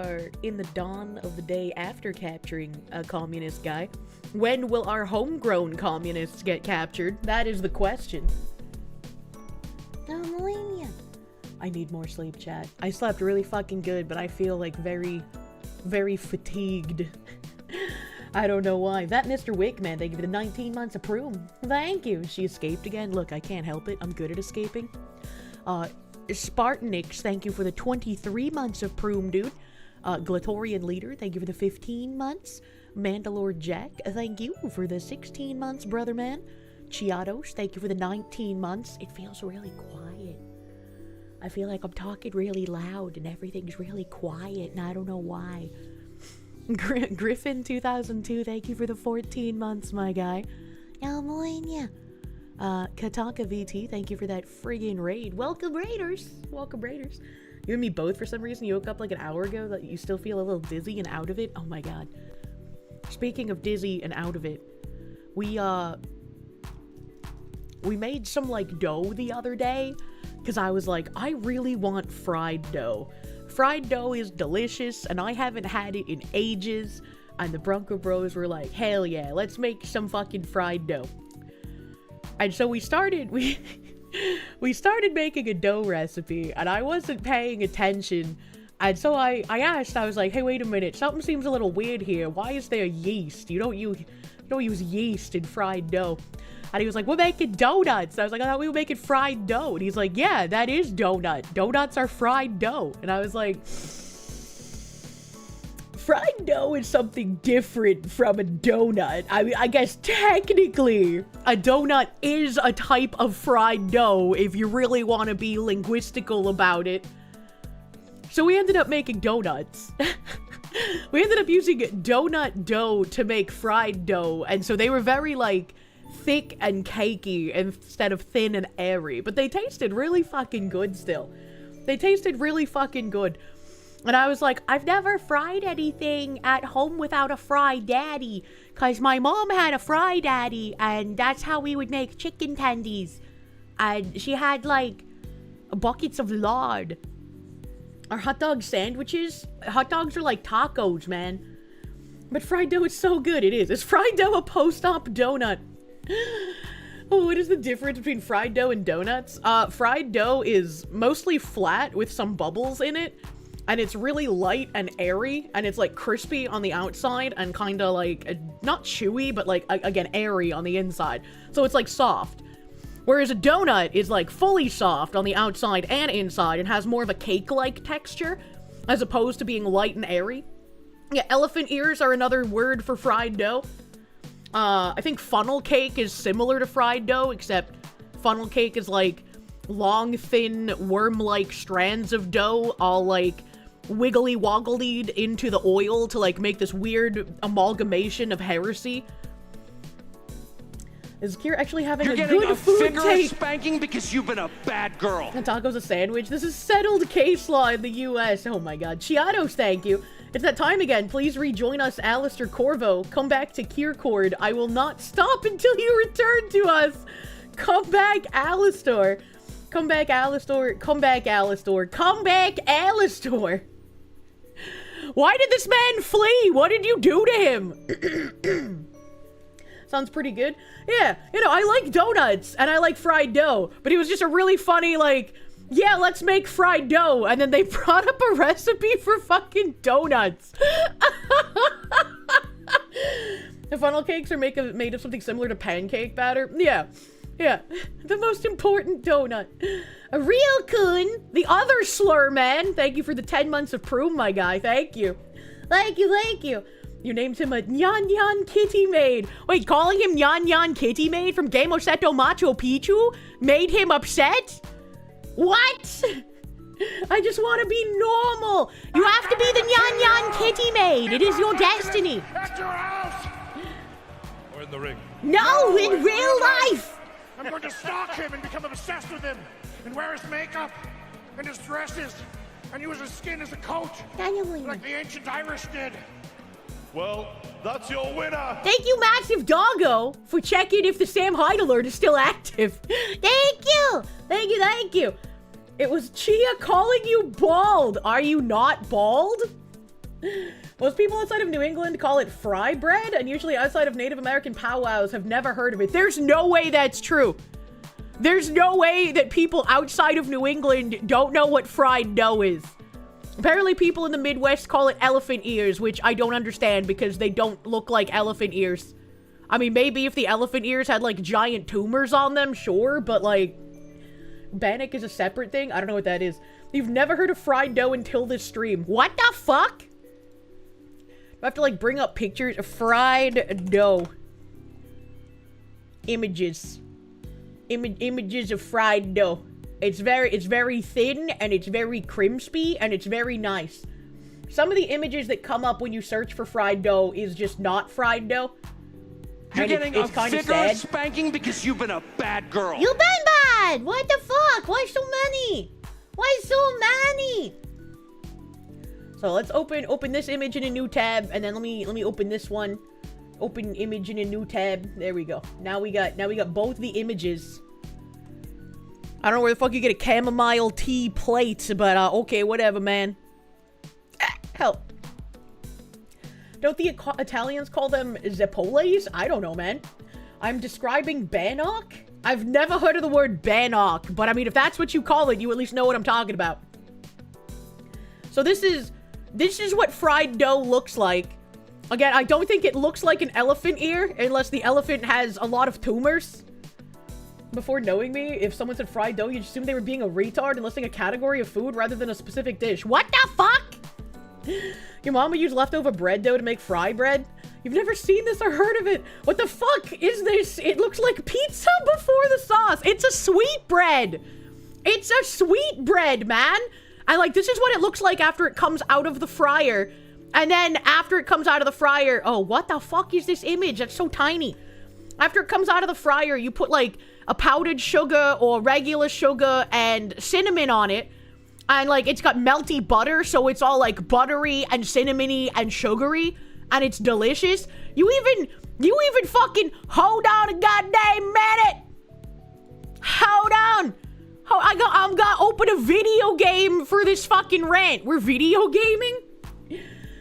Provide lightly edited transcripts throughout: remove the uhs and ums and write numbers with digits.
are in the dawn of the day after capturing a communist guy. When will our homegrown communists get captured? That is the question. I need more sleep, chat. I slept really fucking good, but I feel like very, very fatigued. I don't know why. That Mr. Wickman, thank you for the 19 months of Proom. Thank you. She escaped again. Look, I can't help it. I'm good at escaping. Spartanix, thank you for the 23 months of Proom, dude. Glatorian Leader, thank you for the 15 months. Mandalore Jack, thank you for the 16 months, brother man. Chiados, thank you for the 19 months. It feels really quiet. I feel like I'm talking really loud and everything's really quiet, and I don't know why. Griffin 2002, thank you for the 14 months, my guy. Kataka VT, thank you for that friggin' raid. Welcome, Raiders! Welcome, Raiders. You and me both, for some reason. You woke up like an hour ago, that you still feel a little dizzy and out of it. Oh my god. Speaking of dizzy and out of it, we made some, like, dough the other day, because I was like, I really want fried dough. Fried dough is delicious, and I haven't had it in ages, and the Bronco Bros were like, hell yeah, let's make some fucking fried dough. And so we started making a dough recipe, and I wasn't paying attention, and so I asked, I was like, hey, wait a minute, something seems a little weird here. Why is there yeast? You don't use yeast in fried dough. And he was like, we're making donuts. I was like, I thought we were making fried dough. And he's like, yeah, that is donut. Donuts are fried dough. And I was like, fried dough is something different from a donut. I mean, I guess technically a donut is a type of fried dough if you really want to be linguistical about it. So we ended up making donuts. We ended up using donut dough to make fried dough. And so they were very, like, thick and cakey instead of thin and airy, but they tasted really fucking good still. They tasted really fucking good. And I was like, I've never fried anything at home without a fry daddy, because my mom had a fry daddy, and that's how we would make chicken tendies. And she had, like, buckets of lard. Our hot dog sandwiches, hot dogs are like tacos, man. But fried dough is so good, it is. Is fried dough a post-op donut? Oh, what is the difference between fried dough and donuts? Fried dough is mostly flat with some bubbles in it, and it's really light and airy, and it's like crispy on the outside and kind of like, not chewy, but like, again, airy on the inside. So it's like soft. Whereas a donut is like fully soft on the outside and inside and has more of a cake-like texture as opposed to being light and airy. Yeah, elephant ears are another word for fried dough. I think funnel cake is similar to fried dough, except funnel cake is like long, thin, worm-like strands of dough, all like wiggly-woggled into the oil to like make this weird amalgamation of heresy. Is Kier actually having a good food take? You're getting a spanking because you've been a bad girl. A taco's a sandwich. This is settled case law in the U.S. Oh my god. Chiados, thank you. It's that time again. Please rejoin us, Alistair Corvo. Come back to Kiercord. I will not stop until you return to us. Come back, Alistair. Come back, Alistair. Come back, Alistair. Come back, Alistair. Why did this man flee? What did you do to him? Sounds pretty good. Yeah, you know, I like donuts and I like fried dough, but it was just a really funny, like, yeah, let's make fried dough. And then they brought up a recipe for fucking donuts. The funnel cakes are made of something similar to pancake batter. Yeah. Yeah. The most important donut. A real coon. The other slur man. Thank you for the 10 months of Proom, my guy. Thank you. Thank you, thank you. You named him a Nyan Nyan Kitty Maid. Wait, calling him Nyan Nyan Kitty Maid from Game Seto Macho Pichu made him upset? What? I just want to be normal. You have to be the Nyan Nyan Kitty Maid. It is your destiny. At your house! Or in the ring. No, in real life. I'm going to stalk him and become obsessed with him. And wear his makeup and his dresses. And use his skin as a coat. Like the ancient Irish did. Well, that's your winner. Thank you, Massive Doggo, for checking if the Sam Hyde alert is still active. Thank you. Thank you, thank you. It was Chia calling you bald. Are you not bald? Most people outside of New England call it fry bread, and usually outside of Native American powwows have never heard of it. There's no way that's true. There's no way that people outside of New England don't know what fried dough is. Apparently people in the Midwest call it elephant ears, which I don't understand because they don't look like elephant ears. I mean, maybe if the elephant ears had, like, giant tumors on them, sure, but, like, bannock is a separate thing? I don't know what that is. You've never heard of fried dough until this stream. What the fuck? Do I have to, like, bring up pictures of fried dough? Images. Images of fried dough. It's very thin, and it's very crispy, and it's very nice. Some of the images that come up when you search for fried dough is just not fried dough. You're getting a kinda vigorous sad. spanking because you've been a bad girl. You've been bad! What the fuck? Why so many? Why so many? So let's open this image in a new tab, and then let me open this one. Open image in a new tab. There we go. Now we got both the images. I don't know where the fuck you get a chamomile tea plate, but okay, whatever, man. Help. Don't the Italians call them zeppoles? I don't know, man. I'm describing bannock? I've never heard of the word bannock, but I mean, if that's what you call it, you at least know what I'm talking about. So this is what fried dough looks like. Again, I don't think it looks like an elephant ear, unless the elephant has a lot of tumors. Before knowing me, if someone said fried dough, you'd assume they were being a retard and listing a category of food rather than a specific dish. What the fuck? Your mom would use leftover bread dough to make fry bread? You've never seen this or heard of it. What the fuck is this? It looks like pizza before the sauce. It's a sweet bread. It's a sweet bread, man. And like, this is what it looks like after it comes out of the fryer. And then after it comes out of the fryer, oh, what the fuck is this image? That's so tiny. After it comes out of the fryer, you put like a powdered sugar or regular sugar and cinnamon on it. And like, it's got melty butter, so it's all like buttery and cinnamony and sugary. And it's delicious. You even fucking hold on a goddamn minute. Hold on. I'm gonna open a video game for this fucking rant. We're video gaming?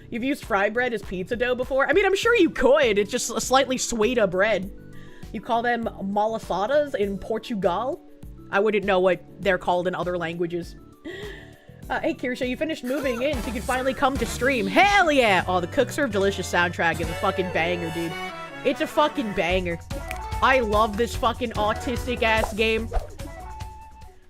You've used fry bread as pizza dough before? I mean, I'm sure you could. It's just a slightly sweeter bread. You call them malasadas in Portugal? I wouldn't know what they're called in other languages. Hey, Kirsche, you finished moving in so you can finally come to stream. Hell yeah! Oh, the Cook Serve Delicious soundtrack is a fucking banger, dude. It's a fucking banger. I love this fucking autistic-ass game.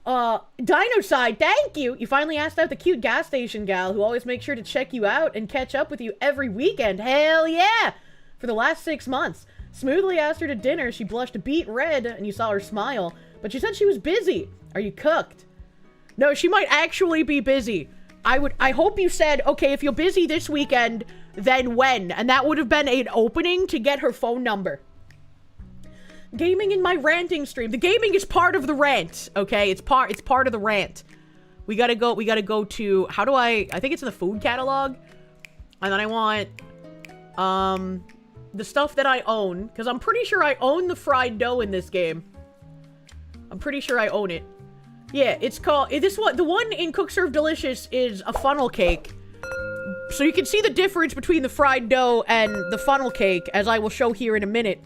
Dinoside, thank you! You finally asked out the cute gas station gal who always makes sure to check you out and catch up with you every weekend. Hell yeah! For the last 6 months. Smoothly asked her to dinner, she blushed a beet red, and you saw her smile. But she said she was busy. Are you cooked? No, she might actually be busy. I hope you said, okay, if you're busy this weekend, then when? And that would have been an opening to get her phone number. Gaming in my ranting stream. The gaming is part of the rant, okay? It's part of the rant. We gotta go to, how do I think it's in the food catalog. And then I want, the stuff that I own, because I'm pretty sure I own the fried dough in this game. I'm pretty sure I own it. Yeah, it's called, the one in Cook Serve Delicious is a funnel cake. So you can see the difference between the fried dough and the funnel cake, as I will show here in a minute.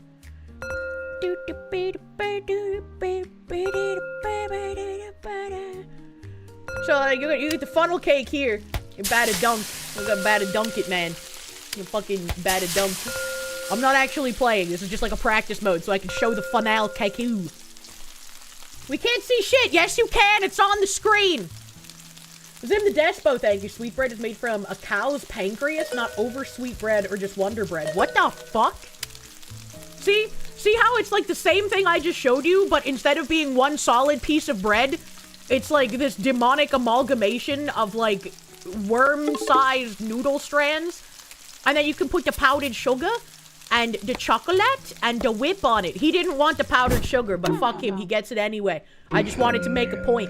So you get the funnel cake here. You batter dunk. You gotta batter dunk it, man. You fucking batter dunk. I'm not actually playing. This is just like a practice mode, so I can show the funnel cake. We can't see shit. Yes, you can. It's on the screen. Zim the Despo, thank you. Sweetbread is made from a cow's pancreas, not over sweetbread or just Wonder Bread. What the fuck? See how it's like the same thing I just showed you, but instead of being one solid piece of bread, it's like this demonic amalgamation of like worm-sized noodle strands. And then you can put the powdered sugar and the chocolate and the whip on it. He didn't want the powdered sugar, but fuck him, he gets it anyway. I just wanted to make a point.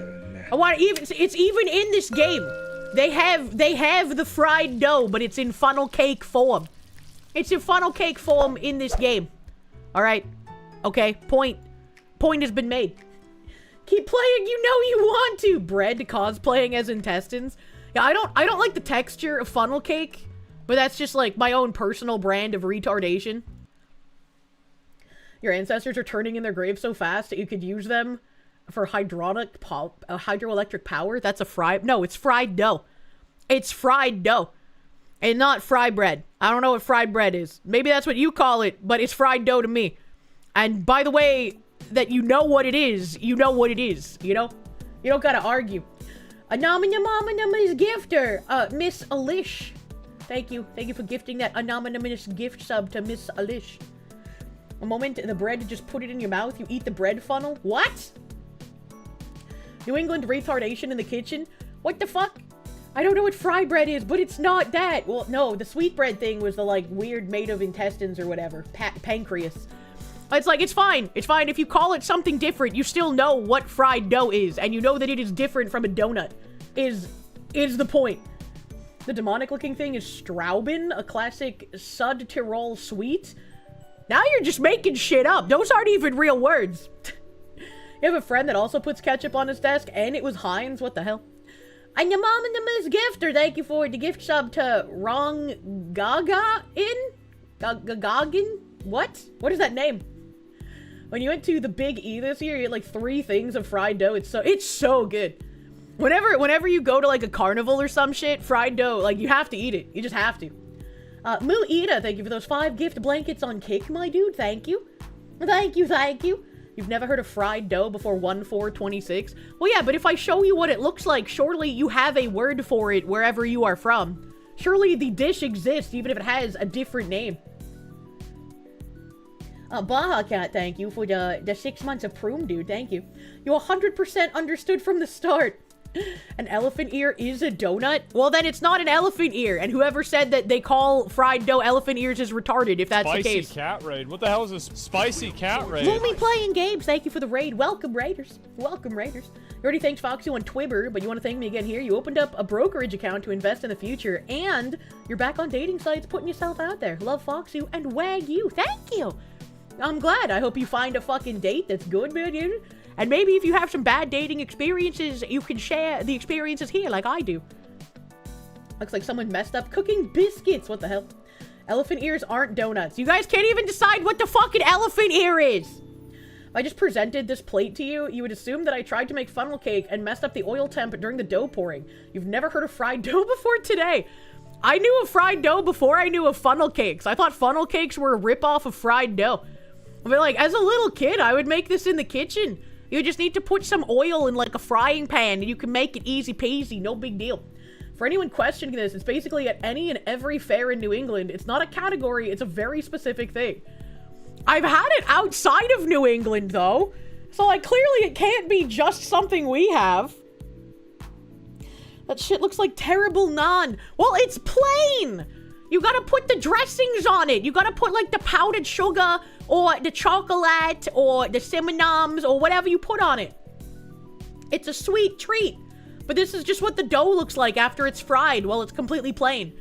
It's even in this game. They have the fried dough, but it's in funnel cake form. It's in funnel cake form in this game. All right. Okay, point has been made. Keep playing, you know you want to. Bread cosplaying as intestines. Yeah, I don't like the texture of funnel cake. But that's just like my own personal brand of retardation. Your ancestors are turning in their graves so fast that you could use them for hydroelectric power. That's a fried... No, it's fried dough. It's fried dough. And not fry bread. I don't know what fried bread is. Maybe that's what you call it, but it's fried dough to me. And by the way that you know what it is, you know what it is, you know? You don't gotta argue. Anonymous gifter, Miss Alish. Thank you. Thank you for gifting that anonymous gift sub to Miss Alish. A moment, the bread, just put it in your mouth. You eat the bread funnel. What? New England retardation in the kitchen? What the fuck? I don't know what fry bread is, but it's not that. Well, no, the sweet bread thing was the, like, weird made of intestines or whatever. Pancreas. It's like, it's fine. It's fine. If you call it something different, you still know what fried dough is, and you know that it is different from a donut. Is the point. The demonic-looking thing is Strauben, a classic Sud Tirol sweet. Now you're just making shit up. Those aren't even real words. You have a friend that also puts ketchup on his desk, and it was Heinz. What the hell? And your mom and the Miss Gifter, thank you for the gift sub to Wrong Gaga in? Gagagan? What? What is that name? When you went to the Big E this year, you had like 3 things of fried dough. It's so good. Whenever you go to like a carnival or some shit, fried dough, like you have to eat it. You just have to. Moo Ida, thank you for those 5 gift blankets on Kick, my dude. Thank you. Thank you, thank you. You've never heard of fried dough before 1/4/26? Well, yeah, but if I show you what it looks like, surely you have a word for it wherever you are from. Surely the dish exists, even if it has a different name. Baja Cat, thank you for the 6 months of Proom, dude. Thank you. You 100% understood from the start. An elephant ear is a donut? Well, then it's not an elephant ear. And whoever said that they call fried dough elephant ears is retarded, if that's the case. Spicy cat raid. What the hell is this spicy cat raid? We'll be playing games. Thank you for the raid. Welcome, Raiders. Welcome, Raiders. You already thanked Foxy on Twibber, but you want to thank me again here. You opened up a brokerage account to invest in the future, and you're back on dating sites putting yourself out there. Love Foxy and Wagyu. Thank you. I'm glad. I hope you find a fucking date that's good, man. And maybe if you have some bad dating experiences, you can share the experiences here like I do. Looks like someone messed up cooking biscuits. What the hell? Elephant ears aren't donuts. You guys can't even decide what the fucking elephant ear is. If I just presented this plate to you, you would assume that I tried to make funnel cake and messed up the oil temp during the dough pouring. You've never heard of fried dough before today. I knew of fried dough before I knew of funnel cakes. I thought funnel cakes were a ripoff of fried dough. But like, as a little kid, I would make this in the kitchen. You just need to put some oil in like a frying pan and you can make it easy peasy, no big deal. For anyone questioning this, it's basically at any and every fair in New England. It's not a category, it's a very specific thing. I've had it outside of New England though, so like clearly it can't be just something we have. That shit looks like terrible naan. Well, it's plain! You gotta put the dressings on it. You gotta put like the powdered sugar or the chocolate or the cinnamons or whatever you put on it. It's a sweet treat. But this is just what the dough looks like after it's fried while it's completely plain.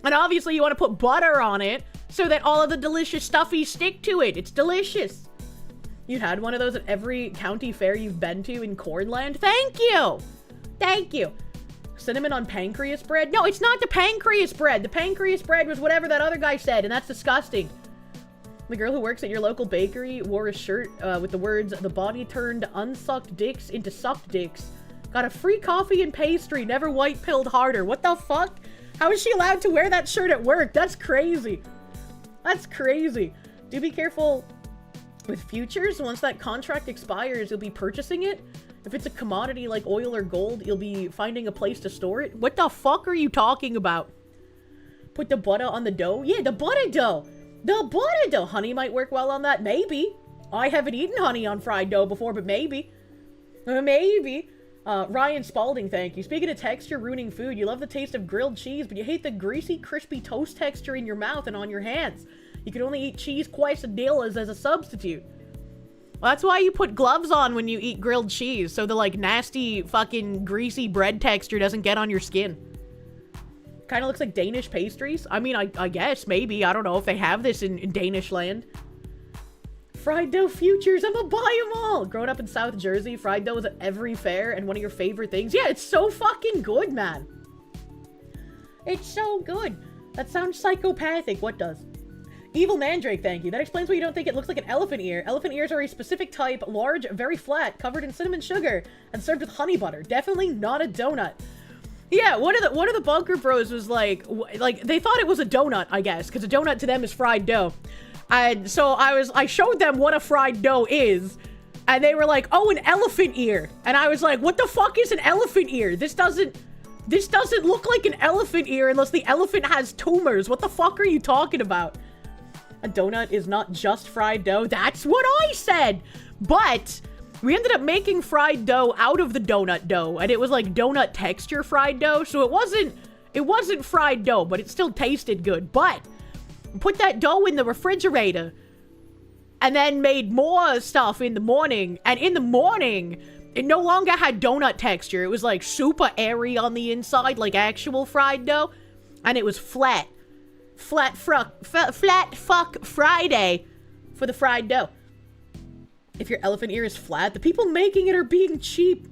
And obviously you want to put butter on it so that all of the delicious stuffies stick to it. It's delicious. You had one of those at every county fair you've been to in Cornland? Thank you! Thank you. Cinnamon on pancreas bread? No, it's not the pancreas bread. The pancreas bread was whatever that other guy said, and that's disgusting. The girl who works at your local bakery wore a shirt with the words, "The body turned unsucked dicks into sucked dicks. Got a free coffee and pastry, never white-pilled harder." What the fuck? How is she allowed to wear that shirt at work? That's crazy. That's crazy. Do be careful with futures. Once that contract expires, you'll be purchasing it. If it's a commodity like oil or gold, you'll be finding a place to store it. What the fuck are you talking about? Put the butter on the dough? Yeah, the butter dough. The butter dough. Honey might work well on that. Maybe. I haven't eaten honey on fried dough before, but maybe. Maybe. Ryan Spalding, thank you. Speaking of texture ruining food, you love the taste of grilled cheese, but you hate the greasy, crispy toast texture in your mouth and on your hands. You can only eat cheese quesadillas as a substitute. Well, that's why you put gloves on when you eat grilled cheese, so the, like, nasty, fucking, greasy bread texture doesn't get on your skin. Kind of looks like Danish pastries. I mean, I guess, maybe. I don't know if they have this in Danish land. Fried dough futures, I'ma buy them all! Growing up in South Jersey, fried dough was at every fair and one of your favorite things. Yeah, it's so fucking good, man. It's so good. That sounds psychopathic. What does? Evil Mandrake, thank you. That explains why you don't think it looks like an elephant ear. Elephant ears are a specific type, large, very flat, covered in cinnamon sugar, and served with honey butter. Definitely not a donut. Yeah, one of the bunker bros was like they thought it was a donut, I guess, because a donut to them is fried dough. And so I showed them what a fried dough is, and they were like, "Oh, an elephant ear." And I was like, "What the fuck is an elephant ear? This doesn't look like an elephant ear unless the elephant has tumors. What the fuck are you talking about?" A donut is not just fried dough. That's what I said. But we ended up making fried dough out of the donut dough, and it was like donut texture fried dough, so it wasn't fried dough, but it still tasted good. But put that dough in the refrigerator and then made more stuff in the morning, and in the morning it no longer had donut texture. It was like super airy on the inside, like actual fried dough, and it was flat. Flat fuck Friday for the fried dough. If your elephant ear is flat, the people making it are being cheap.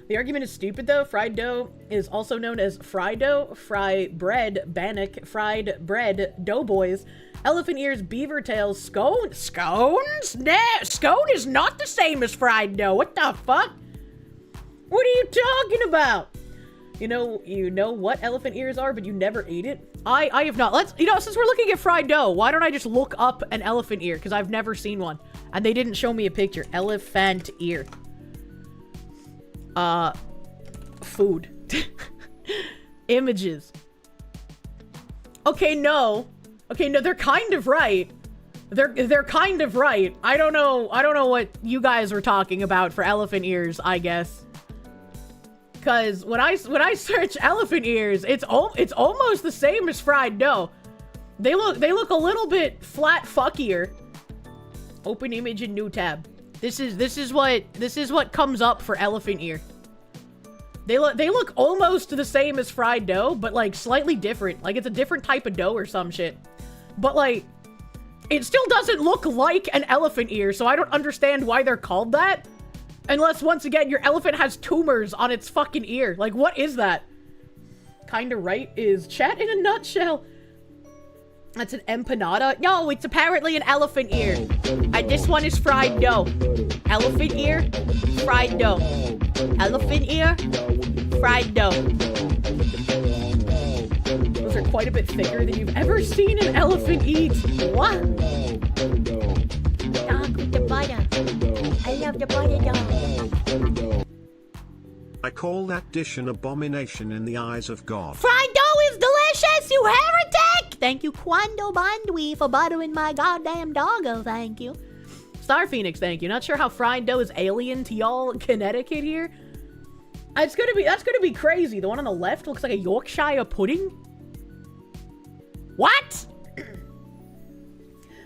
The argument is stupid though. Fried dough is also known as fry dough, fry bread, bannock, fried bread, doughboys, elephant ears, beaver tails, scones? Nah, scone is not the same as fried dough. What the fuck? What are you talking about? You know what elephant ears are, but you never ate it? I have not. Since we're looking at fried dough, why don't I just look up an elephant ear? Because I've never seen one. And they didn't show me a picture. Elephant ear. Food. Images. Okay, no, they're kind of right. They're kind of right. I don't know what you guys were talking about for elephant ears, I guess. Cause when I search elephant ears, it's almost the same as fried dough. They look a little bit flat fuckier. Open image in new tab. This is what comes up for elephant ear. They look almost the same as fried dough, but like slightly different. Like it's a different type of dough or some shit. But like it still doesn't look like an elephant ear, so I don't understand why they're called that. Unless, once again, your elephant has tumors on its fucking ear. Like, what is that? Kinda right is chat in a nutshell. That's an empanada? No, it's apparently an elephant ear. And this one is fried dough. Elephant ear, fried dough. Elephant ear, fried dough. Those are quite a bit thicker than you've ever seen an elephant eat. What? Dog with the butter. I love the butter dog. I call that dish an abomination in the eyes of God. Fried dough is delicious, you heretic! Thank you, Quando Bandwi, for buttering my goddamn doggo, thank you. Star Phoenix, thank you. Not sure how fried dough is alien to y'all Connecticut here. That's gonna be crazy. The one on the left looks like a Yorkshire pudding. What?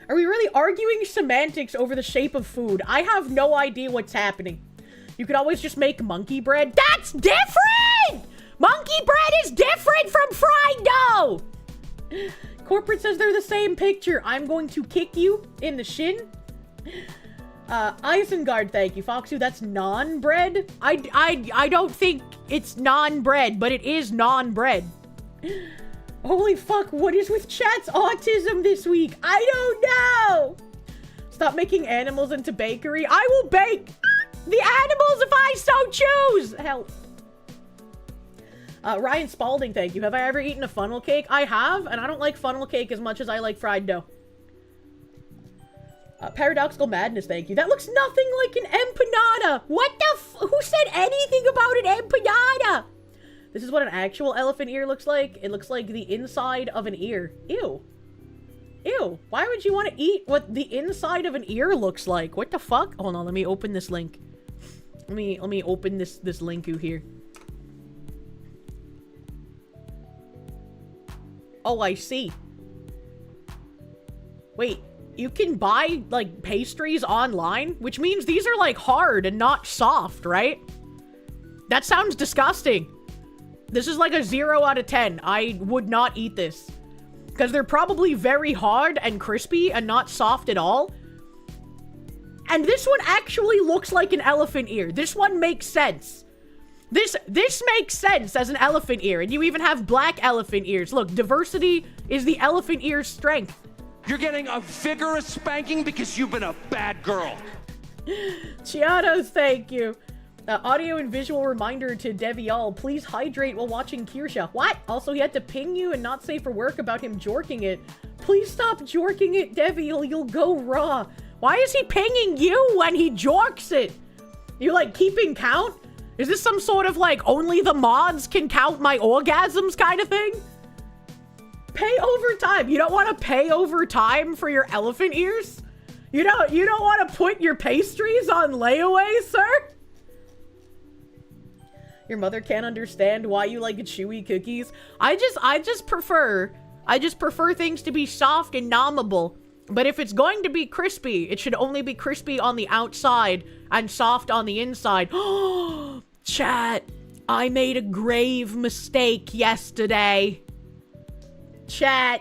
Are we really arguing semantics over the shape of food? I have no idea what's happening. You could always just make monkey bread. That's different! Monkey bread is different from fried dough! Corporate says they're the same picture. I'm going to kick you in the shin. Isengard, thank you. Foxu, that's non-bread? I don't think it's non-bread, but it is non-bread. Holy fuck, what is with chat's autism this week? I don't know! Stop making animals into bakery. I will bake the animals if I so choose! Help. Ryan Spalding, thank you. Have I ever eaten a funnel cake? I have, and I don't like funnel cake as much as I like fried dough. Paradoxical Madness, thank you. That looks nothing like an empanada! What the who said anything about an empanada? This is what an actual elephant ear looks like. It looks like the inside of an ear. Ew. Ew. Why would you want to eat what the inside of an ear looks like? What the fuck? Hold on, let me open this link. Let me open this linku here. Oh, I see. Wait, you can buy, like, pastries online? Which means these are, like, hard and not soft, right? That sounds disgusting. This is like a 0 out of 10. I would not eat this. Because they're probably very hard and crispy and not soft at all. And this one actually looks like an elephant ear. This one makes sense. This makes sense as an elephant ear, and you even have black elephant ears. Look, diversity is the elephant ear's strength. You're getting a vigorous spanking because you've been a bad girl. Chianos, thank you. Audio and visual reminder to Devial, please hydrate while watching Kirsche. What? Also, he had to ping you and not say for work about him jorking it. Please stop jorking it, Devial, you'll go raw. Why is he pinging you when he jorks it? You like keeping count? Is this some sort of like only the mods can count my orgasms kind of thing? Pay overtime. You don't want to pay overtime for your elephant ears? You don't want to put your pastries on layaway, sir? Your mother can't understand why you like chewy cookies. I just prefer things to be soft and nommable. But if it's going to be crispy, it should only be crispy on the outside and soft on the inside. Oh, chat, I made a grave mistake yesterday. Chat,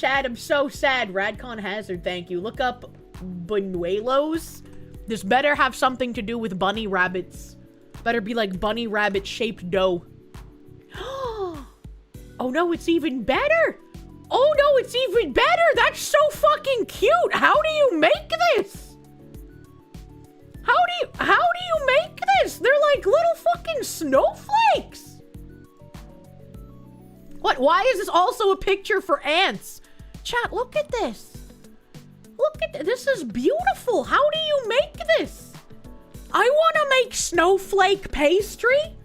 I'm so sad. Radcon Hazard, thank you. Look up buñuelos. This better have something to do with bunny rabbits. Better be like bunny rabbit shaped dough. Oh no, it's even better. Oh no, it's even better. That's so fucking cute. How do you make this? How do you make this? They're like little fucking snowflakes. What? Why is this also a picture for ants? Chat, look at this. Look at this. This is beautiful. How do you make this? I want to make snowflake pastry.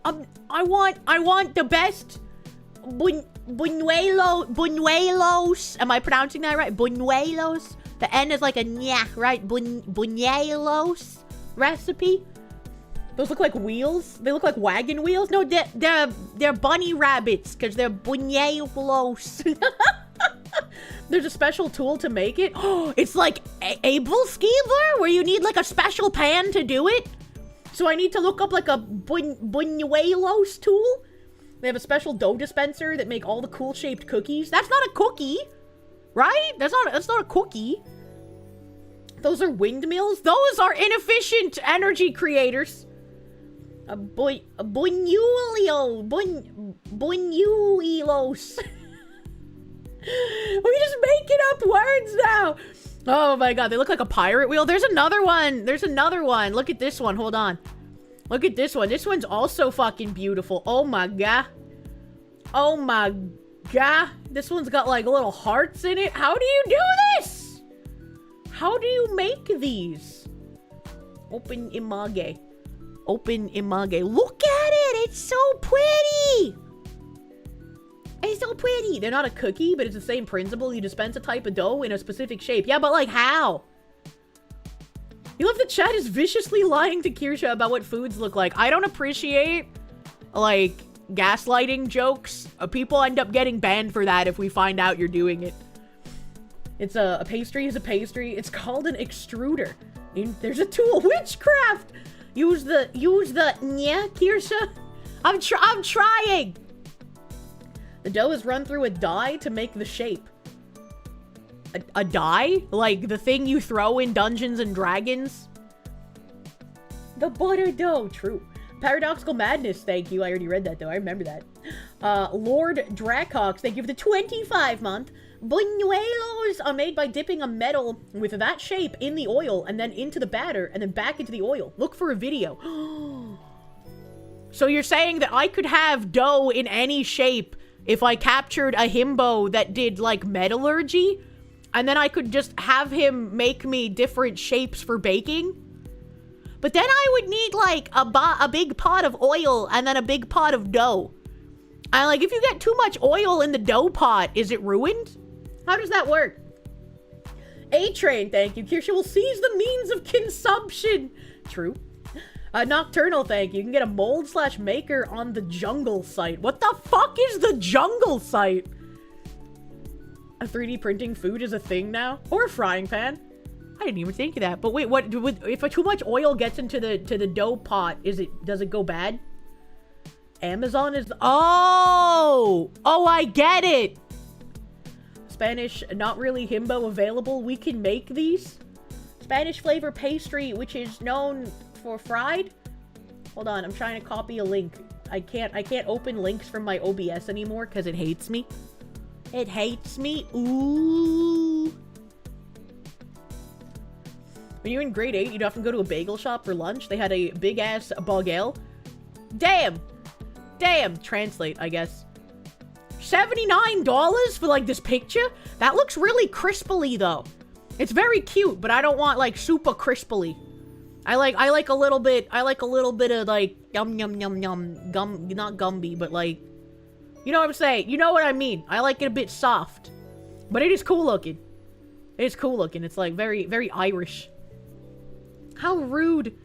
I want the best buñuelos. Am I pronouncing that right? Buñuelos. The N is like a nya, right? Buñuelos recipe. Those look like wheels. They look like wagon wheels. No, they're bunny rabbits because they're buñuelos. There's a special tool to make it. Oh, it's like Able Skeever, where you need like a special pan to do it. So I need to look up like a buñuelos tool. They have a special dough dispenser that make all the cool shaped cookies. That's not a cookie, right? That's not a cookie. Those are windmills. Those are inefficient energy creators. Buñuelos. We just making up words now. Oh my god, they look like a pirate wheel. There's another one. Look at this one. Hold on. Look at this one. This one's also fucking beautiful. Oh my god. Oh my god. This one's got like little hearts in it. How do you do this? How do you make these? Open image. Look at it. It's so pretty. It's so pretty. They're not a cookie, but it's the same principle. You dispense a type of dough in a specific shape. Yeah, but like how? You love the chat is viciously lying to Kirsche about what foods look like. I don't appreciate, like, gaslighting jokes. People end up getting banned for that if we find out you're doing it. It's a pastry is a pastry. It's called an extruder. There's a tool. Witchcraft! Use the yeah, Kirsche. I'm trying! The dough is run through a die to make the shape. A die? Like the thing you throw in Dungeons and Dragons? The butter dough. True. Paradoxical Madness, thank you. I already read that though. I remember that. Lord Dracox, thank you for the 25-month. Buñuelos are made by dipping a metal with that shape in the oil and then into the batter and then back into the oil. Look for a video. So you're saying that I could have dough in any shape if I captured a himbo that did, like, metallurgy, and then I could just have him make me different shapes for baking? But then I would need, like, a big pot of oil and then a big pot of dough. And, like, if you get too much oil in the dough pot, is it ruined? How does that work? A-Train, thank you. Kirsche will seize the means of consumption. True. Nocturnal, thank you. You can get a mold/maker on the Jungle site. What the fuck is the Jungle site? A 3D printing food is a thing now? Or a frying pan? I didn't even think of that. But wait, what? If too much oil gets into the dough pot, does it go bad? Amazon is... Oh! Oh, I get it! Spanish, not really himbo available. We can make these. Spanish flavor pastry, which is known for fried. Hold on, I'm trying to copy a link. I can't open links from my OBS anymore because it hates me. It hates me. Ooh. When you're in grade 8, you'd often go to a bagel shop for lunch. They had a big-ass bagel. Damn. Damn. Translate, I guess. $79 for, like, this picture? That looks really crispily, though. It's very cute, but I don't want, like, super crispily. I like a little bit of, like, yum, not Gumby, but, like, you know what I'm saying? You know what I mean. I like it a bit soft. But it is cool looking. It is cool looking. It's, like, very, very Irish. How rude.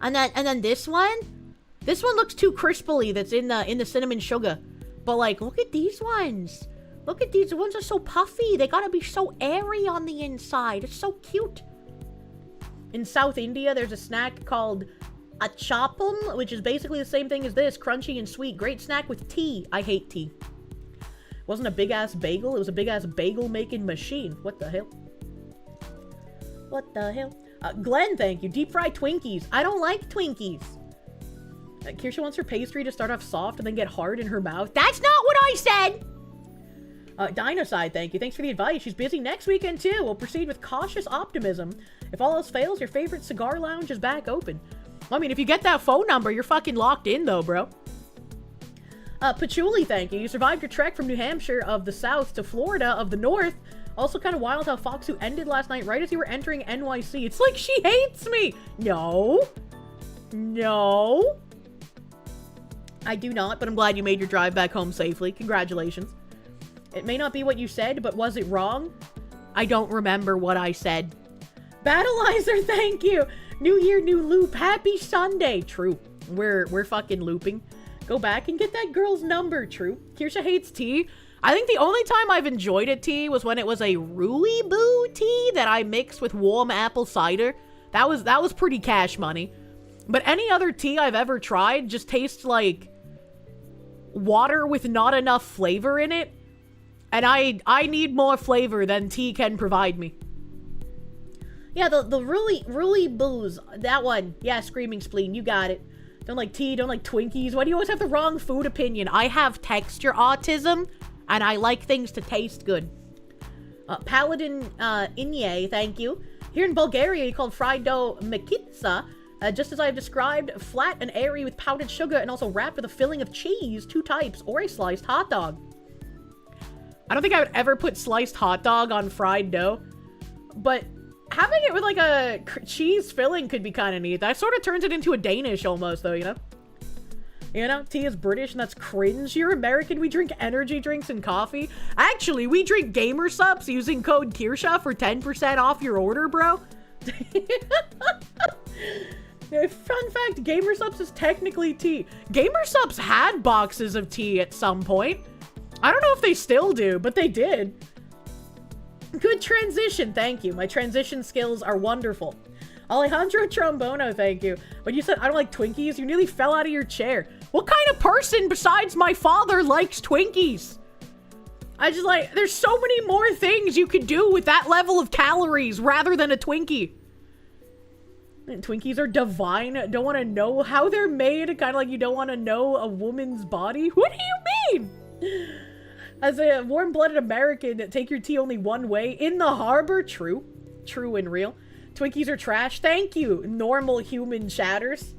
And then this one? This one looks too crispily that's in the cinnamon sugar. But, like, look at these ones. Look at these. The ones are so puffy. They gotta be so airy on the inside. It's so cute. In South India, there's a snack called achapam, which is basically the same thing as this. Crunchy and sweet. Great snack with tea. I hate tea. It wasn't a big-ass bagel. It was a big-ass bagel-making machine. What the hell? What the hell? Glenn, thank you. Deep fried Twinkies. I don't like Twinkies. Kirsche wants her pastry to start off soft and then get hard in her mouth. That's not what I said! Dinocide, thank you. Thanks for the advice. She's busy next weekend, too. We'll proceed with cautious optimism. If all else fails, your favorite cigar lounge is back open. I mean, if you get that phone number, you're fucking locked in, though, bro. Patchouli, thank you. You survived your trek from New Hampshire of the south to Florida of the north. Also kind of wild how Foxu ended last night right as you were entering NYC. It's like she hates me. No. No. I do not, but I'm glad you made your drive back home safely. Congratulations. It may not be what you said, but was it wrong? I don't remember what I said. Battleizer, thank you. New year, new loop. Happy Sunday. True. We're fucking looping. Go back and get that girl's number. True. Kirsche hates tea. I think the only time I've enjoyed a tea was when it was a Rooiboo tea that I mixed with warm apple cider. That was pretty cash money. But any other tea I've ever tried just tastes like water with not enough flavor in it. And I need more flavor than tea can provide me. Yeah, the Rooiboos. That one. Yeah, Screaming Spleen. You got it. Don't like tea, don't like Twinkies. Why do you always have the wrong food opinion? I have texture autism. And I like things to taste good. Paladin Inye, thank you. Here in Bulgaria, you call fried dough makitsa. Just as I've described, flat and airy with powdered sugar and also wrapped with a filling of cheese, 2 types, or a sliced hot dog. I don't think I would ever put sliced hot dog on fried dough. But having it with like a cheese filling could be kind of neat. That sort of turns it into a Danish almost, though, you know? You know, tea is British and that's cringe. You're American, we drink energy drinks and coffee. Actually, we drink gamer subs using code Kirsche for 10% off your order, bro. Fun fact, gamer subs is technically tea. Gamer subs had boxes of tea at some point. I don't know if they still do, but they did. Good transition, thank you. My transition skills are wonderful. Alejandro Trombono, thank you. When you said I don't like Twinkies, you nearly fell out of your chair. What kind of person besides my father likes Twinkies? I just like, there's so many more things you could do with that level of calories rather than a Twinkie. And Twinkies are divine. Don't want to know how they're made. Kind of like you don't want to know a woman's body. What do you mean? As a warm-blooded American, take your tea only one way. In the harbor, true. True and real. Twinkies are trash. Thank you, normal human chatters.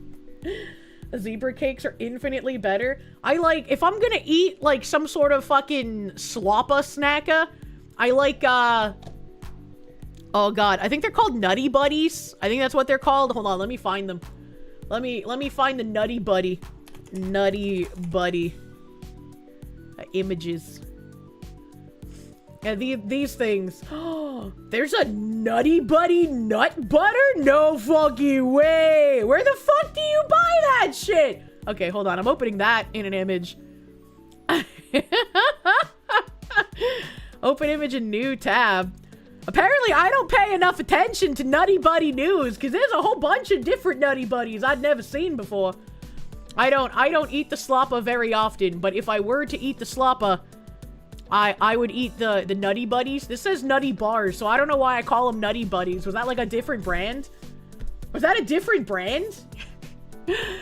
Zebra cakes are infinitely better. I like, if I'm gonna eat, like, some sort of fucking sloppa snacka, I like, oh god, I think they're called Nutty Buddies. I think that's what they're called. Hold on, let me find them. Let me find the Nutty Buddy. Nutty Buddy. Images. Yeah, these things. Oh, there's a Nutty Buddy nut butter? No fucking way. Where the fuck do you buy that shit? Okay, hold on. I'm opening that in an image. Open image in new tab. Apparently, I don't pay enough attention to Nutty Buddy news because there's a whole bunch of different Nutty Buddies I'd never seen before. I don't eat the sloppa very often, but if I were to eat the sloppa, I would eat the Nutty Buddies. This says Nutty Bars, so I don't know why I call them Nutty Buddies. Was that like a different brand? Was that a different brand?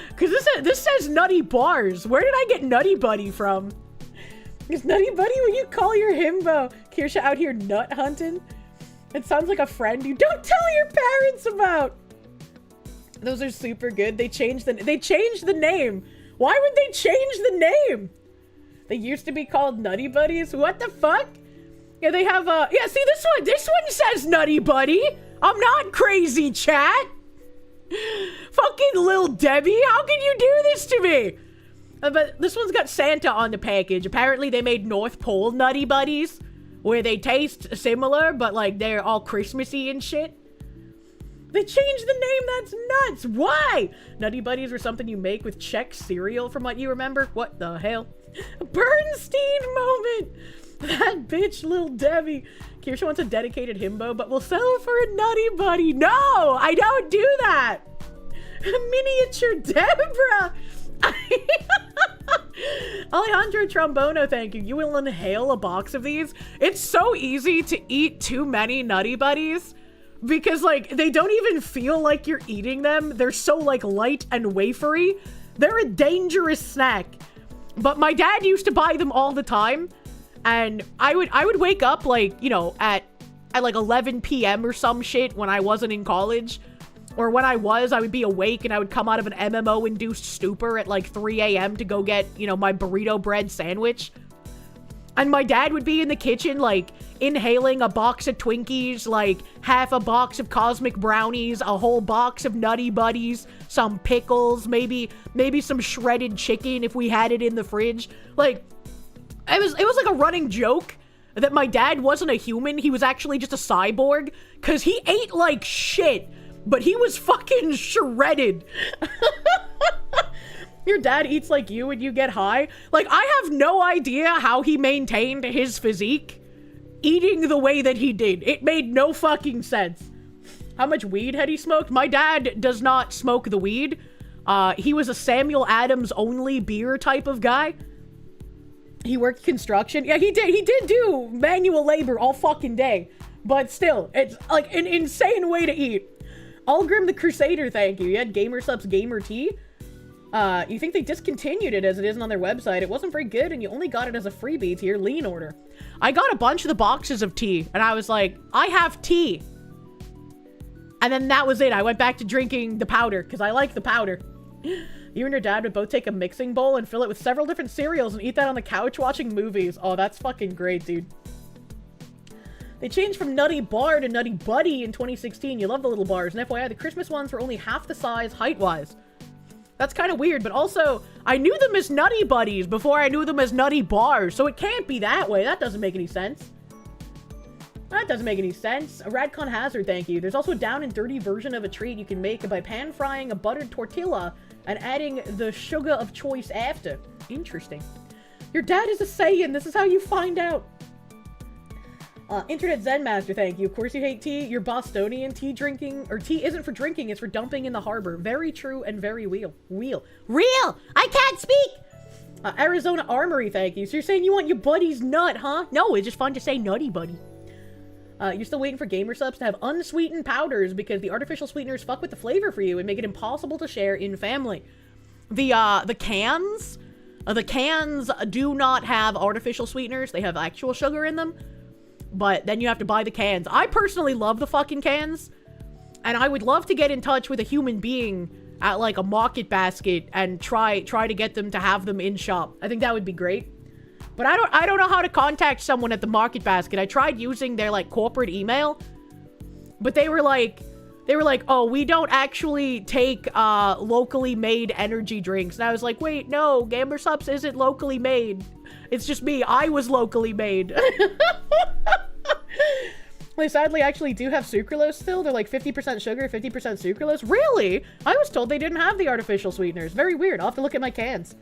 Because this says Nutty Bars. Where did I get Nutty Buddy from? Is Nutty Buddy when you call your himbo? Kirsche out here nut hunting? It sounds like a friend you don't tell your parents about. Those are super good. They changed the name. Why would they change the name? They used to be called Nutty Buddies. What the fuck? Yeah, they have yeah, see this one says Nutty Buddy. I'm not crazy, chat. Fucking Lil Debbie, how can you do this to me? But this one's got Santa on the package. Apparently they made North Pole Nutty Buddies, where they taste similar, but like they're all Christmassy and shit. They changed the name, that's nuts. Why? Nutty Buddies were something you make with Chex cereal from what you remember. What the hell? Bernstein moment. That bitch Lil Debbie. Kirsche wants a dedicated himbo, but will settle for a Nutty Buddy. No, I don't do that. Miniature Deborah. Alejandro Trombono, thank you. You will inhale a box of these. It's so easy to eat too many Nutty Buddies because like they don't even feel like you're eating them. They're so like light and wafery. They're a dangerous snack. But my dad used to buy them all the time, and I would wake up like, you know, at like 11 p.m. or some shit when I wasn't in college. Or when I would be awake and I would come out of an MMO-induced stupor at like 3 a.m. to go get, you know, my burrito bread sandwich. And my dad would be in the kitchen, like, inhaling a box of Twinkies, like, half a box of Cosmic Brownies, a whole box of Nutty Buddies, some pickles, maybe some shredded chicken if we had it in the fridge. Like, it was like a running joke that my dad wasn't a human, he was actually just a cyborg, because he ate like shit. But he was fucking shredded. Your dad eats like you when you get high? Like, I have no idea how he maintained his physique eating the way that he did. It made no fucking sense. How much weed had he smoked? My dad does not smoke the weed. He was a Samuel Adams only beer type of guy. He worked construction. Yeah, he did do manual labor all fucking day. But still, it's like an insane way to eat. Algrim the Crusader, thank you. You had GamerSup's Gamer Tea. You think they discontinued it as it isn't on their website. It wasn't very good, and you only got it as a freebie to your lean order. I got a bunch of the boxes of tea, and I was like, I have tea. And then that was it. I went back to drinking the powder, because I like the powder. You and your dad would both take a mixing bowl and fill it with several different cereals and eat that on the couch watching movies. Oh, that's fucking great, dude. They changed from Nutty Bar to Nutty Buddy in 2016. You love the little bars. And FYI, the Christmas ones were only half the size height-wise. That's kind of weird, but also, I knew them as Nutty Buddies before I knew them as Nutty Bars, so it can't be that way. That doesn't make any sense. That doesn't make any sense. A Radcon Hazard, thank you. There's also a down and dirty version of a treat you can make by pan-frying a buttered tortilla and adding the sugar of choice after. Interesting. Your dad is a Saiyan. This is how you find out. Internet Zen Master, thank you. Of course you hate tea. You're Bostonian. Tea drinking, or tea isn't for drinking, it's for dumping in the harbor. Very true and very real. Real. I can't speak! Arizona Armory, thank you. So you're saying you want your buddy's nut, huh? No, it's just fun to say Nutty Buddy. You're still waiting for GamerSupps to have unsweetened powders because the artificial sweeteners fuck with the flavor for you and make it impossible to share in family. The cans do not have artificial sweeteners. They have actual sugar in them. But then you have to buy the cans. I personally love the fucking cans. And I would love to get in touch with a human being at like a market basket and try to get them to have them in shop. I think that would be great. But I don't know how to contact someone at the market basket. I tried using their like corporate email. But they were like, oh, we don't actually take locally made energy drinks. And I was like, wait, no, GamerSupps isn't locally made. It's just me. I was locally made. They sadly actually do have sucralose still. They're like 50% sugar, 50% sucralose. Really? I was told they didn't have the artificial sweeteners. Very weird. I'll have to look at my cans.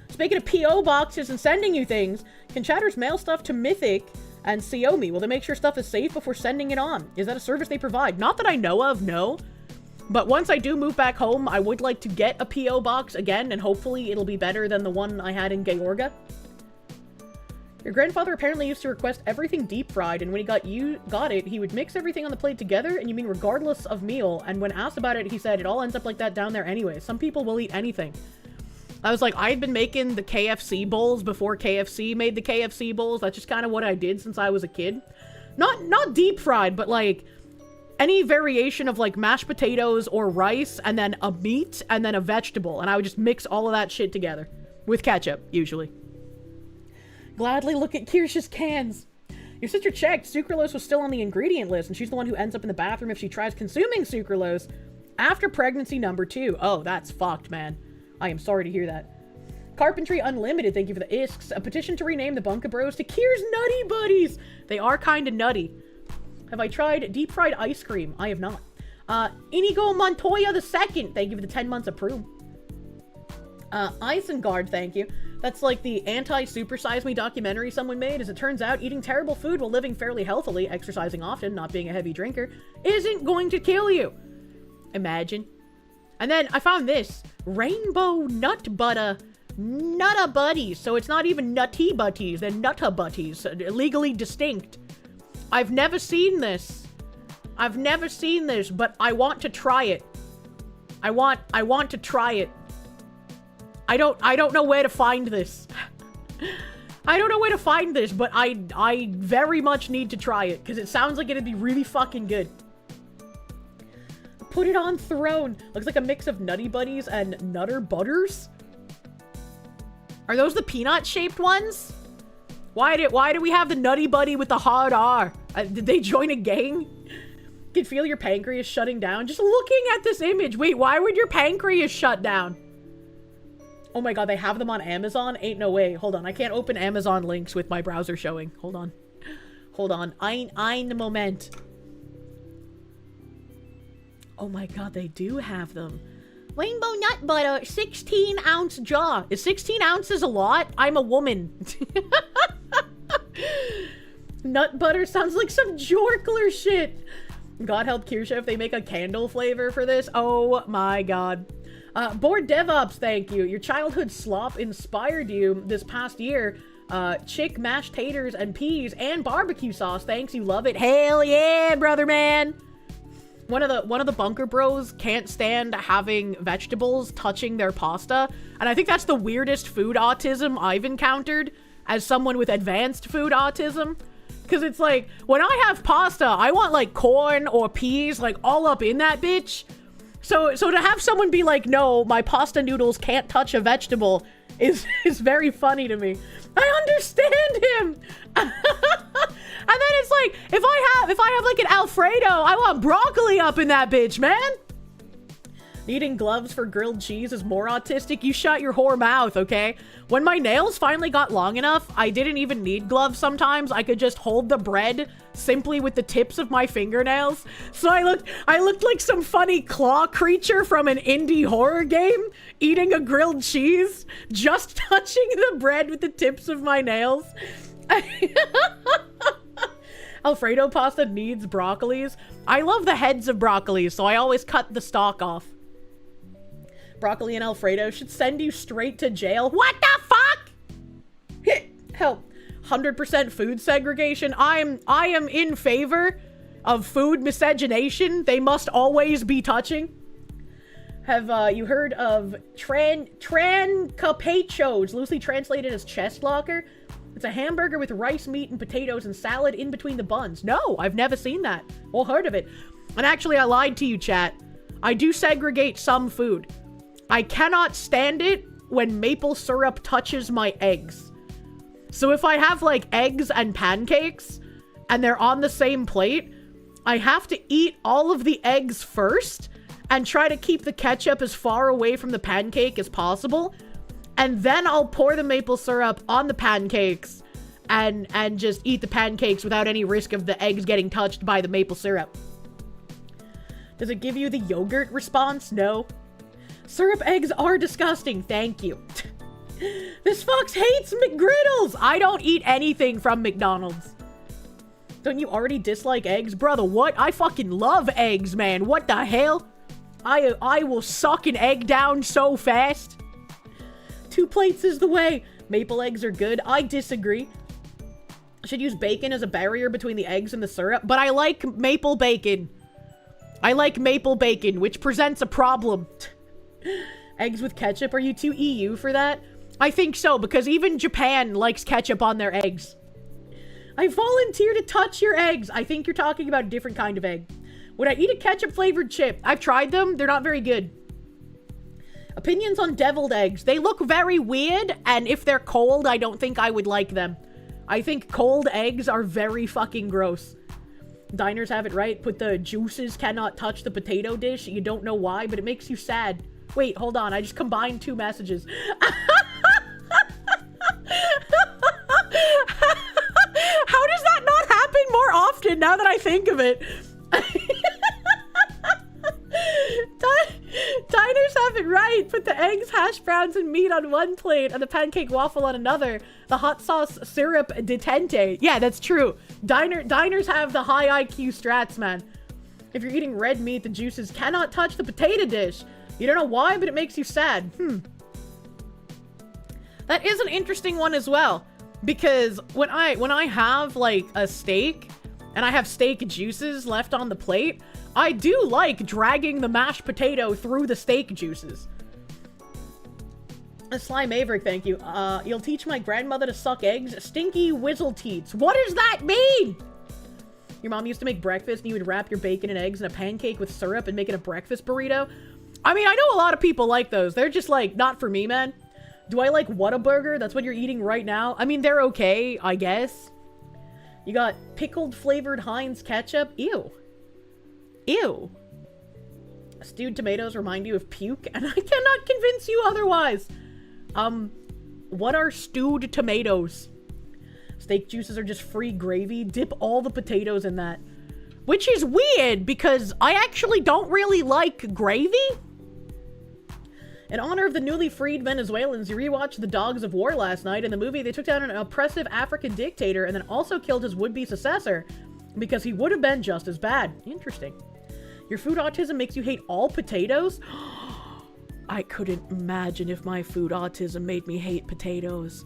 Speaking of P.O. boxes and sending you things, can chatters mail stuff to Mythic and Xiaomi? Will they make sure stuff is safe before sending it on? Is that a service they provide? Not that I know of, no. But once I do move back home, I would like to get a P.O. box again, and hopefully it'll be better than the one I had in Georgia. Your grandfather apparently used to request everything deep fried, and when he got it, he would mix everything on the plate together, and you mean regardless of meal, and when asked about it, he said it all ends up like that down there anyway. Some people will eat anything. I was like, I'd been making the KFC bowls before KFC made the KFC bowls. That's just kind of what I did since I was a kid. Not deep fried, but like any variation of like mashed potatoes or rice, and then a meat, and then a vegetable, and I would just mix all of that shit together. With ketchup, usually. Gladly look at Kirsche's cans. Your sister checked. Sucralose was still on the ingredient list, and she's the one who ends up in the bathroom if she tries consuming sucralose after pregnancy number 2. Oh, that's fucked, man. I am sorry to hear that. Carpentry Unlimited, thank you for the isks. A petition to rename the Bunka Bros to Kier's Nutty Buddies. They are kind of nutty. Have I tried deep fried ice cream? I have not. Inigo Montoya II, thank you for the 10 months of Prue. Isengard, thank you. That's like the anti-Super Size Me documentary someone made. As it turns out, eating terrible food while living fairly healthily, exercising often, not being a heavy drinker, isn't going to kill you. Imagine. And then I found this. Rainbow Nut Butter Nutta Buddies. So it's not even Nutty Butties, they're Nutta Butties. Legally distinct. I've never seen this. I've never seen this, but I want to try it. I want to try it. I don't know where to find this. I don't know where to find this, but I very much need to try it, because it sounds like it'd be really fucking good. Put it on throne. Looks like a mix of Nutty Buddies and Nutter Butters. Are those the peanut-shaped ones? Why do we have the Nutty Buddy with the hard R? Did they join a gang? Can feel your pancreas shutting down. Just looking at this image. Wait, why would your pancreas shut down? Oh my god, they have them on Amazon? Ain't no way. Hold on, I can't open Amazon links with my browser showing. Hold on. Hold on. Ein Moment. Oh my god, they do have them. Rainbow Nut Butter, 16-ounce jar. Is 16 ounces a lot? I'm a woman. Nut butter sounds like some Jorkler shit. God help Kirsche if they make a candle flavor for this. Oh my god. Board DevOps, thank you. Your childhood slop inspired you this past year. Chick mashed taters and peas and barbecue sauce. Thanks, you love it. Hell yeah, brother man. One of the Bunker Bros can't stand having vegetables touching their pasta, and I think that's the weirdest food autism I've encountered as someone with advanced food autism. Because it's like, when I have pasta, I want like corn or peas like all up in that bitch. So to have someone be like, no, my pasta noodles can't touch a vegetable is very funny to me. I understand him. And then it's like, if I have like an Alfredo, I want broccoli up in that bitch, man. Needing gloves for grilled cheese is more autistic. You shut your whore mouth, okay? When my nails finally got long enough, I didn't even need gloves sometimes. I could just hold the bread simply with the tips of my fingernails. So I looked like some funny claw creature from an indie horror game, eating a grilled cheese, just touching the bread with the tips of my nails. Alfredo pasta needs broccolis. I love the heads of broccolis, so I always cut the stalk off. Broccoli and Alfredo should send you straight to jail. What the fuck? Help. 100% food segregation. I am in favor of food miscegenation. They must always be touching. Have you heard of Trancapachos, loosely translated as chest locker? It's a hamburger with rice, meat, and potatoes and salad in between the buns. No, I've never seen that or heard of it. And actually, I lied to you, chat. I do segregate some food. I cannot stand it when maple syrup touches my eggs. So if I have like eggs and pancakes and they're on the same plate, I have to eat all of the eggs first and try to keep the ketchup as far away from the pancake as possible. And then I'll pour the maple syrup on the pancakes and just eat the pancakes without any risk of the eggs getting touched by the maple syrup. Does it give you the yogurt response? No. Syrup eggs are disgusting. Thank you. This fox hates McGriddles. I don't eat anything from McDonald's. Don't you already dislike eggs? Brother, what? I fucking love eggs, man. What the hell? I will suck an egg down so fast. 2 plates is the way. Maple eggs are good. I disagree. Should use bacon as a barrier between the eggs and the syrup, but I like maple bacon. I like maple bacon, which presents a problem. Eggs with ketchup, are you too EU for that? I think so, because even Japan likes ketchup on their eggs. I volunteer to touch your eggs. I think you're talking about a different kind of egg. Would I eat a ketchup-flavored chip? I've tried them. They're not very good. Opinions on deviled eggs. They look very weird, and if they're cold, I don't think I would like them. I think cold eggs are very fucking gross. Diners have it right. Put the juices cannot touch the potato dish. You don't know why, but it makes you sad. Wait, hold on. I just combined 2 messages. How does that not happen more often now that I think of it? Diners have it right. Put the eggs, hash browns, and meat on one plate and the pancake waffle on another. The hot sauce syrup detente. Yeah, that's true. Diners have the high IQ strats, man. If you're eating red meat, the juices cannot touch the potato dish. You don't know why, but it makes you sad. That is an interesting one as well. Because when I have, like, a steak, and I have steak juices left on the plate, I do like dragging the mashed potato through the steak juices. Sly Maverick, thank you. You'll teach my grandmother to suck eggs? Stinky whizzle teats. What does that mean? Your mom used to make breakfast and you would wrap your bacon and eggs in a pancake with syrup and make it a breakfast burrito? I mean, I know a lot of people like those. They're just, like, not for me, man. Do I like Whataburger? That's what you're eating right now? I mean, they're okay, I guess. You got pickled flavored Heinz ketchup? Ew. Ew. Stewed tomatoes remind you of puke, and I cannot convince you otherwise. What are stewed tomatoes? Steak juices are just free gravy. Dip all the potatoes in that. Which is weird, because I actually don't really like gravy. In honor of the newly freed Venezuelans, you rewatched The Dogs of War last night. In the movie, they took down an oppressive African dictator and then also killed his would-be successor because he would have been just as bad. Interesting. Your food autism makes you hate all potatoes? I couldn't imagine if my food autism made me hate potatoes.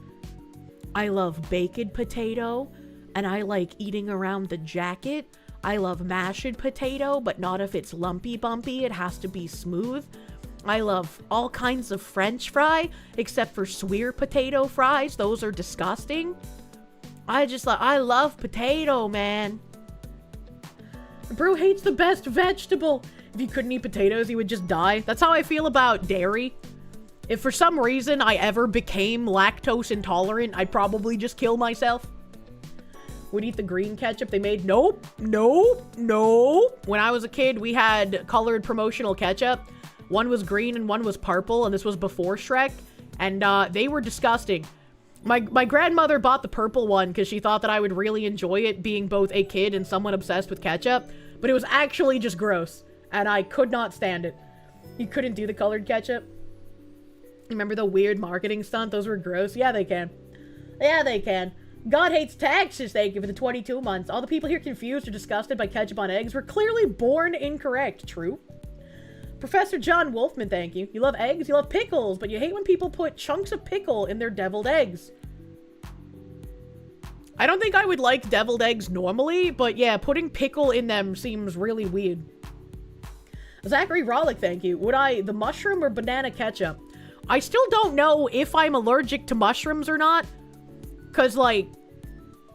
I love baked potato, and I like eating around the jacket. I love mashed potato, but not if it's lumpy bumpy. It has to be smooth. I love all kinds of French fry, except for swear potato fries. Those are disgusting. I love potato, man. Bro hates the best vegetable. If you couldn't eat potatoes, you would just die. That's how I feel about dairy. If for some reason I ever became lactose intolerant, I'd probably just kill myself. Would eat the green ketchup they made? Nope. Nope. Nope. When I was a kid, we had colored promotional ketchup. One was green and one was purple, and this was before Shrek. And they were disgusting. My grandmother bought the purple one because she thought that I would really enjoy it, being both a kid and someone obsessed with ketchup. But it was actually just gross, and I could not stand it. You couldn't do the colored ketchup? Remember the weird marketing stunt? Those were gross. Yeah, they can. Yeah, they can. God hates taxes, thank you for the 22 months. All the people here confused or disgusted by ketchup on eggs were clearly born incorrect. True. Professor John Wolfman, thank you. You love eggs, you love pickles, but you hate when people put chunks of pickle in their deviled eggs. I don't think I would like deviled eggs normally, but yeah, putting pickle in them seems really weird. Zachary Rollick, thank you. Would I the mushroom or banana ketchup? I still don't know if I'm allergic to mushrooms or not. Cause like,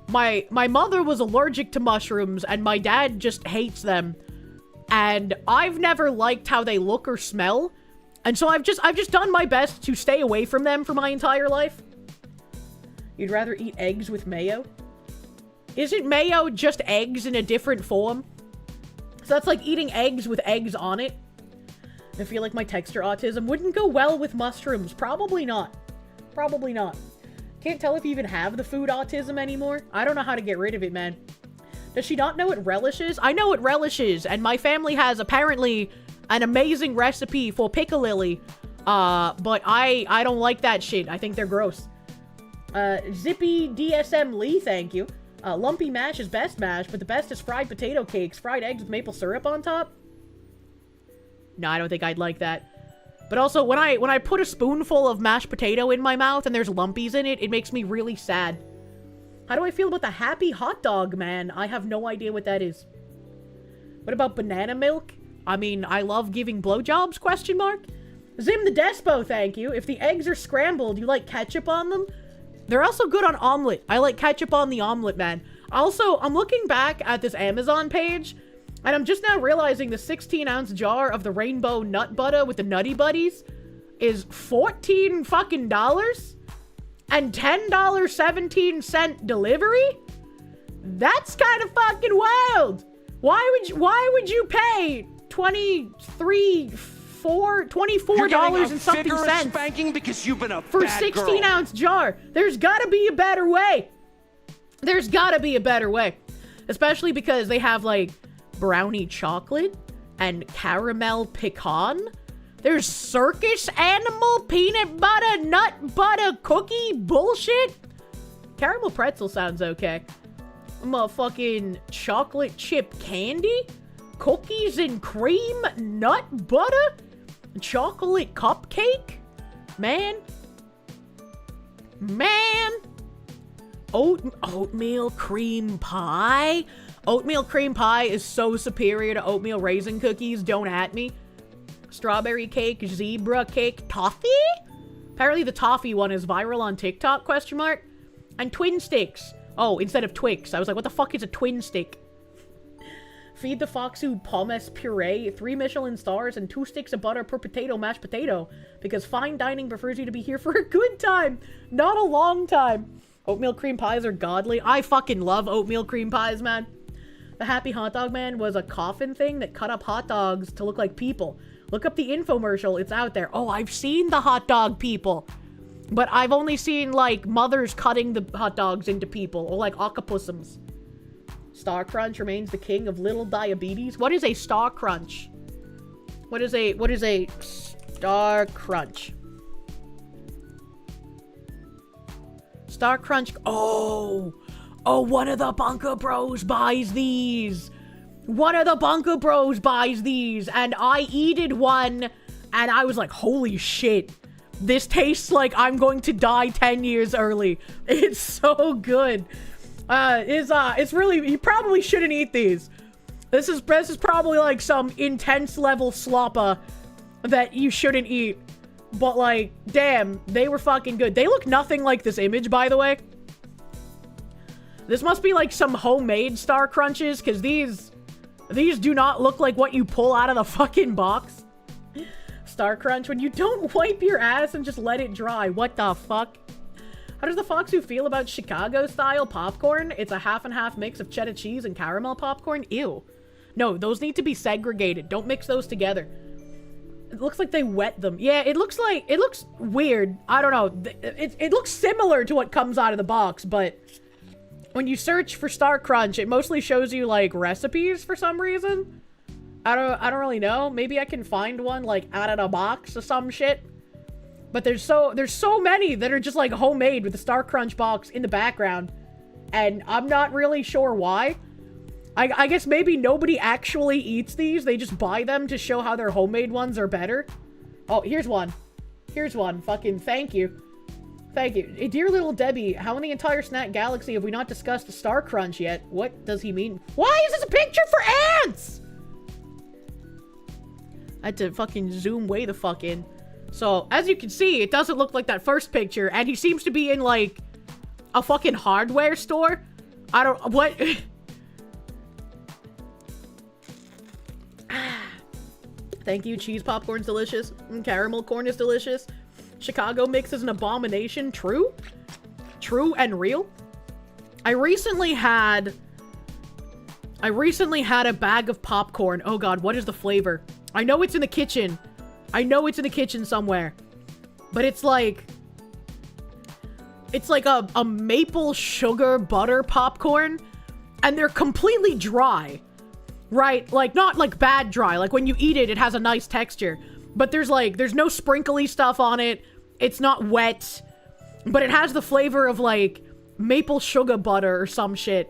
my mother was allergic to mushrooms and my dad just hates them. And I've never liked how they look or smell. And so I've just done my best to stay away from them for my entire life. You'd rather eat eggs with mayo? Isn't mayo just eggs in a different form? So that's like eating eggs with eggs on it. I feel like my texture autism wouldn't go well with mushrooms. Probably not. Probably not. Can't tell if you even have the food autism anymore. I don't know how to get rid of it, man. Does she not know what relish is? I know what relish is, and my family has apparently an amazing recipe for piccalilli. But I don't like that shit. I think they're gross. Zippy DSM Lee, thank you. Lumpy mash is best mash, but the best is fried potato cakes. Fried eggs with maple syrup on top? No, I don't think I'd like that. But also, when I put a spoonful of mashed potato in my mouth and there's lumpies in it, it makes me really sad. How do I feel about the happy hot dog man? I have no idea what that is. What about banana milk? I mean, I love giving blowjobs, question mark? Zim the Despo, thank you. If the eggs are scrambled, you like ketchup on them? They're also good on omelet. I like ketchup on the omelet, man. Also, I'm looking back at this Amazon page, and I'm just now realizing the 16-ounce jar of the rainbow nut butter with the Nutty Buddies is $14 fucking dollars and $10.17 delivery? That's kind of fucking wild. Why would you pay $24 and something cents spanking because you've been a for a bad 16-ounce jar? There's gotta be a better way. There's gotta be a better way. Especially because they have, like, brownie chocolate and caramel pecan. There's circus animal peanut butter nut butter cookie bullshit. Caramel pretzel sounds okay. Motherfucking chocolate chip candy? Cookies and cream nut butter? Chocolate cupcake? Man. Oatmeal cream pie? Oatmeal cream pie is so superior to oatmeal raisin cookies, don't at me. Strawberry cake, zebra cake, toffee? Apparently the toffee one is viral on TikTok, question mark. And twin sticks. Oh, instead of Twix. I was like, what the fuck is a twin stick? Feed the Foxu pommes puree, 3 Michelin stars, and 2 sticks of butter per potato mashed potato. Because fine dining prefers you to be here for a good time, not a long time. Oatmeal cream pies are godly. I fucking love oatmeal cream pies, man. The Happy Hot Dog Man was a coffin thing that cut up hot dogs to look like people. Look up the infomercial, it's out there. Oh, I've seen the hot dog people. But I've only seen, like, mothers cutting the hot dogs into people. Or, like, octopussums. Star Crunch remains the king of little diabetes. What is a Star Crunch? What is a Star Crunch? Star Crunch. Oh, one of the Bunker Bros buys these. One of the Bunker Bros buys these. And I eated one. And I was like, holy shit. This tastes like I'm going to die 10 years early. It's so good. It's really, you probably shouldn't eat these. This is probably like some intense level sloppa that you shouldn't eat. But like, damn, they were fucking good. They look nothing like this image, by the way. This must be like some homemade Star Crunches, because these do not look like what you pull out of the fucking box. Star Crunch, when you don't wipe your ass and just let it dry. What the fuck? How does the Foxu feel about Chicago-style popcorn? It's a half and half mix of cheddar cheese and caramel popcorn. Ew. No, those need to be segregated. Don't mix those together. It looks like they wet them. Yeah, it looks weird. I don't know. It looks similar to what comes out of the box, but when you search for Star Crunch, it mostly shows you, like, recipes for some reason. I don't really know. Maybe I can find one, like, out of a box or some shit. But there's so many that are just, like, homemade with the Star Crunch box in the background. And I'm not really sure why. I guess maybe nobody actually eats these. They just buy them to show how their homemade ones are better. Oh, here's one. Here's one. Fucking thank you. Thank you. Hey, dear little Debbie, how in the entire snack galaxy have we not discussed the Star Crunch yet? What does he mean? Why is this a picture for ants? I had to fucking zoom way the fuck in. So, as you can see, it doesn't look like that first picture, and he seems to be in, like, a fucking hardware store. I don't... What... Thank you, cheese popcorn's delicious. Caramel corn is delicious. Chicago mix is an abomination. True? True and real? I recently had a bag of popcorn. Oh god, what is the flavor? I know it's in the kitchen. I know it's in the kitchen somewhere. But it's like a maple sugar butter popcorn. And they're completely dry. Right? Like, not like bad dry. Like, when you eat it, it has a nice texture. But there's no sprinkly stuff on it. It's not wet. But it has the flavor of, like, maple sugar butter or some shit.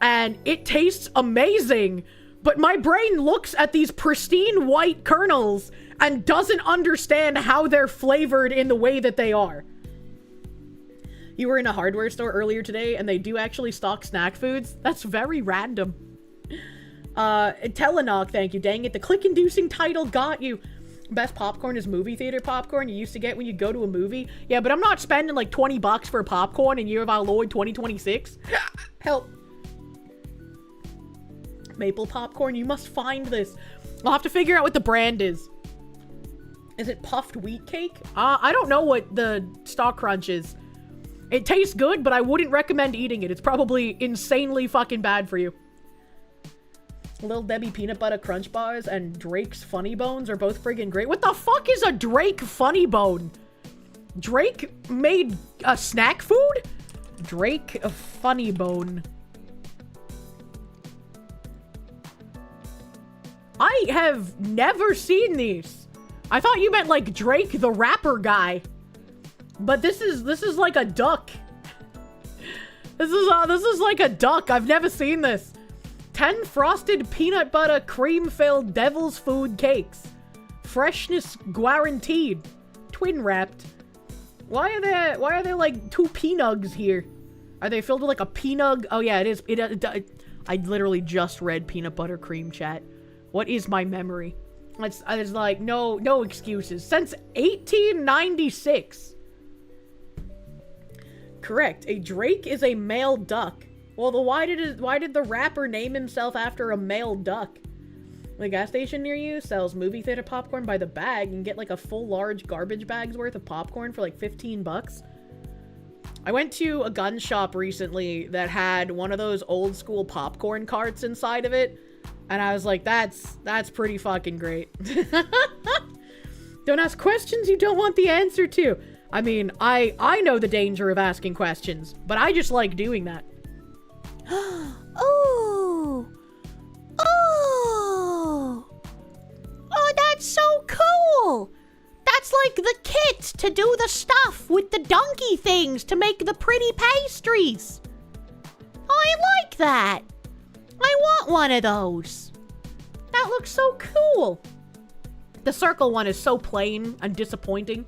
And it tastes amazing. But my brain looks at these pristine white kernels and doesn't understand how they're flavored in the way that they are. You were in a hardware store earlier today and they do actually stock snack foods? That's very random. Telenock, thank you. Dang it, the click-inducing title got you. Best popcorn is movie theater popcorn you used to get when you go to a movie. Yeah, but I'm not spending like 20 bucks for popcorn in Year of Our Lord 2026. Help. Maple popcorn, you must find this. I'll have to figure out what the brand is. Is it puffed wheat cake? I don't know what the Star Crunch is. It tastes good, but I wouldn't recommend eating it. It's probably insanely fucking bad for you. Little Debbie Peanut Butter Crunch Bars and Drake's Funny Bones are both friggin' great. What the fuck is a Drake Funny Bone? Drake made a snack food? Drake a Funny Bone. I have never seen these. I thought you meant like Drake the rapper guy. But this is like a duck. This is like a duck. I've never seen this. 10 frosted peanut butter cream-filled devil's food cakes. Freshness guaranteed. Twin wrapped. Why are there like 2 peanugs here? Are they filled with like a peanut? Oh yeah, it is. I literally just read peanut butter cream chat. What is my memory? It's like no excuses. Since 1896. Correct. A drake is a male duck. Well, why did the rapper name himself after a male duck? The gas station near you sells movie theater popcorn by the bag and get like a full large garbage bag's worth of popcorn for like 15 bucks. I went to a gun shop recently that had one of those old school popcorn carts inside of it. And I was like, that's pretty fucking great. Don't ask questions you don't want the answer to. I mean, I know the danger of asking questions, but I just like doing that. Oh, that's so cool. That's like the kit to do the stuff with the donkey things to make the pretty pastries. I like that. I want one of those. That looks so cool. The circle one is so plain and disappointing.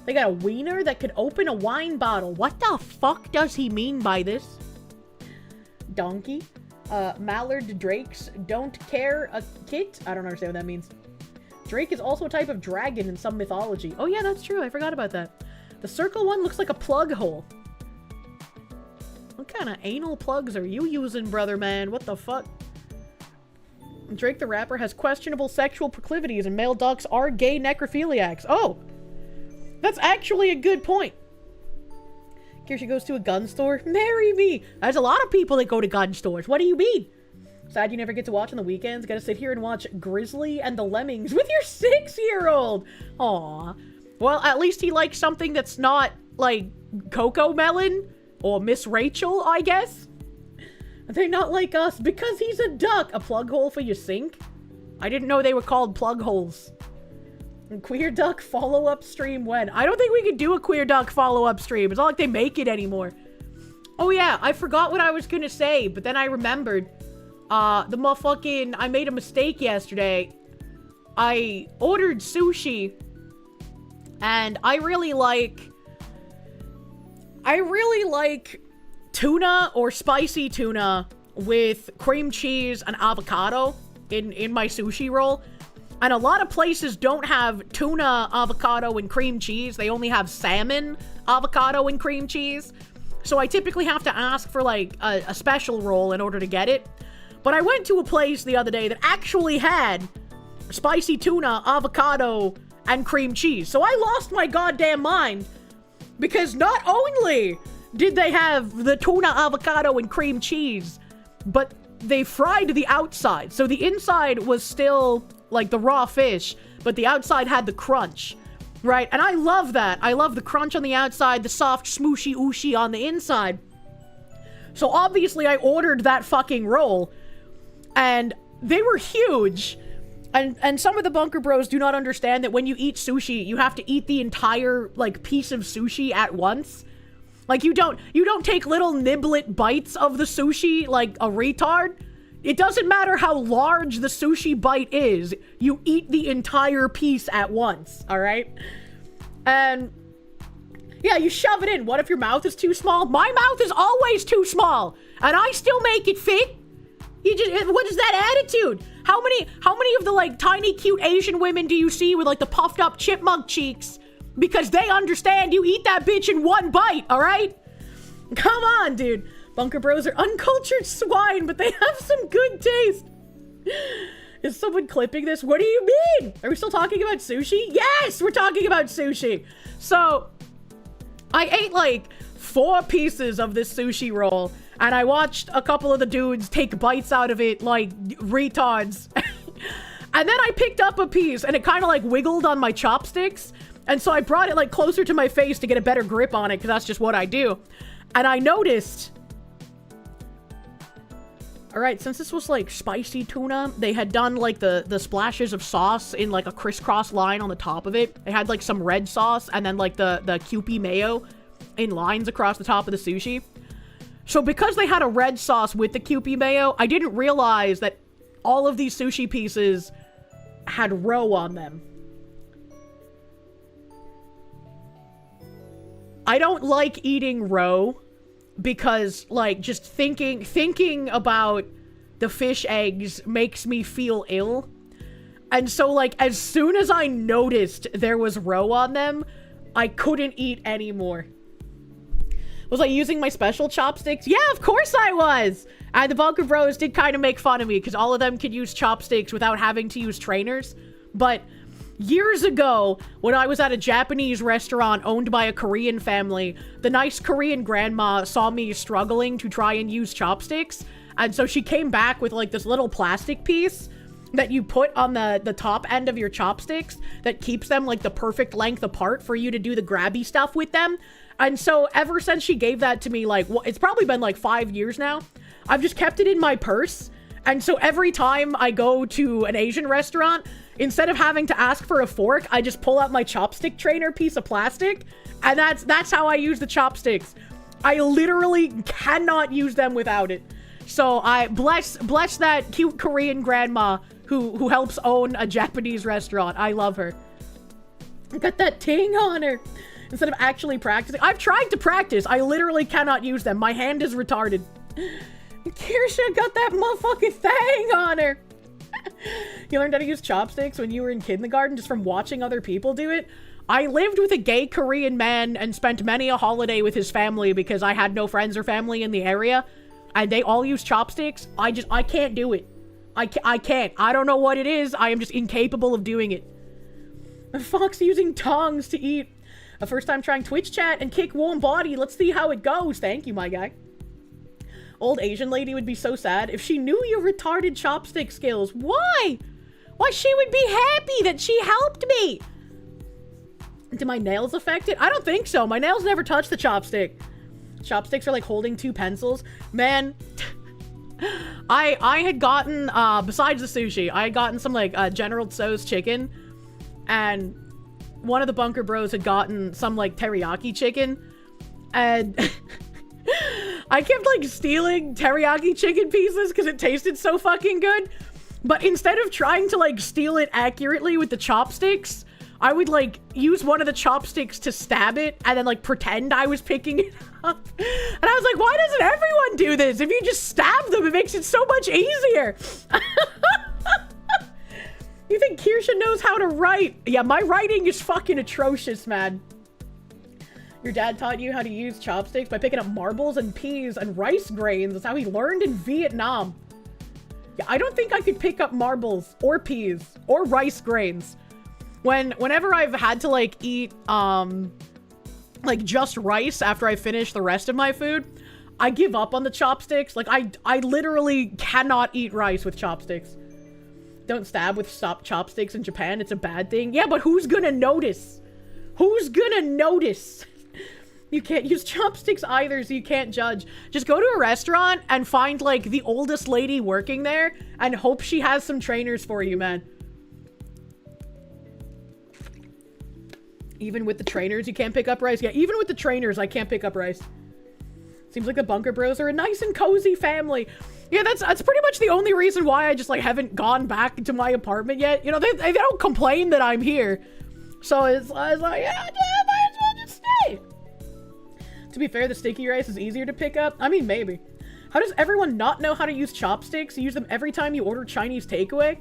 They got a wiener that could open a wine bottle. What the fuck does he mean by this? Donkey. Mallard Drakes don't care a kit. I don't understand what that means. Drake is also a type of dragon in some mythology. Oh yeah, that's true. I forgot about that. The circle one looks like a plug hole. What kind of anal plugs are you using, brother man? What the fuck? Drake the rapper has questionable sexual proclivities and male ducks are gay necrophiliacs. Oh! That's actually a good point. Kirsche goes to a gun store. Marry me! There's a lot of people that go to gun stores. What do you mean? Sad you never get to watch on the weekends. Gotta sit here and watch Grizzly and the Lemmings with your 6-year-old. Aw. Well, at least he likes something that's not, like, Coco Melon or Miss Rachel, I guess. Are they not like us? Because he's a duck. A plug hole for your sink? I didn't know they were called plug holes. And Queer Duck follow-up stream when? I don't think we could do a Queer Duck follow-up stream. It's not like they make it anymore. Oh yeah, I forgot what I was gonna say, but then I remembered. The motherfucking... I made a mistake yesterday. I ordered sushi. And I really like tuna or spicy tuna with cream cheese and avocado in my sushi roll. And a lot of places don't have tuna, avocado, and cream cheese. They only have salmon, avocado, and cream cheese. So I typically have to ask for like a special roll in order to get it. But I went to a place the other day that actually had spicy tuna, avocado, and cream cheese. So I lost my goddamn mind. Because not only did they have the tuna, avocado, and cream cheese, but they fried the outside. So the inside was still like the raw fish, but the outside had the crunch, right? And I love that. I love the crunch on the outside, the soft smooshy ooshy on the inside. So obviously I ordered that fucking roll, and they were huge. And some of the bunker bros do not understand that when you eat sushi, you have to eat the entire, like, piece of sushi at once. Like, you don't take little niblet bites of the sushi like a retard. It doesn't matter how large the sushi bite is. You eat the entire piece at once, all right? And Yeah, you shove it in. What if your mouth is too small? My mouth is always too small, and I still make it fit. What is that attitude? How many of the like tiny cute Asian women do you see with like the puffed up chipmunk cheeks? Because they understand you eat that bitch in one bite, all right? Come on, dude. Bunker Bros are uncultured swine, but they have some good taste. Is someone clipping this? What do you mean? Are we still talking about sushi? Yes, we're talking about sushi. So, I ate like 4 pieces of this sushi roll, and I watched a couple of the dudes take bites out of it like retards. And then I picked up a piece, and it kind of like wiggled on my chopsticks. And so I brought it like closer to my face to get a better grip on it, because that's just what I do. And I noticed... Alright, since this was like spicy tuna, they had done like the splashes of sauce in like a crisscross line on the top of it. They had like some red sauce and then like the Kewpie mayo in lines across the top of the sushi. So because they had a red sauce with the Kewpie mayo, I didn't realize that all of these sushi pieces had roe on them. I don't like eating roe because, like, just thinking about the fish eggs makes me feel ill. And so, like, as soon as I noticed there was roe on them, I couldn't eat anymore. Was I using my special chopsticks? Yeah, of course I was! And the Bunker Bros did kind of make fun of me because all of them could use chopsticks without having to use trainers. But years ago, when I was at a Japanese restaurant owned by a Korean family, the nice Korean grandma saw me struggling to try and use chopsticks. And so she came back with like this little plastic piece that you put on the top end of your chopsticks that keeps them like the perfect length apart for you to do the grabby stuff with them. And so ever since she gave that to me, like, it's probably been like 5 years now, I've just kept it in my purse. And so every time I go to an Asian restaurant, instead of having to ask for a fork, I just pull out my chopstick trainer piece of plastic, and that's how I use the chopsticks. I literally cannot use them without it. So I bless that cute Korean grandma who helps own a Japanese restaurant. I love her. Got that ting on her. Instead of actually practicing. I've tried to practice. I literally cannot use them. My hand is retarded. Kirsche got that motherfucking thing on her. You learned how to use chopsticks when you were in kindergarten just from watching other people do it? I lived with a gay Korean man and spent many a holiday with his family because I had no friends or family in the area. And they all use chopsticks. I can't do it. I can't. I don't know what it is. I am just incapable of doing it. A fox using tongs to eat. A first time trying Twitch chat and kick warm body. Let's see how it goes. Thank you, my guy. Old Asian lady would be so sad if she knew your retarded chopstick skills. Why? Why, she would be happy that she helped me. Do my nails affect it? I don't think so. My nails never touch the chopstick. Chopsticks are like holding 2 pencils. Man, I had gotten, besides the sushi, I had gotten some like General Tso's chicken, and one of the Bunker Bros had gotten some like teriyaki chicken, and I kept like stealing teriyaki chicken pieces because it tasted so fucking good. But instead of trying to like steal it accurately with the chopsticks, I would like use one of the chopsticks to stab it and then like pretend I was picking it up. And I was like, why doesn't everyone do this? If you just stab them, it makes it so much easier. You think Kirsche knows how to write? Yeah, my writing is fucking atrocious, man. Your dad taught you how to use chopsticks by picking up marbles and peas and rice grains. That's how he learned in Vietnam. Yeah, I don't think I could pick up marbles or peas or rice grains. Whenever I've had to like eat like just rice after I finish the rest of my food, I give up on the chopsticks. Like I literally cannot eat rice with chopsticks. Don't stab with chopsticks in Japan. It's a bad thing. Yeah, but who's gonna notice? Who's gonna notice? You can't use chopsticks either, so you can't judge. Just go to a restaurant and find like the oldest lady working there and hope she has some trainers for you, man. Even with the trainers, you can't pick up rice? Yeah, even with the trainers, I can't pick up rice. Seems like the Bunker Bros are a nice and cozy family. Yeah, that's pretty much the only reason why I just like haven't gone back to my apartment yet. You know, they don't complain that I'm here. So it's like, yeah, I might as well just stay. To be fair, the sticky rice is easier to pick up. I mean, maybe. How does everyone not know how to use chopsticks? You use them every time you order Chinese takeaway?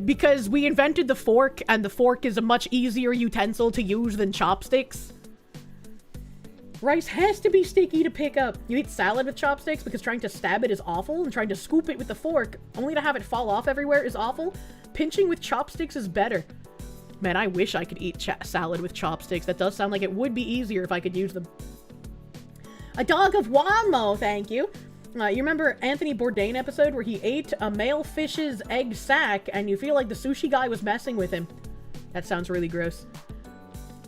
Because we invented the fork, and the fork is a much easier utensil to use than chopsticks. Rice has to be sticky to pick up. You eat salad with chopsticks because trying to stab it is awful, and trying to scoop it with the fork, only to have it fall off everywhere, is awful. Pinching with chopsticks is better. Man, I wish I could eat salad with chopsticks. That does sound like it would be easier if I could use them. A dog of Wamo, thank you. You remember Anthony Bourdain episode where he ate a male fish's egg sac and you feel like the sushi guy was messing with him? That sounds really gross.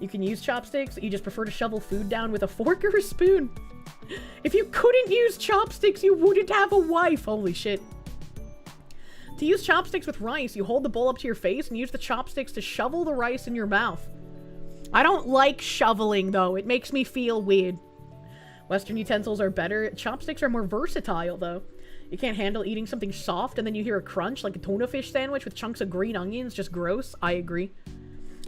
You can use chopsticks, you just prefer to shovel food down with a fork or a spoon. If you couldn't use chopsticks, you wouldn't have a wife. Holy shit. To use chopsticks with rice, you hold the bowl up to your face and use the chopsticks to shovel the rice in your mouth. I don't like shoveling, though. It makes me feel weird. Western utensils are better. Chopsticks are more versatile, though. You can't handle eating something soft and then you hear a crunch, like a tuna fish sandwich with chunks of green onions. Just gross. I agree.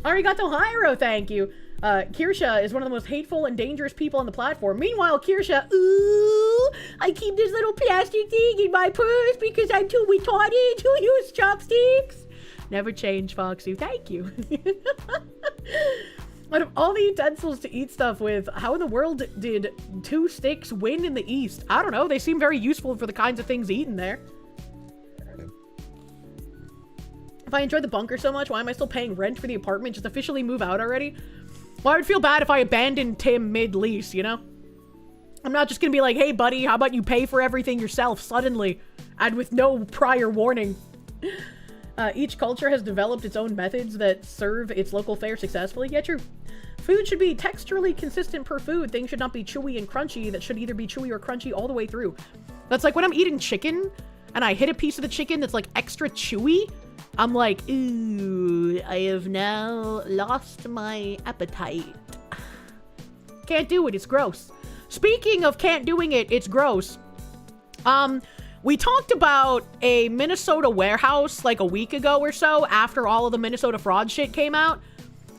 Arigato Hyro, thank you. Kirsche is one of the most hateful and dangerous people on the platform. Meanwhile, Kirsche, ooh, I keep this little plastic thing in my purse because I'm too retarded to use chopsticks. Never change, Foxy. Thank you. Out of all the utensils to eat stuff with, how in the world did 2 sticks win in the East? I don't know. They seem very useful for the kinds of things eaten there. If I enjoyed the bunker so much, why am I still paying rent for the apartment? Just officially move out already? Well, I would feel bad if I abandoned Tim mid-lease, you know? I'm not just gonna be like, hey, buddy, how about you pay for everything yourself suddenly and with no prior warning? Each culture has developed its own methods that serve its local fare successfully. Yeah, true. Food should be texturally consistent per food. Things should not be chewy and crunchy. That should either be chewy or crunchy all the way through. That's like when I'm eating chicken and I hit a piece of the chicken that's like extra chewy. I'm like, ooh, I have now lost my appetite. Can't do it. It's gross. Speaking of can't doing it, it's gross. We talked about a Minnesota warehouse like a week ago or so after all of the Minnesota fraud shit came out.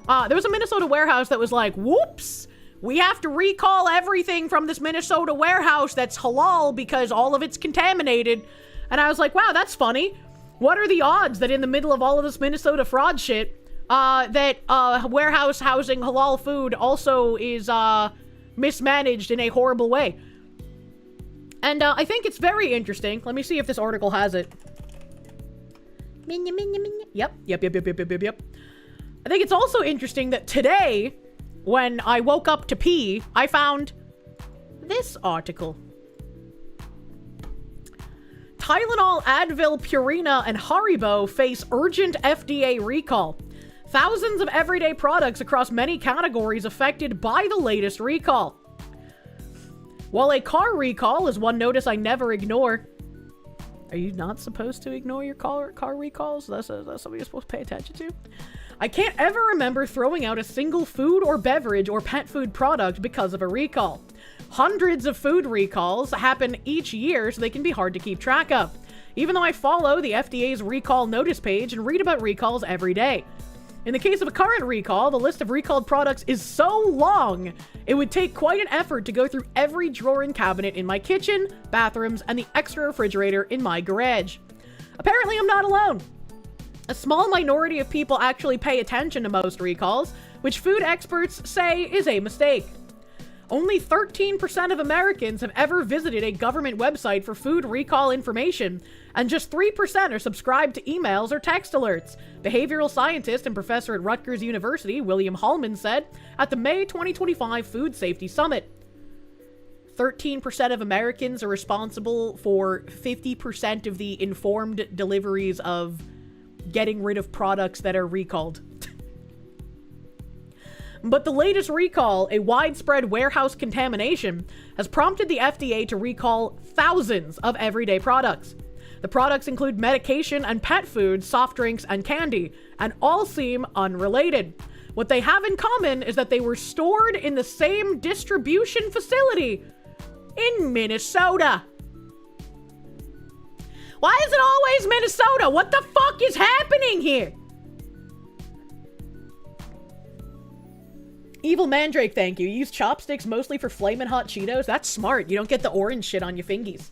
There was a Minnesota warehouse that was like, whoops, we have to recall everything from this Minnesota warehouse that's halal because all of it's contaminated. And I was like, wow, that's funny. What are the odds that in the middle of all of this Minnesota fraud shit, that warehouse housing halal food also is mismanaged in a horrible way? And I think it's very interesting. Let me see if this article has it. Yep. I think it's also interesting that today, when I woke up to pee, I found this article. Tylenol, Advil, Purina, and Haribo face urgent FDA recall. Thousands of everyday products across many categories affected by the latest recall. While a car recall is one notice I never ignore. Are you not supposed to ignore your car recalls? That's something you're supposed to pay attention to? I can't ever remember throwing out a single food or beverage or pet food product because of a recall. Hundreds of food recalls happen each year, so they can be hard to keep track of. Even though I follow the FDA's recall notice page and read about recalls every day. In the case of a current recall, the list of recalled products is so long, it would take quite an effort to go through every drawer and cabinet in my kitchen, bathrooms, and the extra refrigerator in my garage. Apparently, I'm not alone. A small minority of people actually pay attention to most recalls, which food experts say is a mistake. Only 13% of Americans have ever visited a government website for food recall information, and just 3% are subscribed to emails or text alerts, behavioral scientist and professor at Rutgers University, William Hallman, said at the May 2025 Food Safety Summit. 13% of Americans are responsible for 50% of the informed deliveries of getting rid of products that are recalled. But the latest recall, a widespread warehouse contamination, has prompted the FDA to recall thousands of everyday products. The products include medication and pet food, soft drinks, and candy, and all seem unrelated. What they have in common is that they were stored in the same distribution facility in Minnesota. Why is it always Minnesota? What the fuck is happening here? Evil Mandrake, thank you. You use chopsticks mostly for flamin' hot Cheetos? That's smart. You don't get the orange shit on your fingies.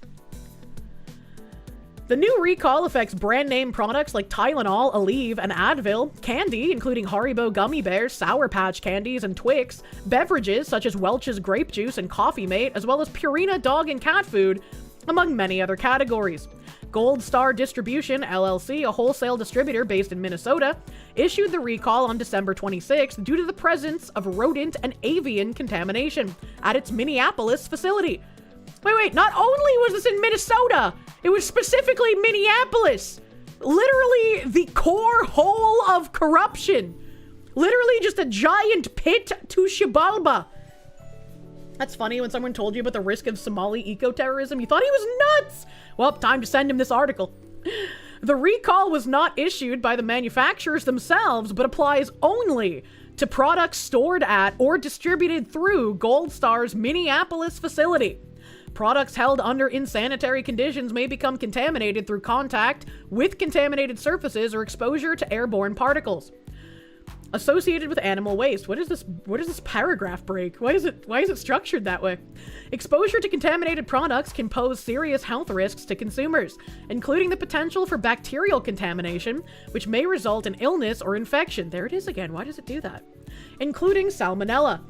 The new recall affects brand name products like Tylenol, Aleve, and Advil, candy, including Haribo gummy bears, Sour Patch candies, and Twix, beverages such as Welch's grape juice and Coffee Mate, as well as Purina dog and cat food, among many other categories. Gold Star Distribution, LLC, a wholesale distributor based in Minnesota, issued the recall on December 26th due to the presence of rodent and avian contamination at its Minneapolis facility. Wait, not only was this in Minnesota, it was specifically Minneapolis. Literally the core hole of corruption. Literally just a giant pit to Shibalba. That's funny, when someone told you about the risk of Somali eco-terrorism, you thought he was nuts. Well, time to send him this article. The recall was not issued by the manufacturers themselves, but applies only to products stored at or distributed through Gold Star's Minneapolis facility. Products held under insanitary conditions may become contaminated through contact with contaminated surfaces or exposure to airborne particles associated with animal waste. What is this paragraph break? Why is it structured that way? Exposure to contaminated products can pose serious health risks to consumers, including the potential for bacterial contamination, which may result in illness or infection. There it is again. Why does it do that? Including salmonella.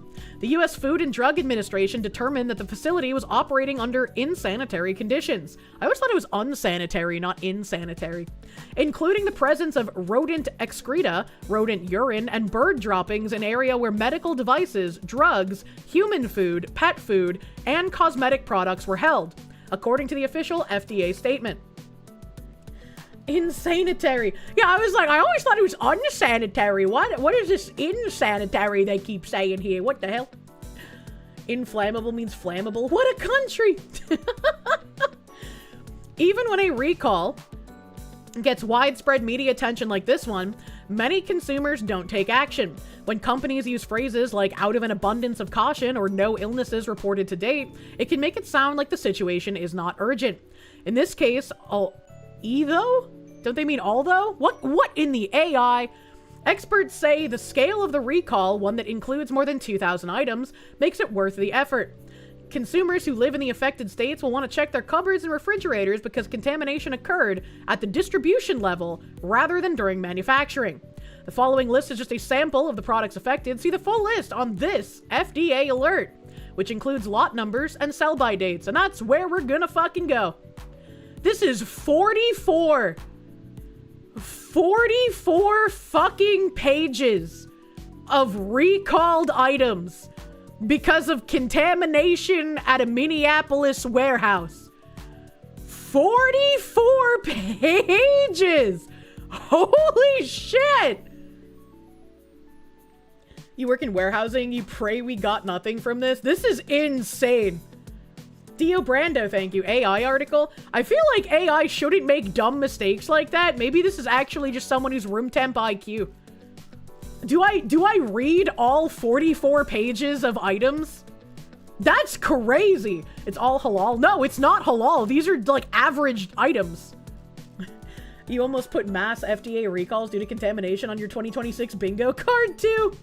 The U.S. Food and Drug Administration determined that the facility was operating under insanitary conditions. I always thought it was unsanitary, not insanitary. Including the presence of rodent excreta, rodent urine, and bird droppings in an area where medical devices, drugs, human food, pet food, and cosmetic products were held, according to the official FDA statement. Insanitary. Yeah, I was like, I always thought it was unsanitary. What is this insanitary they keep saying here? What the hell? Inflammable means flammable. What a country! Even when a recall gets widespread media attention like this one, many consumers don't take action. When companies use phrases like out of an abundance of caution or no illnesses reported to date, it can make it sound like the situation is not urgent. In this case, though? Don't they mean although? What in the AI? Experts say the scale of the recall, one that includes more than 2,000 items, makes it worth the effort. Consumers who live in the affected states will want to check their cupboards and refrigerators because contamination occurred at the distribution level rather than during manufacturing. The following list is just a sample of the products affected. See the full list on this FDA alert, which includes lot numbers and sell-by dates, and that's where we're gonna fucking go. This is 44 fucking pages of recalled items because of contamination at a Minneapolis warehouse. 44 pages! Holy shit! You work in warehousing, you pray we got nothing from this? This is insane. Dio Brando, thank you. AI article. I feel like AI shouldn't make dumb mistakes like that. Maybe this is actually just someone who's room temp IQ. Do I read all 44 pages of items? That's crazy. It's all halal. No, it's not halal. These are like average items. You almost put mass FDA recalls due to contamination on your 2026 bingo card too.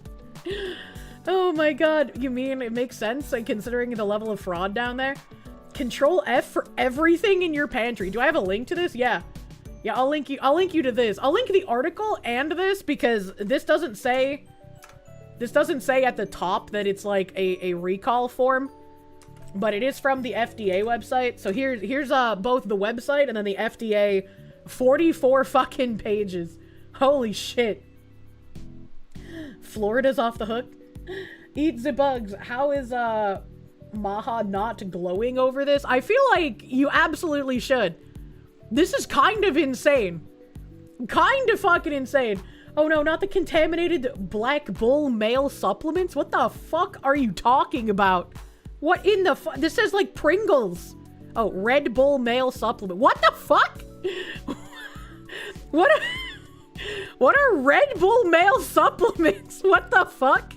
Oh my god. You mean it makes sense considering the level of fraud down there? Control F for everything in your pantry. Do I have a link to this? Yeah. Yeah, I'll link you to this. I'll link the article and this because this doesn't say at the top that it's like a recall form, but it is from the FDA website. So here's both the website and then the FDA 44 fucking pages. Holy shit. Florida's off the hook. Eat the bugs. How is Maha not glowing over this? I feel like you absolutely should. This is kind of insane. Kind of fucking insane. Oh no, not the contaminated Black Bull male supplements? What the fuck are you talking about? What in the fuck? This says like Pringles. Oh, Red Bull male supplement. What the fuck? What are Red Bull male supplements? What the fuck?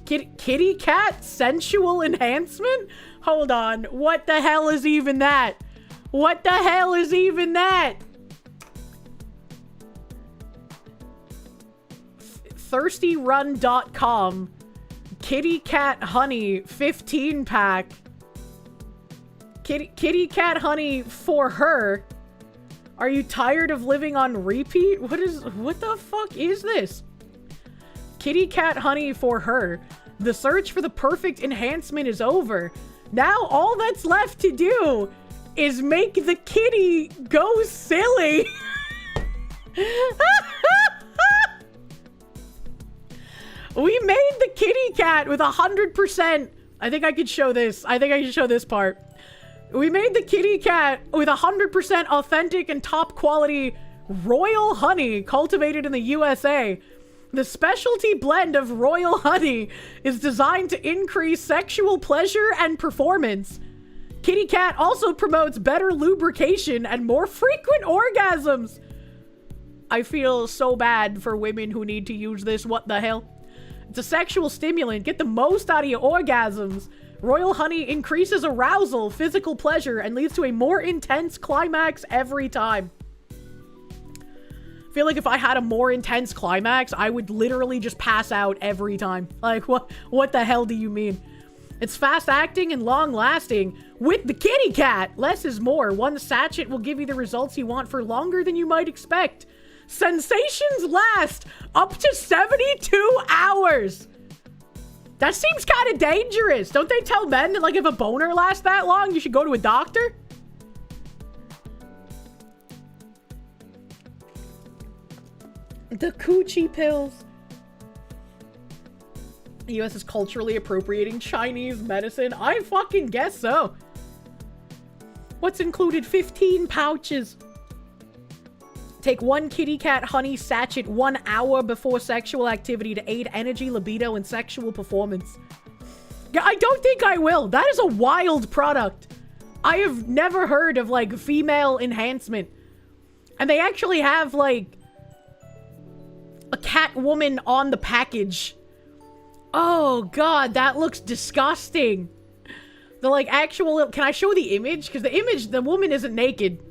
Kitty cat sensual enhancement? Hold on. What the hell is even that? What the hell is even that? Thirstyrun.com Kitty Cat Honey 15 pack. Kitty Cat Honey for her. Are you tired of living on repeat? What the fuck is this? Kitty Cat Honey for her. The search for the perfect enhancement is over. Now all that's left to do is make the kitty go silly. We made the kitty cat with 100%. I think I could show this. I think I can show this part. We made the kitty cat with 100% authentic and top quality royal honey cultivated in the USA. The specialty blend of royal honey is designed to increase sexual pleasure and performance. Kitty cat also promotes better lubrication and more frequent orgasms. I feel so bad for women who need to use this. What the hell? It's a sexual stimulant. Get the most out of your orgasms. Royal honey increases arousal, physical pleasure, and leads to a more intense climax every time. I feel like if I had a more intense climax, I would literally just pass out every time. Like, what the hell do you mean? It's fast acting and long lasting with the kitty cat. Less is more. One sachet will give you the results you want for longer than you might expect. Sensations last up to 72 hours. That seems kind of dangerous. Don't they tell men that, like, if a boner lasts that long, you should go to a doctor? The coochie pills. The US is culturally appropriating Chinese medicine. I fucking guess so. What's included? 15 pouches. Take 1 kitty cat honey sachet 1 hour before sexual activity to aid energy, libido, and sexual performance. I don't think I will. That is a wild product. I have never heard of, like, female enhancement. And they actually have, like, a cat woman on the package. Oh, God, that looks disgusting. The, like, actual... Can I show the image? Because the image, the woman isn't naked.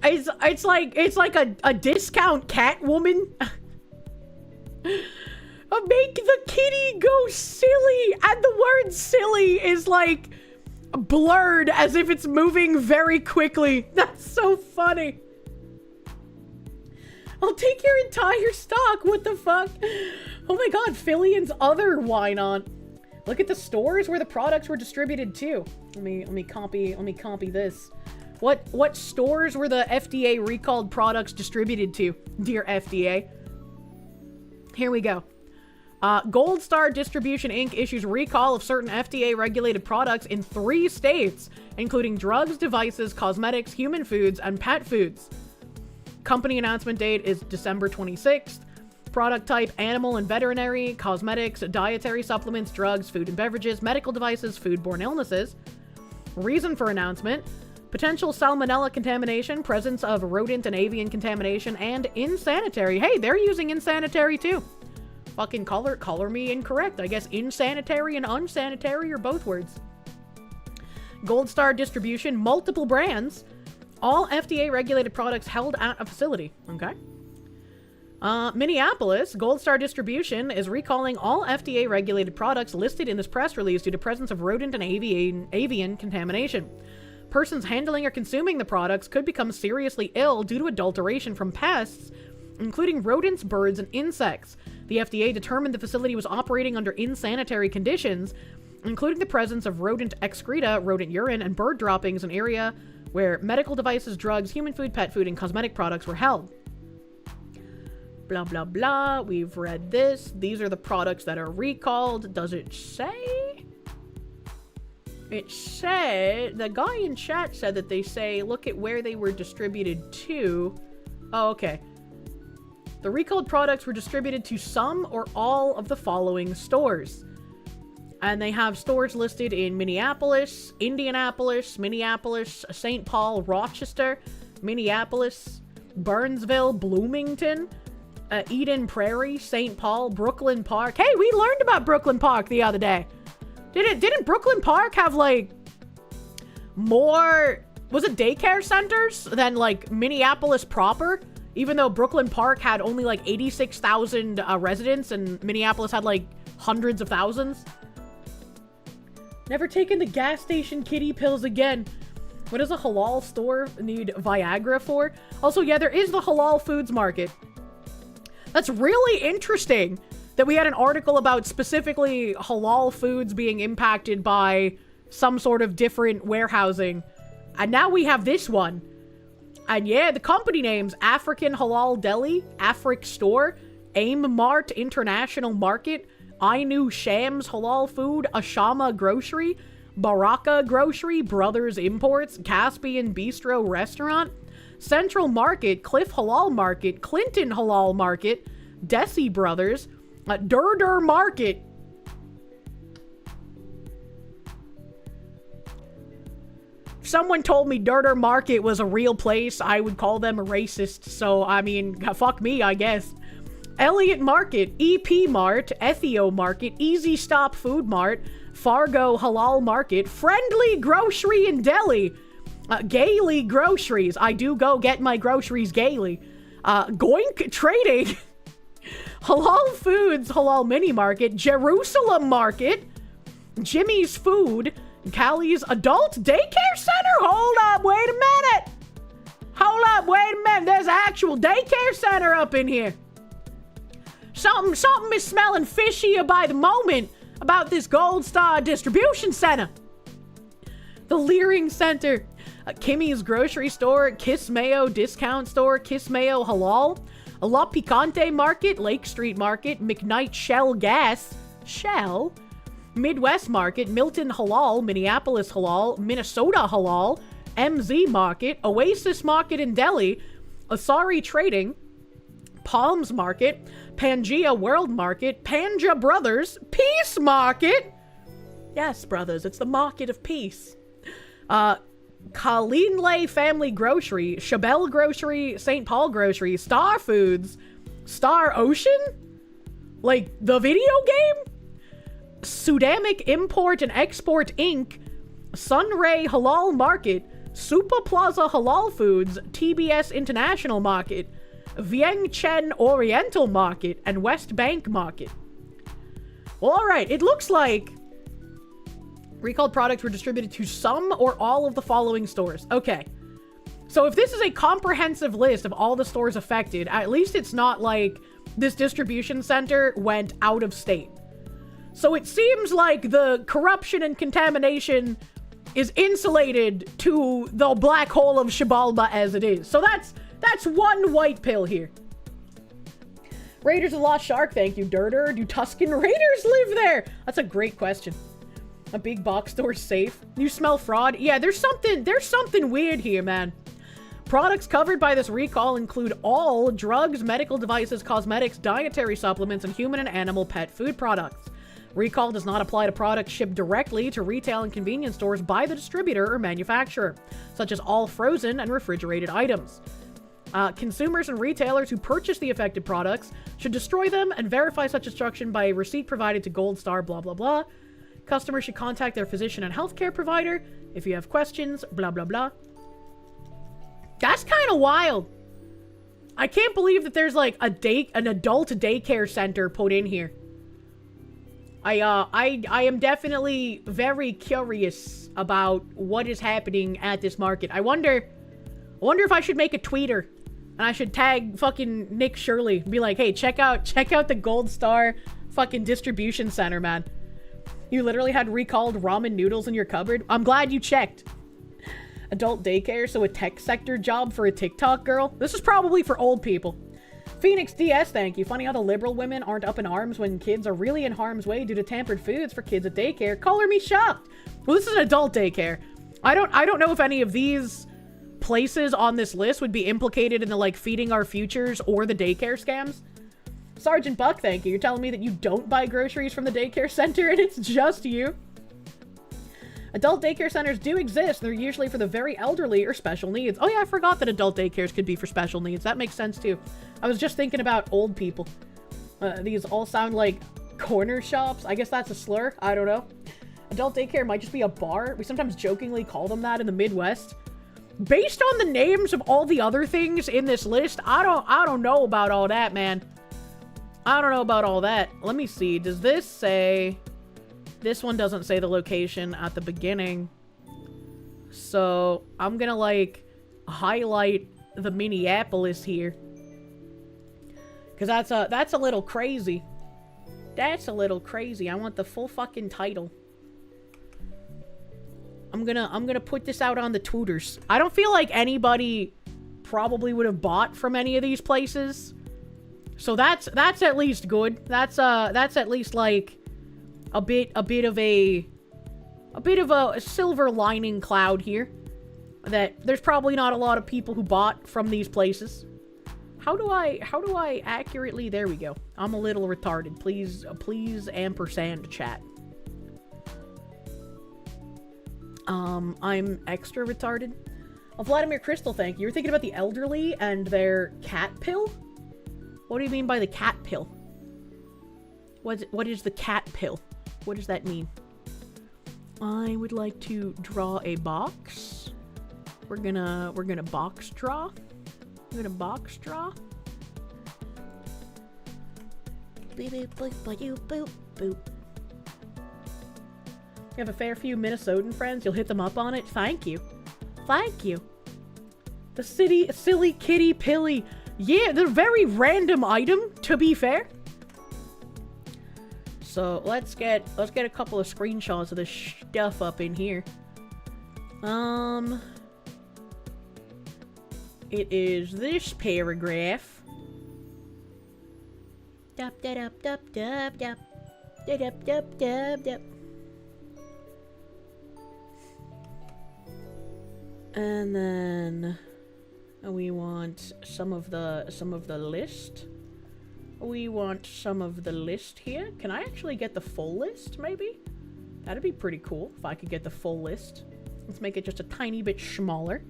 It's like a discount cat woman. Make the kitty go silly, and the word silly is like blurred as if it's moving very quickly. That's so funny. I'll take your entire stock. What the fuck? Oh my god, Fillion's other wine on. Look at the stores where the products were distributed to. Let me copy this. What stores were the FDA recalled products distributed to, dear FDA? Here we go. Gold Star Distribution Inc. issues recall of certain FDA-regulated products in 3 states, including drugs, devices, cosmetics, human foods, and pet foods. Company announcement date is December 26th. Product type, animal and veterinary, cosmetics, dietary supplements, drugs, food and beverages, medical devices, foodborne illnesses. Reason for announcement: potential salmonella contamination, presence of rodent and avian contamination, and insanitary. Hey, they're using insanitary too. Fucking color me incorrect. I guess insanitary and unsanitary are both words. Gold Star Distribution, multiple brands, all FDA-regulated products held at a facility. Okay. Minneapolis, Gold Star Distribution is recalling all FDA-regulated products listed in this press release due to presence of rodent and avian contamination. Persons handling or consuming the products could become seriously ill due to adulteration from pests, including rodents, birds, and insects. The FDA determined the facility was operating under insanitary conditions, including the presence of rodent excreta, rodent urine, and bird droppings in an area where medical devices, drugs, human food, pet food, and cosmetic products were held. Blah, blah, blah. We've read this. These are the products that are recalled. Does it say? It said, the guy in chat said that they say, look at where they were distributed to. Oh, okay. The recalled products were distributed to some or all of the following stores. And they have stores listed in Minneapolis, Indianapolis, Minneapolis, St. Paul, Rochester, Minneapolis, Burnsville, Bloomington, Eden Prairie, St. Paul, Brooklyn Park. Hey, we learned about Brooklyn Park the other day. Didn't Brooklyn Park have, like, more, was it daycare centers than, like, Minneapolis proper? Even though Brooklyn Park had only like 86,000 residents and Minneapolis had like hundreds of thousands. Never taken the gas station kitty pills again. What does a halal store need Viagra for? Also, yeah, there is the halal foods market. That's really interesting that we had an article about specifically halal foods being impacted by some sort of different warehousing. And now we have this one. And yeah, the company names African Halal Deli, Afric Store, Aim Mart International Market, Ainu Shams Halal Food, Ashama Grocery, Baraka Grocery, Brothers Imports, Caspian Bistro Restaurant, Central Market, Cliff Halal Market, Clinton Halal Market, Desi Brothers, Durdur Market. If someone told me Durdur Market was a real place, I would call them a racist. So, I mean, fuck me, I guess. Elliott Market, EP Mart, Ethio Market, Easy Stop Food Mart, Fargo Halal Market, Friendly Grocery and Deli, Gaily Groceries. I do go get my groceries gaily. Goink Trading, Halal Foods, Halal Mini Market, Jerusalem Market, Jimmy's Food, Callie's Adult Daycare Center. Hold up, wait a minute. Hold up, wait a minute. There's an actual daycare center up in here. Something is smelling fishy by the moment about this Gold Star distribution center. The Leering Center, Kimmy's Grocery Store, Kiss Mayo Discount Store, Kiss Mayo Halal, La Picante Market, Lake Street Market, McKnight Shell Gas, Shell, Midwest Market, Milton Halal, Minneapolis Halal, Minnesota Halal, MZ Market, Oasis Market in Delhi, Asari Trading, Palms Market, Pangea World Market, Panja Brothers, Peace Market. Yes, brothers, it's the market of peace. Kalinle Family Grocery, Chabelle Grocery, St. Paul Grocery, Star Foods, Star Ocean? Like the video game? Sudamic Import and Export Inc., Sunray Halal Market, Supa Plaza Halal Foods, TBS International Market, Vientiane Oriental Market, and West Bank Market. Well, alright, it looks like recalled products were distributed to some or all of the following stores. Okay. So if this is a comprehensive list of all the stores affected, at least it's not like this distribution center went out of state. So it seems like the corruption and contamination is insulated to the black hole of Shibalba as it is. So that's one white pill here. Raiders of the Lost Shark, thank you, Durdur. Do Tuscan Raiders live there? That's a great question. A big box store safe. You smell fraud? Yeah, there's something weird here, man. Products covered by this recall include all drugs, medical devices, cosmetics, dietary supplements, and human and animal pet food products. Recall does not apply to products shipped directly to retail and convenience stores by the distributor or manufacturer, such as all frozen and refrigerated items. Consumers and retailers who purchase the affected products should destroy them and verify such instruction by a receipt provided to Gold Star, blah, blah, blah. Customers should contact their physician and healthcare provider if you have questions, blah, blah, blah. That's kind of wild. I can't believe that there's like an adult daycare center put in here. I am definitely very curious about what is happening at this market. I wonder if I should make a tweeter and I should tag fucking Nick Shirley and be like, hey, check out the Gold Star fucking distribution center, man. You literally had recalled ramen noodles in your cupboard. I'm glad you checked. Adult daycare, so a tech sector job for a TikTok girl? This is probably for old people. Phoenix DS, thank you. Funny how the liberal women aren't up in arms when kids are really in harm's way due to tampered foods for kids at daycare. Color me shocked. Well, this is an adult daycare. I don't know if any of these places on this list would be implicated in the like feeding our futures or the daycare scams. Sergeant Buck, thank you. You're telling me that you don't buy groceries from the daycare center and it's just you? Adult daycare centers do exist. They're usually for the very elderly or special needs. Oh yeah, I forgot that adult daycares could be for special needs. That makes sense too. I was just thinking about old people. These all sound like corner shops. I guess that's a slur. I don't know. Adult daycare might just be a bar. We sometimes jokingly call them that in the Midwest. based on the names of all the other things in this list, I don't know about all that, man. I don't know about all that. Let me see. Does this say... This one doesn't say the location at the beginning. So, I'm gonna, like, highlight the Minneapolis here. Because that's a little crazy. That's a little crazy. I want the full fucking title. I'm gonna put this out on the tutors. I don't feel like anybody probably would have bought from any of these places. So that's at least good. That's at least like a bit of a silver lining cloud here. That there's probably not a lot of people who bought from these places. How do I accurately... There we go. I'm a little retarded. Please ampersand chat. I'm extra retarded. Oh, Vladimir Crystal, thank you. You're thinking about the elderly and their cat pill? What do you mean by the cat pill? What is the cat pill? What does that mean? I would like to draw a box. We're gonna box draw. I'm gonna box draw. Boop, boop, boop, boop, boop, boop. You have a fair few Minnesotan friends. You'll hit them up on it. Thank you. Thank you. The silly kitty pilly. Yeah, they're a very random item, to be fair. So let's get a couple of screenshots of this stuff up in here. It is this paragraph. Dup da dup dup dup dup. Da dup dup dup dup. And then we want some of the list. We want some of the list here. Can I actually get the full list, maybe? That'd be pretty cool if I could get the full list. Let's make it just a tiny bit smaller.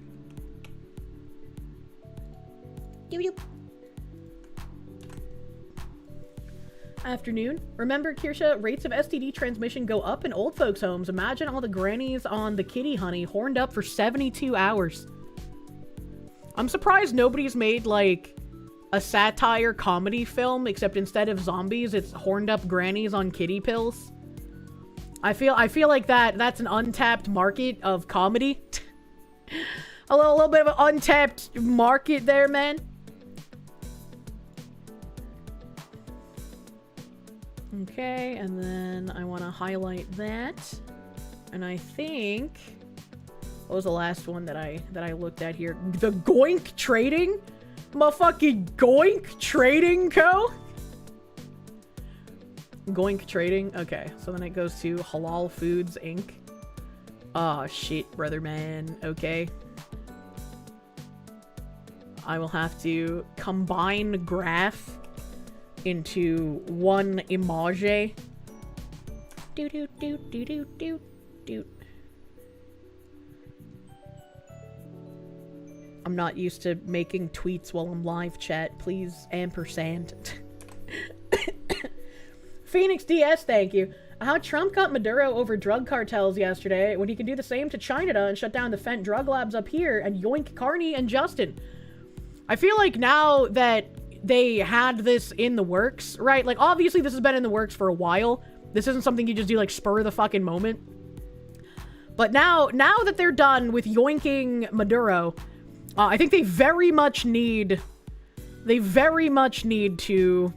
Afternoon. Remember, Kirsche, rates of STD transmission go up in old folks' homes. Imagine all the grannies on the kitty honey horned up for 72 hours. I'm surprised nobody's made, like, a satire comedy film, except instead of zombies, it's horned up grannies on kitty pills. I feel like that's an untapped market of comedy. a little bit of an untapped market there, man. Okay, and then I want to highlight that. And I think... What was the last one that I looked at here? The Goink Trading? Motherfucking Goink Trading Co? Goink Trading? Okay, so then it goes to Halal Foods Inc. Oh, shit, brother man. Okay. I will have to combine graph into one emoji. Do do do do do do do. I'm not used to making tweets while I'm live chat. Please ampersand. Phoenix DS, thank you. How Trump got Maduro over drug cartels yesterday when he could do the same to China and shut down the Fent drug labs up here and yoink Carney and Justin. I feel like now that they had this in the works, right? Like, obviously this has been in the works for a while. This isn't something you just do, like, spur of the fucking moment. But now that they're done with yoinking Maduro, I think they very much need to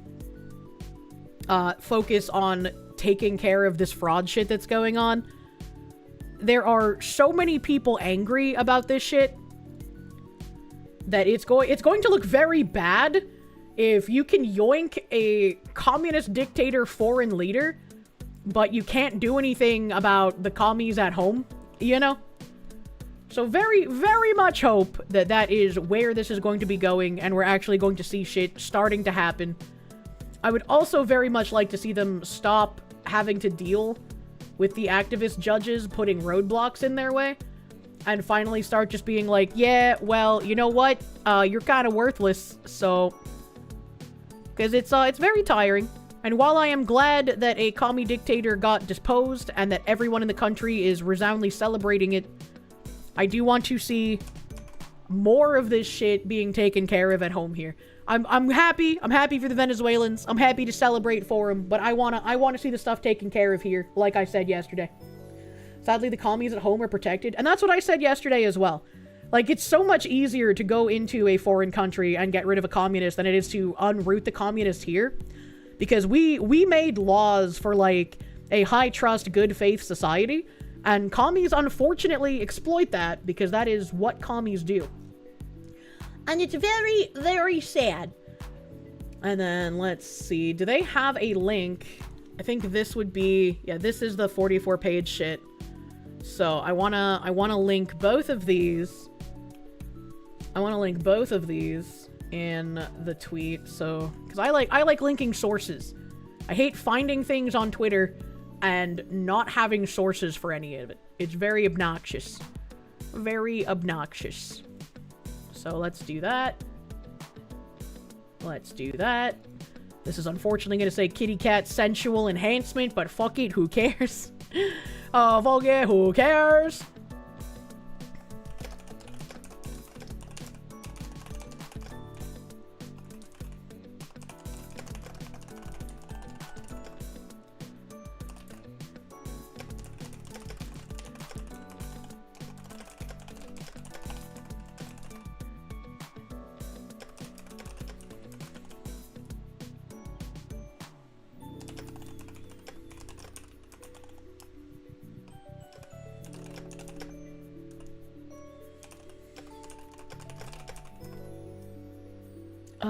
focus on taking care of this fraud shit that's going on. There are so many people angry about this shit that it's going to look very bad if you can yoink a communist dictator foreign leader, but you can't do anything about the commies at home, you know? So very, very much hope that that is where this is going to be going, and we're actually going to see shit starting to happen. I would also very much like to see them stop having to deal with the activist judges putting roadblocks in their way, and finally start just being like, yeah, well, you know what? You're kind of worthless, so... Because it's very tiring. And while I am glad that a commie dictator got deposed and that everyone in the country is resoundingly celebrating it, I do want to see more of this shit being taken care of at home here. I'm happy. I'm happy for the Venezuelans. I'm happy to celebrate for them, but I wanna see the stuff taken care of here, like I said yesterday. Sadly, the commies at home are protected, and that's what I said yesterday as well. Like, it's so much easier to go into a foreign country and get rid of a communist than it is to unroot the communist here. Because we made laws for, like, a high-trust, good-faith society, and commies unfortunately exploit that, because that is what commies do. And it's very, very sad. And then, let's see, do they have a link? I think this would be, yeah, this is the 44-page shit. So, I wanna link both of these. I want to link both of these in the tweet, so... Because I like linking sources. I hate finding things on Twitter and not having sources for any of it. It's very obnoxious. Very obnoxious. So let's do that. Let's do that. This is unfortunately going to say kitty cat sensual enhancement, but fuck it, who cares? Oh, fuck it, who cares?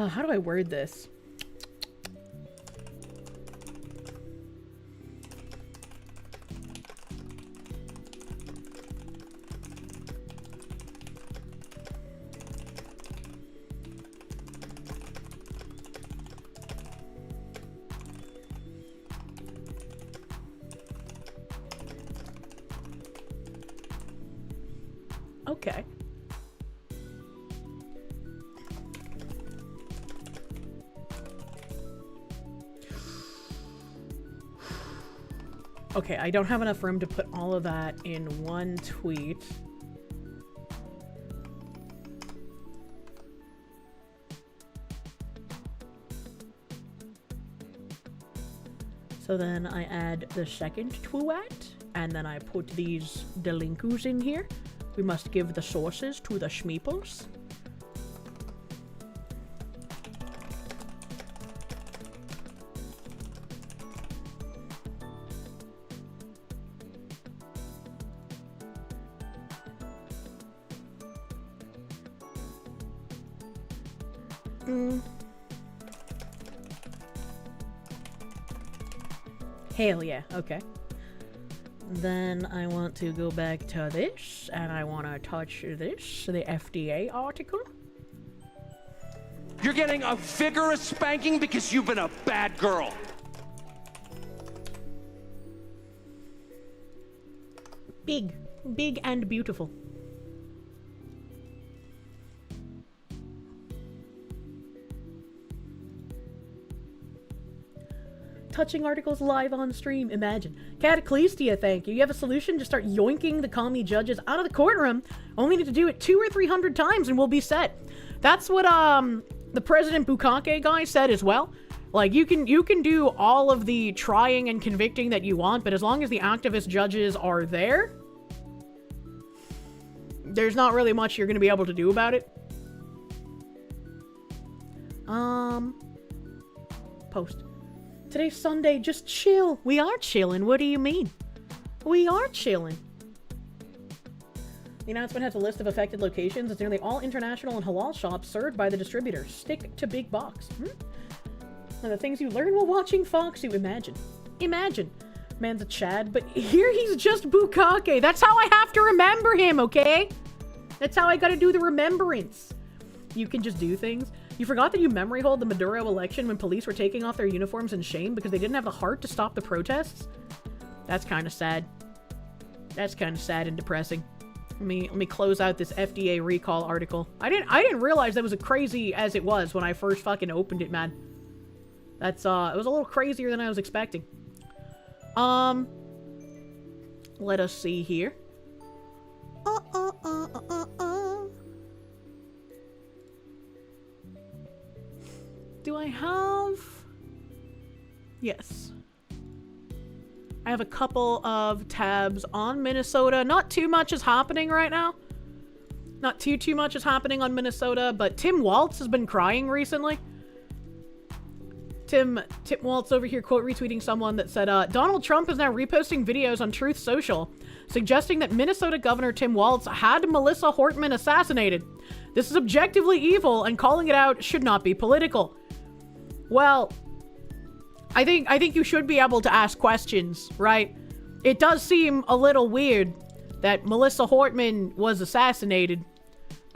How do I word this? Okay. Okay, I don't have enough room to put all of that in one tweet. So then I add the second tweet, and then I put these delinkus in here. We must give the sources to the schmeeples. Hell yeah, okay. Then I want to go back to this, and I want to touch this, the FDA article. You're getting a vigorous spanking because you've been a bad girl. Big. Big and beautiful. Touching articles live on stream. Imagine. Cataclystia, thank you. You have a solution? Just start yoinking the commie judges out of the courtroom. Only need to do it 200 or 300 times and we'll be set. That's what the President Bukake guy said as well. Like, you can do all of the trying and convicting that you want, but as long as the activist judges are there, there's not really much you're going to be able to do about it. Post. Today's Sunday, just chill. We are chilling. What do you mean? We are chilling. The announcement has a list of affected locations. It's nearly all international and halal shops served by the distributor. Stick to big box. And the things you learn while watching Fox, you imagine. Imagine. Man's a Chad, but here he's just Bukake. That's how I have to remember him, okay? That's how I gotta do the remembrance. You can just do things. You forgot that you memory hold the Maduro election when police were taking off their uniforms in shame because they didn't have the heart to stop the protests? That's kind of sad. That's kind of sad and depressing. Let me close out this FDA recall article. I didn't realize that was as crazy as it was when I first fucking opened it, man. That's it was a little crazier than I was expecting. Let us see here. Do I have... Yes. I have a couple of tabs on Minnesota. Not too much is happening right now. Not too much is happening on Minnesota, but Tim Waltz has been crying recently. Tim Waltz over here quote retweeting someone that said, Donald Trump is now reposting videos on Truth Social, suggesting that Minnesota Governor Tim Waltz had Melissa Hortman assassinated. This is objectively evil, and calling it out should not be political. Well, I think you should be able to ask questions, right? It does seem a little weird that Melissa Hortman was assassinated,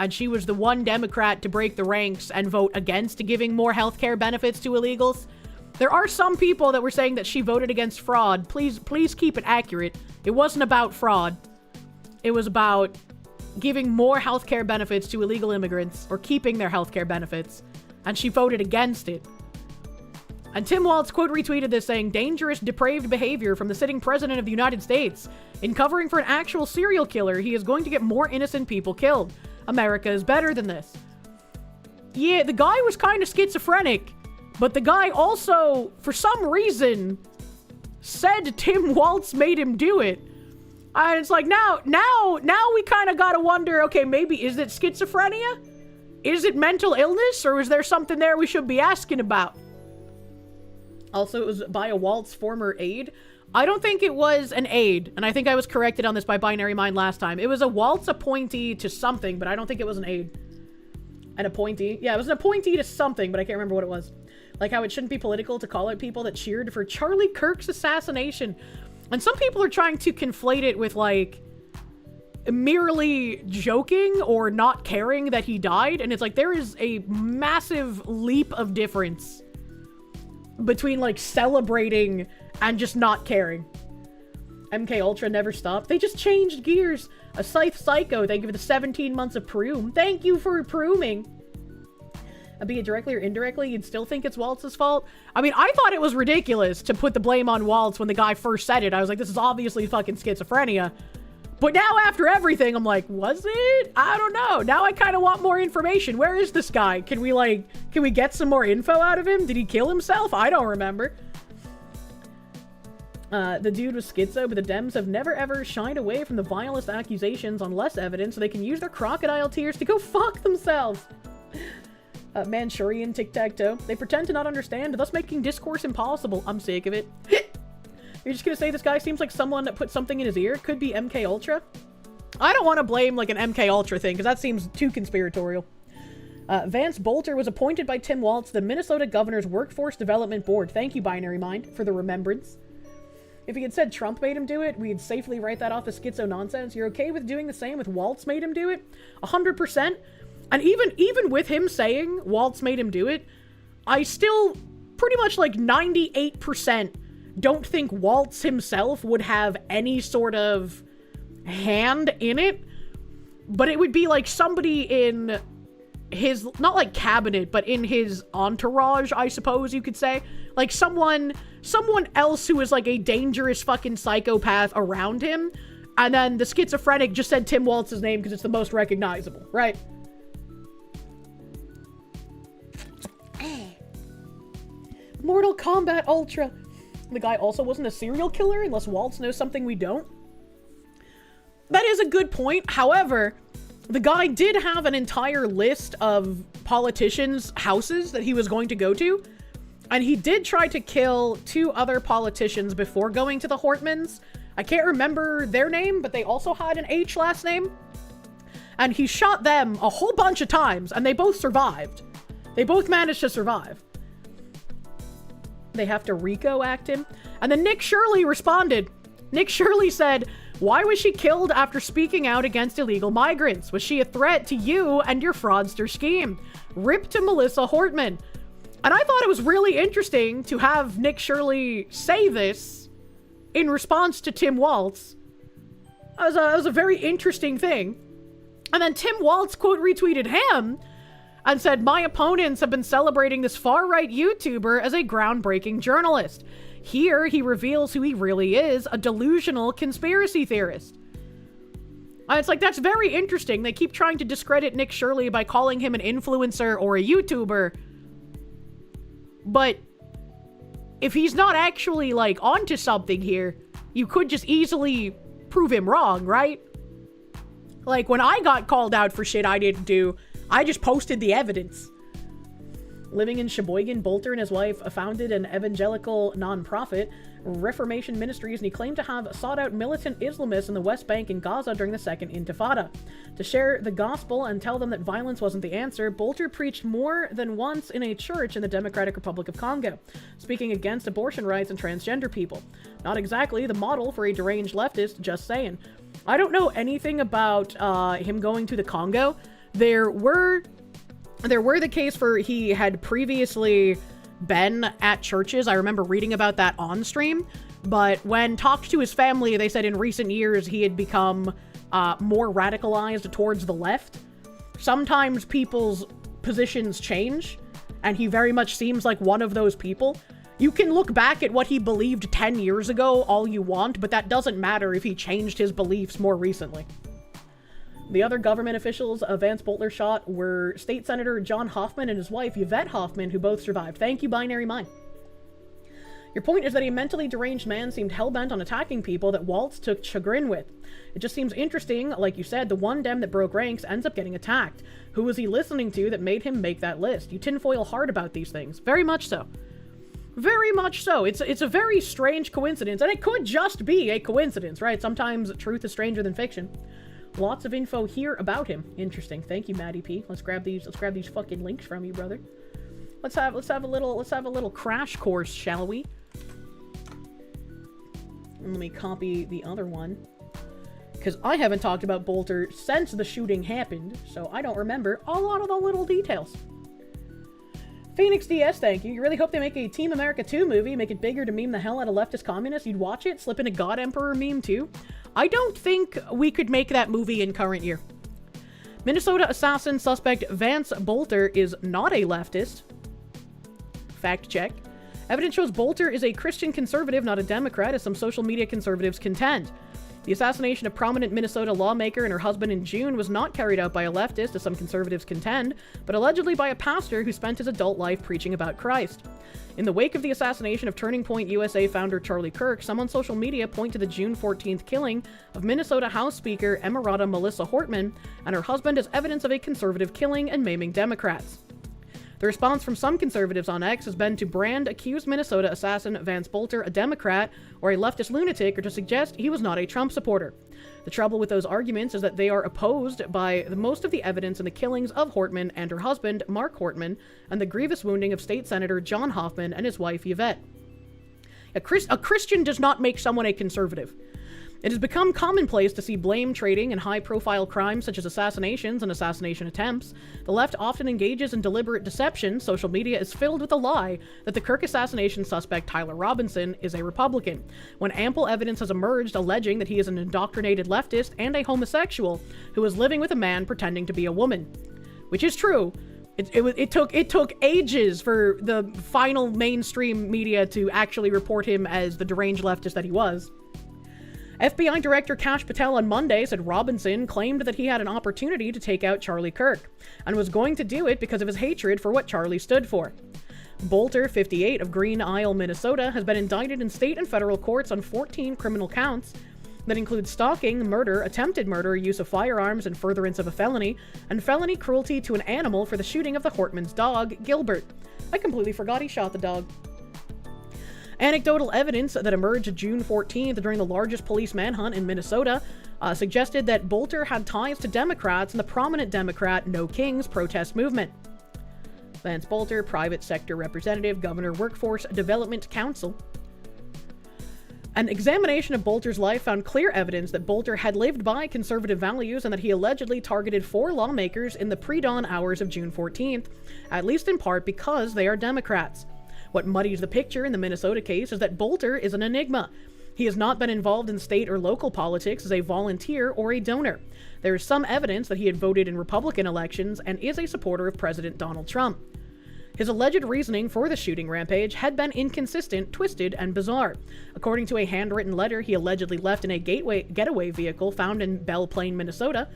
and she was the one Democrat to break the ranks and vote against giving more healthcare benefits to illegals. There are some people that were saying that she voted against fraud. Please keep it accurate. It wasn't about fraud. It was about giving more healthcare benefits to illegal immigrants, or keeping their healthcare benefits, and she voted against it. And Tim Waltz quote retweeted this saying, dangerous, depraved behavior from the sitting president of the United States. In covering for an actual serial killer, he is going to get more innocent people killed. America is better than this. Yeah, the guy was kind of schizophrenic, but the guy also, for some reason, said Tim Waltz made him do it. And it's like, now we kind of gotta wonder, okay, maybe is it schizophrenia? Is it mental illness, or is there something there we should be asking about? Also, it was by a Waltz former aide. I don't think it was an aide, and I think I was corrected on this by Binary Mind last time. It was a Waltz appointee to something, but I don't think it was an aide. An appointee? Yeah, it was an appointee to something, but I can't remember what it was. Like how it shouldn't be political to call out people that cheered for Charlie Kirk's assassination. And some people are trying to conflate it with, like, merely joking or not caring that he died, and it's like, there is a massive leap of difference between, like, celebrating and just not caring. MK Ultra never stopped. They just changed gears. A Scythe Psycho, thank you for the 17 months of Proom. Thank you for Prooming. Be it directly or indirectly, you'd still think it's Waltz's fault? I mean, I thought it was ridiculous to put the blame on Waltz when the guy first said it. I was like, this is obviously fucking schizophrenia. But now after everything, I'm like, was it? I don't know. Now I kind of want more information. Where is this guy? Can we get some more info out of him? Did he kill himself? I don't remember. The dude was schizo, but the Dems have never ever shied away from the vilest accusations on less evidence so they can use their crocodile tears to go fuck themselves. Manchurian tic-tac-toe. They pretend to not understand, thus making discourse impossible. I'm sick of it. You're just gonna say this guy seems like someone that put something in his ear? Could be MK Ultra? I don't want to blame, like, an MK Ultra thing, because that seems too conspiratorial. Vance Bolter was appointed by Tim Waltz, the Minnesota Governor's Workforce Development Board. Thank you, Binary Mind, for the remembrance. If he had said Trump made him do it, we'd safely write that off as schizo nonsense. You're okay with doing the same with Waltz made him do it? 100%. And even with him saying Waltz made him do it, I still pretty much like 98% don't think Waltz himself would have any sort of hand in it. But it would be like somebody in his, not like cabinet, but in his entourage, I suppose you could say. Like someone else who is like a dangerous fucking psychopath around him. And then the schizophrenic just said Tim Waltz's name because it's the most recognizable, right? Mortal Kombat Ultra. The guy also wasn't a serial killer unless Waltz knows something we don't. That is a good point. However, the guy did have an entire list of politicians' houses that he was going to go to. And he did try to kill 2 other politicians before going to the Hortmans. I can't remember their name, but they also had an H last name. And he shot them a whole bunch of times, and they both survived. They both managed to survive. They have to RICO act him. And then Nick Shirley responded. Nick Shirley said, why was she killed after speaking out against illegal migrants? Was she a threat to you and your fraudster scheme? Rip to Melissa Hortman. And I thought it was really interesting to have Nick Shirley say this in response to Tim Waltz. It was a very interesting thing. And then Tim Waltz quote retweeted him and said, my opponents have been celebrating this far-right YouTuber as a groundbreaking journalist. Here, he reveals who he really is, a delusional conspiracy theorist. And it's like, that's very interesting. They keep trying to discredit Nick Shirley by calling him an influencer or a YouTuber. But if he's not actually, like, onto something here, you could just easily prove him wrong, right? Like, when I got called out for shit I didn't do, I just posted the evidence. Living in Sheboygan, Bolter and his wife founded an evangelical non-profit, Reformation Ministries, and he claimed to have sought out militant Islamists in the West Bank and Gaza during the Second Intifada. To share the gospel and tell them that violence wasn't the answer, Bolter preached more than once in a church in the Democratic Republic of Congo, speaking against abortion rights and transgender people. Not exactly the model for a deranged leftist, just saying. I don't know anything about him going to the Congo. There were the case where he had previously been at churches. I remember reading about that on stream, but when talked to his family, they said in recent years he had become more radicalized towards the left. Sometimes people's positions change, and he very much seems like one of those people. You can look back at what he believed 10 years ago all you want, but that doesn't matter if he changed his beliefs more recently. The other government officials Vance Bolter shot were State Senator John Hoffman and his wife Yvette Hoffman, who both survived. Thank you, Binary Mind. Your point is that a mentally deranged man seemed hell-bent on attacking people that Waltz took chagrin with. It just seems interesting, like you said, the one Dem that broke ranks ends up getting attacked. Who was he listening to that made him make that list? You tinfoil hard about these things. Very much so. Very much so. It's a very strange coincidence, and it could just be a coincidence, right? Sometimes truth is stranger than fiction. Lots of info here about him. Interesting. Thank you, Maddie P. Let's grab these fucking links from you, brother. Let's have a little crash course, shall we? And let me copy the other one, because I haven't talked about Bolter since the shooting happened, so I don't remember a lot of the little details. Phoenix DS, thank you. You really hope they make a Team America 2 movie, make it bigger to meme the hell out of leftist communists? You'd watch it? Slip in a God Emperor meme too? I don't think we could make that movie in current year. Minnesota assassin suspect Vance Bolter is not a leftist. Fact check. Evidence shows Bolter is a Christian conservative, not a Democrat, as some social media conservatives contend. The assassination of prominent Minnesota lawmaker and her husband in June was not carried out by a leftist, as some conservatives contend, but allegedly by a pastor who spent his adult life preaching about Christ. In the wake of the assassination of Turning Point USA founder Charlie Kirk, some on social media point to the June 14th killing of Minnesota House Speaker Emerita Melissa Hortman and her husband as evidence of a conservative killing and maiming Democrats. The response from some conservatives on X has been to brand accused Minnesota assassin Vance Bolter a Democrat or a leftist lunatic, or to suggest he was not a Trump supporter. The trouble with those arguments is that they are opposed by most of the evidence in the killings of Hortman and her husband, Mark Hortman, and the grievous wounding of State Senator John Hoffman and his wife, Yvette. A Christian does not make someone a conservative. It has become commonplace to see blame trading in high-profile crimes such as assassinations and assassination attempts. The left often engages in deliberate deception. Social media is filled with the lie that the Kirk assassination suspect Tyler Robinson is a Republican, when ample evidence has emerged alleging that he is an indoctrinated leftist and a homosexual who is living with a man pretending to be a woman. Which is true. It took ages for the final mainstream media to actually report him as the deranged leftist that he was. FBI Director Kash Patel on Monday said Robinson claimed that he had an opportunity to take out Charlie Kirk, and was going to do it because of his hatred for what Charlie stood for. Bolter, 58, of Green Isle, Minnesota, has been indicted in state and federal courts on 14 criminal counts that include stalking, murder, attempted murder, use of firearms and furtherance of a felony, and felony cruelty to an animal for the shooting of the Hortman's dog, Gilbert. I completely forgot he shot the dog. Anecdotal evidence that emerged June 14th during the largest police manhunt in Minnesota suggested that Bolter had ties to Democrats and the prominent Democrat No Kings protest movement. Vance Bolter, private sector representative, Governor Workforce Development Council. An examination of Bolter's life found clear evidence that Bolter had lived by conservative values and that he allegedly targeted 4 lawmakers in the pre-dawn hours of June 14th, at least in part because they are Democrats. What muddies the picture in the Minnesota case is that Bolter is an enigma. He has not been involved in state or local politics as a volunteer or a donor. There is some evidence that he had voted in Republican elections and is a supporter of President Donald Trump. His alleged reasoning for the shooting rampage had been inconsistent, twisted, and bizarre. According to a handwritten letter he allegedly left in a getaway vehicle found in Belle Plaine, Minnesota,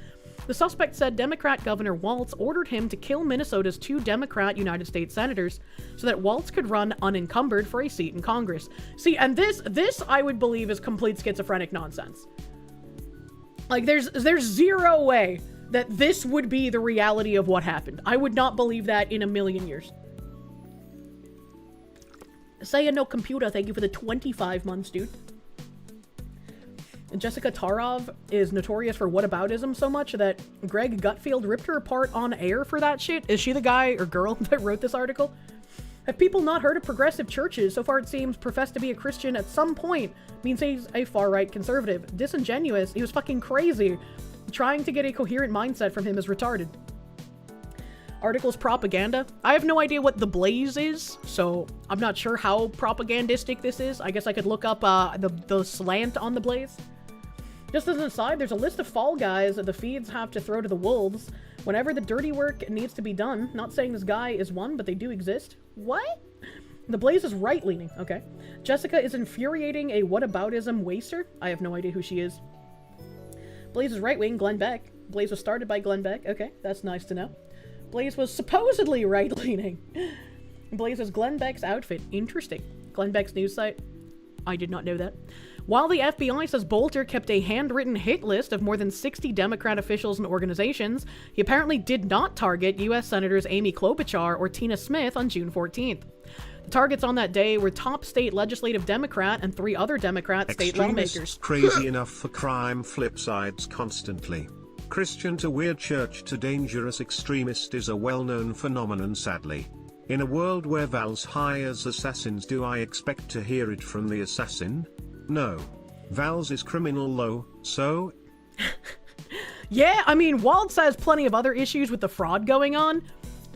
The suspect said Democrat Governor Walz ordered him to kill Minnesota's 2 Democrat United States senators so that Walz could run unencumbered for a seat in Congress. See, and this I would believe is complete schizophrenic nonsense. Like, there's zero way that this would be the reality of what happened. I would not believe that in a million years. Say no computer, thank you for the 25 months, dude. And Jessica Tarov is notorious for whataboutism so much that Greg Gutfield ripped her apart on air for that shit. Is she the guy or girl that wrote this article? Have people not heard of progressive churches? So far it seems profess to be a Christian at some point means he's a far-right conservative. Disingenuous, he was fucking crazy. Trying to get a coherent mindset from him is retarded. Article's propaganda. I have no idea what The Blaze is, so I'm not sure how propagandistic this is. I guess I could look up the slant on The Blaze. Just as an aside, there's a list of fall guys that the feeds have to throw to the wolves whenever the dirty work needs to be done. Not saying this guy is one, but they do exist. What? The Blaze is right-leaning. Okay. Jessica is infuriating a whataboutism waster. I have no idea who she is. Blaze is right-wing, Glenn Beck. Blaze was started by Glenn Beck. Okay, that's nice to know. Blaze was supposedly right-leaning. Blaze is Glenn Beck's outfit. Interesting. Glenn Beck's news site. I did not know that. While the FBI says Bolter kept a handwritten hit list of more than 60 Democrat officials and organizations, he apparently did not target U.S. Senators Amy Klobuchar or Tina Smith on June 14th. The targets on that day were top state legislative Democrat and 3 other Democrat state lawmakers. Crazy enough for crime flip sides constantly. Christian to weird, church to dangerous extremist is a well-known phenomenon, sadly. In a world where Val's hires assassins, do I expect to hear it from the assassin? No. Val's is criminal law, so... Yeah, I mean, Waltz has plenty of other issues with the fraud going on.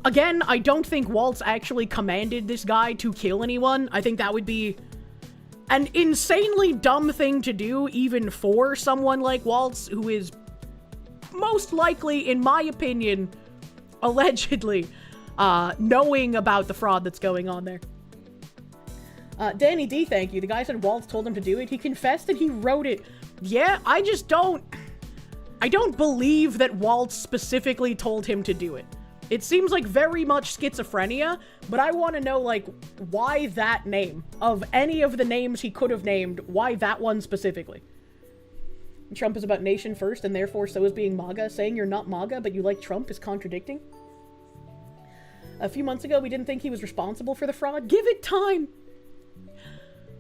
Again, I don't think Waltz actually commanded this guy to kill anyone. I think that would be an insanely dumb thing to do, even for someone like Waltz, who is most likely, in my opinion, allegedly, knowing about the fraud that's going on there. Danny D, thank you. The guy said Waltz told him to do it. He confessed that he wrote it. Yeah, I don't believe that Waltz specifically told him to do it. It seems like very much schizophrenia, but I want to know, like, why that name? Of any of the names he could have named, why that one specifically? Trump is about nation first, and therefore so is being MAGA. Saying you're not MAGA, but you like Trump is contradicting. A few months ago, we didn't think he was responsible for the fraud. Give it time!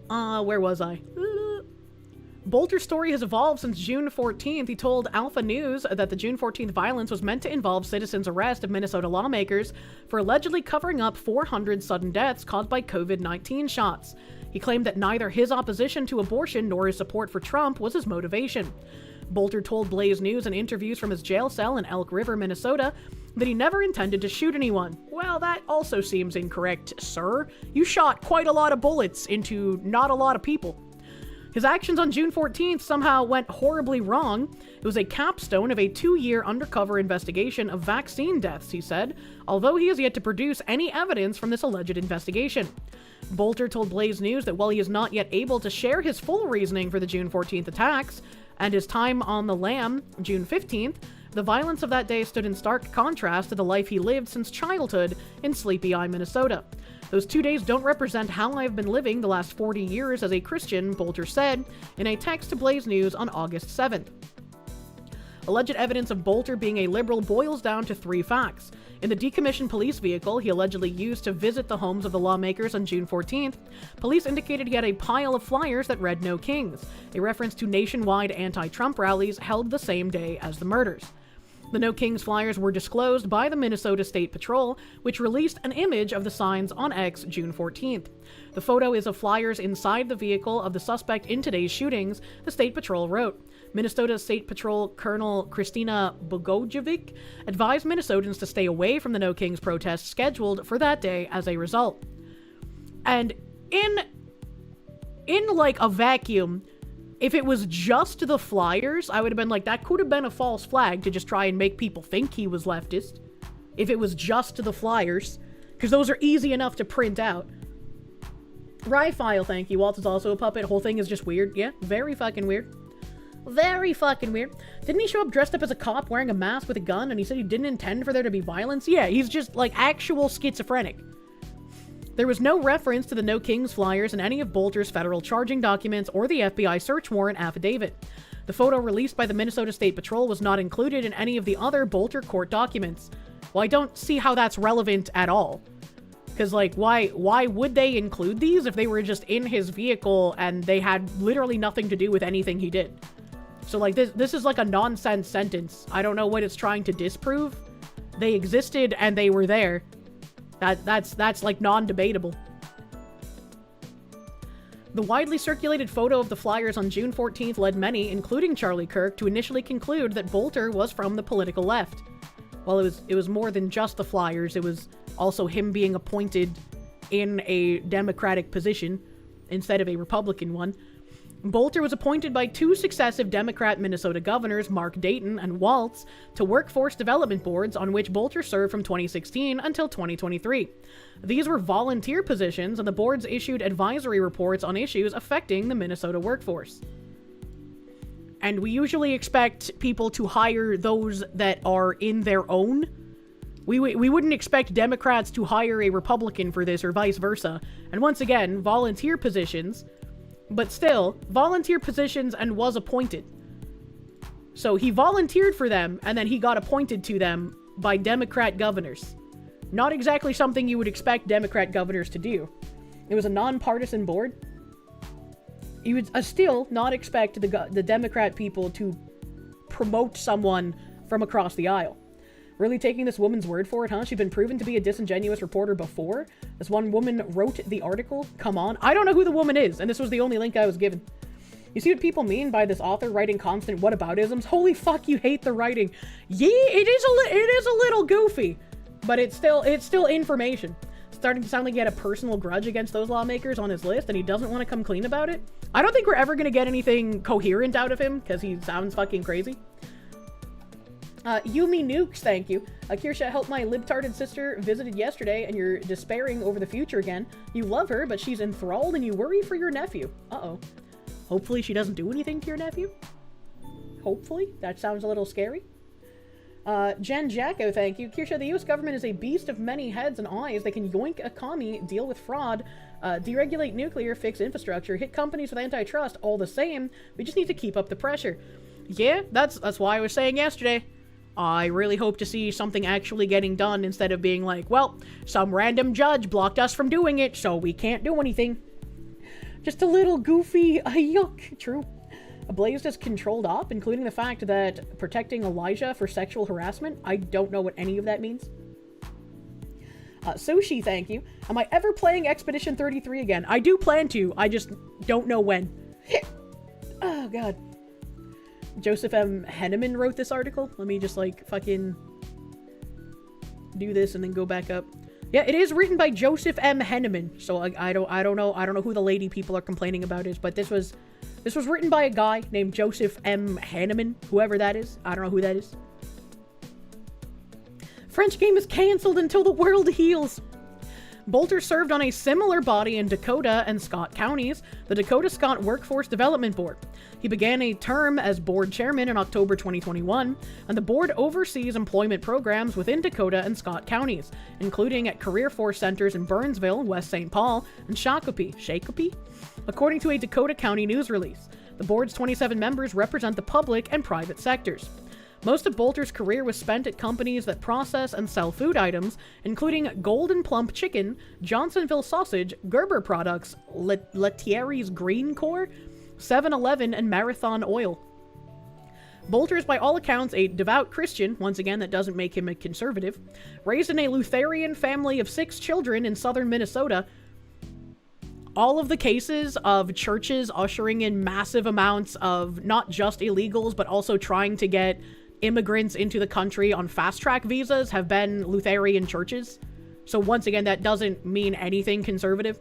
Where was I? Bolter's story has evolved since June 14th. He told Alpha News that the June 14th violence was meant to involve citizens' arrest of Minnesota lawmakers for allegedly covering up 400 sudden deaths caused by COVID-19 shots. He claimed that neither his opposition to abortion nor his support for Trump was his motivation. Bolter told Blaze News in interviews from his jail cell in Elk River, Minnesota, that he never intended to shoot anyone. Well, that also seems incorrect, sir. You shot quite a lot of bullets into not a lot of people. His actions on June 14th somehow went horribly wrong. It was a capstone of a 2-year undercover investigation of vaccine deaths, he said, although he has yet to produce any evidence from this alleged investigation. Bolter told Blaze News that while he is not yet able to share his full reasoning for the June 14th attacks and his time on the lam, June 15th, the violence of that day stood in stark contrast to the life he lived since childhood in Sleepy Eye, Minnesota. Those 2 days don't represent how I've been living the last 40 years as a Christian, Bolter said in a text to Blaze News on August 7th. Alleged evidence of Bolter being a liberal boils down to 3 facts. In the decommissioned police vehicle he allegedly used to visit the homes of the lawmakers on June 14th, police indicated he had a pile of flyers that read "No Kings," a reference to nationwide anti-Trump rallies held the same day as the murders. The No Kings flyers were disclosed by the Minnesota State Patrol, which released an image of the signs on X June 14th. The photo is of flyers inside the vehicle of the suspect in today's shootings, the State Patrol wrote. Minnesota State Patrol Colonel Kristina Bogojevic advised Minnesotans to stay away from the No Kings protests scheduled for that day as a result. And in like a vacuum, if it was just the flyers, I would have been like, that could have been a false flag to just try and make people think he was leftist. If it was just the flyers, because those are easy enough to print out. Rye File, thank you. Walt is also a puppet. Whole thing is just weird. Yeah, very fucking weird. Very fucking weird. Didn't he show up dressed up as a cop wearing a mask with a gun and he said he didn't intend for there to be violence? Yeah, he's just like actual schizophrenic. There was no reference to the No Kings flyers in any of Bolter's federal charging documents or the FBI search warrant affidavit. The photo released by the Minnesota State Patrol was not included in any of the other Bolter court documents. Well, I don't see how that's relevant at all. Because, like, why would they include these if they were just in his vehicle and they had literally nothing to do with anything he did? So, like, this is like a nonsense sentence. I don't know what it's trying to disprove. They existed and they were there. That's like non-debatable. The widely circulated photo of the flyers on June 14th led many, including Charlie Kirk, to initially conclude that Bolter was from the political left. Well, it was more than just the flyers. It was also him being appointed in a Democratic position instead of a Republican one. Bolter was appointed by 2 successive Democrat Minnesota governors, Mark Dayton and Waltz, to workforce development boards on which Bolter served from 2016 until 2023. These were volunteer positions, and the boards issued advisory reports on issues affecting the Minnesota workforce. And we usually expect people to hire those that are in their own. We wouldn't expect Democrats to hire a Republican for this or vice versa. And once again, volunteer positions. But still, volunteer positions and was appointed. So he volunteered for them, and then he got appointed to them by Democrat governors. Not exactly something you would expect Democrat governors to do. It was a nonpartisan board. You would still not expect the Democrat people to promote someone from across the aisle. Really taking this woman's word for it, huh? She's been proven to be a disingenuous reporter before. This one woman wrote the article. Come on. I don't know who the woman is, and this was the only link I was given. You see what people mean by this author writing constant whataboutisms? Holy fuck, you hate the writing. Yeah, it is a little goofy, but it's still information. Starting to sound like he had a personal grudge against those lawmakers on his list, and he doesn't want to come clean about it. I don't think we're ever going to get anything coherent out of him, because he sounds fucking crazy. Yumi Nukes, thank you. Kirsche helped my libtarded sister visited yesterday, and you're despairing over the future again. You love her, but she's enthralled, and you worry for your nephew. Uh-oh. Hopefully she doesn't do anything to your nephew. Hopefully. That sounds a little scary. Jen Jacko, thank you. Kirsche, the US government is a beast of many heads and eyes. They can yoink a commie, deal with fraud, deregulate nuclear, fix infrastructure, hit companies with antitrust, all the same. We just need to keep up the pressure. Yeah, that's why I was saying yesterday. I really hope to see something actually getting done instead of being like, well, some random judge blocked us from doing it, so we can't do anything. Just a little goofy, yuck, true. Blaze is controlled op, including the fact that protecting Elijah for sexual harassment. I don't know what any of that means. Sushi, thank you. Am I ever playing Expedition 33 again? I do plan to, I just don't know when. Oh, God. Joseph M. Henneman wrote this article. Let me just, like, fucking do this and then go back up. Yeah, it is written by Joseph M. Henneman. So, like, I don't know who the lady people are complaining about is, but this was written by a guy named Joseph M. Henneman. Whoever that is. I don't know who that is. French game is cancelled until the world heals. Bolter served on a similar body in Dakota and Scott counties, the Dakota Scott Workforce Development Board. He began a term as board chairman in October 2021, and the board oversees employment programs within Dakota and Scott counties, including at career force centers in Burnsville, West St. Paul, and Shakopee, according to a Dakota County news release. The board's 27 members represent the public and private sectors. Most of Bolter's career was spent at companies that process and sell food items, including Golden Plump Chicken, Johnsonville Sausage, Gerber Products, Letierry's Green Corps, 7-Eleven, and Marathon Oil. Bolter is by all accounts a devout Christian, once again that doesn't make him a conservative, raised in a Lutheran family of 6 children in southern Minnesota. All of the cases of churches ushering in massive amounts of not just illegals, but also trying to get immigrants into the country on fast-track visas have been Lutheran churches. So once again, that doesn't mean anything conservative.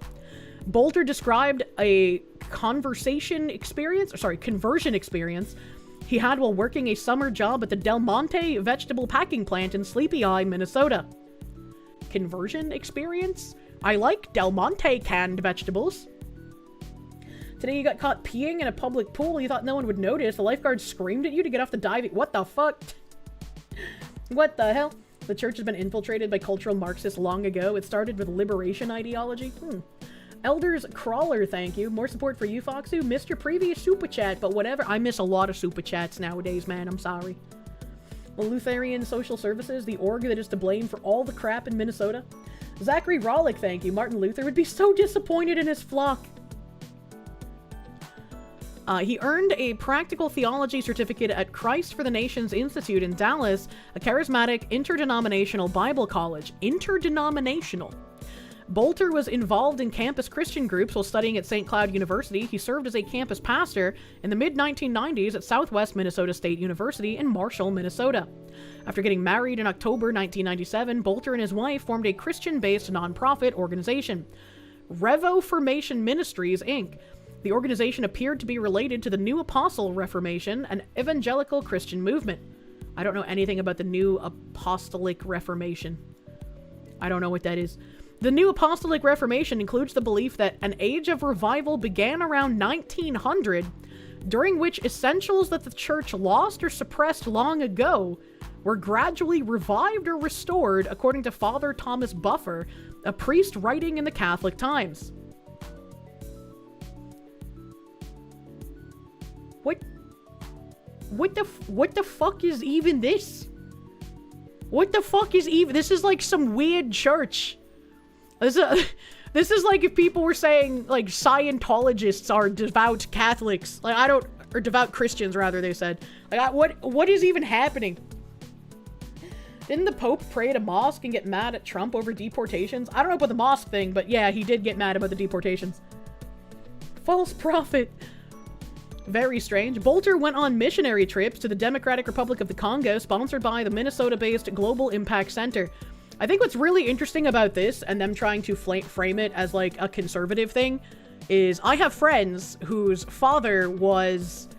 Bolter described a conversion experience he had while working a summer job at the Del Monte vegetable packing plant in Sleepy Eye, Minnesota. Conversion experience? I like Del Monte canned vegetables. Today you got caught peeing in a public pool. You thought no one would notice. The lifeguard screamed at you to get off the diving. What the fuck? What the hell? The church has been infiltrated by cultural Marxists long ago. It started with liberation ideology. Elders Crawler, thank you. More support for you, Foxu. Missed your previous super chat, but whatever. I miss a lot of super chats nowadays, man. I'm sorry. Lutheran Social Services, the org that is to blame for all the crap in Minnesota. Zachary Rollick, thank you. Martin Luther would be so disappointed in his flock. He earned a practical theology certificate at Christ for the Nations Institute in Dallas, a charismatic interdenominational Bible college. Interdenominational. Bolter was involved in campus Christian groups while studying at St. Cloud University. He served as a campus pastor in the mid-1990s at Southwest Minnesota State University in Marshall, Minnesota. After getting married in October 1997, Bolter and his wife formed a Christian-based nonprofit organization, Revo Formation Ministries, Inc. The organization appeared to be related to the New Apostle Reformation, an evangelical Christian movement. I don't know anything about the New Apostolic Reformation. I don't know what that is. The New Apostolic Reformation includes the belief that an age of revival began around 1900, during which essentials that the church lost or suppressed long ago were gradually revived or restored, according to Father Thomas Buffer, a priest writing in the Catholic Times. What the fuck is even this? What the fuck is even... This is like some weird church. This is like if people were saying, like, Scientologists are devout Catholics. Like, I don't... Or devout Christians, rather, they said. Like, what is even happening? Didn't the Pope pray at a mosque and get mad at Trump over deportations? I don't know about the mosque thing, but yeah, he did get mad about the deportations. False prophet. Very strange. Bolter went on missionary trips to the Democratic Republic of the Congo, sponsored by the Minnesota-based Global Impact Center. I think what's really interesting about this, and them trying to frame it as, like, a conservative thing, is I have friends whose father was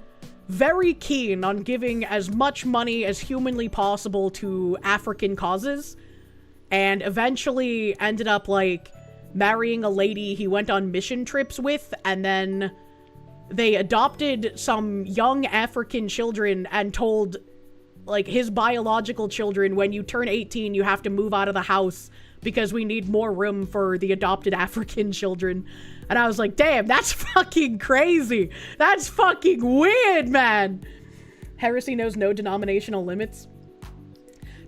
very keen on giving as much money as humanly possible to African causes, and eventually ended up, like, marrying a lady he went on mission trips with, and then they adopted some young African children and told, like, his biological children, when you turn 18, you have to move out of the house because we need more room for the adopted African children. And I was like, damn, that's fucking crazy. That's fucking weird, man. Heresy knows no denominational limits.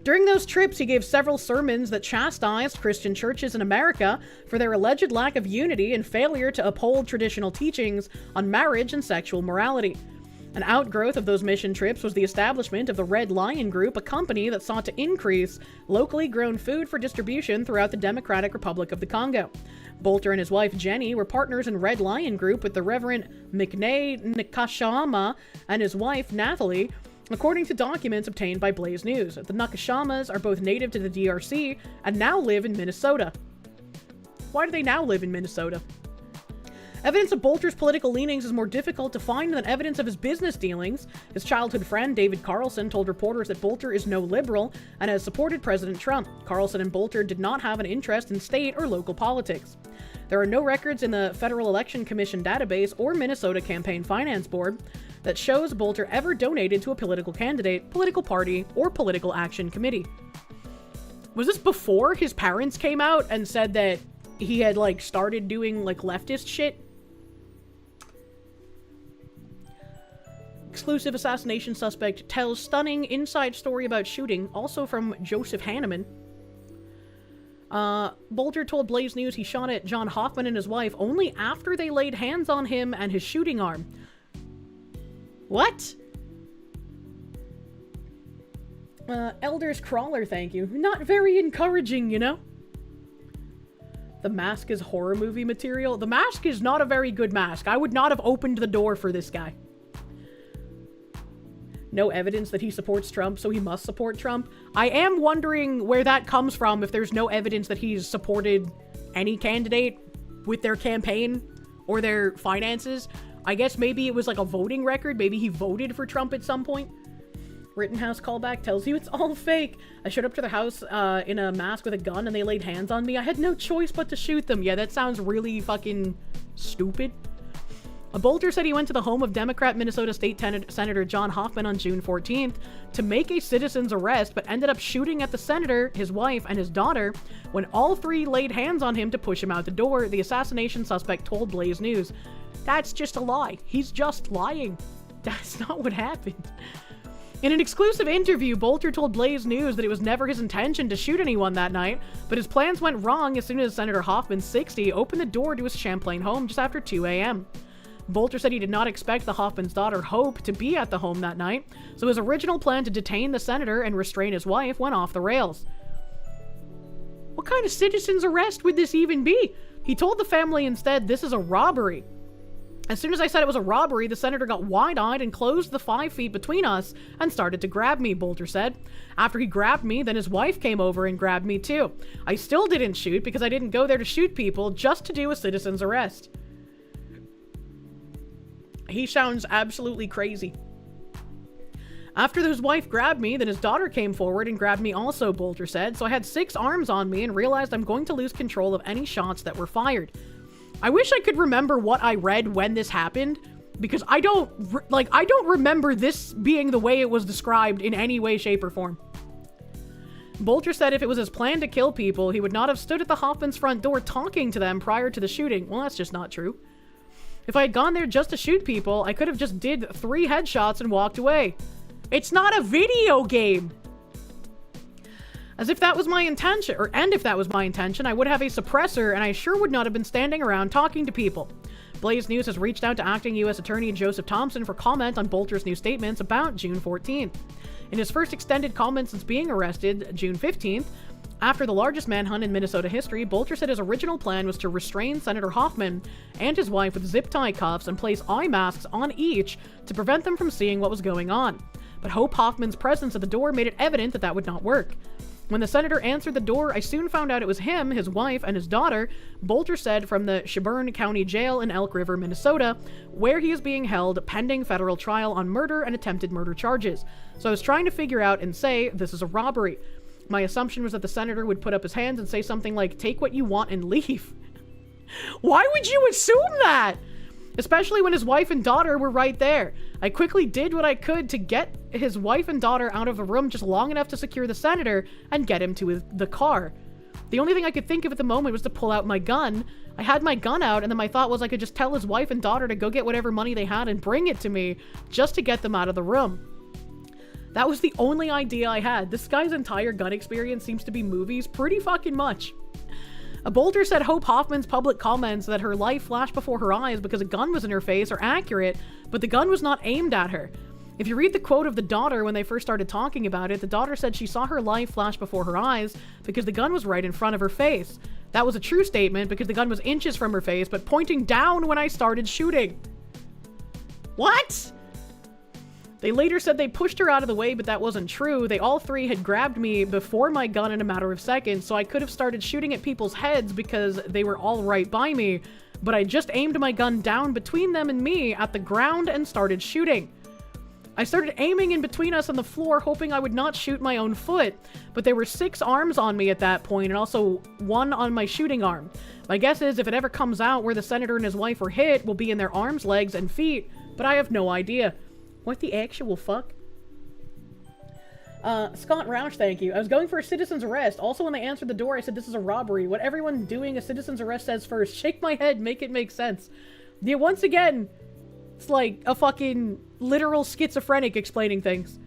During those trips, he gave several sermons that chastised Christian churches in America for their alleged lack of unity and failure to uphold traditional teachings on marriage and sexual morality. An outgrowth of those mission trips was the establishment of the Red Lion Group, a company that sought to increase locally grown food for distribution throughout the Democratic Republic of the Congo. Bolter and his wife Jenny were partners in Red Lion Group with the Reverend McNay Nakashama and his wife Nathalie, according to documents obtained by Blaze News. The Nakashamas are both native to the DRC and now live in Minnesota. Why do they now live in Minnesota? Evidence of Bolter's political leanings is more difficult to find than evidence of his business dealings. His childhood friend, David Carlson, told reporters that Bolter is no liberal and has supported President Trump. Carlson and Bolter did not have an interest in state or local politics. There are no records in the Federal Election Commission database or Minnesota Campaign Finance Board that shows Bolter ever donated to a political candidate, political party, or political action committee. Was this before his parents came out and said that he had, like, started doing, like, leftist shit? Exclusive assassination suspect tells stunning inside story about shooting, also from Joseph Hanneman. Bolter told Blaze News he shot at John Hoffman and his wife only after they laid hands on him and his shooting arm. What? Elders Crawler, thank you. Not very encouraging, you know? The Mask is horror movie material. The Mask is not a very good mask. I would not have opened the door for this guy. No evidence that he supports Trump, so he must support Trump. I am wondering where that comes from if there's no evidence that he's supported any candidate with their campaign or their finances. I guess maybe it was like a voting record. Maybe he voted for Trump at some point. Rittenhouse callback tells you it's all fake. I showed up to their house in a mask with a gun and they laid hands on me. I had no choice but to shoot them. Yeah, that sounds really fucking stupid. Bolter said he went to the home of Democrat Minnesota State Senator John Hoffman on June 14th to make a citizen's arrest, but ended up shooting at the senator, his wife, and his daughter. When all three laid hands on him to push him out the door, the assassination suspect told Blaze News, "That's just a lie. He's just lying. That's not what happened." In an exclusive interview, Bolter told Blaze News that it was never his intention to shoot anyone that night, but his plans went wrong as soon as Senator Hoffman, 60, opened the door to his Champlain home just after 2 a.m. Bolter said he did not expect the Hoffman's daughter, Hope, to be at the home that night, so his original plan to detain the senator and restrain his wife went off the rails. What kind of citizen's arrest would this even be? He told the family instead this is a robbery. As soon as I said it was a robbery, the senator got wide-eyed and closed the 5 feet between us and started to grab me, Bolter said. After he grabbed me, then his wife came over and grabbed me too. I still didn't shoot because I didn't go there to shoot people, just to do a citizen's arrest. He sounds absolutely crazy. After his wife grabbed me, then his daughter came forward and grabbed me also, Bolter said, so I had 6 arms on me and realized I'm going to lose control of any shots that were fired. I wish I could remember what I read when this happened, because I don't remember this being the way it was described in any way, shape, or form. Bolter said if it was his plan to kill people, he would not have stood at the Hoffman's front door talking to them prior to the shooting. Well, that's just not true. If I had gone there just to shoot people, I could have just did 3 headshots and walked away. It's not a video game! As if that was my intention, if that was my intention, I would have a suppressor and I sure would not have been standing around talking to people. Blaze News has reached out to acting U.S. Attorney Joseph Thompson for comment on Bolter's new statements about June 14th. In his first extended comment since being arrested, June 15th, after the largest manhunt in Minnesota history, Bolter said his original plan was to restrain Senator Hoffman and his wife with zip-tie cuffs and place eye masks on each to prevent them from seeing what was going on. But Hope Hoffman's presence at the door made it evident that that would not work. When the senator answered the door, I soon found out it was him, his wife, and his daughter, Bolter said, from the Shelburne County Jail in Elk River, Minnesota, where he is being held pending federal trial on murder and attempted murder charges. So I was trying to figure out and say, this is a robbery. My assumption was that the senator would put up his hands and say something like, take what you want and leave. Why would you assume that? Especially when his wife and daughter were right there. I quickly did what I could to get his wife and daughter out of the room just long enough to secure the senator and get him to the car. The only thing I could think of at the moment was to pull out my gun. I had my gun out, and then my thought was I could just tell his wife and daughter to go get whatever money they had and bring it to me just to get them out of the room. That was the only idea I had. This guy's entire gun experience seems to be movies pretty fucking much. Bolter said Hope Hoffman's public comments that her life flashed before her eyes because a gun was in her face are accurate, but the gun was not aimed at her. If you read the quote of the daughter when they first started talking about it, the daughter said she saw her life flash before her eyes because the gun was right in front of her face. That was a true statement because the gun was inches from her face, but pointing down when I started shooting. What? They later said they pushed her out of the way, but that wasn't true. They all three had grabbed me before my gun in a matter of seconds, so I could have started shooting at people's heads because they were all right by me, but I just aimed my gun down between them and me at the ground and started shooting. I started aiming in between us on the floor, hoping I would not shoot my own foot, but there were 6 arms on me at that point and also 1 on my shooting arm. My guess is if it ever comes out where the senator and his wife were hit, will be in their arms, legs, and feet, but I have no idea. What the actual fuck? Scott Roush, thank you. I was going for a citizen's arrest. Also, when they answered the door, I said this is a robbery. What everyone doing a citizen's arrest says first. Shake my head, make it make sense. Yeah, once again, it's like a fucking literal schizophrenic explaining things.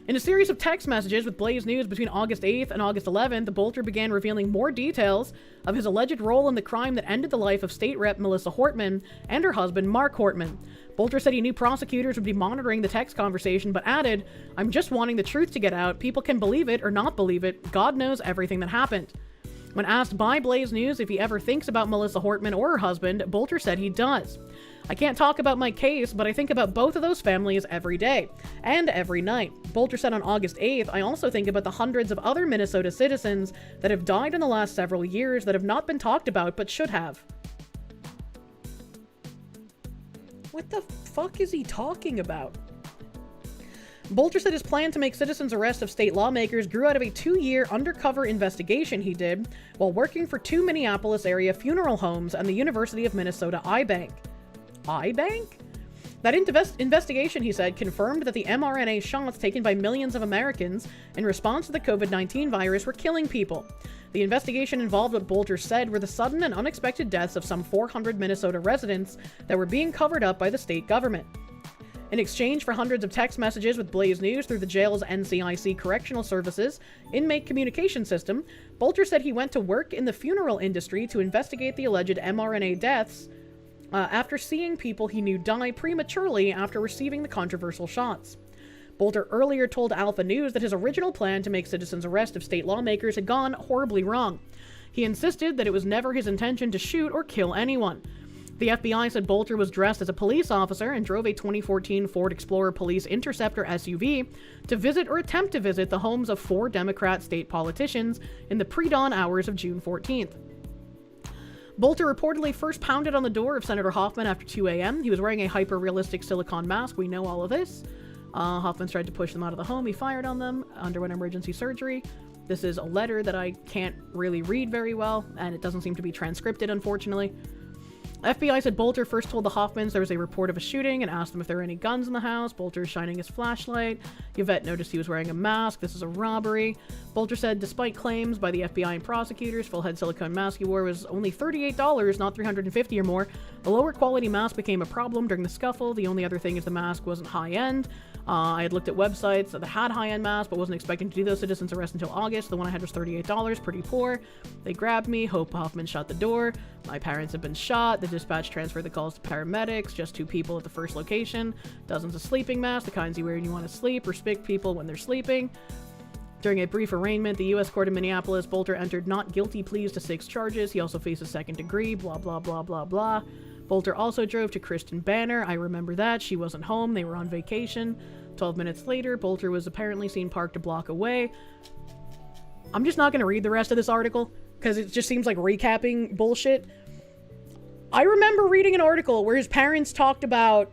In a series of text messages with Blaze News between August 8th and August 11th, the Bolter began revealing more details of his alleged role in the crime that ended the life of State Rep Melissa Hortman and her husband Mark Hortman. Bolter said he knew prosecutors would be monitoring the text conversation, but added, I'm just wanting the truth to get out. People can believe it or not believe it. God knows everything that happened. When asked by Blaze News if he ever thinks about Melissa Hortman or her husband, Bolter said he does. I can't talk about my case, but I think about both of those families every day and every night. Bolter said on August 8th, I also think about the hundreds of other Minnesota citizens that have died in the last several years that have not been talked about but should have. What the fuck is he talking about? Bolter said his plan to make citizens' arrest of state lawmakers grew out of a 2-year undercover investigation he did while working for 2 Minneapolis area funeral homes and the University of Minnesota Eye Bank. iBank? That investigation, he said, confirmed that the mRNA shots taken by millions of Americans in response to the COVID-19 virus were killing people. The investigation involved what Bolter said were the sudden and unexpected deaths of some 400 Minnesota residents that were being covered up by the state government. In exchange for hundreds of text messages with Blaze News through the jail's NCIC Correctional Services inmate communication system, Bolter said he went to work in the funeral industry to investigate the alleged mRNA deaths after seeing people he knew die prematurely after receiving the controversial shots. Bolter earlier told Alpha News that his original plan to make citizens' arrest of state lawmakers had gone horribly wrong. He insisted that it was never his intention to shoot or kill anyone. The FBI said Bolter was dressed as a police officer and drove a 2014 Ford Explorer Police Interceptor SUV to visit or attempt to visit the homes of 4 Democrat state politicians in the pre-dawn hours of June 14th. Bolter reportedly first pounded on the door of Senator Hoffman after 2 a.m. He was wearing a hyper-realistic silicone mask. We know all of this. Hoffman tried to push them out of the home. He fired on them, underwent emergency surgery. This is a letter that I can't really read very well, and it doesn't seem to be transcripted, unfortunately. FBI said Bolter first told the Hoffmans there was a report of a shooting and asked them if there were any guns in the house. Bolter is shining his flashlight. Yvette noticed he was wearing a mask. This is a robbery. Bolter said despite claims by the FBI and prosecutors, full-head silicone mask he wore was only $38, not $350 or more. The lower quality mask became a problem during the scuffle. The only other thing is the mask wasn't high-end. I had looked at websites that had high-end masks, but wasn't expecting to do those citizens arrest until August. The one I had was $38, pretty poor. They grabbed me. Hope Hoffman shut the door. My parents have been shot. The dispatch transferred the calls to paramedics. Just 2 people at the first location. Dozens of sleeping masks, the kinds you wear when you want to sleep. Respect people when they're sleeping. During a brief arraignment, the U.S. Court of Minneapolis, Bolter entered not guilty pleas to 6 charges. He also faces second degree, blah, blah, blah, blah, blah. Bolter also drove to Kristen Banner. I remember that. She wasn't home. They were on vacation. 12 minutes later, Bolter was apparently seen parked a block away. I'm just not going to read the rest of this article because it just seems like recapping bullshit. I remember reading an article where his parents talked about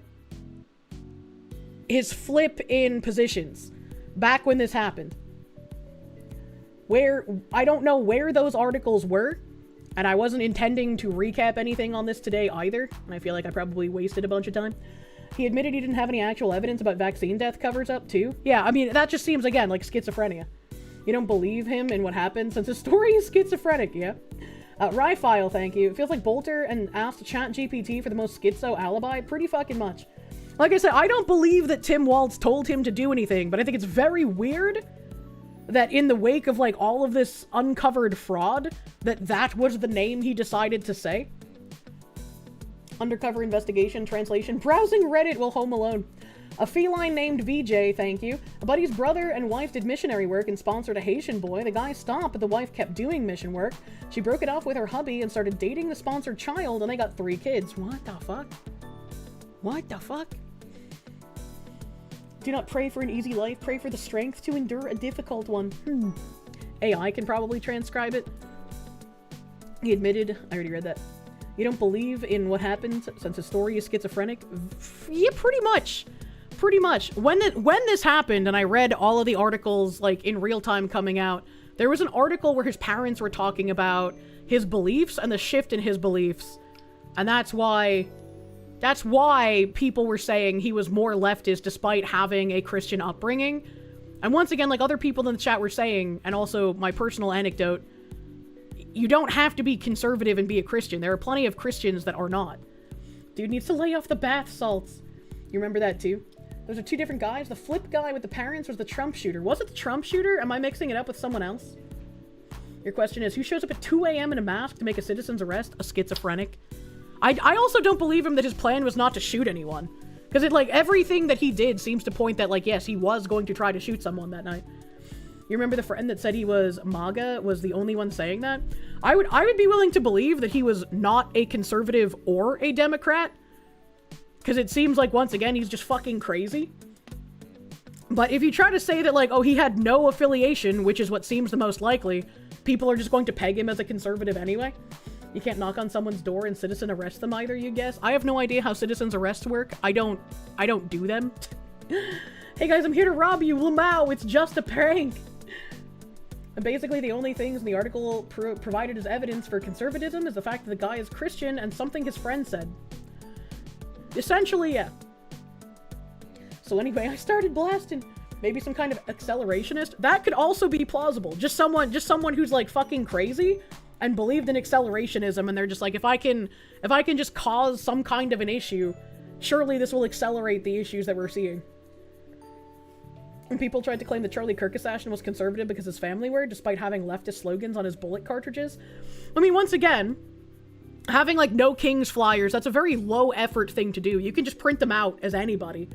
his flip in positions back when this happened. Where, I don't know where those articles were, and I wasn't intending to recap anything on this today either, and I feel like I probably wasted a bunch of time. He admitted he didn't have any actual evidence about vaccine death covers up, too. Yeah, I mean, that just seems, again, like schizophrenia. You don't believe him in what happened since his story is schizophrenic, yeah? Ryfile, thank you. It feels like Bolter and asked ChatGPT for the most schizo alibi pretty fucking much. Like I said, I don't believe that Tim Waltz told him to do anything, but I think it's very weird that in the wake of, like, all of this uncovered fraud, that was the name he decided to say. Undercover investigation, translation, browsing Reddit while home alone. A feline named VJ, thank you. A buddy's brother and wife did missionary work and sponsored a Haitian boy. The guy stopped, but the wife kept doing mission work. She broke it off with her hubby and started dating the sponsored child, and they got 3 kids. What the fuck? What the fuck? Do not pray for an easy life. Pray for the strength to endure a difficult one. AI can probably transcribe it. He admitted, I already read that. You don't believe in what happened since his story is schizophrenic? Yeah, pretty much. Pretty much. When this happened and I read all of the articles, like, in real time coming out, there was an article where his parents were talking about his beliefs and the shift in his beliefs. And that's why people were saying he was more leftist despite having a Christian upbringing. And once again, like other people in the chat were saying, and also my personal anecdote, you don't have to be conservative and be a Christian. There are plenty of Christians that are not. Dude needs to lay off the bath salts. You remember that too? Those are 2 different guys. The flip guy with the parents was the Trump shooter. Was it the Trump shooter? Am I mixing it up with someone else? Your question is, who shows up at 2 a.m. in a mask to make a citizen's arrest? A schizophrenic. I also don't believe him that his plan was not to shoot anyone. Because it, like, everything that he did seems to point that, like, yes, he was going to try to shoot someone that night. You remember the friend that said he was MAGA was the only one saying that? I would be willing to believe that he was not a conservative or a Democrat. Because it seems like, once again, he's just fucking crazy. But if you try to say that, like, oh, he had no affiliation, which is what seems the most likely, people are just going to peg him as a conservative anyway. You can't knock on someone's door and citizen arrest them either, you guess? I have no idea how citizens arrests work. I don't do them. Hey guys, I'm here to rob you, Lamau, it's just a prank. And basically the only things in the article provided as evidence for conservatism is the fact that the guy is Christian and something his friend said. Essentially, yeah. So anyway, I started blasting. Maybe some kind of accelerationist. That could also be plausible. Just someone who's like fucking crazy and believed in accelerationism, and they're just like, if I can just cause some kind of an issue, surely this will accelerate the issues that we're seeing. And people tried to claim that Charlie Kirk assassin was conservative because his family were, despite having leftist slogans on his bullet cartridges. I mean, once again, having like no Kings flyers, that's a very low effort thing to do. You can just print them out as anybody,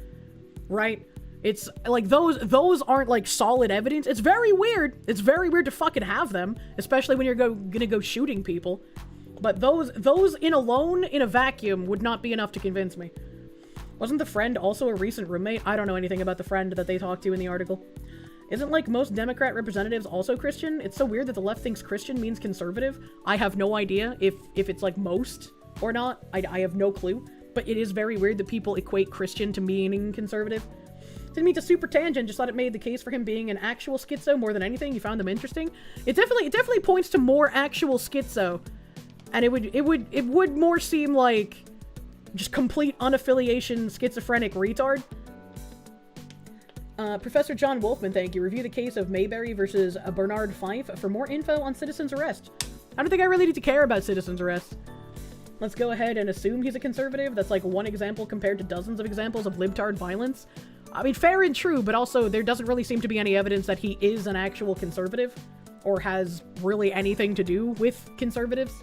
right? It's like those aren't like solid evidence. It's very weird. It's very weird to fucking have them, especially when you're gonna go shooting people. But those in alone, in a vacuum, would not be enough to convince me. Wasn't the friend also a recent roommate? I don't know anything about the friend that they talked to in the article. Isn't like most Democrat representatives also Christian? It's so weird that the left thinks Christian means conservative. I have no idea if it's like most or not. I have no clue. But it is very weird that people equate Christian to meaning conservative. Didn't mean to super tangent, just thought it made the case for him being an actual schizo more than anything. You found them interesting. It definitely points to more actual schizo. And it would more seem like just complete unaffiliation schizophrenic retard. Professor John Wolfman, thank you. Review the case of Mayberry versus Bernard Fife for more info on citizen's arrest. I don't think I really need to care about citizen's arrest. Let's go ahead and assume he's a conservative. That's like one example compared to dozens of examples of libtard violence. I mean, fair and true, but also there doesn't really seem to be any evidence that he is an actual conservative or has really anything to do with conservatives.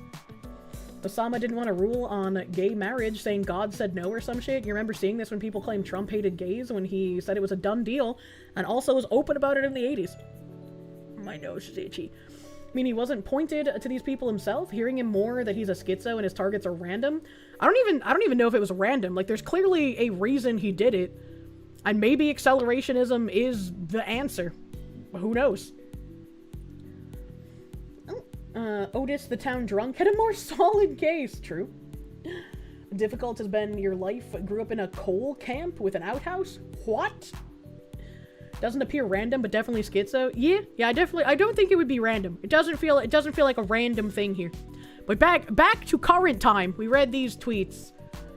Osama didn't want to rule on gay marriage, saying God said no or some shit. You remember seeing this when people claimed Trump hated gays when he said it was a done deal and also was open about it in the 80s. My nose is itchy. I mean, he wasn't pointed to these people himself, hearing him more that he's a schizo and his targets are random. I don't even know if it was random. Like, there's clearly a reason he did it. And maybe accelerationism is the answer. Who knows? Otis, the town drunk, had a more solid case. True. Difficult has been your life. Grew up in a coal camp with an outhouse? What? Doesn't appear random, but definitely schizo. Yeah, I don't think it would be random. It doesn't feel like a random thing here. But back to current time. We read these tweets.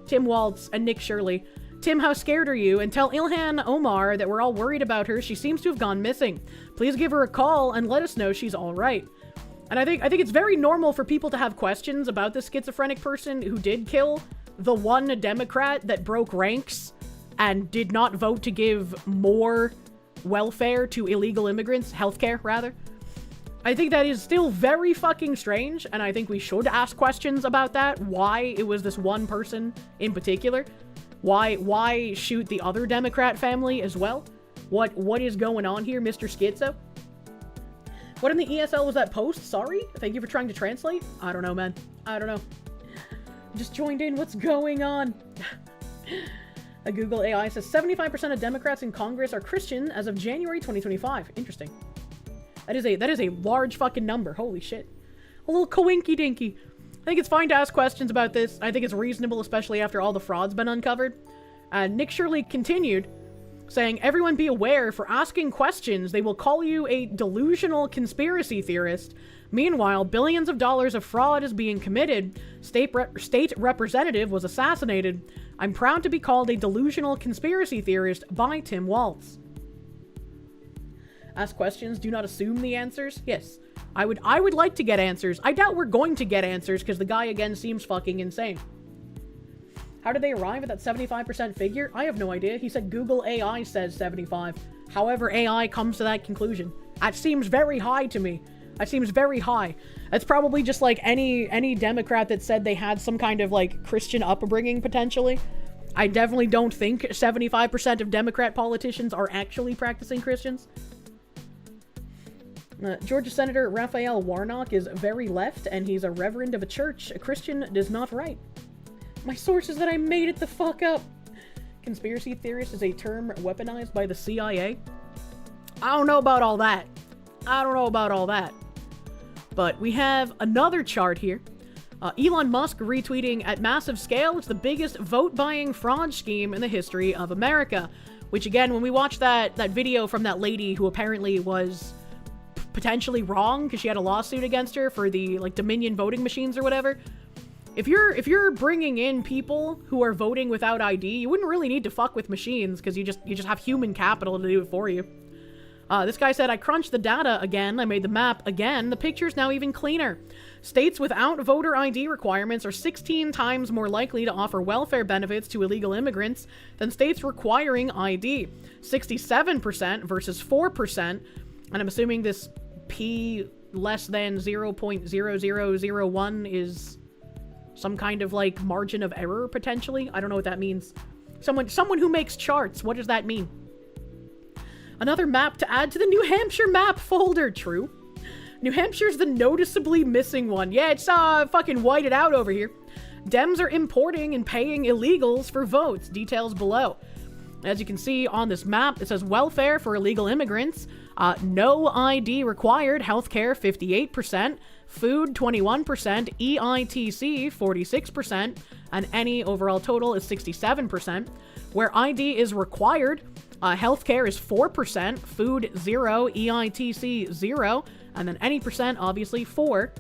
Tim Waltz and Nick Shirley. Tim, how scared are you? And tell Ilhan Omar that we're all worried about her. She seems to have gone missing. Please give her a call and let us know she's all right. And I think it's very normal for people to have questions about this schizophrenic person who did kill the one Democrat that broke ranks and did not vote to give more welfare to illegal immigrants, healthcare rather. I think that is still very fucking strange, and I think we should ask questions about that. Why it was this one person in particular? Why shoot the other Democrat family as well? What is going on here, Mr. Schizo? What in the ESL was that post? Sorry? Thank you for trying to translate? I don't know, man. I don't know. Just joined in. What's going on? A Google AI says 75% of Democrats in Congress are Christian as of January 2025. Interesting. That is a large fucking number. Holy shit. A little coinky dinky. I think it's fine to ask questions about this. I think it's reasonable, especially after all the fraud's been uncovered. Nick Shirley continued, saying, everyone be aware, for asking questions, they will call you a delusional conspiracy theorist. Meanwhile, billions of dollars of fraud is being committed. State representative was assassinated. I'm proud to be called a delusional conspiracy theorist by Tim Waltz. Ask questions, do not assume the answers. Yes. I would like to get answers. I doubt we're going to get answers because the guy again seems fucking insane. How did they arrive at that 75% figure? I have no idea. He said Google AI says 75. However, AI comes to that conclusion. That seems very high to me. That seems very high. That's probably just like any Democrat that said they had some kind of like Christian upbringing potentially. I definitely don't think 75% of Democrat politicians are actually practicing Christians. Georgia Senator Raphael Warnock is very left, and he's a reverend of a church. A Christian does not write. My source is that I made it the fuck up. Conspiracy theorist is a term weaponized by the CIA. I don't know about all that. But we have another chart here. Elon Musk retweeting at massive scale. It's the biggest vote-buying fraud scheme in the history of America. Which again, when we watched that video from that lady who apparently was potentially wrong because she had a lawsuit against her for the like Dominion voting machines or whatever, If you're bringing in people who are voting without ID, you wouldn't really need to fuck with machines because you just have human capital to do it for you. This guy said, I crunched the data again, I made the map again, the picture's now even cleaner. States without voter ID requirements are 16 times more likely to offer welfare benefits to illegal immigrants than states requiring ID. 67% versus 4%, and I'm assuming this P less than 0.0001 is some kind of like margin of error, potentially. I don't know what that means. Someone who makes charts, what does that mean? Another map to add to the New Hampshire map folder. True. New Hampshire's the noticeably missing one. Yeah, it's fucking whited out over here. Dems are importing and paying illegals for votes. Details below. As you can see on this map, it says welfare for illegal immigrants. No ID required. Healthcare 58%. Food 21%. EITC 46%. And any overall total is 67%. Where ID is required, healthcare is 4%, food 0, EITC 0, and then any percent, obviously, 4.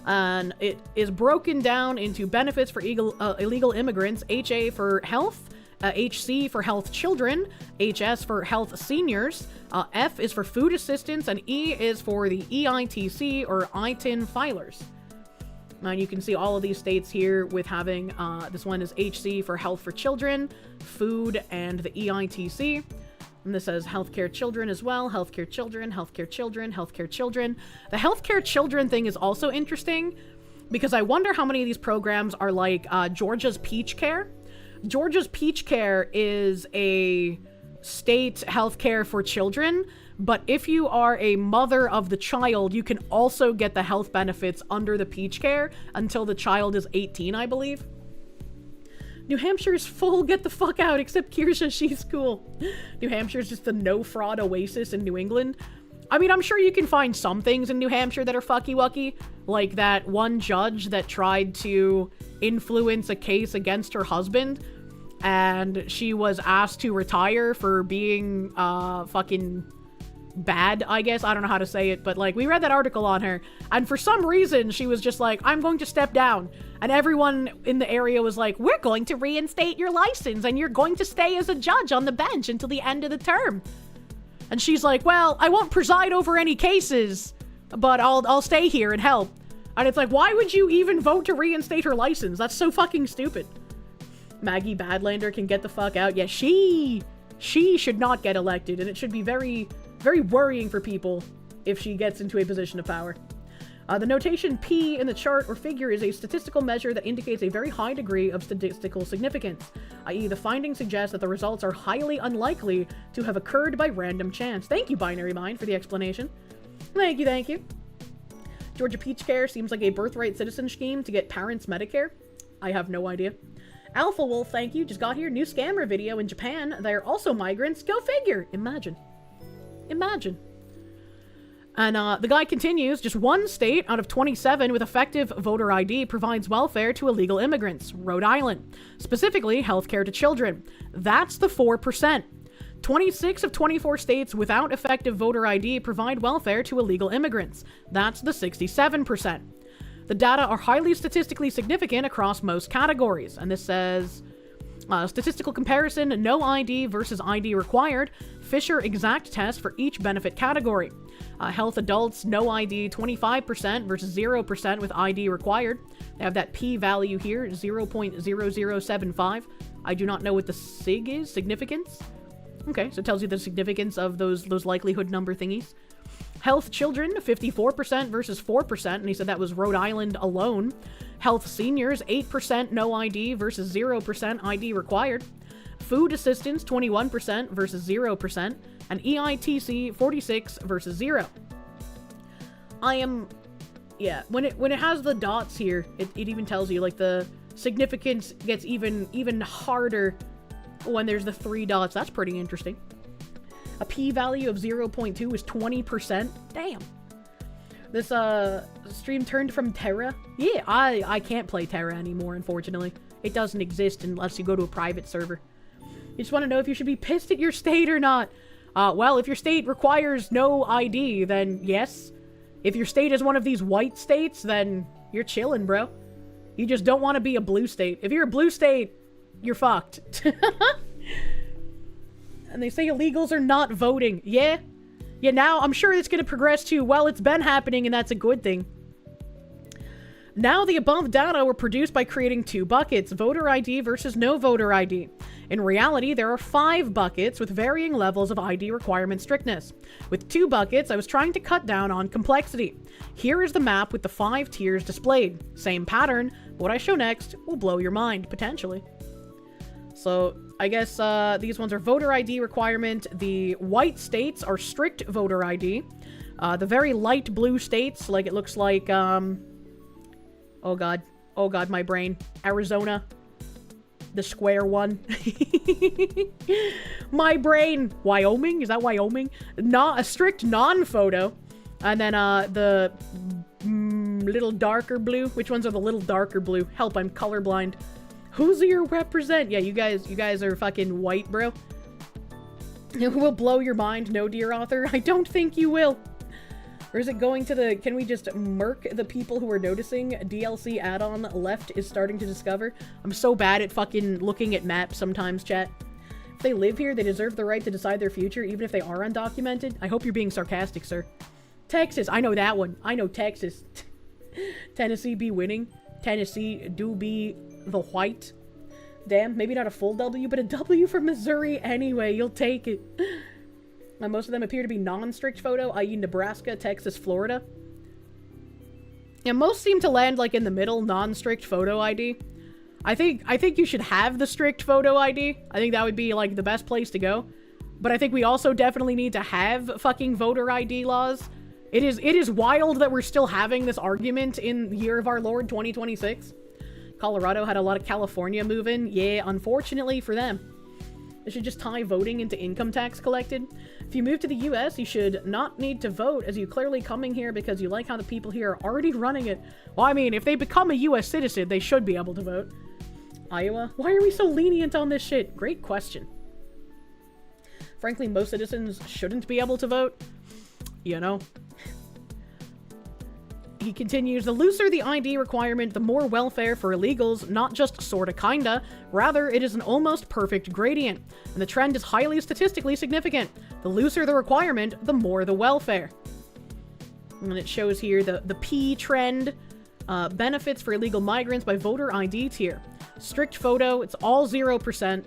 And it is broken down into benefits for illegal immigrants, HA for health, HC for health children, HS for health seniors, F is for food assistance, and E is for the EITC or ITIN filers. And you can see all of these states here with having, this one is HC for health for children, food, and the EITC. And this says healthcare children as well. Healthcare children, healthcare children, healthcare children. The healthcare children thing is also interesting because I wonder how many of these programs are like Georgia's Peach Care. Georgia's Peach Care is a state healthcare for children, but if you are a mother of the child, you can also get the health benefits under the Peach Care until the child is 18, I believe. New Hampshire's full get the fuck out, except Kirsche, she's cool. New Hampshire's just the no-fraud oasis in New England. I mean, I'm sure you can find some things in New Hampshire that are fucky-wucky, like that one judge that tried to influence a case against her husband, and she was asked to retire for being, fucking bad, I guess. I don't know how to say it, but like we read that article on her, and for some reason she was just like, I'm going to step down, and everyone in the area was like, we're going to reinstate your license and you're going to stay as a judge on the bench until the end of the term. And she's like, well, I won't preside over any cases, but I'll stay here and help. And it's like, why would you even vote to reinstate her license? That's so fucking stupid. Maggie Badlander can get the fuck out. Yeah, she should not get elected, and it should be very, very worrying for people if she gets into a position of power. The notation P in the chart or figure is a statistical measure that indicates a very high degree of statistical significance, i.e. the finding suggests that the results are highly unlikely to have occurred by random chance. Thank you, Binary Mind, for the explanation. Thank you, thank you. Georgia Peach Care seems like a birthright citizen scheme to get parents Medicare. I have no idea. Alpha Wolf, thank you, just got here. New scammer video in Japan. They're also migrants. Go figure. Imagine. Imagine. And the guy continues, just one state out of 27 with effective voter ID provides welfare to illegal immigrants, Rhode Island. Specifically, healthcare to children. That's the 4%. 26 of 24 states without effective voter ID provide welfare to illegal immigrants. That's the 67%. The data are highly statistically significant across most categories. And this says, statistical comparison, no ID versus ID required. Fisher exact test for each benefit category. Health adults, no ID, 25% versus 0% with ID required. They have that p-value here, 0.0075. I do not know what the sig is, significance. Okay, so it tells you the significance of those likelihood number thingies. Health children, 54% versus 4%, and he said that was Rhode Island alone. Health seniors, 8% no ID versus 0% ID required. Food assistance, 21% versus 0%, and EITC, 46 versus 0. Yeah, when it has the dots here, it even tells you, like, the significance gets even harder when there's the 3 dots. That's pretty interesting. A p-value of 0.2 is 20%. Damn. This stream turned from Terra. Yeah, I can't play Terra anymore, unfortunately. It doesn't exist unless you go to a private server. You just want to know if you should be pissed at your state or not. Well, if your state requires no ID, then yes. If your state is one of these white states, then you're chilling, bro. You just don't want to be a blue state. If you're a blue state, you're fucked. And they say illegals are not voting. Yeah? Yeah, now I'm sure it's going to progress to, well, it's been happening and that's a good thing. Now the above data were produced by creating 2 buckets, voter ID versus no voter ID. In reality, there are 5 buckets with varying levels of ID requirement strictness. With 2 buckets, I was trying to cut down on complexity. Here is the map with the 5 tiers displayed. Same pattern, but what I show next will blow your mind, potentially. So, I guess these ones are voter ID requirement. The white states are strict voter ID. The very light blue states, like it looks like, oh god, my brain. Arizona. The square one. My brain. Wyoming? Is that Wyoming? Not a strict non-photo. And then the little darker blue. Which ones are the little darker blue? Help, I'm colorblind. Who's your represent? Yeah, you guys are fucking white, bro. It will blow your mind, no, dear author. I don't think you will. Or is it going to the, can we just murk the people who are noticing DLC add-on left is starting to discover? I'm so bad at fucking looking at maps sometimes, chat. If they live here, they deserve the right to decide their future, even if they are undocumented. I hope you're being sarcastic, sir. Texas, I know that one. I know Texas. Tennessee be winning. Tennessee do be the white. Damn, maybe not a full W, but a W for Missouri anyway. You'll take it. Most of them appear to be non-strict photo, i.e. Nebraska, Texas, Florida. Yeah, most seem to land like in the middle, non-strict photo ID. I think you should have the strict photo ID. I think that would be like the best place to go. But I think we also definitely need to have fucking voter ID laws. It is wild that we're still having this argument in the year of our Lord 2026. Colorado had a lot of California move in. Yeah, unfortunately for them. They should just tie voting into income tax collected. If you move to the US, you should not need to vote, as you clearly coming here because you like how the people here are already running it. Well, I mean, if they become a US citizen, they should be able to vote. Iowa? Why are we so lenient on this shit? Great question. Frankly, most citizens shouldn't be able to vote. You know? He continues, the looser the ID requirement, the more welfare for illegals, not just sorta kinda. Rather, it is an almost perfect gradient, and the trend is highly statistically significant. The looser the requirement, the more the welfare. And it shows here the P trend, benefits for illegal migrants by voter ID tier. Strict photo, it's all 0%.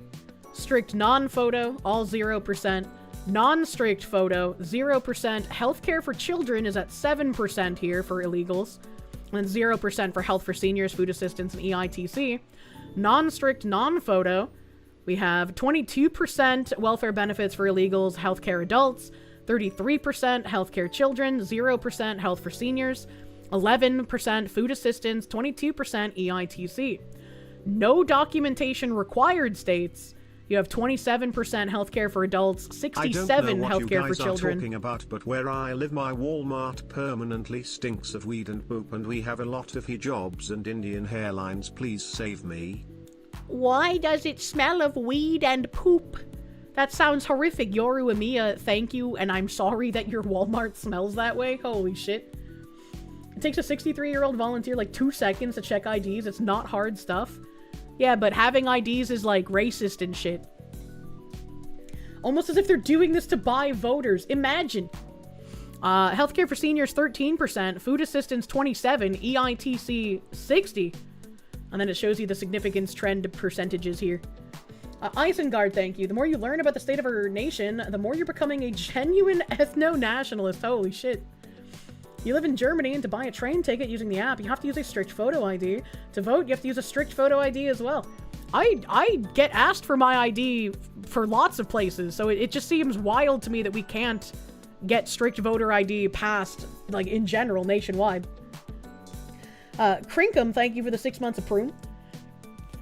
Strict non-photo, all 0%. Non-strict photo, 0%. Healthcare for children is at 7% here for illegals. And 0% for health for seniors, food assistance, and EITC. Non-strict non-photo, we have 22% welfare benefits for illegals, healthcare adults, 33% healthcare children, 0% health for seniors, 11% food assistance, 22% EITC. No documentation required states. You have 27% healthcare for adults, 67% healthcare for children. I don't know what you guys are talking about, but where I live, my Walmart permanently stinks of weed and poop, and we have a lot of hijabs and Indian hairlines. Please save me. Why does it smell of weed and poop? That sounds horrific, Yoru Amiya. Thank you, and I'm sorry that your Walmart smells that way. Holy shit. It takes a 63-year-old volunteer like 2 seconds to check IDs. It's not hard stuff. Yeah, but having IDs is like racist and shit. Almost as if they're doing this to buy voters. Imagine. Healthcare for seniors, 13%. Food assistance, 27%. EITC, 60%. And then it shows you the significance trend percentages here. Isengard, thank you. The more you learn about the state of our nation, the more you're becoming a genuine ethno-nationalist. Holy shit. You live in Germany, and to buy a train ticket using the app, you have to use a strict photo ID. To vote, you have to use a strict photo ID as well. I get asked for my ID for lots of places, so it just seems wild to me that we can't get strict voter ID passed, like, in general, nationwide. Crinkum, thank you for the 6 months of prune.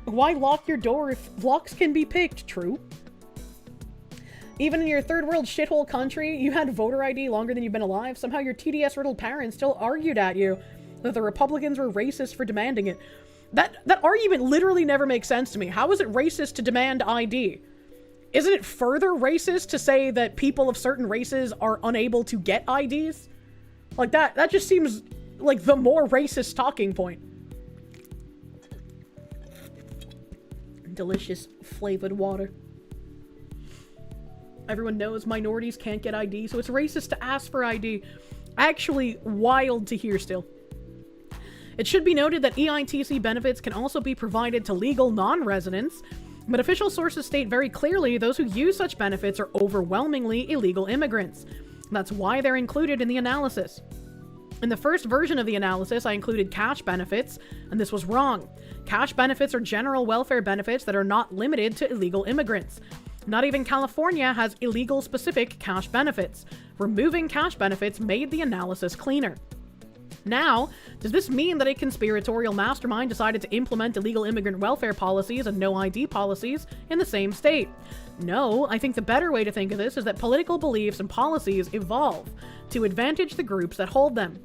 Why lock your door if locks can be picked? True. Even in your third world shithole country, you had voter ID longer than you've been alive. Somehow your TDS-riddled parents still argued at you that the Republicans were racist for demanding it. That argument literally never makes sense to me. How is it racist to demand ID? Isn't it further racist to say that people of certain races are unable to get IDs? Like, that just seems like the more racist talking point. delicious flavored water. Everyone knows minorities can't get ID, so it's racist to ask for ID. Actually, wild to hear still. It should be noted that EITC benefits can also be provided to legal non-residents, but official sources state very clearly those who use such benefits are overwhelmingly illegal immigrants. That's why they're included in the analysis. In the first version of the analysis, I included cash benefits, and this was wrong. Cash benefits are general welfare benefits that are not limited to illegal immigrants. Not even California has illegal specific cash benefits. Removing cash benefits made the analysis cleaner. Now, does this mean that a conspiratorial mastermind decided to implement illegal immigrant welfare policies and no ID policies in the same state? No, I think the better way to think of this is that political beliefs and policies evolve to advantage the groups that hold them.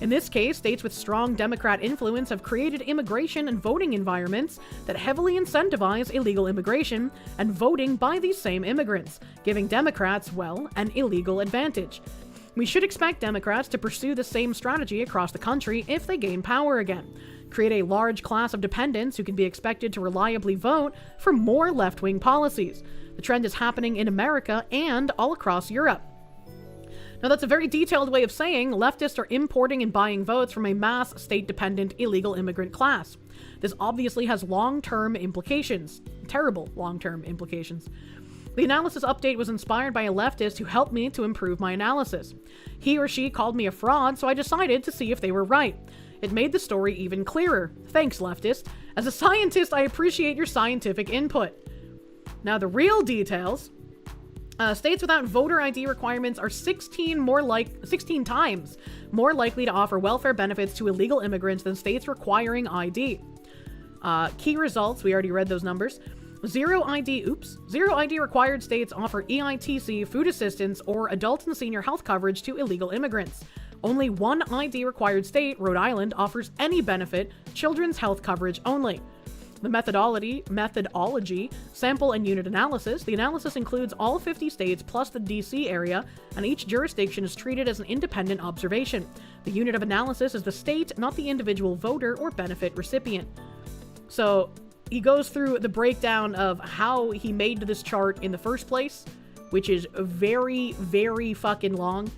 In this case, states with strong Democrat influence have created immigration and voting environments that heavily incentivize illegal immigration and voting by these same immigrants, giving Democrats, well, an illegal advantage. We should expect Democrats to pursue the same strategy across the country if they gain power again. Create a large class of dependents who can be expected to reliably vote for more left-wing policies. The trend is happening in America and all across Europe. Now, that's a very detailed way of saying leftists are importing and buying votes from a mass state-dependent illegal immigrant class. This obviously has long-term implications. Terrible long-term implications. The analysis update was inspired by a leftist who helped me to improve my analysis. He or she called me a fraud, so I decided to see if they were right. It made the story even clearer. Thanks, leftist. As a scientist, I appreciate your scientific input. Now, the real details. States without voter ID requirements are 16 times more likely to offer welfare benefits to illegal immigrants than states requiring ID. Key results, we already read those numbers. Zero ID required states offer EITC, food assistance, or adult and senior health coverage to illegal immigrants. Only one ID required state, Rhode Island, offers any benefit, children's health coverage only. The methodology, sample and unit analysis. The analysis includes all 50 states plus the DC area, and each jurisdiction is treated as an independent observation. The unit of analysis is the state, not the individual voter or benefit recipient. So he goes through the breakdown of how he made this chart in the first place, which is very, very fucking long.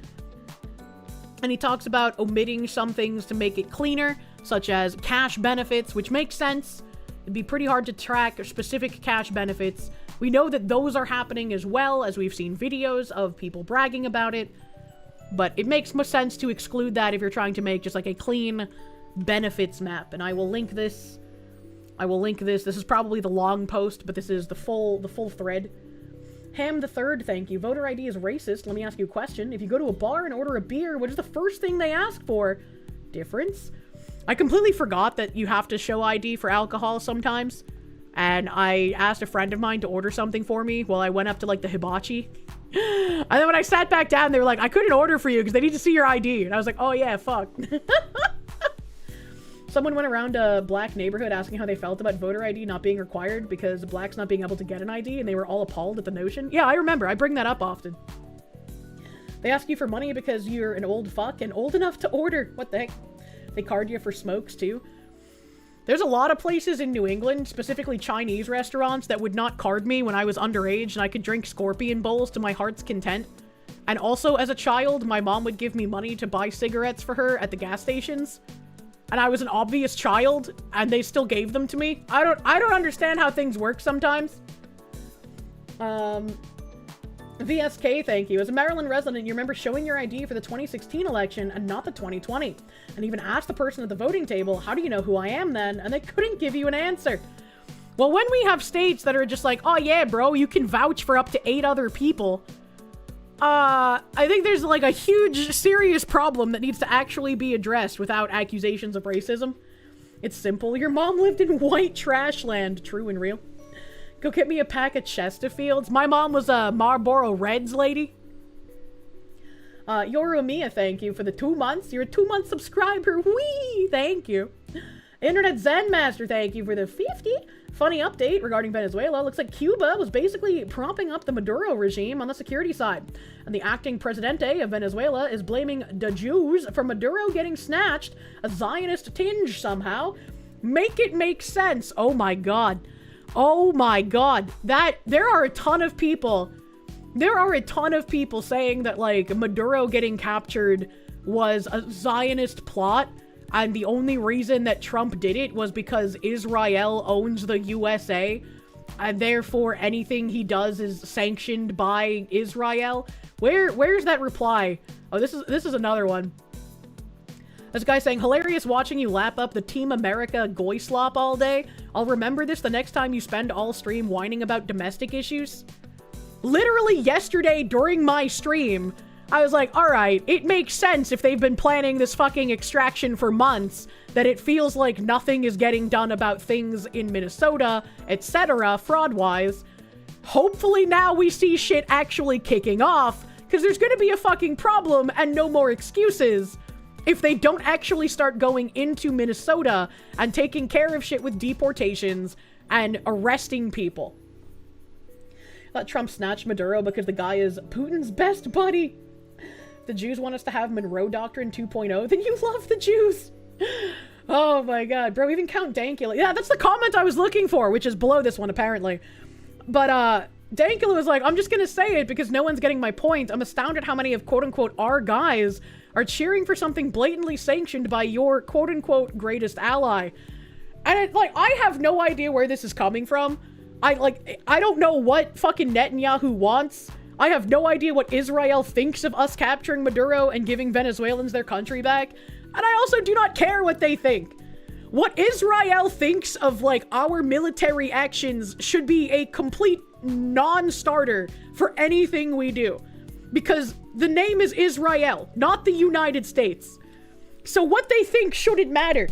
And he talks about omitting some things to make it cleaner, such as cash benefits, which makes sense. It'd be pretty hard to track specific cash benefits. We know that those are happening as well, as we've seen videos of people bragging about it. But it makes more sense to exclude that if you're trying to make just like a clean benefits map. And I will link this. This is probably the long post, but this is the full thread. Ham the Third, thank you. Voter ID is racist. Let me ask you a question. If you go to a bar and order a beer, what is the first thing they ask for? Difference? I completely forgot that you have to show ID for alcohol sometimes. And I asked a friend of mine to order something for me while I went up to like the hibachi. And then when I sat back down, they were like, I couldn't order for you because they need to see your ID. And I was like, oh yeah, fuck. Someone went around a black neighborhood asking how they felt about voter ID not being required because blacks not being able to get an ID, and they were all appalled at the notion. Yeah, I remember. I bring that up often. They ask you for money because you're an old fuck and old enough to order. What the heck? They card you for smokes, too. There's a lot of places in New England, specifically Chinese restaurants, that would not card me when I was underage and I could drink scorpion bowls to my heart's content. And also, as a child, my mom would give me money to buy cigarettes for her at the gas stations. And I was an obvious child, and they still gave them to me. I don't understand how things work sometimes. VSK, thank you. As a Maryland resident, you remember showing your ID for the 2016 election and not the 2020. And even asked the person at the voting table, how do you know who I am then? And they couldn't give you an answer. Well, when we have states that are just like, oh yeah, bro, you can vouch for up to 8 other people. I think there's like a huge, serious problem that needs to actually be addressed without accusations of racism. It's simple. Your mom lived in white trash land. True and real. Go get me a pack of Chesterfields. My mom was a Marlboro Reds lady. Yorumiya, thank you for the 2 months. You're a 2-month subscriber. Whee! Thank you. Internet Zen Master, thank you for the 50. Funny update regarding Venezuela. Looks like Cuba was basically propping up the Maduro regime on the security side. And the acting presidente of Venezuela is blaming the Jews for Maduro getting snatched. A Zionist tinge somehow. Make it make sense. Oh my god. Oh my god. There are a ton of people saying that, like, Maduro getting captured was a Zionist plot, and the only reason that Trump did it was because Israel owns the USA, and therefore anything he does is sanctioned by Israel. Where's that reply? Oh, this is another one. This guy saying, hilarious watching you lap up the Team America goy slop all day. I'll remember this the next time you spend all stream whining about domestic issues. Literally yesterday during my stream, I was like, alright, it makes sense if they've been planning this fucking extraction for months, that it feels like nothing is getting done about things in Minnesota, etc., fraud-wise. Hopefully now we see shit actually kicking off, because there's gonna be a fucking problem and no more excuses if they don't actually start going into Minnesota and taking care of shit with deportations and arresting people. Let Trump snatch Maduro because the guy is Putin's best buddy. The Jews want us to have Monroe Doctrine 2.0. Then you love the Jews. Oh my god. Bro, even Count Dankula. Yeah, that's the comment I was looking for, which is below this one, apparently. But, Dankula was like, I'm just gonna say it because no one's getting my point. I'm astounded how many of quote-unquote our guys are cheering for something blatantly sanctioned by your quote-unquote greatest ally. And I have no idea where this is coming from. I don't know what fucking Netanyahu wants. I have no idea what Israel thinks of us capturing Maduro and giving Venezuelans their country back. And I also do not care what they think. What Israel thinks of, like, our military actions should be a complete non-starter for anything we do. Because the name is Israel, not the United States. So what they think shouldn't matter.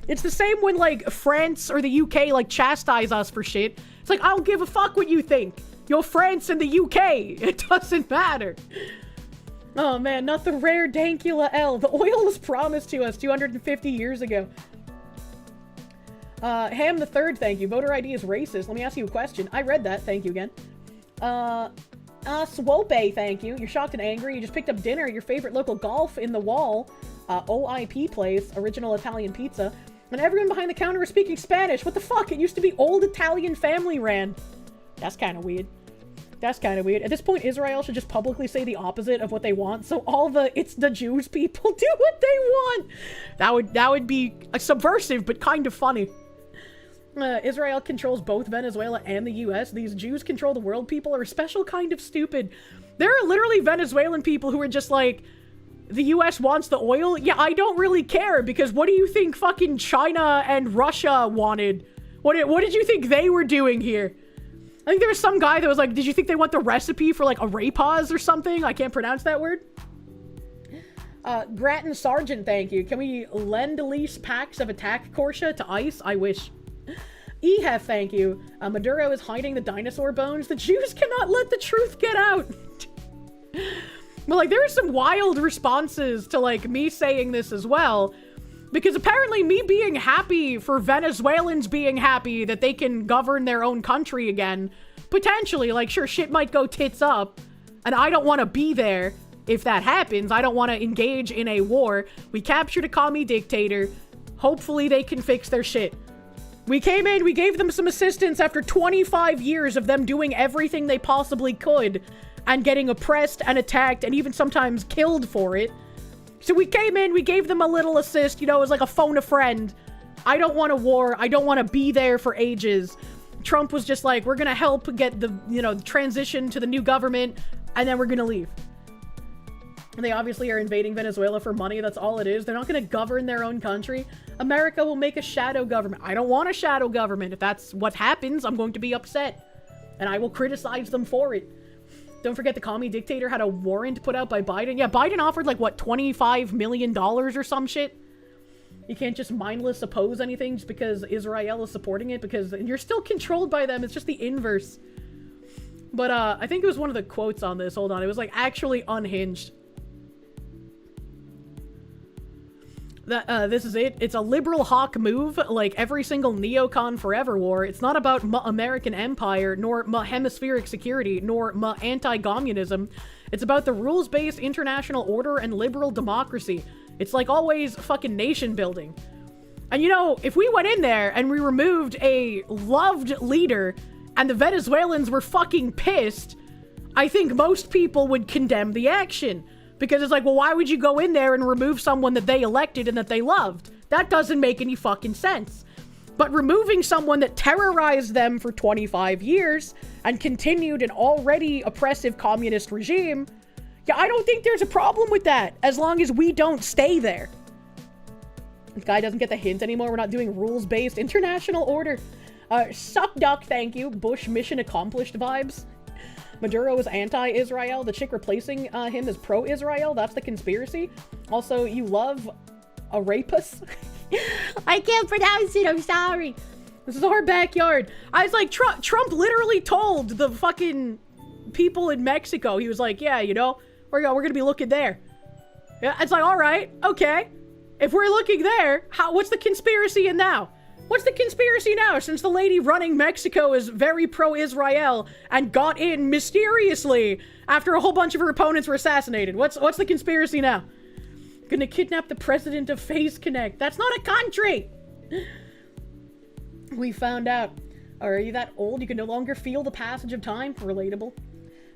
It's the same when, like, France or the UK, like, chastise us for shit. It's like, I don't give a fuck what you think. You're France and the UK. It doesn't matter. Oh, man, not the rare Dankula L. The oil was promised to us 250 years ago. Ham the Third, thank you. Voter ID is racist. Let me ask you a question. I read that. Thank you again. Swope, thank you. You're shocked and angry. You just picked up dinner at your favorite local golf in the wall. OIP place, original Italian pizza. And everyone behind the counter is speaking Spanish. What the fuck? It used to be old Italian family ran. That's kind of weird. That's kind of weird. At this point, Israel should just publicly say the opposite of what they want, so all the it's the Jews people do what they want. That would be subversive, but kind of funny. Israel controls both Venezuela and the US. These Jews control the world people are a special kind of stupid. There are literally Venezuelan people who are just like, the US wants the oil? Yeah, I don't really care, because what do you think fucking China and Russia wanted? What did you think they were doing here? I think there was some guy that was like, did you think they want the recipe for, like, a rapaz or something? I can't pronounce that word. Grattan Sargent, thank you. Can we lend-lease packs of Attack Kirsche to ICE? I wish. Ehef, thank you. Maduro is hiding the dinosaur bones. The Jews cannot let the truth get out. But, like, there are some wild responses to, like, me saying this as well. Because apparently me being happy for Venezuelans being happy that they can govern their own country again, potentially, like, sure, shit might go tits up, and I don't want to be there if that happens. I don't want to engage in a war. We captured a commie dictator. Hopefully they can fix their shit. We came in, we gave them some assistance after 25 years of them doing everything they possibly could and getting oppressed and attacked and even sometimes killed for it. So we came in, we gave them a little assist, you know, it was like a phone a friend. I don't want a war. I don't want to be there for ages. Trump was just like, we're going to help get the, you know, transition to the new government, and then we're going to leave. And they obviously are invading Venezuela for money. That's all it is. They're not going to govern their own country. America will make a shadow government. I don't want a shadow government. If that's what happens, I'm going to be upset. And I will criticize them for it. Don't forget the commie dictator had a warrant put out by Biden. Yeah, Biden offered like, what, $25 million or some shit? You can't just mindless oppose anything just because Israel is supporting it, because you're still controlled by them. It's just the inverse. But I think it was one of the quotes on this. Hold on. It was like actually unhinged. This is it. It's a liberal hawk move, like every single neocon forever war. It's not about American empire, nor hemispheric security, nor anti-communism. It's about the rules-based international order and liberal democracy. It's like always fucking nation building. And you know, if we went in there and we removed a loved leader and the Venezuelans were fucking pissed, I think most people would condemn the action. Because it's like, well, why would you go in there and remove someone that they elected and that they loved? That doesn't make any fucking sense. But removing someone that terrorized them for 25 years and continued an already oppressive communist regime, yeah, I don't think there's a problem with that, as long as we don't stay there. This guy doesn't get the hint anymore. We're not doing rules-based international order. Suck duck, thank you. Bush mission accomplished vibes. Maduro is anti-Israel. The chick replacing him is pro-Israel. That's the conspiracy. Also, you love a rapist? I can't pronounce it. I'm sorry. This is our backyard. I was like, Trump literally told the fucking people in Mexico. He was like, yeah, you know, we're gonna be looking there. Yeah, it's like, all right, okay. If we're looking there, what's the conspiracy in now? What's the conspiracy now, since the lady running Mexico is very pro-Israel and got in mysteriously after a whole bunch of her opponents were assassinated? What's the conspiracy now? Gonna kidnap the president of Face Connect. That's not a country! We found out. Are you that old you can no longer feel the passage of time? Relatable.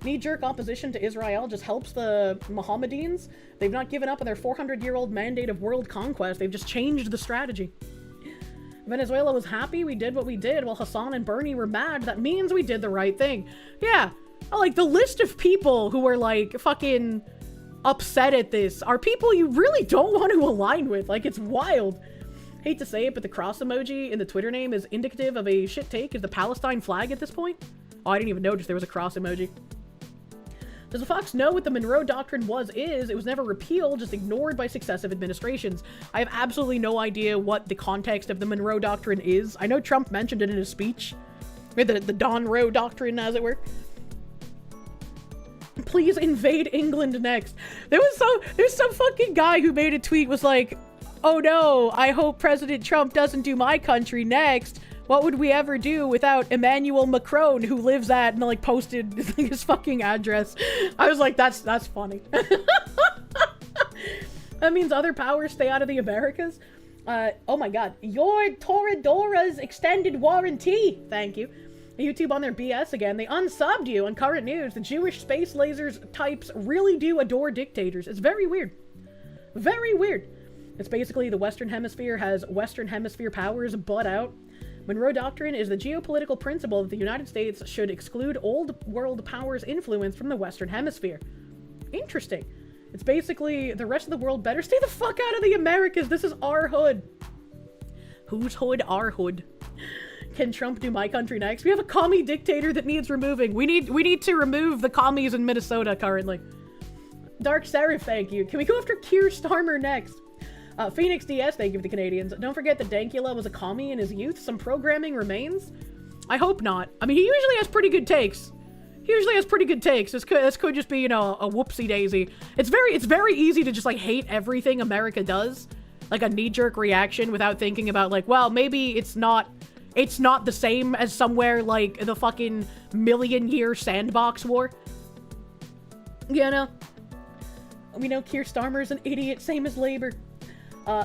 Knee-jerk opposition to Israel just helps the Mohammedans. They've not given up on their 400-year-old mandate of world conquest. They've just changed the strategy. Venezuela was happy we did what we did while Hassan and Bernie were mad. That means we did the right thing. Yeah. Like, the list of people who were, like, fucking upset at this are people you really don't want to align with. Like, it's wild. Hate to say it, but the cross emoji in the Twitter name is indicative of a shit take of the Palestine flag at this point. Oh, I didn't even notice there was a cross emoji. Does the Fox know what the Monroe Doctrine is? It was never repealed, just ignored by successive administrations. I have absolutely no idea what the context of the Monroe Doctrine is. I know Trump mentioned it in his speech. The Don Roe Doctrine, as it were. Please invade England next. There's some fucking guy who made a tweet, was like, oh no, I hope President Trump doesn't do my country next. What would we ever do without Emmanuel Macron, who lives at, and like posted his fucking address. I was like, that's funny. That means other powers stay out of the Americas. Oh my god. Your Toradora's extended warranty. Thank you. YouTube on their BS again. They unsubbed you on current news. The Jewish space lasers types really do adore dictators. It's very weird. Very weird. It's basically the Western Hemisphere has Western Hemisphere powers butt out. Monroe Doctrine is the geopolitical principle that the United States should exclude old world powers' influence from the Western Hemisphere. Interesting. It's basically the rest of the world better stay the fuck out of the Americas. This is our hood. Whose hood? Our hood. Can Trump do my country next? We have a commie dictator that needs removing. We need to remove the commies in Minnesota currently. Dark Seraph, thank you. Can we go after Keir Starmer next? Phoenix DS, thank you for the Canadians. Don't forget that Dankula was a commie in his youth. Some programming remains. I hope not. I mean, he usually has pretty good takes. This could just be, you know, a whoopsie daisy. It's very easy to just like hate everything America does. Like a knee-jerk reaction without thinking about like, well, maybe it's not the same as somewhere like the fucking million-year sandbox war. You know? We know Keir Starmer's an idiot, same as Labor.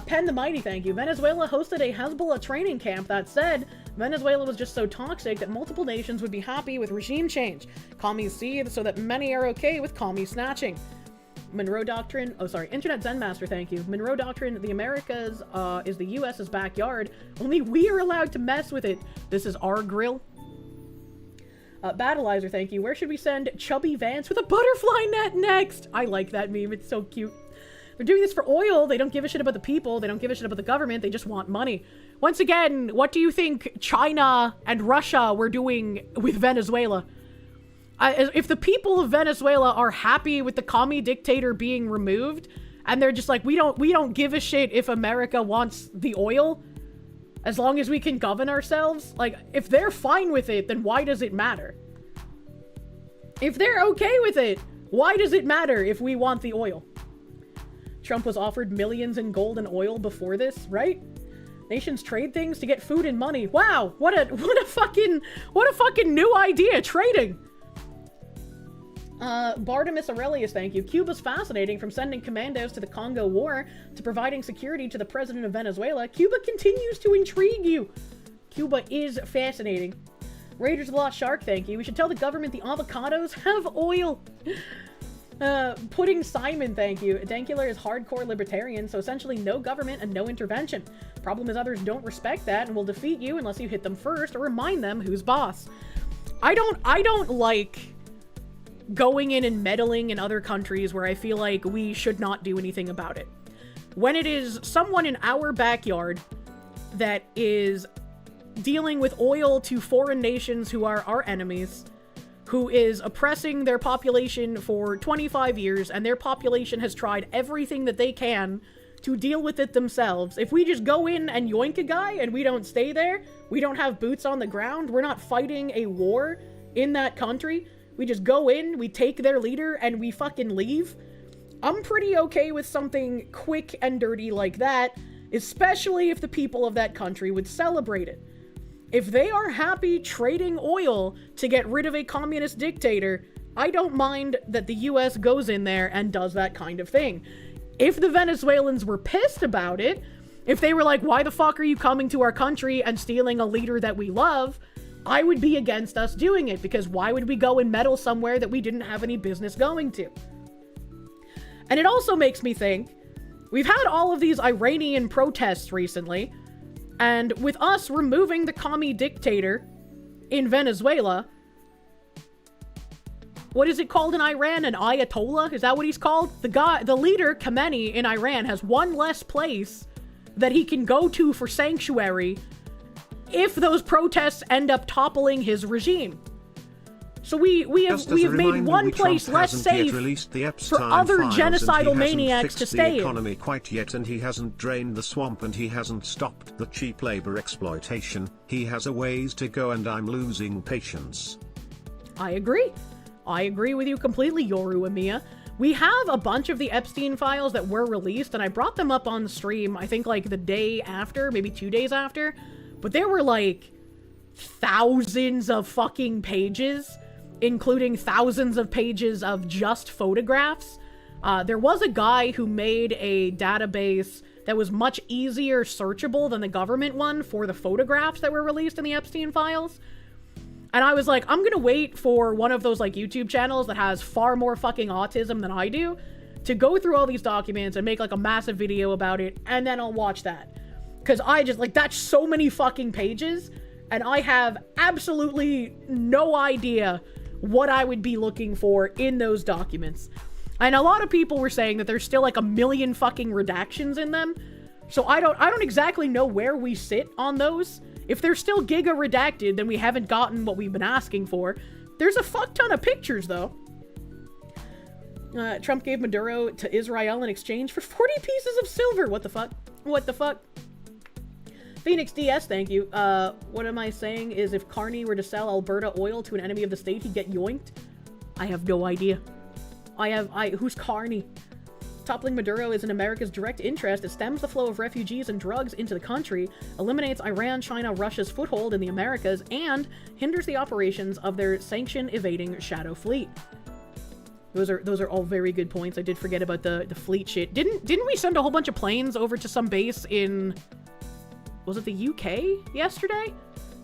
Penn the Mighty, thank you. Venezuela hosted a Hezbollah training camp. That said, Venezuela was just so toxic that multiple nations would be happy with regime change. Commies seethe so that many are okay with commie snatching. Monroe Doctrine, Internet Zen Master, thank you. Monroe Doctrine, the Americas, is the US's backyard. Only we are allowed to mess with it. This is our grill. Battleizer, thank you. Where should we send Chubby Vance with a butterfly net next? I like that meme, it's so cute. They're doing this for oil. They don't give a shit about the people. They don't give a shit about the government. They just want money. Once again, what do you think China and Russia were doing with Venezuela? If the people of Venezuela are happy with the commie dictator being removed, and they're just like, we don't give a shit if America wants the oil, as long as we can govern ourselves. Like, if they're fine with it, then why does it matter? If they're okay with it, why does it matter if we want the oil? Trump was offered millions in gold and oil before this, right? Nations trade things to get food and money. Wow, what a fucking new idea, trading. Bartimus Aurelius, thank you. Cuba's fascinating, from sending commandos to the Congo War to providing security to the president of Venezuela. Cuba continues to intrigue you. Cuba is fascinating. Raiders of the Lost Shark, thank you. We should tell the government the avocados have oil. Pudding Simon, thank you. Dankula is hardcore libertarian, so essentially no government and no intervention. Problem is others don't respect that and will defeat you unless you hit them first or remind them who's boss. I don't like going in and meddling in other countries where I feel like we should not do anything about it. When it is someone in our backyard that is dealing with oil to foreign nations who are our enemies, who is oppressing their population for 25 years, and their population has tried everything that they can to deal with it themselves. If we just go in and yoink a guy and we don't stay there, we don't have boots on the ground, we're not fighting a war in that country, we just go in, we take their leader, and we fucking leave, I'm pretty okay with something quick and dirty like that, especially if the people of that country would celebrate it. If they are happy trading oil to get rid of a communist dictator, I don't mind that the US goes in there and does that kind of thing. If the Venezuelans were pissed about it, if they were like, why the fuck are you coming to our country and stealing a leader that we love, I would be against us doing it, because why would we go and meddle somewhere that we didn't have any business going to? And it also makes me think, we've had all of these Iranian protests recently, and with us removing the commie dictator in Venezuela, what is it called in Iran? An Ayatollah? Is that what he's called? The leader, Khamenei, in Iran has one less place that he can go to for sanctuary if those protests end up toppling his regime. So we have made one place less safe for other genocidal maniacs to stay in. Economy quite yet, and he hasn't drained the swamp, and he hasn't stopped the cheap labor exploitation. He has a ways to go, and I'm losing patience. I agree. I agree with you completely, Yoru Amiya. We have a bunch of the Epstein files that were released, and I brought them up on the stream, I think like the day after, maybe 2 days after, but there were like thousands of fucking pages, including thousands of pages of just photographs. There was a guy who made a database that was much easier searchable than the government one for the photographs that were released in the Epstein files. And I was like, I'm gonna wait for one of those like YouTube channels that has far more fucking autism than I do to go through all these documents and make like a massive video about it, and then I'll watch that. Cause I just like, that's so many fucking pages, and I have absolutely no idea what I would be looking for in those documents. And a lot of people were saying that there's still like a million fucking redactions in them. So I don't exactly know where we sit on those. If they're still giga redacted, then we haven't gotten what we've been asking for. There's a fuck ton of pictures though. Trump gave Maduro to Israel in exchange for 40 pieces of silver. What the fuck? What the fuck? Phoenix DS, thank you. What am I saying is if Carney were to sell Alberta oil to an enemy of the state, he'd get yoinked? I have no idea. Who's Carney? Toppling Maduro is in America's direct interest. It stems the flow of refugees and drugs into the country, eliminates Iran, China, Russia's foothold in the Americas, and hinders the operations of their sanction-evading shadow fleet. Those are all very good points. I did forget about the fleet shit. Didn't we send a whole bunch of planes over to some base in... was it the UK yesterday?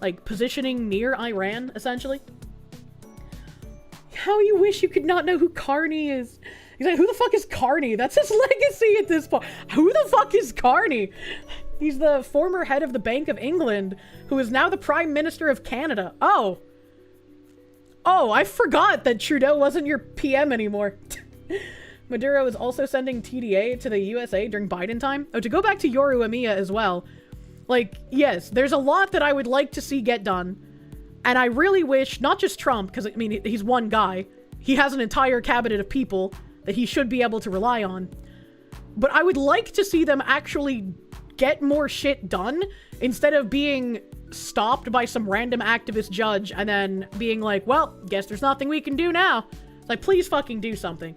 Like, positioning near Iran, essentially? How you wish you could not know who Carney is. He's like, who the fuck is Carney? That's his legacy at this point. Who the fuck is Carney? He's the former head of the Bank of England, who is now the Prime Minister of Canada. Oh, I forgot that Trudeau wasn't your PM anymore. Maduro is also sending TDA to the USA during Biden time. Oh, to go back to Yoru Amiya as well. Like, yes, there's a lot that I would like to see get done. And I really wish, not just Trump, because, I mean, he's one guy. He has an entire cabinet of people that he should be able to rely on. But I would like to see them actually get more shit done instead of being stopped by some random activist judge and then being like, well, guess there's nothing we can do now. It's like, please fucking do something.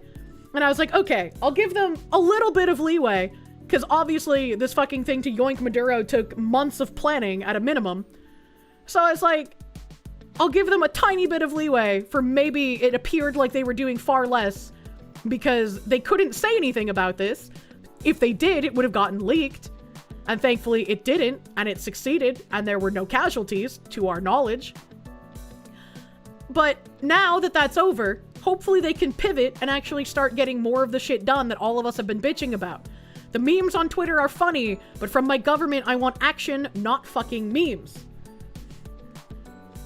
And I was like, okay, I'll give them a little bit of leeway, because obviously this fucking thing to yoink Maduro took months of planning at a minimum. So I was like, I'll give them a tiny bit of leeway for maybe it appeared like they were doing far less because they couldn't say anything about this. If they did, it would have gotten leaked. And thankfully it didn't, and it succeeded, and there were no casualties, to our knowledge. But now that that's over, hopefully they can pivot and actually start getting more of the shit done that all of us have been bitching about. The memes on Twitter are funny, but from my government, I want action, not fucking memes.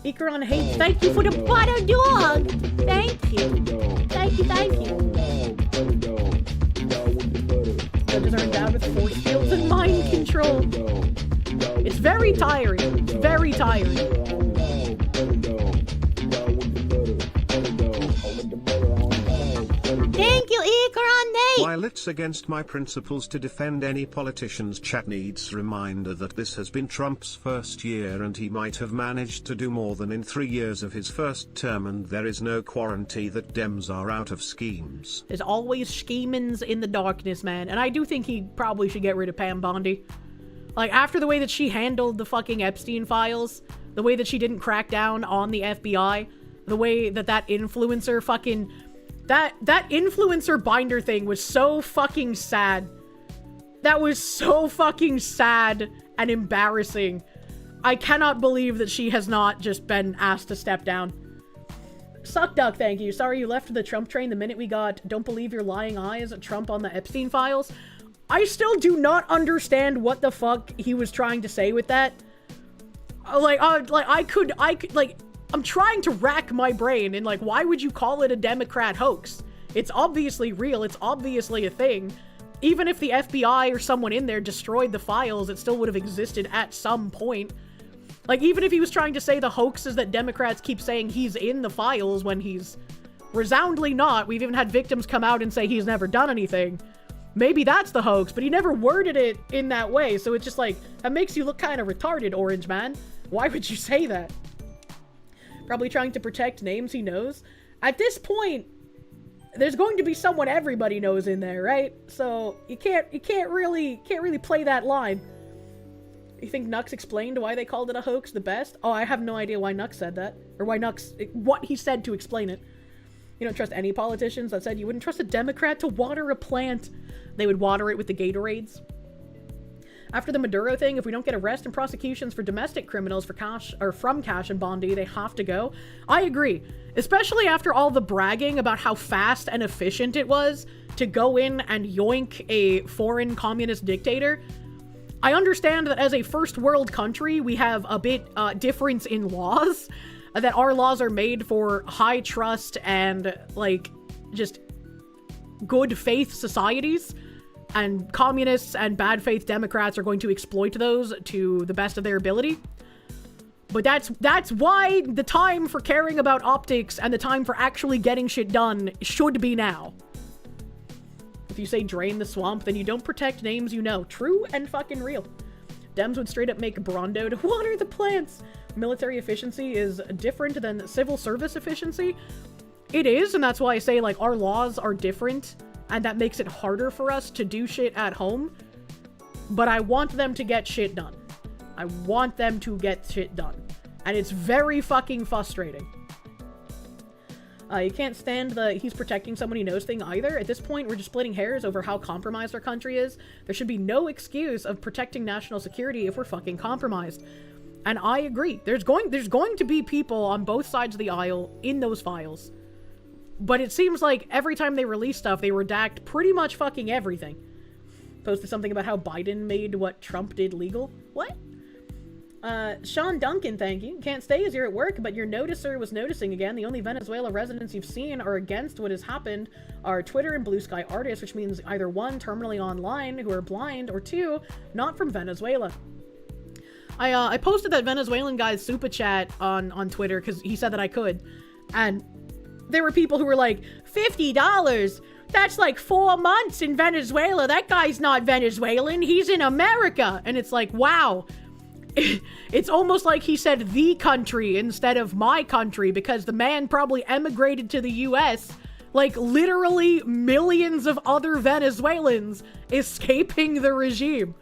Ikron hates, thank you for the butter dog! Thank you. Thank you. Judges are endowed with force fields and mind control. It's very tiring. It's very tiring. Thank you, Ikron. While it's against my principles to defend any politician's chat needs reminder that this has been Trump's first year and he might have managed to do more than in 3 years of his first term, and there is no guarantee that Dems are out of schemes. There's always schemings in the darkness, man. And I do think he probably should get rid of Pam Bondi. Like, after the way that she handled the fucking Epstein files, the way that she didn't crack down on the FBI, the way that that influencer fucking... That influencer binder thing was so fucking sad. That was so fucking sad and embarrassing. I cannot believe that she has not just been asked to step down. Suck Duck, thank you. Sorry you left the Trump train the minute we got Don't Believe Your Lying Eyes Trump on the Epstein files. I still do not understand what the fuck he was trying to say with that. I'm trying to rack my brain and like, why would you call it a Democrat hoax? It's obviously real. It's obviously a thing. Even if the FBI or someone in there destroyed the files, it still would have existed at some point. Like, even if he was trying to say the hoax is that Democrats keep saying he's in the files when he's resoundingly not. We've even had victims come out and say he's never done anything. Maybe that's the hoax, but he never worded it in that way. So it's just like, that makes you look kind of retarded, Orange Man. Why would you say that? Probably trying to protect names he knows. At this point, there's going to be someone everybody knows in there, right? So you can't really play that line. You think Nux explained why they called it a hoax the best? Oh, I have no idea why Nux said that. Or why what he said to explain it. You don't trust any politicians that said you wouldn't trust a Democrat to water a plant. They would water it with the Gatorades. After the Maduro thing, if we don't get arrest and prosecutions for domestic criminals from Cash and Bondi, they have to go. I agree. Especially after all the bragging about how fast and efficient it was to go in and yoink a foreign communist dictator. I understand that as a first world country, we have a bit difference in laws. That our laws are made for high trust and, like, just good faith societies. And communists and bad faith Democrats are going to exploit those to the best of their ability. But that's why the time for caring about optics and the time for actually getting shit done should be now. If you say drain the swamp, then you don't protect names you know. True and fucking real. Dems would straight up make Brondo to water the plants. Military efficiency is different than civil service efficiency. It is, and that's why I say, like, our laws are different. And that makes it harder for us to do shit at home. But I want them to get shit done. I want them to get shit done. And it's very fucking frustrating. You can't stand the he's protecting someone he knows thing either. At this point, we're just splitting hairs over how compromised our country is. There should be no excuse of protecting national security if we're fucking compromised. And I agree. There's going to be people on both sides of the aisle in those files. But it seems like every time they release stuff, they redact pretty much fucking everything. Posted something about how Biden made what Trump did legal. What? Sean Duncan, thank you. Can't stay as you're at work, but your noticer was noticing again. The only Venezuela residents you've seen are against what has happened are Twitter and Blue Sky artists, which means either one, terminally online, who are blind, or two, not from Venezuela. I posted that Venezuelan guy's super chat on Twitter because he said that I could. And there were people who were like, $50? That's like 4 months in Venezuela. That guy's not Venezuelan. He's in America. And it's like, wow. It's almost like he said the country instead of my country because the man probably emigrated to the US like literally millions of other Venezuelans escaping the regime.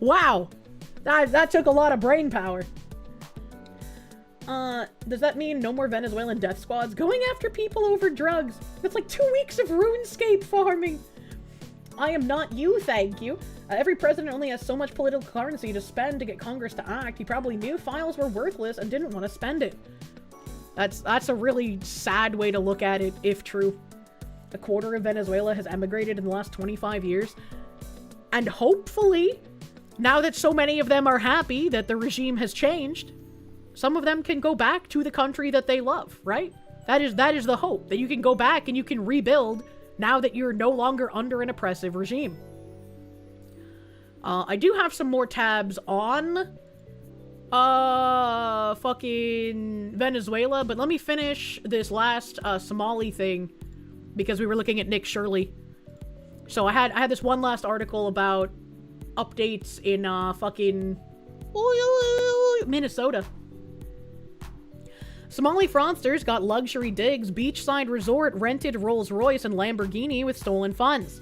Wow. That took a lot of brain power. Does that mean no more Venezuelan death squads going after people over drugs? That's like 2 weeks of RuneScape farming. I am not you, thank you. Every president only has so much political currency to spend to get Congress to act. He probably knew files were worthless and didn't want to spend it. That's a really sad way to look at it, if true. A quarter of Venezuela has emigrated in the last 25 years. And hopefully, now that so many of them are happy that the regime has changed, some of them can go back to the country that they love, right? That is the hope, that you can go back and you can rebuild now that you're no longer under an oppressive regime. I do have some more tabs on fucking Venezuela, but let me finish this last Somali thing because we were looking at Nick Shirley. So I had this one last article about updates in fucking Minnesota. Somali fraudsters got luxury digs, beachside resort, rented Rolls-Royce and Lamborghini with stolen funds.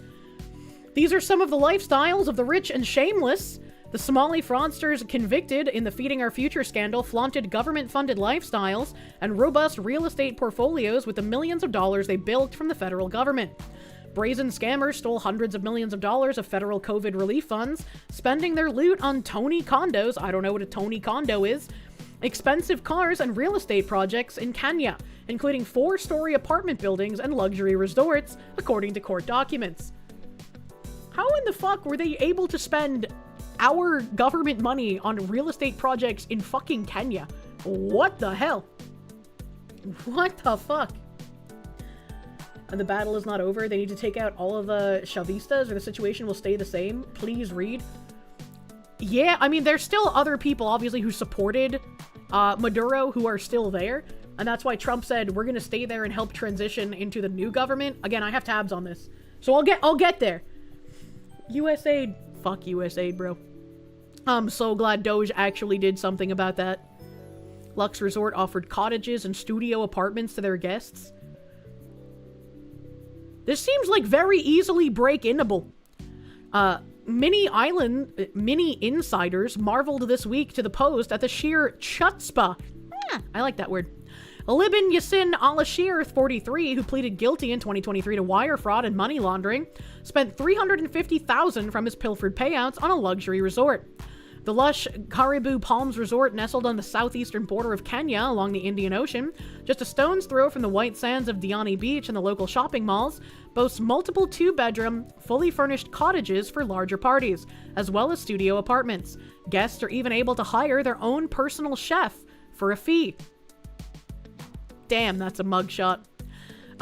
These are some of the lifestyles of the rich and shameless. The Somali fraudsters convicted in the Feeding Our Future scandal flaunted government-funded lifestyles and robust real estate portfolios with the millions of dollars they bilked from the federal government. Brazen scammers stole hundreds of millions of dollars of federal COVID relief funds, spending their loot on Tony condos, I don't know what a Tony condo is, expensive cars and real estate projects in Kenya, including 4-story apartment buildings and luxury resorts, according to court documents. How in the fuck were they able to spend our government money on real estate projects in fucking Kenya? What the hell? What the fuck? And the battle is not over. They need to take out all of the Chavistas or the situation will stay the same. Please read. Yeah, I mean, there's still other people, obviously, who supported Maduro who are still there. And that's why Trump said, we're going to stay there and help transition into the new government. Again, I have tabs on this. So I'll get there. USAID. Fuck USAID, bro. I'm so glad Doge actually did something about that. Lux Resort offered cottages and studio apartments to their guests. This seems like very easily break-inable. Mini insiders marveled this week to the Post at the sheer chutzpah. I like that word. Libin Yassin Al-Ashir, 43, who pleaded guilty in 2023 to wire fraud and money laundering, spent $350,000 from his pilfered payouts on a luxury resort. The lush Caribou Palms Resort, nestled on the southeastern border of Kenya along the Indian Ocean, just a stone's throw from the white sands of Diani Beach and the local shopping malls, boasts multiple 2-bedroom, fully furnished cottages for larger parties, as well as studio apartments. Guests are even able to hire their own personal chef for a fee. Damn, that's a mugshot.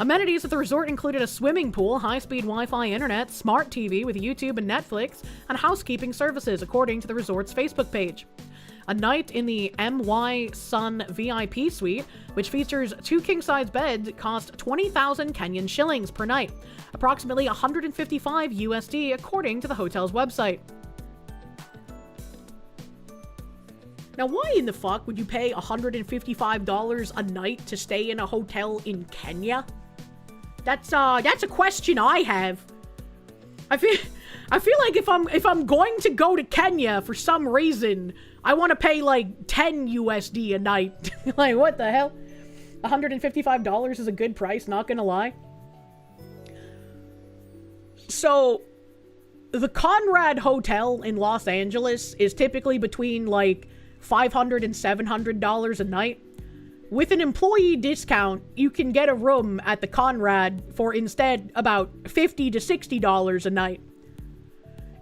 Amenities at the resort included a swimming pool, high-speed Wi-Fi internet, smart TV with YouTube and Netflix, and housekeeping services, according to the resort's Facebook page. A night in the MY Sun VIP suite, which features 2 king-size beds, cost 20,000 Kenyan shillings per night, approximately 155 USD, according to the hotel's website. Now, why in the fuck would you pay $155 a night to stay in a hotel in Kenya? That's a question I have. I feel like if I'm going to go to Kenya for some reason, I want to pay like 10 USD a night. Like, what the hell? $155 is a good price, not gonna lie. So, the Conrad Hotel in Los Angeles is typically between like $500 and $700 a night. With an employee discount, you can get a room at the Conrad for instead about $50 to $60 a night.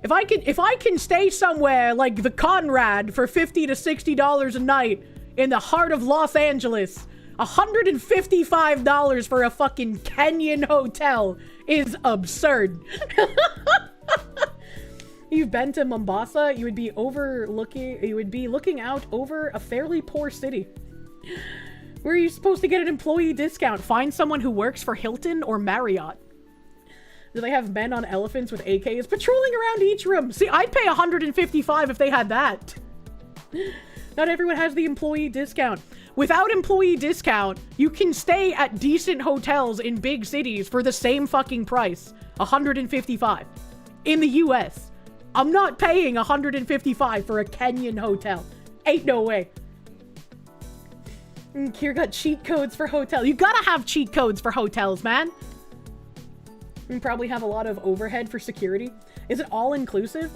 If I can stay somewhere like the Conrad for $50 to $60 a night in the heart of Los Angeles, $155 for a fucking Kenyan hotel is absurd. You've been to Mombasa, you would be looking out over a fairly poor city. Where are you supposed to get an employee discount? Find someone who works for Hilton or Marriott. Do they have men on elephants with AKs patrolling around each room? See, I'd pay $155 if they had that. Not everyone has the employee discount. Without employee discount, you can stay at decent hotels in big cities for the same fucking price. $155. In the US. I'm not paying $155 for a Kenyan hotel. Ain't no way. Kier got cheat codes for hotels. You gotta have cheat codes for hotels, man. You probably have a lot of overhead for security. Is it all inclusive?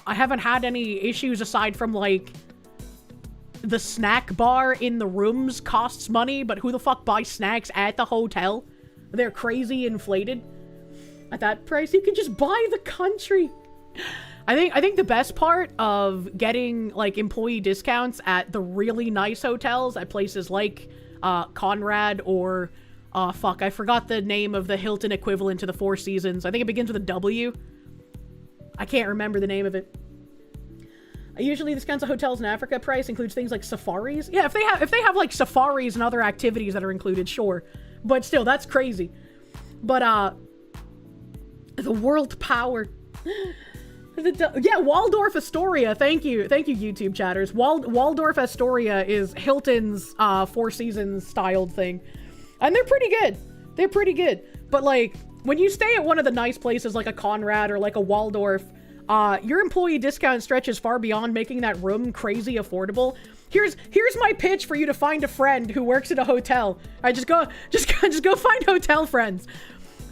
I haven't had any issues aside from, like, the snack bar in the rooms costs money, but who the fuck buys snacks at the hotel? They're crazy inflated. At that price, you can just buy the country. I think the best part of getting, like, employee discounts at the really nice hotels at places like Conrad or fuck, I forgot the name of the Hilton equivalent to the Four Seasons. I think it begins with a W. I can't remember the name of it. Usually discounts of hotels in Africa price includes things like safaris. Yeah, if they have like safaris and other activities that are included, sure. But still, that's crazy. But the world power. Yeah, Waldorf Astoria. Thank you, YouTube chatters. Waldorf Astoria is Hilton's Four Seasons styled thing, and they're pretty good. They're pretty good. But like when you stay at one of the nice places like a Conrad or like a Waldorf, your employee discount stretches far beyond making that room crazy affordable. Here's my pitch for you to find a friend who works at a hotel. All right, just go find hotel friends.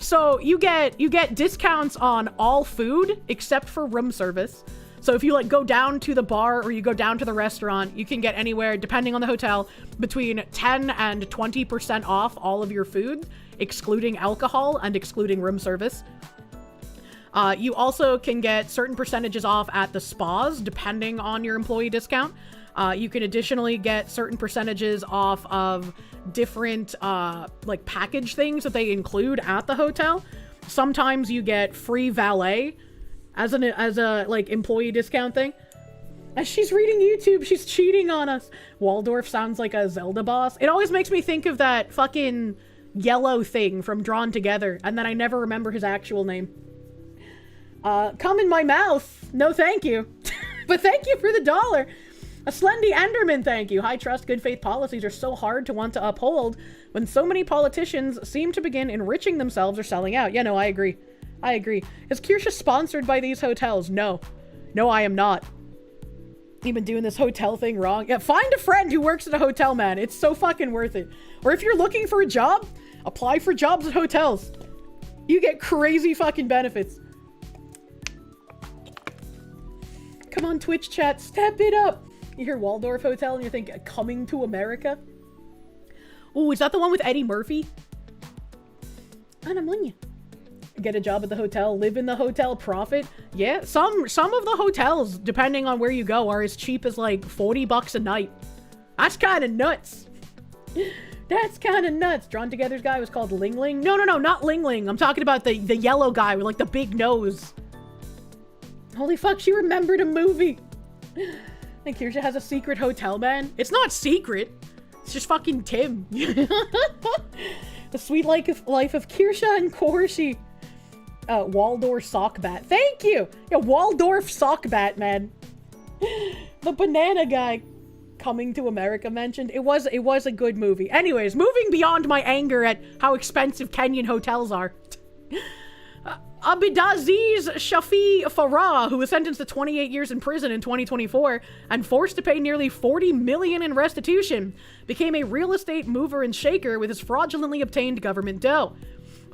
So you get discounts on all food except for room service. So if you like go down to the bar or you go down to the restaurant, you can get anywhere, depending on the hotel, between 10 and 20% off all of your food, excluding alcohol and excluding room service. You also can get certain percentages off at the spas, depending on your employee discount. You can additionally get certain percentages off of different, like, package things that they include at the hotel. Sometimes you get free valet as a, like, employee discount thing. As she's reading YouTube, she's cheating on us. Waldorf sounds like a Zelda boss. It always makes me think of that fucking yellow thing from Drawn Together, and then I never remember his actual name. Come in my mouth. No, thank you. But thank you for the $1. A Slendy Enderman, thank you. High trust, good faith policies are so hard to want to uphold when so many politicians seem to begin enriching themselves or selling out. Yeah, no, I agree. I agree. Is Kirsche sponsored by these hotels? No. No, I am not. You've been doing this hotel thing wrong. Yeah, find a friend who works at a hotel, man. It's so fucking worth it. Or if you're looking for a job, apply for jobs at hotels. You get crazy fucking benefits. Come on, Twitch chat, step it up. You hear Waldorf Hotel and you think Coming to America? Oh, is that the one with Eddie Murphy? Get a job at the hotel, live in the hotel, profit. Yeah, some of the hotels, depending on where you go, are as cheap as like $40 a night. That's kind of nuts. That's kind of nuts. Drawn Together's guy was called Ling Ling. No, not Ling Ling. I'm talking about the yellow guy with like the big nose. Holy fuck, she remembered a movie. And Kirsche has a secret hotel, man. It's not secret. It's just fucking Tim. The sweet life of Kirsche and Kirsche. Waldorf sock bat. Thank you. Yeah, Waldorf sock bat, man. The banana guy. Coming to America mentioned. It was a good movie. Anyways, moving beyond my anger at how expensive Kenyan hotels are. Abidaziz Shafi Farah, who was sentenced to 28 years in prison in 2024 and forced to pay nearly $40 million in restitution, became a real estate mover and shaker with his fraudulently obtained government dough.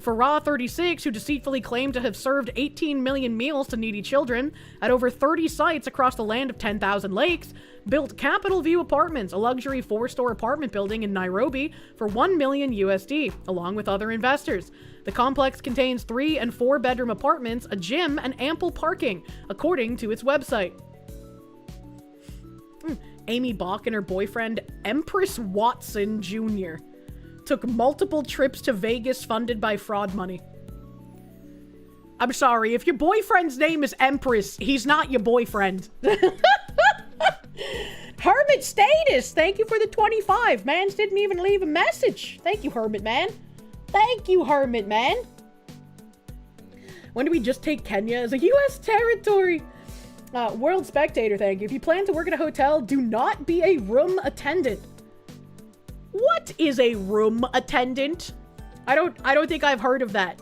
Farah, 36, who deceitfully claimed to have served 18 million meals to needy children at over 30 sites across the land of 10,000 lakes, built Capital View Apartments, a luxury 4-store apartment building in Nairobi, for $1 million USD, along with other investors. The complex contains 3- and 4-bedroom apartments, a gym, and ample parking, according to its website. Amy Bach and her boyfriend, Empress Watson Jr., took multiple trips to Vegas funded by fraud money. I'm sorry, if your boyfriend's name is Empress, he's not your boyfriend. Hermit Status, thank you for the 25. Mans didn't even leave a message. Thank you, Hermit Man. Thank you, Hermit Man. When do we just take Kenya as a U.S. territory? World Spectator, thank you. If you plan to work at a hotel, do not be a room attendant. What is a room attendant? I don't think I've heard of that.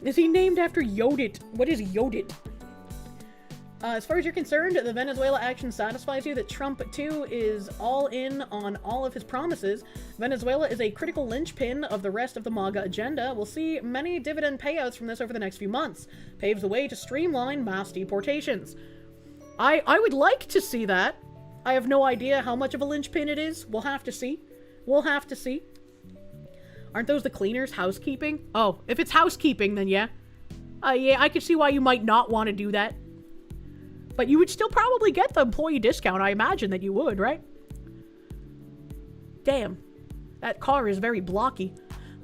Is he named after Yodit? What is Yodit? As far as you're concerned, the Venezuela action satisfies you that Trump, too, is all in on all of his promises. Venezuela is a critical linchpin of the rest of the MAGA agenda. We'll see many dividend payouts from this over the next few months. Paves the way to streamline mass deportations. I would like to see that. I have no idea how much of a linchpin it is. We'll have to see. We'll have to see. Aren't those the cleaners? Housekeeping? Oh, if it's housekeeping, then yeah. Yeah, I can see why you might not want to do that. But you would still probably get the employee discount. I imagine that you would, right? Damn. That car is very blocky.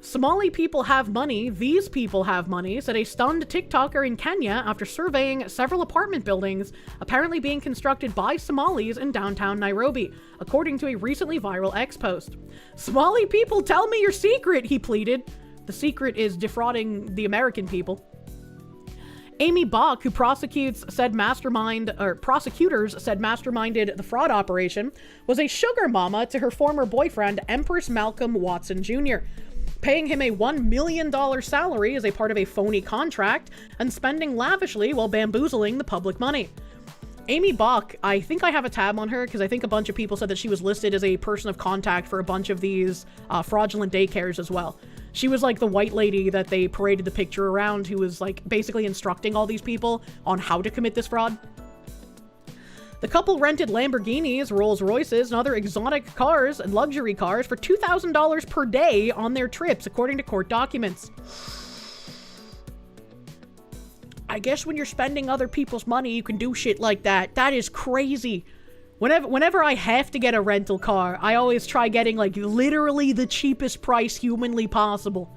Somali people have money. These people have money, said a stunned TikToker in Kenya after surveying several apartment buildings apparently being constructed by Somalis in downtown Nairobi, according to a recently viral X post. Somali people, tell me your secret, he pleaded. The secret is defrauding the American people. Amy Bach, who prosecutors said masterminded the fraud operation, was a sugar mama to her former boyfriend, Empress Malcolm Watson Jr., paying him a $1 million salary as a part of a phony contract and spending lavishly while bamboozling the public money. Amy Bach, I think I have a tab on her because I think a bunch of people said that she was listed as a person of contact for a bunch of these fraudulent daycares as well. She was like the white lady that they paraded the picture around who was like basically instructing all these people on how to commit this fraud. The couple rented Lamborghinis, Rolls Royces, and other exotic cars and luxury cars for $2,000 per day on their trips, according to court documents. I guess when you're spending other people's money, you can do shit like that. That is crazy. Whenever I have to get a rental car, I always try getting like literally the cheapest price humanly possible.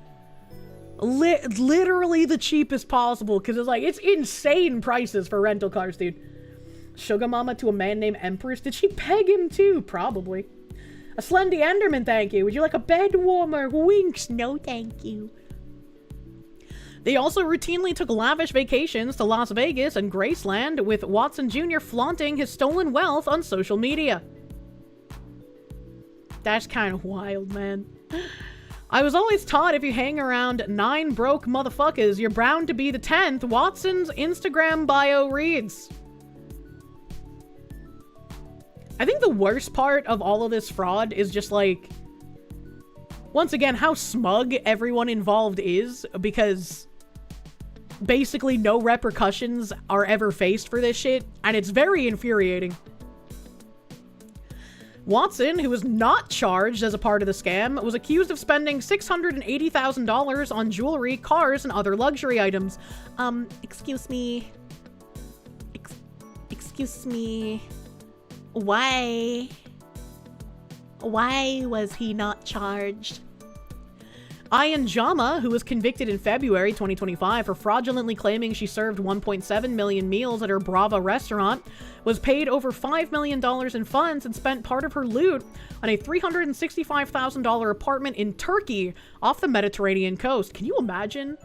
Literally the cheapest possible, because it's like, it's insane prices for rental cars, dude. Sugar mama to a man named Empress. Did she peg him too? Probably. A Slendy Enderman, thank you. Would you like a bed warmer? Winks. No, thank you. They also routinely took lavish vacations to Las Vegas and Graceland, with Watson Jr. flaunting his stolen wealth on social media. That's kind of wild, man. I was always taught if you hang around 9 broke motherfuckers, you're bound to be the 10th. Watson's Instagram bio reads. I think the worst part of all of this fraud is just like, once again, how smug everyone involved is, because basically no repercussions are ever faced for this shit, and it's very infuriating. Watson, who was not charged as a part of the scam, was accused of spending $680,000 on jewelry, cars, and other luxury items. Excuse me. Excuse me. Why was he not charged? Ayan Jama, who was convicted in February 2025 for fraudulently claiming she served 1.7 million meals at her Brava restaurant, was paid over $5 million in funds and spent part of her loot on a $365,000 apartment in Turkey off the Mediterranean coast. Can you imagine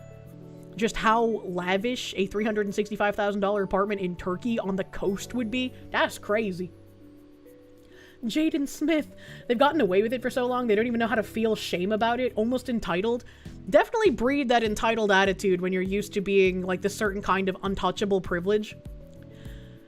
just how lavish a $365,000 apartment in Turkey on the coast would be? That's crazy. Jaden Smith. They've gotten away with it for so long, they don't even know how to feel shame about it. Almost entitled. Definitely breed that entitled attitude when you're used to being like this certain kind of untouchable privilege.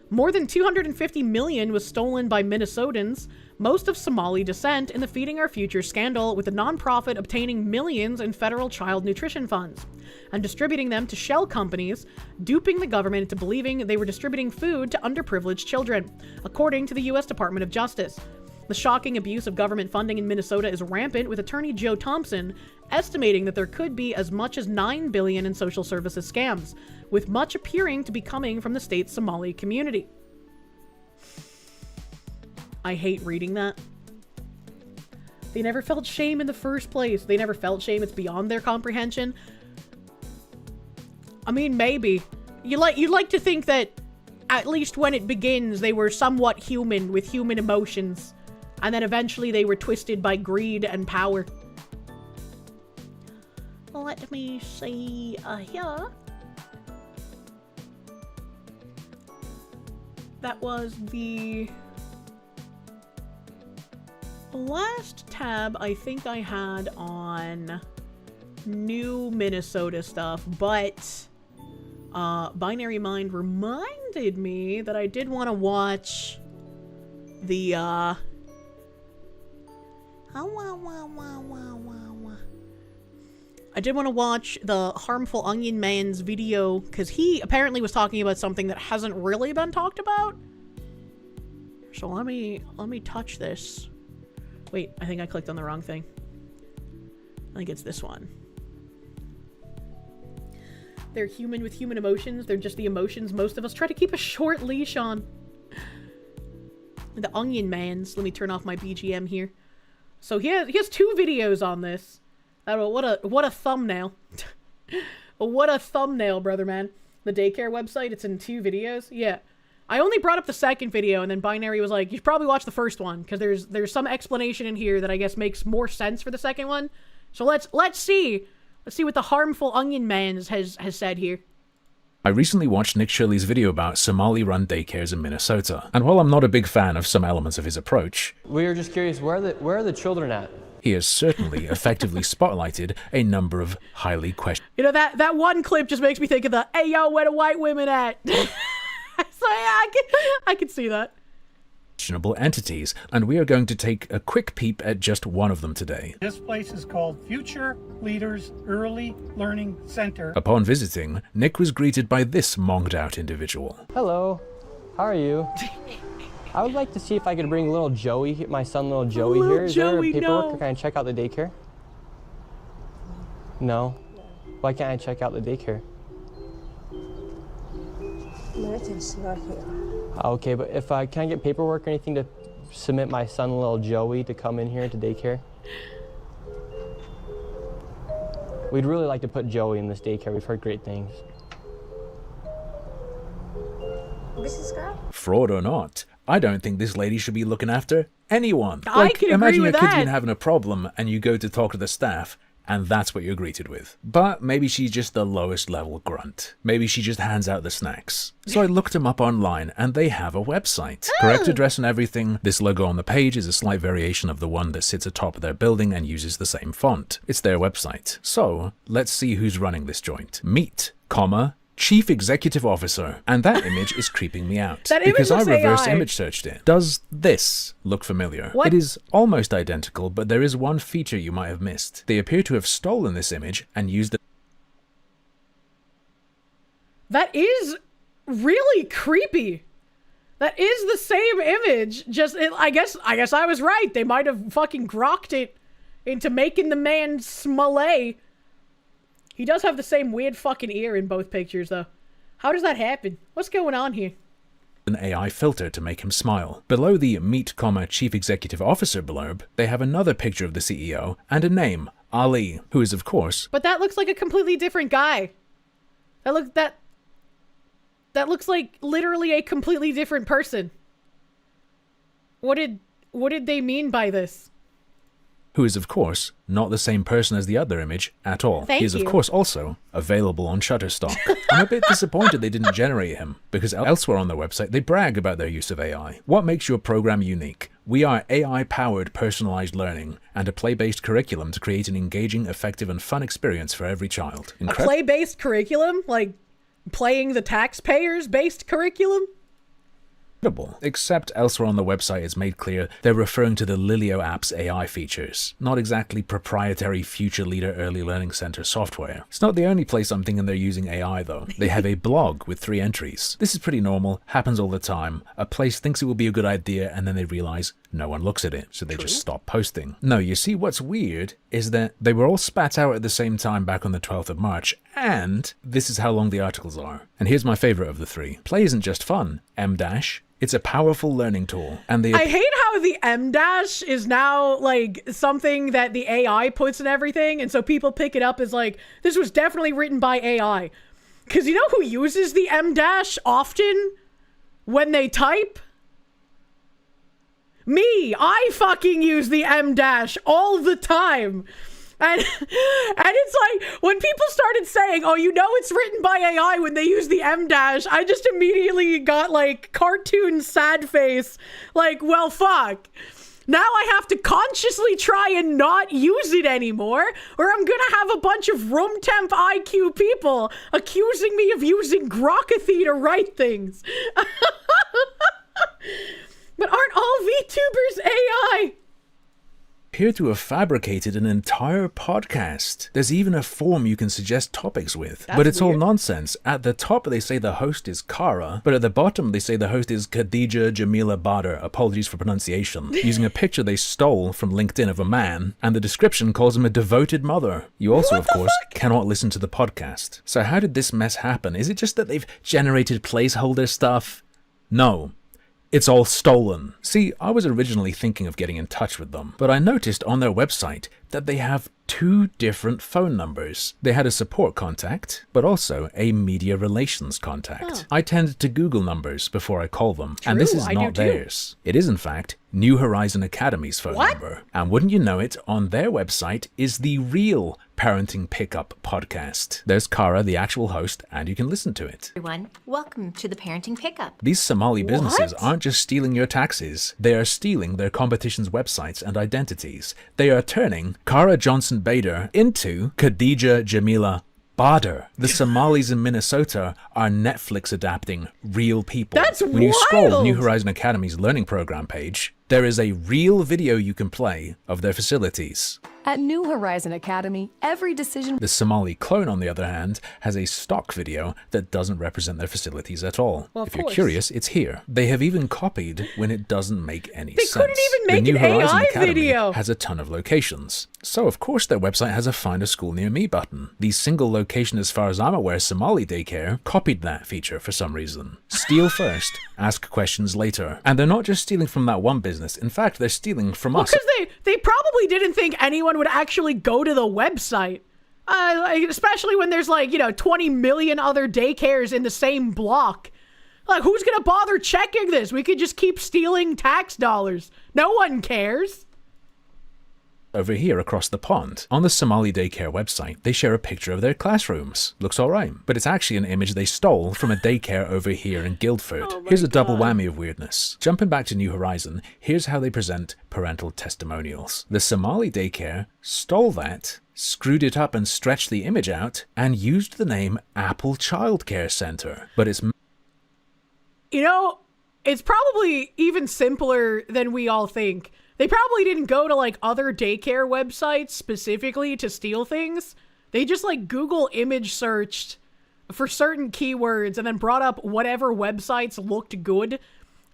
More than $250 million was stolen by Minnesotans, most of Somali descent, in the Feeding Our Future scandal, with the nonprofit obtaining millions in federal child nutrition funds and distributing them to shell companies, duping the government into believing they were distributing food to underprivileged children, according to the U.S. Department of Justice. The shocking abuse of government funding in Minnesota is rampant, with Attorney Joe Thompson estimating that there could be as much as $9 billion in social services scams, with much appearing to be coming from the state's Somali community. I hate reading that. They never felt shame in the first place. They never felt shame. It's beyond their comprehension. I mean, maybe. You'd like to think that at least when it begins, they were somewhat human with human emotions. And then eventually they were twisted by greed and power. Let me see here. That was the last tab I think I had on new Minnesota stuff, but Binary Mind reminded me that I did want to watch the, I did want to watch the Harmful Onion Man's video, because he apparently was talking about something that hasn't really been talked about. So let me touch this. Wait, I think I clicked on the wrong thing. I think it's this one. They're human with human emotions. They're just the emotions most of us try to keep a short leash on. The Onion Mans. Let me turn off my BGM here. So he has 2 videos on this. What a thumbnail. What a thumbnail, brother man. The daycare website, it's in 2 videos. Yeah. I only brought up the second video, and then Binary was like, you should probably watch the first one, because there's some explanation in here that I guess makes more sense for the second one. So let's see. Let's see what the Harmful Onion Man has said here. I recently watched Nick Shirley's video about Somali-run daycares in Minnesota, and while I'm not a big fan of some elements of his approach, we were just curious, where are the children at? He has certainly effectively spotlighted a number of highly questionable... You know, that one clip just makes me think of the, hey yo, where the white women at? So yeah, I can see that. Questionable entities, and we are going to take a quick peep at just one of them today. This place is called Future Leaders Early Learning Center. Upon visiting, Nick was greeted by this monged-out individual. Hello, how are you? I would like to see if I could bring little Joey, my son little Joey here. Is there paperwork, or can I check out the daycare? No? Why can't I check out the daycare? Milton's not here. Okay, but if I can't get paperwork or anything to submit my son little Joey to come in here to daycare? We'd really like to put Joey in this daycare. We've heard great things. Business girl? Fraud or not, I don't think this lady should be looking after anyone. I can agree imagine with your kid's that. been having a problem and you go to talk to the staff, and that's what you're greeted with. But maybe she's just the lowest level grunt. Maybe she just hands out the snacks. So I looked them up online, and they have a website. Correct address and everything. This logo on the page is a slight variation of the one that sits atop of their building and uses the same font. It's their website. So let's see who's running this joint. Meet, Chief Executive Officer. And that image is creeping me out. Because I reverse image searched it. Does this look familiar? What? It is almost identical, but there is one feature you might have missed. They appear to have stolen this image and used it. That is really creepy. That is the same image, just, I guess I was right. They might have fucking grokked it into making the man Smollett. He does have the same weird fucking ear in both pictures, though. How does that happen? What's going on here? An AI filter to make him smile. Below the Meet, Chief Executive Officer blurb, they have another picture of the CEO and a name, Ali, who is of course... But that looks like a completely different guy. That looks like literally a completely different person. What did they mean by this? Who is, of course, not the same person as the other image at all. Thank he is, of course, also available on Shutterstock. I'm a bit disappointed they didn't generate him, because elsewhere on their website, they brag about their use of AI. What makes your program unique? We are AI-powered personalized learning and a play-based curriculum to create an engaging, effective, and fun experience for every child. A play-based curriculum? Like, playing the taxpayers-based curriculum? Except elsewhere on the website it's made clear they're referring to the Lilio app's AI features, not exactly proprietary Future Leader Early Learning Center software. It's not the only place I'm thinking they're using AI though. They have a blog with 3 entries. This is pretty normal, happens all the time. A place thinks it will be a good idea and then they realize no one looks at it, so they just stop posting. No, you see what's weird is that they were all spat out at the same time back on the 12th of March, and this is how long the articles are. And here's my favorite of the 3. Play isn't just fun, it's a powerful learning tool. And I hate how the M- is now like something that the AI puts in everything, and so people pick it up as like, this was definitely written by AI. Because you know who uses the M- often when they type? Me! I fucking use the M- all the time. And it's like, when people started saying, oh, you know it's written by AI when they use the M-, I just immediately got like cartoon sad face. Like, well, fuck. Now I have to consciously try and not use it anymore, or I'm gonna have a bunch of room temp IQ people accusing me of using grokathy to write things. But aren't all VTubers AI? Appear to have fabricated an entire podcast. There's even a form you can suggest topics with. But it's all nonsense. At the top they say the host is Kara, but at the bottom they say the host is Khadija Jamila Badr, apologies for pronunciation, using a picture they stole from LinkedIn of a man, and the description calls him a devoted mother. You also, of course, cannot listen to the podcast. So how did this mess happen? Is it just that they've generated placeholder stuff? No. It's all stolen. See, I was originally thinking of getting in touch with them, but I noticed on their website that they have 2 different phone numbers. They had a support contact, but also a media relations contact. I tend to Google numbers before I call them, and this is not theirs. It is, in fact, New Horizon Academy's phone number. And wouldn't you know it, on their website is the real Parenting Pickup podcast. There's Kara, the actual host, and you can listen to it. Everyone, welcome to the Parenting Pickup. These Somali businesses aren't just stealing your taxes, they are stealing their competition's websites and identities. They are turning Kara Johnson Bader into Khadija Jamila Badr. The Somalis in Minnesota are Netflix adapting real people. That's when you scroll New Horizon Academy's learning program page, there is a real video you can play of their facilities. At New Horizon Academy, every decision... The Somali clone, on the other hand, has a stock video that doesn't represent their facilities at all. Well, if you're curious, it's here. They have even copied when it doesn't make any sense. They couldn't even make the New an Horizon AI Academy video. has a ton of locations. So, of course, their website has a Find a School Near Me button. The single location, as far as I'm aware, Somali Daycare, copied that feature for some reason. Steal first, ask questions later. And they're not just stealing from that one business. In fact, they're stealing from us. Because they probably didn't think anyone would actually go to the website. Especially when there's 20 million other daycares in the same block. Like, who's gonna bother checking this? We could just keep stealing tax dollars. No one cares. Over here across the pond, on the Somali Daycare website, they share a picture of their classrooms. Looks alright, but it's actually an image they stole from a daycare over here in Guildford. Here's a double whammy of weirdness. Jumping back to New Horizon, here's how they present parental testimonials. The Somali Daycare stole that, screwed it up and stretched the image out, and used the name Apple Childcare Center. But it's... It's probably even simpler than we all think. They probably didn't go to other daycare websites specifically to steal things. They just Google image searched for certain keywords and then brought up whatever websites looked good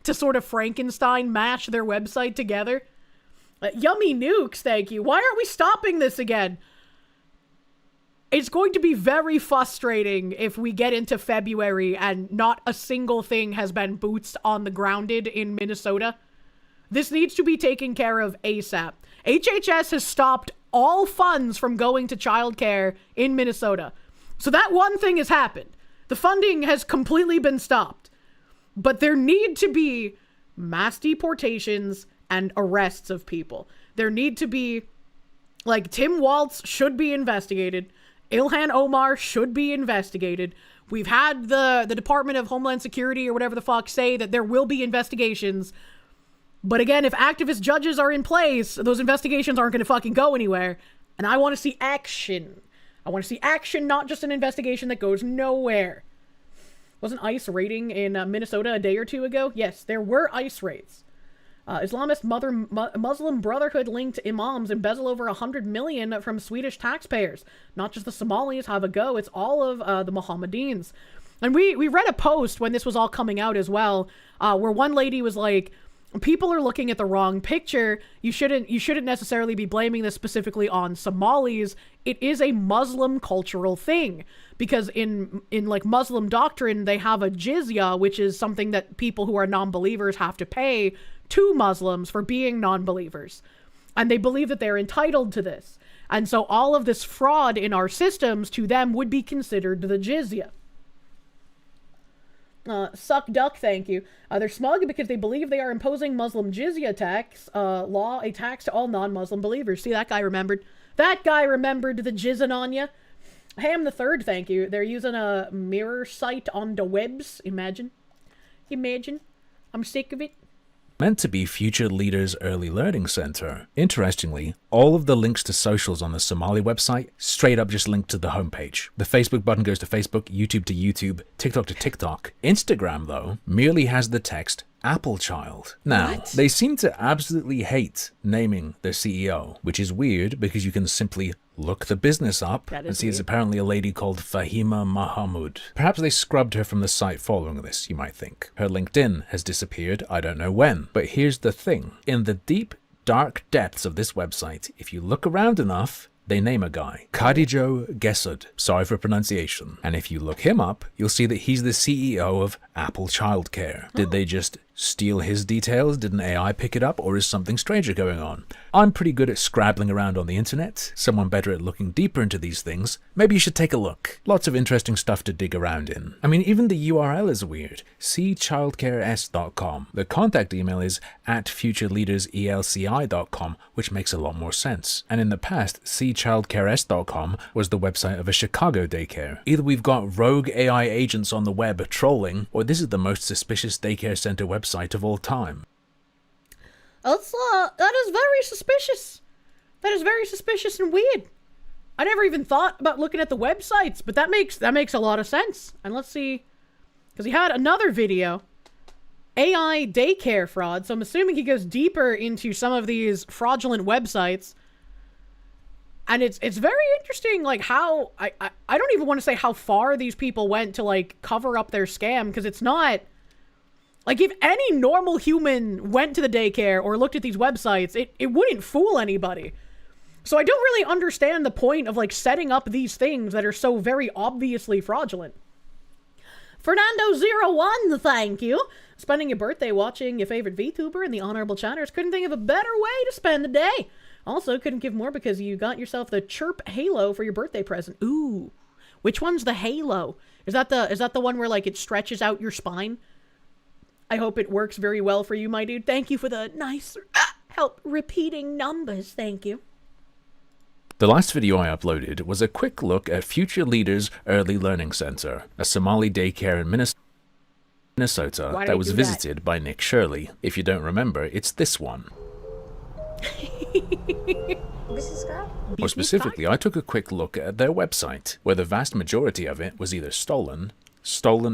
to sort of Frankenstein mash their website together. Yummy nukes, thank you. Why aren't we stopping this again? It's going to be very frustrating if we get into February and not a single thing has been boots on the grounded in Minnesota. This needs to be taken care of ASAP. HHS has stopped all funds from going to childcare in Minnesota. So that one thing has happened. The funding has completely been stopped. But there need to be mass deportations and arrests of people. There need to be, Tim Waltz should be investigated. Ilhan Omar should be investigated. We've had the Department of Homeland Security or whatever the fuck say that there will be investigations. But again, if activist judges are in place, those investigations aren't going to fucking go anywhere. And I want to see action. I want to see action, not just an investigation that goes nowhere. Wasn't ICE raiding in Minnesota a day or two ago? Yes, there were ICE raids. Islamist Muslim Brotherhood linked imams embezzle over 100 million from Swedish taxpayers. Not just the Somalis have a go, it's all of the Mohammedans. And we read a post when this was all coming out as well, where one lady was like, people are looking at the wrong picture. You shouldn't necessarily be blaming this specifically on Somalis. It is a Muslim cultural thing, because in Muslim doctrine, they have a jizya, which is something that people who are non-believers have to pay to Muslims for being non-believers. And they believe that they're entitled to this. And so all of this fraud in our systems to them would be considered the jizya. Suck duck, thank you. They're smug because they believe they are imposing Muslim jizya tax law, a tax to all non-Muslim believers. See, that guy remembered. That guy remembered the jizzing on ya. Ham the Third, thank you. They're using a mirror site on the webs. Imagine. I'm sick of it. meant to be Future Leaders Early Learning Center. Interestingly, all of the links to socials on the Somali website straight up just link to the homepage. The Facebook button goes to Facebook, YouTube to YouTube, TikTok to TikTok. Instagram, though, merely has the text Apple Child. Now, they seem to absolutely hate naming their CEO, which is weird because you can simply look the business up and see it's apparently a lady called Fahima Mahamud. Perhaps they scrubbed her from the site following this, you might think. Her LinkedIn has disappeared, I don't know when. But here's the thing. In the deep, dark depths of this website, if you look around enough, they name a guy, Khadijo Gesud, sorry for pronunciation. And if you look him up, you'll see that he's the CEO of Apple Childcare. Did they just steal his details? Did an AI pick it up? Or is something stranger going on? I'm pretty good at scrabbling around on the internet. Someone better at looking deeper into these things. Maybe you should take a look. Lots of interesting stuff to dig around in. I mean, even the URL is weird. cchildcares.com. The contact email is at futureleaderselci.com, which makes a lot more sense. And in the past, cchildcares.com was the website of a Chicago daycare. Either we've got rogue AI agents on the web trolling, or this is the most suspicious daycare center website of all time. That is very suspicious. That is very suspicious and weird. I never even thought about looking at the websites, but that makes a lot of sense. And let's see, because he had another video, AI daycare fraud. So I'm assuming he goes deeper into some of these fraudulent websites. And it's very interesting, like how I don't even want to say how far these people went to like cover up their scam, because it's not like if any normal human went to the daycare or looked at these websites, it wouldn't fool anybody. So I don't really understand the point of like setting up these things that are so very obviously fraudulent. Fernando01, thank you. Spending your birthday watching your favorite VTuber and the honorable chatters. Couldn't think of a better way to spend the day. Also, couldn't give more because you got yourself the Chirp Halo for your birthday present. Ooh, which one's the Halo? Is that the one where like it stretches out your spine? I hope it works very well for you, my dude. Thank you for the nice help repeating numbers. Thank you. The last video I uploaded was a quick look at Future Leaders Early Learning Center, a Somali daycare in Minnesota that was visited by Nick Shirley. If you don't remember, it's this one. More specifically, I took a quick look at their website, where the vast majority of it was either stolen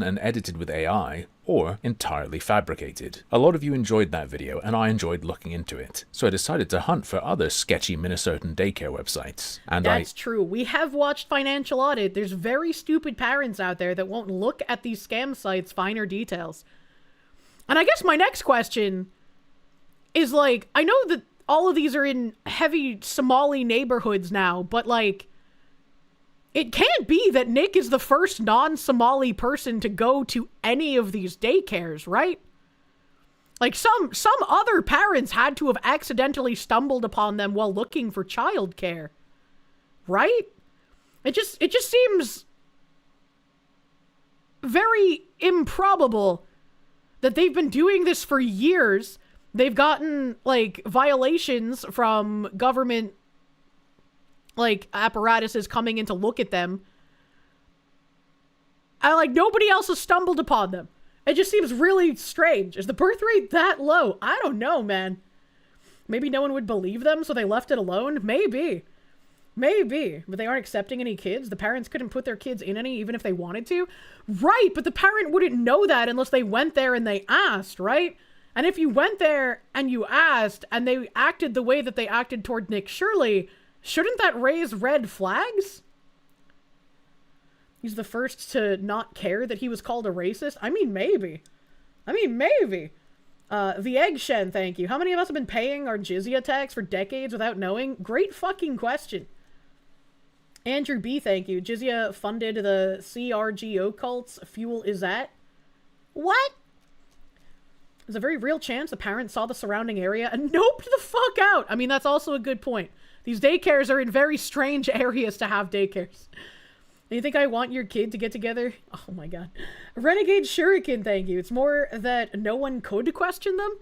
and edited with AI, or entirely fabricated. A lot of you enjoyed that video, and I enjoyed looking into it. So I decided to hunt for other sketchy Minnesotan daycare websites. And That's true. We have watched Financial Audit. There's very stupid parents out there that won't look at these scam sites' finer details. And I guess my next question is, like, I know that all of these are in heavy Somali neighborhoods now, but, like, it can't be that Nick is the first non-Somali person to go to any of these daycares, right? Like, some other parents had to have accidentally stumbled upon them while looking for childcare, right? It just seems very improbable that they've been doing this for years. They've gotten, like, violations from government, like, apparatuses coming in to look at them. And, like, nobody else has stumbled upon them. It just seems really strange. Is the birth rate that low? I don't know, man. Maybe no one would believe them, so they left it alone? Maybe. Maybe. But they aren't accepting any kids? The parents couldn't put their kids in any, even if they wanted to? Right, but the parent wouldn't know that unless they went there and they asked, right? And if you went there and you asked, and they acted the way that they acted toward Nick Shirley, shouldn't that raise red flags? He's the first to not care that he was called a racist? I mean, maybe. The Egg Shen, thank you. How many of us have been paying our jizya tax for decades without knowing? Great fucking question. Andrew B, thank you. Jizya funded the CRGO cults. Fuel is that? What? There's a very real chance the parents saw the surrounding area and noped the fuck out. I mean, that's also a good point. These daycares are in very strange areas to have daycares. You think I want your kid to get together? Oh my god. Renegade Shuriken, thank you. It's more that no one could question them.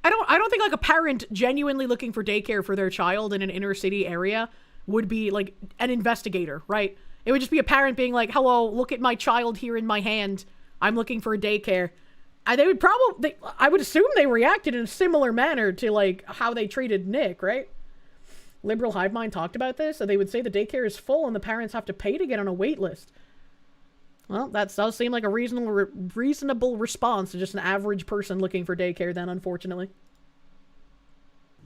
I don't think like a parent genuinely looking for daycare for their child in an inner city area would be like an investigator, right? It would just be a parent being like, hello, look at my child here in my hand. I'm looking for a daycare. They would probably, I would assume they reacted in a similar manner to, like, how they treated Nick, right? Liberal Hive Mind talked about this, so they would say the daycare is full and the parents have to pay to get on a wait list. Well, that does seem like a reasonable response to just an average person looking for daycare then, unfortunately.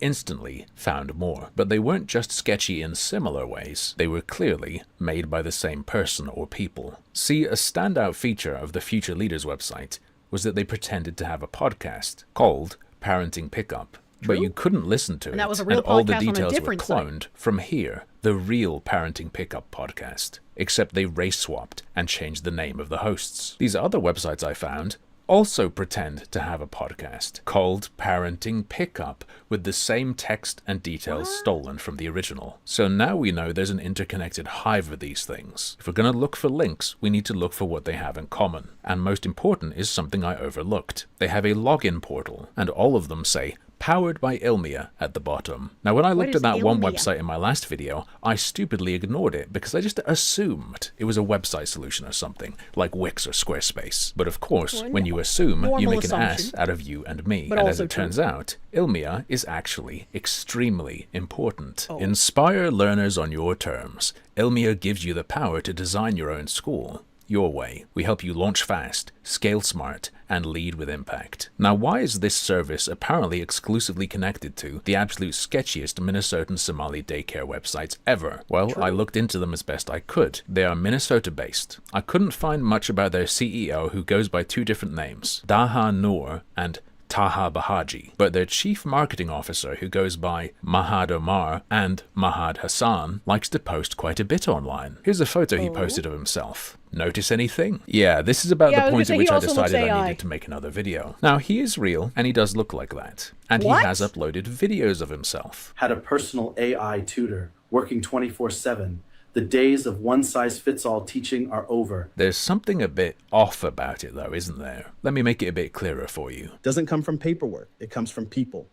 Instantly found more, but they weren't just sketchy in similar ways, they were clearly made by the same person or people. See, a standout feature of the Future Leaders website was that they pretended to have a podcast called Parenting Pickup, but you couldn't listen to it, that was a real and all the podcast on a details were different cloned site. from here, the real Parenting Pickup podcast, except they race-swapped and changed the name of the hosts. These other websites I found also pretend to have a podcast called Parenting Pickup with the same text and details stolen from the original. So now we know there's an interconnected hive of these things. If we're going to look for links, we need to look for what they have in common. And most important is something I overlooked. They have a login portal, and all of them say powered by Illumia at the bottom. Now when I looked at that one website in my last video, I stupidly ignored it because I just assumed it was a website solution or something, like Wix or Squarespace. But of course, when you assume, you make an ass out of you and me. And as it turns out, Illumia is actually extremely important. Inspire learners on your terms. Illumia gives you the power to design your own school. Your way. We help you launch fast, scale smart, and lead with impact. Now, why is this service apparently exclusively connected to the absolute sketchiest Minnesotan Somali daycare websites ever? Well, I looked into them as best I could. They are Minnesota-based. I couldn't find much about their CEO, who goes by two different names, Daha Noor and Taha Bahaji, but their chief marketing officer, who goes by Mahad Omar and Mahad Hassan, likes to post quite a bit online. Here's a photo he posted of himself. Notice anything? Yeah, this is about the point at which I decided I needed to make another video. Now, he is real, and he does look like that. And he has uploaded videos of himself. Had a personal AI tutor, working 24/7. The days of one-size-fits-all teaching are over. There's something a bit off about it though, isn't there? Let me make it a bit clearer for you. Doesn't come from paperwork, it comes from people.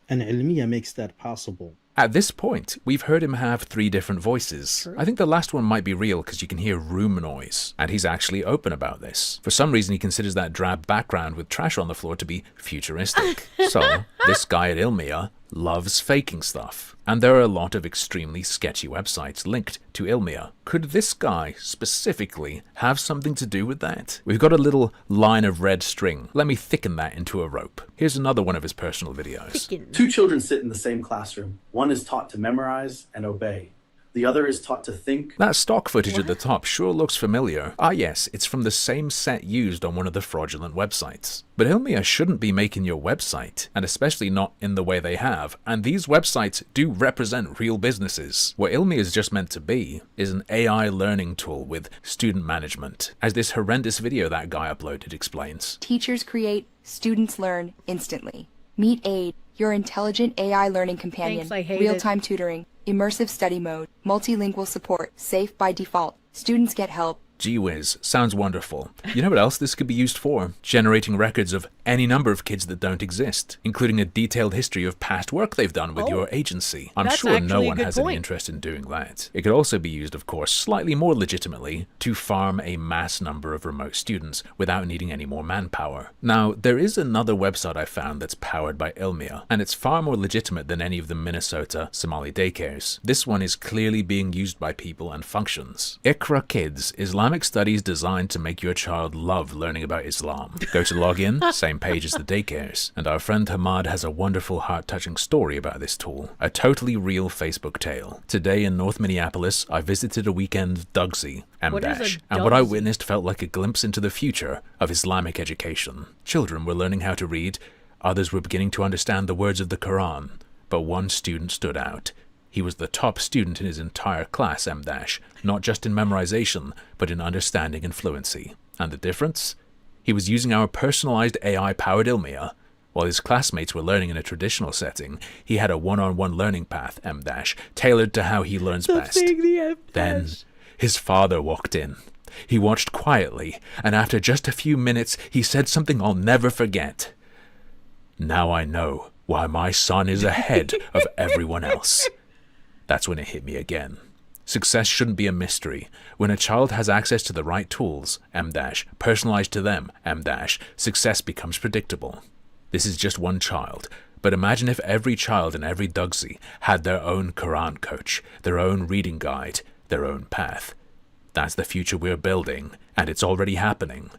And Illumia makes that possible. At this point, we've heard him have 3 different voices. I think the last one might be real because you can hear room noise, and he's actually open about this. For some reason, he considers that drab background with trash on the floor to be futuristic. So, this guy at Illumia loves faking stuff. And there are a lot of extremely sketchy websites linked to Illumia. Could this guy, specifically, have something to do with that? We've got a little line of red string. Let me thicken that into a rope. Here's another one of his personal videos. 2 children sit in the same classroom. One is taught to memorize and obey. The other is taught to think. That stock footage at the top sure looks familiar. Ah yes, it's from the same set used on one of the fraudulent websites. But Illumia shouldn't be making your website, and especially not in the way they have, and these websites do represent real businesses. What Illumia is just meant to be is an AI learning tool with student management, as this horrendous video that guy uploaded explains. Teachers create, students learn instantly. Meet Aid, your intelligent AI learning companion, real-time tutoring, immersive study mode, multilingual support, safe by default. Students get help. Gee whiz, sounds wonderful. You know what else this could be used for? Generating records of any number of kids that don't exist, including a detailed history of past work they've done with your agency. I'm sure no one has any interest in doing that. It could also be used, of course, slightly more legitimately, to farm a mass number of remote students without needing any more manpower. Now, there is another website I found that's powered by Illumia, and it's far more legitimate than any of the Minnesota Somali daycares. This one is clearly being used by people and functions. Iqra Kids, Islamic studies designed to make your child love learning about Islam. Go to login, same page as the daycares. And our friend Hamad has a wonderful heart-touching story about this tool. A totally real Facebook tale. Today in North Minneapolis, I visited a weekend Dugsy, M-dash, and what I witnessed felt like a glimpse into the future of Islamic education. Children were learning how to read, others were beginning to understand the words of the Quran, but one student stood out. He was the top student in his entire class, M-dash, not just in memorization, but in understanding and fluency. And the difference? He was using our personalized AI-powered Illumia. While his classmates were learning in a traditional setting, he had a one-on-one learning path, M-dash, tailored to how he learns best. Then, his father walked in. He watched quietly, and after just a few minutes, he said something I'll never forget. "Now I know why my son is ahead of everyone else." That's when it hit me again. Success shouldn't be a mystery. When a child has access to the right tools, personalized to them, success becomes predictable. This is just one child, but imagine if every child in every Dugsy had their own Quran coach, their own reading guide, their own path. That's the future we're building, and it's already happening.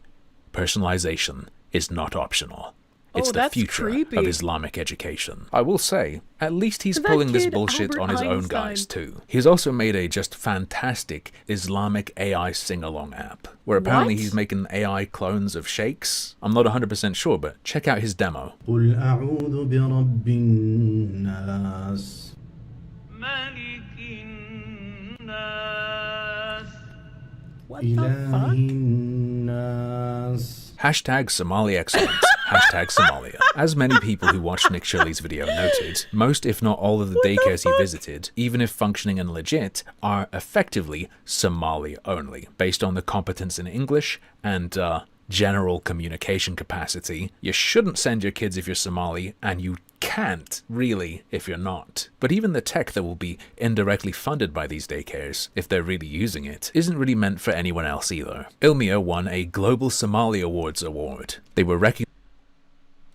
Personalization is not optional. It's the future of Islamic education. I will say, at least he's pulling this bullshit on his own guys too. He's also made a just fantastic Islamic AI sing-along app, where apparently he's making AI clones of sheikhs. I'm not 100% sure, but check out his demo. قل أعوذ برب الناس ملك الناس إله الناس. Hashtag Somali excellence. Hashtag Somalia. As many people who watched Nick Shirley's video noted, most if not all of the daycares he visited, even if functioning and legit, are effectively Somali only, based on the competence in English and general communication capacity. You shouldn't send your kids if you're Somali, and you can't, really, if you're not. But even the tech that will be indirectly funded by these daycares, if they're really using it, isn't really meant for anyone else either. Ilmia won a Global Somali Awards award. They were recognized.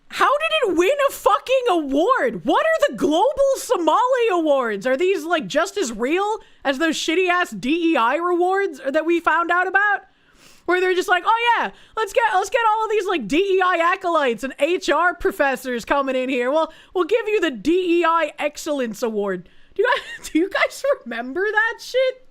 How did it win a fucking award? What are the Global Somali Awards? Are these like just as real as those shitty ass DEI rewards that we found out about? Where they're just like, oh yeah, let's get all of these like DEI acolytes and HR professors coming in here. Well, we'll give you the DEI Excellence Award. Do you guys remember that shit?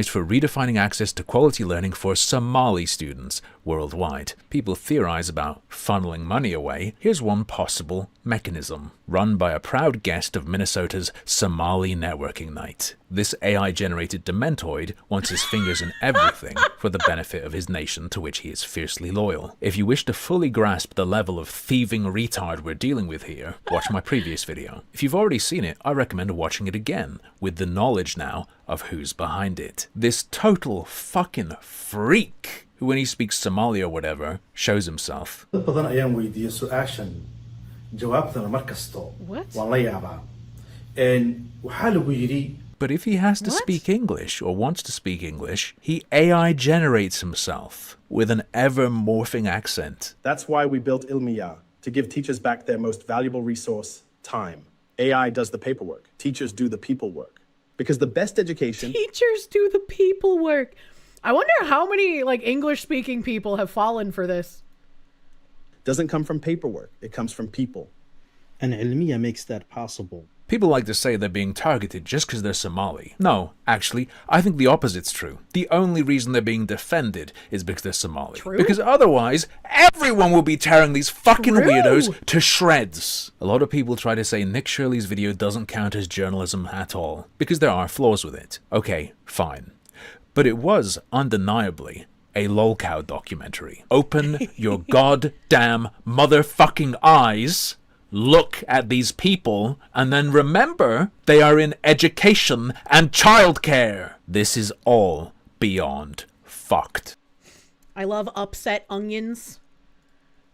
For redefining access to quality learning for Somali students worldwide. People theorize about funneling money away. Here's one possible mechanism, run by a proud guest of Minnesota's Somali Networking Night. This AI-generated dementoid wants his fingers in everything for the benefit of his nation to which he is fiercely loyal. If you wish to fully grasp the level of thieving retard we're dealing with here, watch my previous video. If you've already seen it, I recommend watching it again, with the knowledge now of who's behind it. This total fucking freak, who when he speaks Somali or whatever, shows himself. But if he has to speak English or wants to speak English, he AI generates himself with an ever-morphing accent. That's why we built Ilmiya, to give teachers back their most valuable resource, time. AI does the paperwork. Teachers do the people work. Because the best education... Teachers do the people work. I wonder how many like English-speaking people have fallen for this. Doesn't come from paperwork. It comes from people. And Ilmiya makes that possible. People like to say they're being targeted just because they're Somali. No, actually, I think the opposite's true. The only reason they're being defended is because they're Somali. True? Because otherwise, everyone will be tearing these fucking weirdos to shreds. A lot of people try to say Nick Shirley's video doesn't count as journalism at all, because there are flaws with it. Okay, fine. But it was undeniably a lolcow documentary. Open your goddamn motherfucking eyes. Look at these people, and then remember they are in education and childcare. This is all beyond fucked. I love Upset Onions.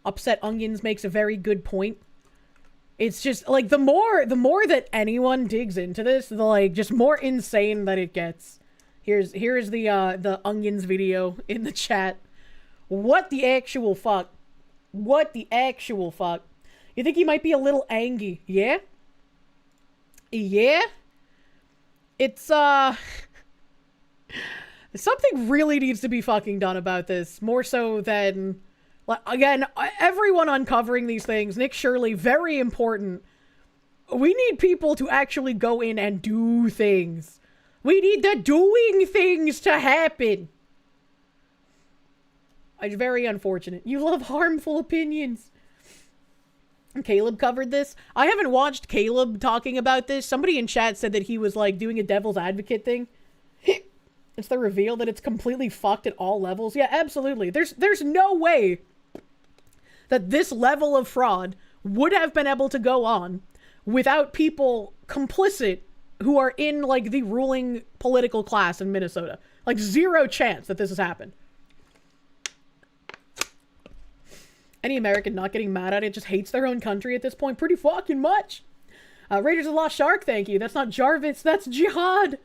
Upset Onions makes a very good point. It's just like the more that anyone digs into this, the like just more insane that it gets. Here is the Onions video in the chat. What the actual fuck? What the actual fuck? You think he might be a little angry, yeah? Yeah? It's, something really needs to be fucking done about this. More so than, like, again, everyone uncovering these things. Nick Shirley, very important. We need people to actually go in and do things. We need the doing things to happen. It's very unfortunate. You love harmful opinions. Caleb covered this. I haven't watched Caleb talking about this. Somebody in chat said that he was like doing a devil's advocate thing. It's the reveal that it's completely fucked at all levels. Yeah, absolutely. There's no way that this level of fraud would have been able to go on without people complicit who are in like the ruling political class in Minnesota. Like zero chance that this has happened. Any American not getting mad at it just hates their own country at this point pretty fucking much. Raiders of the Lost Shark, thank you. That's not Jarvis, that's Jihad.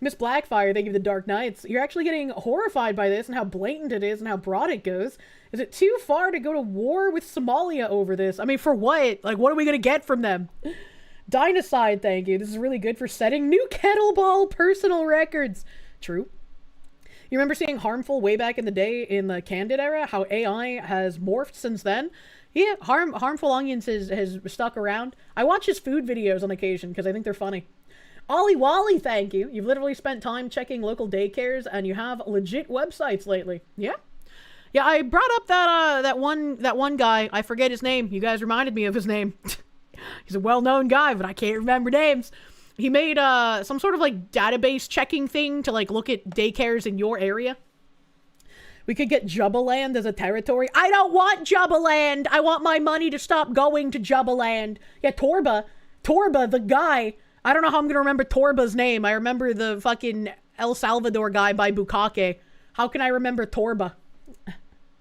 Miss Blackfire, thank you for the Dark Knights. You're actually getting horrified by this and how blatant it is and how broad it goes. Is it too far to go to war with Somalia over this? I mean, for what? Like, what are we gonna get from them? Dynacide, thank you. This is really good for setting new kettlebell personal records. True. You remember seeing Harmful way back in the day in the Candid era? How AI has morphed since then? Yeah, Harmful Onions has stuck around. I watch his food videos on occasion because I think they're funny. Ollie Wally, thank you. You've literally spent time checking local daycares and you have legit websites lately. Yeah. Yeah, I brought up that one guy. I forget his name. You guys reminded me of his name. He's a well-known guy, but I can't remember names. He made some sort of like database checking thing to like look at daycares in your area. We could get Jubbaland as a territory. I don't want Jubbaland. I want my money to stop going to Jubbaland. Yeah, Torba, the guy. I don't know how I'm gonna remember Torba's name. I remember the fucking El Salvador guy by Bukake. How can I remember Torba?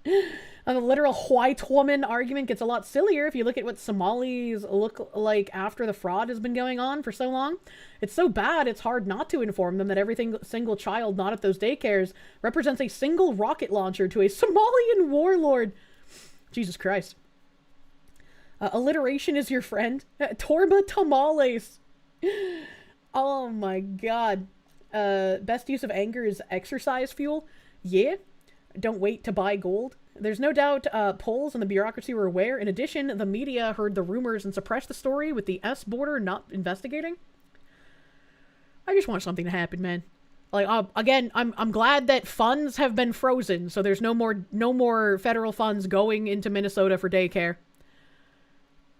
And the literal white woman argument gets a lot sillier if you look at what Somalis look like after the fraud has been going on for so long. It's so bad, it's hard not to inform them that every single child not at those daycares represents a single rocket launcher to a Somalian warlord. Jesus Christ. Alliteration is your friend. Torba tamales. Oh my god. Best use of anger is exercise fuel. Yeah. Don't wait to buy gold. There's no doubt polls and the bureaucracy were aware. In addition, the media heard the rumors and suppressed the story with the S border not investigating. I just want something to happen, man. Like, again, I'm glad that funds have been frozen, so there's no more federal funds going into Minnesota for daycare.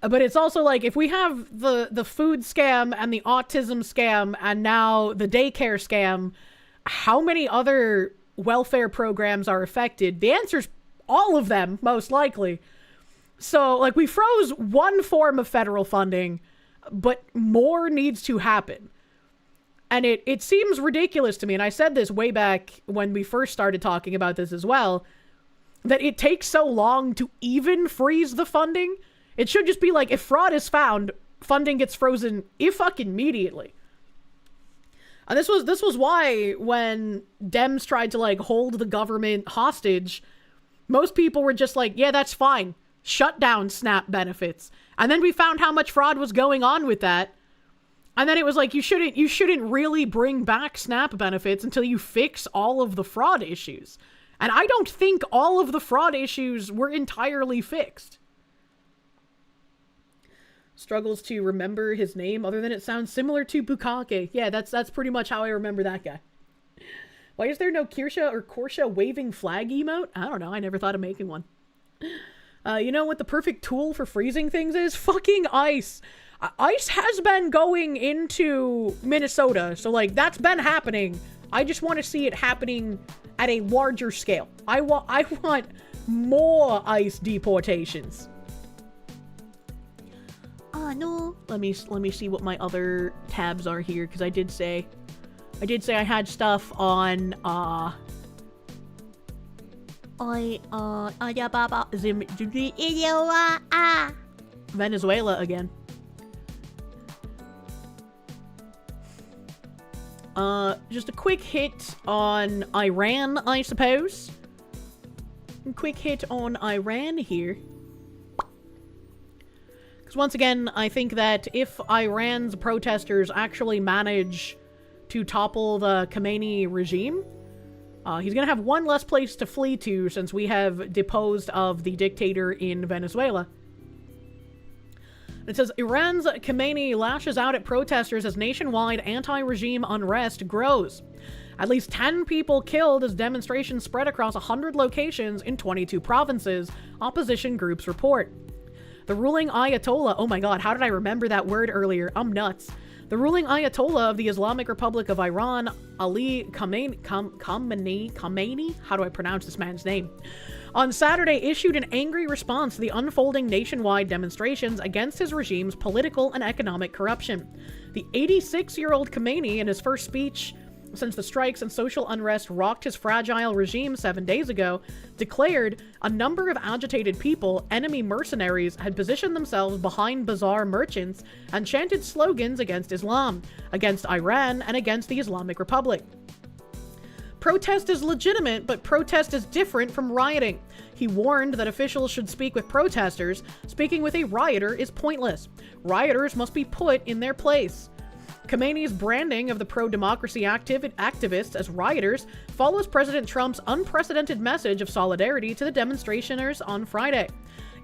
But it's also like, if we have the food scam and the autism scam and now the daycare scam, how many other welfare programs are affected? The answer's all of them, most likely. So, like, we froze one form of federal funding, but more needs to happen. And it seems ridiculous to me, and I said this way back when we first started talking about this as well, that it takes so long to even freeze the funding. It should just be like, if fraud is found, funding gets frozen immediately. And this was why when Dems tried to, like, hold the government hostage, most people were just like, yeah, that's fine. Shut down SNAP benefits. And then we found how much fraud was going on with that. And then it was like, you shouldn't really bring back SNAP benefits until you fix all of the fraud issues. And I don't think all of the fraud issues were entirely fixed. Struggles to remember his name other than it sounds similar to Bukake. Yeah, that's pretty much how I remember that guy. Why is there no Kirsche or Kirsche waving flag emote? I don't know. I never thought of making one. You know what the perfect tool for freezing things is? Fucking ice. Ice has been going into Minnesota, so, like, that's been happening. I just want to see it happening at a larger scale. I want more ice deportations. No. Let me see what my other tabs are here, because I did say I had stuff on Venezuela again. Just a quick hit on Iran, I suppose. A quick hit on Iran here. Because once again, I think that if Iran's protesters actually manage to topple the Khamenei regime, he's gonna have one less place to flee to since we have deposed of the dictator in Venezuela. It says, Iran's Khamenei lashes out at protesters as nationwide anti-regime unrest grows. At least 10 people killed as demonstrations spread across 100 locations in 22 provinces, opposition groups report. The ruling Ayatollah, oh my god, how did I remember that word earlier? I'm nuts. The ruling Ayatollah of the Islamic Republic of Iran, Ali Khamenei, how do I pronounce this man's name? On Saturday issued an angry response to the unfolding nationwide demonstrations against his regime's political and economic corruption. The 86-year-old Khamenei, in his first speech since the strikes and social unrest rocked his fragile regime 7 days ago, declared a number of agitated people, enemy mercenaries, had positioned themselves behind bazaar merchants and chanted slogans against Islam, against Iran, and against the Islamic Republic. Protest is legitimate, but protest is different from rioting. He warned that officials should speak with protesters. Speaking with a rioter is pointless. Rioters must be put in their place. Khamenei's branding of the pro-democracy activists as rioters follows President Trump's unprecedented message of solidarity to the demonstrators on Friday.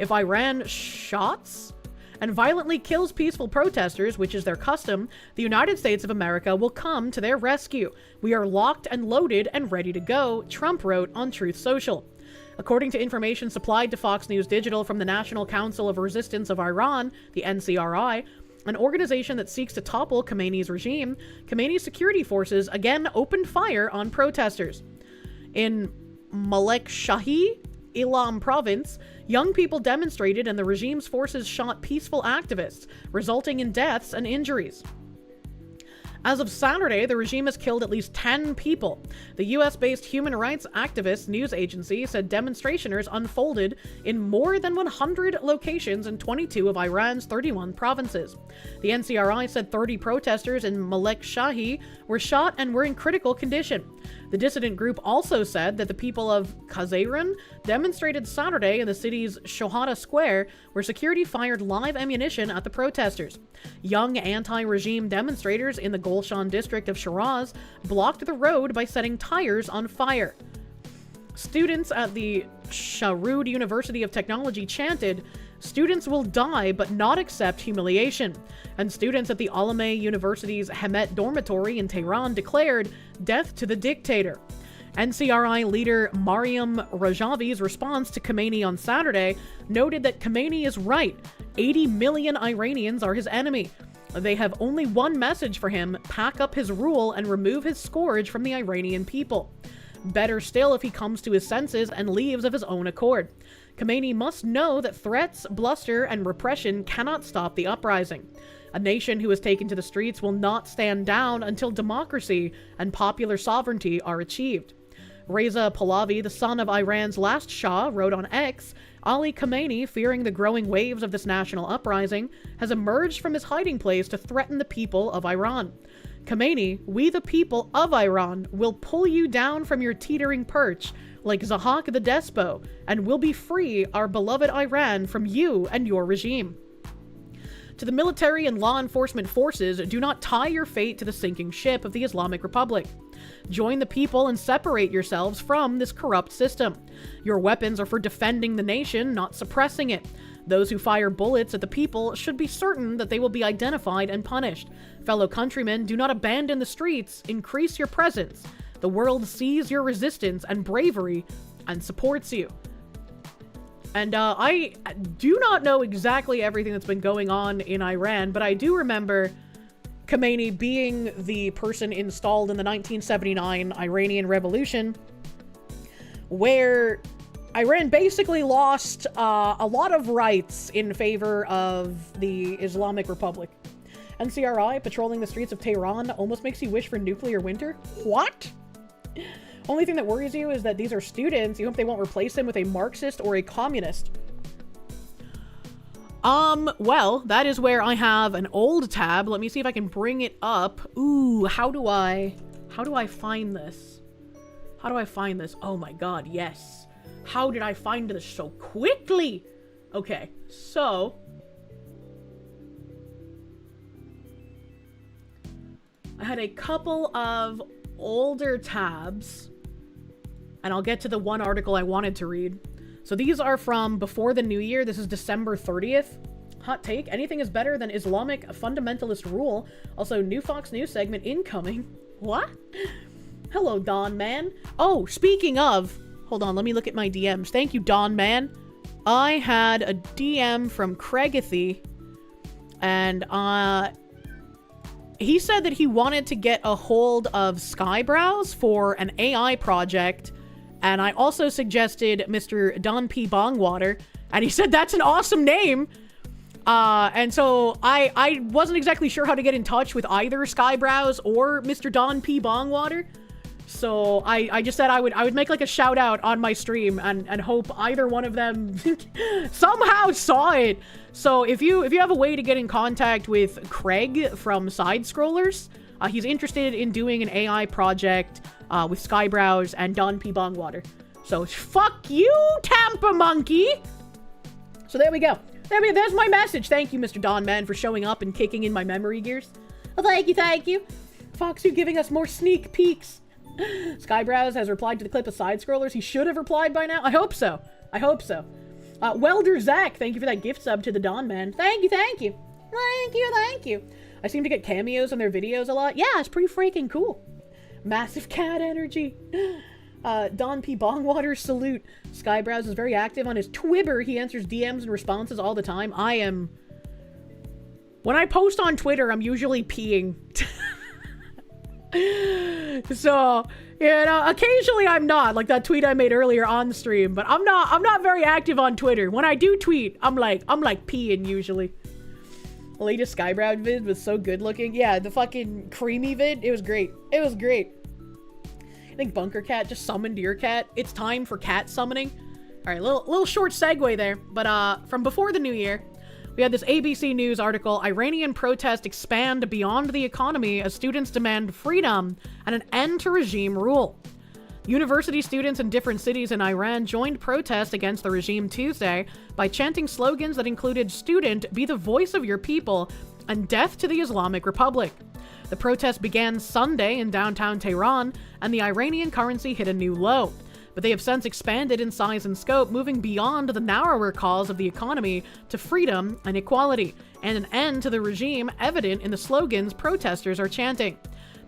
If Iran shots and violently kills peaceful protesters, which is their custom, the United States of America will come to their rescue. We are locked and loaded and ready to go, Trump wrote on Truth Social. According to information supplied to Fox News Digital from the National Council of Resistance of Iran, the NCRI, an organization that seeks to topple Khamenei's regime, Khamenei's security forces again opened fire on protesters. In Malek Shahi, Ilam province, young people demonstrated and the regime's forces shot peaceful activists, resulting in deaths and injuries. As of Saturday, the regime has killed at least 10 people. The US-based human rights activist news agency said demonstrations unfolded in more than 100 locations in 22 of Iran's 31 provinces. The NCRI said 30 protesters in Malek Shahi were shot and were in critical condition. The dissident group also said that the people of Khazairan demonstrated Saturday in the city's Shohada Square, where security fired live ammunition at the protesters. Young anti-regime demonstrators in the Golshan district of Shiraz blocked the road by setting tires on fire. Students at the Shahrud University of Technology chanted, "Students will die but not accept humiliation." And students at the Alameh University's Hemet dormitory in Tehran declared, "Death to the dictator." NCRI leader Mariam Rajavi's response to Khamenei on Saturday noted that Khamenei is right. 80 million Iranians are his enemy. They have only one message for him: pack up his rule and remove his scourge from the Iranian people. Better still if he comes to his senses and leaves of his own accord. Khamenei must know that threats, bluster, and repression cannot stop the uprising. A nation who has taken to the streets will not stand down until democracy and popular sovereignty are achieved. Reza Pahlavi, the son of Iran's last Shah, wrote on X, Ali Khamenei, fearing the growing waves of this national uprising, has emerged from his hiding place to threaten the people of Iran. Khamenei, we the people of Iran will pull you down from your teetering perch like Zahak the Despot, and will be free our beloved Iran from you and your regime. To the military and law enforcement forces, do not tie your fate to the sinking ship of the Islamic Republic. Join the people and separate yourselves from this corrupt system. Your weapons are for defending the nation, not suppressing it. Those who fire bullets at the people should be certain that they will be identified and punished. Fellow countrymen, do not abandon the streets, increase your presence. The world sees your resistance and bravery and supports you. And I do not know exactly everything that's been going on in Iran, but I do remember Khamenei being the person installed in the 1979 Iranian Revolution, where Iran basically lost a lot of rights in favor of the Islamic Republic. NCRI patrolling the streets of Tehran almost makes you wish for nuclear winter? What? Only thing that worries you is that these are students. You hope they won't replace them with a Marxist or a communist. Well, that is where I have an old tab. Let me see if I can bring it up. Ooh, how do I find this? How do I find this? Oh my god, yes. How did I find this so quickly? Okay, so I had a couple of older tabs, and I'll get to the one article I wanted to read. So these are from before the new year. This is December 30th. Hot take, anything is better than Islamic fundamentalist rule. Also, new Fox News segment incoming. What? Hello, Don Man. Oh, speaking of, hold on, let me look at my DMs. Thank you, Don Man. I had a DM from Craigathy, and he said that he wanted to get a hold of Skybrows for an AI project, and I also suggested Mr. Don P. Bongwater, and he said that's an awesome name. And so I wasn't exactly sure how to get in touch with either Skybrows or Mr. Don P. Bongwater. So I just said I would make like a shout out on my stream and hope either one of them somehow saw it. So if you have a way to get in contact with Craig from Side Scrollers, he's interested in doing an AI project with Skybrows and Don P. Bongwater. So fuck you, Tampa Monkey. So there we go. There's my message. Thank you, Mr. Don Man, for showing up and kicking in my memory gears. Well, thank you. Fox, you giving us more sneak peeks. Skybrows has replied to the clip of Side Scrollers. He should have replied by now. I hope so. Welder Zach, thank you for that gift sub to the Don Man. Thank you. I seem to get cameos in their videos a lot. Yeah, it's pretty freaking cool. Massive cat energy. Don P. Bongwater, salute. Skybrows is very active on his Twibber. He answers DMs and responses all the time. When I post on Twitter, I'm usually peeing. So, you know, occasionally I'm not, like that tweet I made earlier on stream, but I'm not very active on Twitter. When I do tweet, I'm like peeing usually. The latest Skybrow vid was so good looking. Yeah, the fucking creamy vid, it was great. I think Bunker Cat just summoned your cat. It's time for cat summoning. All right, little short segue there, but from before the new year, we had this ABC News article, Iranian protests expand beyond the economy as students demand freedom and an end to regime rule. University students in different cities in Iran joined protests against the regime Tuesday by chanting slogans that included "Student, be the voice of your people," and "Death to the Islamic Republic." The protest began Sunday in downtown Tehran, and the Iranian currency hit a new low. But they have since expanded in size and scope, moving beyond the narrower cause of the economy to freedom and equality, and an end to the regime evident in the slogans protesters are chanting.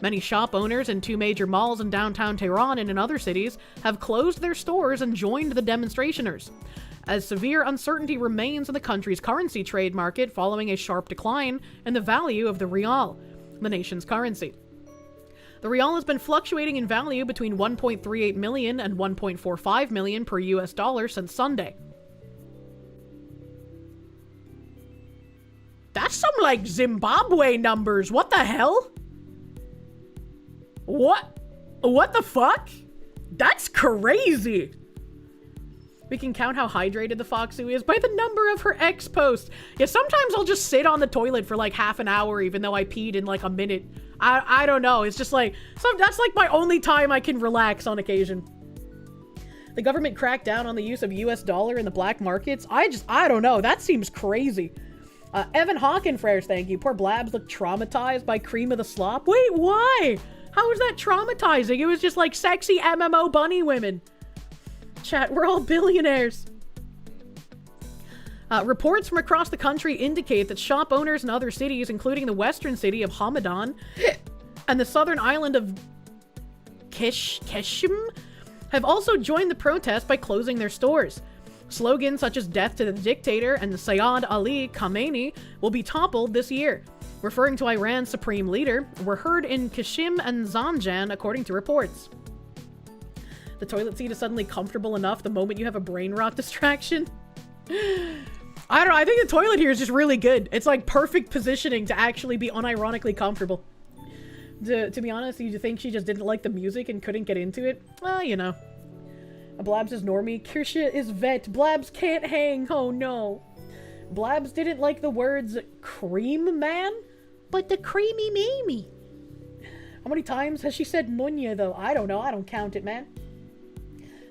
Many shop owners in 2 major malls in downtown Tehran and in other cities have closed their stores and joined the demonstrationers, as severe uncertainty remains in the country's currency trade market following a sharp decline in the value of the rial, the nation's currency. The rial has been fluctuating in value between 1.38 million and 1.45 million per US dollar since Sunday. That's some, like, Zimbabwe numbers. What the hell? What the fuck? That's crazy. We can count how hydrated the Foxu is by the number of her X posts. Yeah, sometimes I'll just sit on the toilet for like half an hour even though I peed in like a minute. I don't know. It's just like, that's like my only time I can relax on occasion. The government cracked down on the use of US dollar in the black markets. I don't know. That seems crazy. Evan Hawkenfreres, thank you. Poor Blabs looked traumatized by Cream of the Slop. Wait, why? How was that traumatizing? It was just like sexy MMO bunny women. Chat, we're all billionaires. Reports from across the country indicate that shop owners in other cities, including the western city of Hamadan and the southern island of Keshim, have also joined the protest by closing their stores. Slogans such as "Death to the Dictator" and the "Sayyid Ali Khamenei" will be toppled this year. Referring to Iran's supreme leader, were heard in Kashim and Zanjan, according to reports. The toilet seat is suddenly comfortable enough the moment you have a brain rot distraction. I don't know, I think the toilet here is just really good. It's like perfect positioning to actually be unironically comfortable. To be honest, you think she just didn't like the music and couldn't get into it? Well, you know. Blabs is normie, Kirsche is vet, Blabs can't hang, oh no. Blabs didn't like the words cream man, but the creamy Mimi. How many times has she said Munya though? I don't know, I don't count it, man.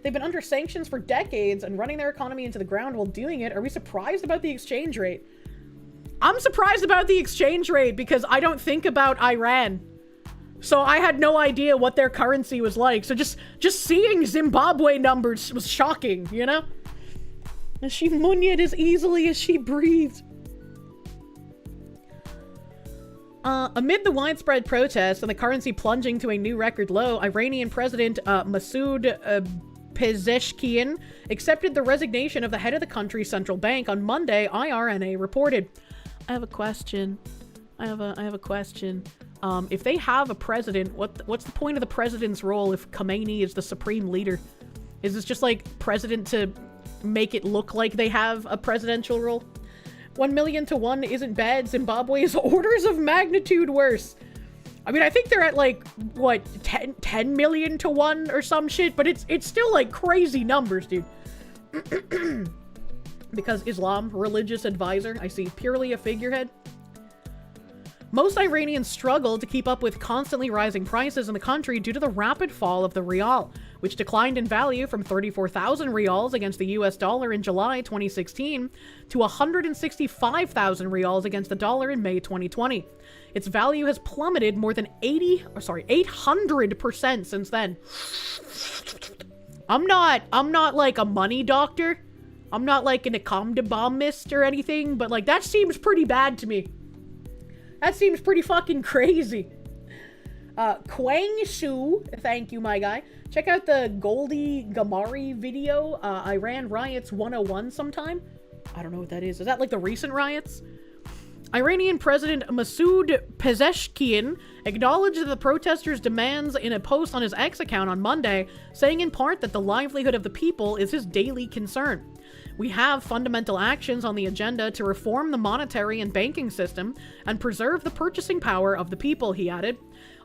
They've been under sanctions for decades and running their economy into the ground while doing it. Are we surprised about the exchange rate? I'm surprised about the exchange rate because I don't think about Iran. So I had no idea what their currency was like. So just seeing Zimbabwe numbers was shocking, you know? And she munyed as easily as she breathed. Amid the widespread protests and the currency plunging to a new record low, Iranian President Masoud Pezeshkian accepted the resignation of the head of the country's central bank on Monday, IRNA reported. I have a question. I have a question. If they have a president, what's the point of the president's role if Khamenei is the supreme leader? Is this just like president to make it look like they have a presidential role? 1 million to 1 isn't bad. Zimbabwe is orders of magnitude worse. I mean, I think they're at like, what, 10 million to 1 or some shit, but it's still like crazy numbers, dude. Because Islam, religious advisor, I see purely a figurehead. Most Iranians struggle to keep up with constantly rising prices in the country due to the rapid fall of the rial, which declined in value from 34,000 rials against the US dollar in July 2016 to 165,000 rials against the dollar in May 2020. Its value has plummeted more than 800% since then. I'm not like a money doctor. I'm not like an economist or anything, but like that seems pretty bad to me. That seems pretty fucking crazy. Kwang Su, thank you, my guy. Check out the Goldie Gamari video, Iran Riots 101 sometime. I don't know what that is. Is that like the recent riots? Iranian President Masoud Pezeshkian acknowledged the protesters' demands in a post on his X account on Monday, saying in part that the livelihood of the people is his daily concern. We have fundamental actions on the agenda to reform the monetary and banking system and preserve the purchasing power of the people, he added.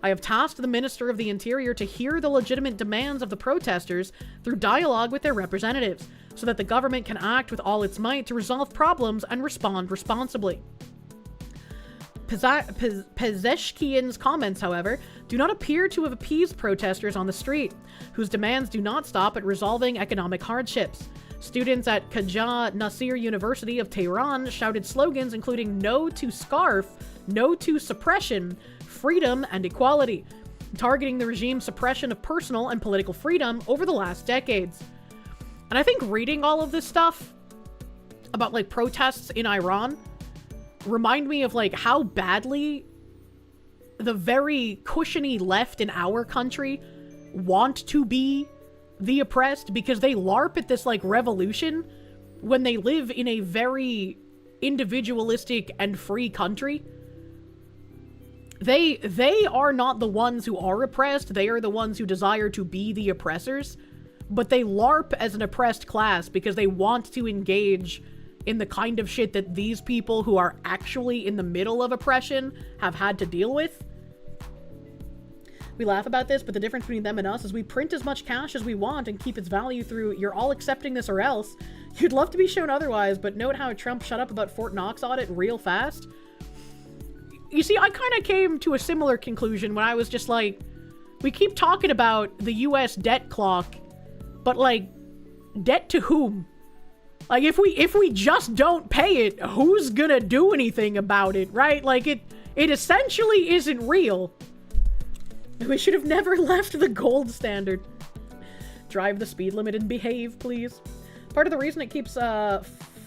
I have tasked the Minister of the Interior to hear the legitimate demands of the protesters through dialogue with their representatives, so that the government can act with all its might to resolve problems and respond responsibly. Pezeshkian's comments, however, do not appear to have appeased protesters on the street, whose demands do not stop at resolving economic hardships. Students at Khaja Nasir University of Tehran shouted slogans including "No to Scarf," "No to Suppression," "Freedom," and "Equality," targeting the regime's suppression of personal and political freedom over the last decades. And I think reading all of this stuff about like protests in Iran remind me of like how badly the very cushiony left in our country want to be the oppressed, because they LARP at this like revolution when they live in a very individualistic and free country. They are not the ones who are oppressed, they are the ones who desire to be the oppressors, but they LARP as an oppressed class because they want to engage in the kind of shit that these people who are actually in the middle of oppression have had to deal with. We laugh about this, but the difference between them and us is we print as much cash as we want and keep its value through "you're all accepting this or else." You'd love to be shown otherwise, but note how Trump shut up about Fort Knox audit real fast. You see, I kind of came to a similar conclusion when I was just like, we keep talking about the US debt clock, but like, debt to whom? Like, if we just don't pay it, who's gonna do anything about it, right? Like, it essentially isn't real. We should have never left the gold standard. Drive the speed limit and behave, please. Part of the reason it keeps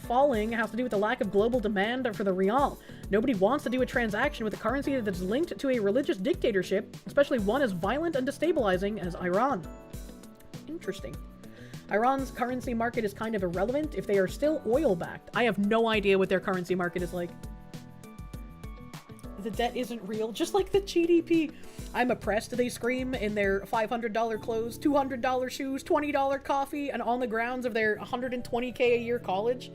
falling has to do with the lack of global demand for the rial. Nobody wants to do a transaction with a currency that's linked to a religious dictatorship, especially one as violent and destabilizing as Iran. Interesting. Iran's currency market is kind of irrelevant if they are still oil-backed. I have no idea what their currency market is like. The debt isn't real, just like the GDP. I'm oppressed, they scream in their $500 clothes, $200 shoes, $20 coffee, and on the grounds of their $120K a year college.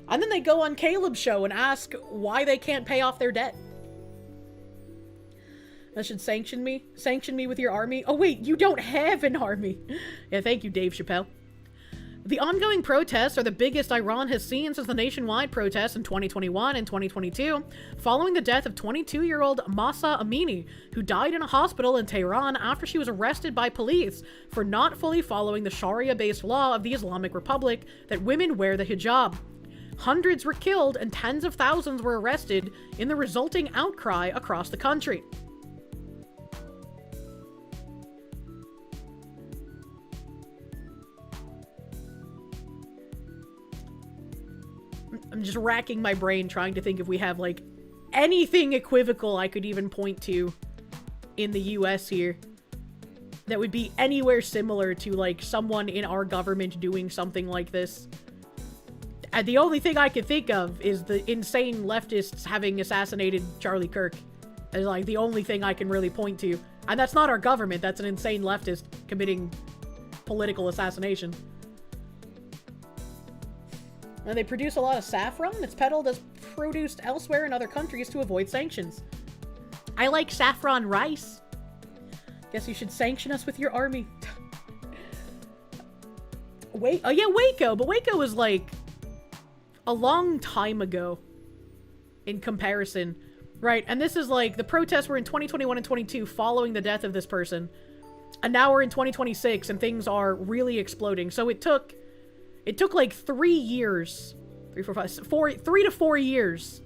And then they go on Caleb's show and ask why they can't pay off their debt. That should sanction me? Sanction me with your army? Oh wait, you don't have an army. Yeah, thank you, Dave Chappelle. The ongoing protests are the biggest Iran has seen since the nationwide protests in 2021 and 2022, following the death of 22-year-old Mahsa Amini, who died in a hospital in Tehran after she was arrested by police for not fully following the Sharia-based law of the Islamic Republic that women wear the hijab. Hundreds were killed and tens of thousands were arrested in the resulting outcry across the country. I'm just racking my brain trying to think if we have, like, anything equivocal I could even point to in the US here that would be anywhere similar to, like, someone in our government doing something like this. And the only thing I can think of is the insane leftists having assassinated Charlie Kirk. As, like, the only thing I can really point to. And that's not our government, that's an insane leftist committing political assassination. And they produce a lot of saffron. It's peddled as produced elsewhere in other countries to avoid sanctions. I like saffron rice. Guess you should sanction us with your army. Oh yeah, Waco, but Waco was like a long time ago in comparison. Right, and this is like, the protests were in 2021 and 22 following the death of this person. And now we're in 2026 and things are really exploding. So it took like 3 years, 3 to 4 years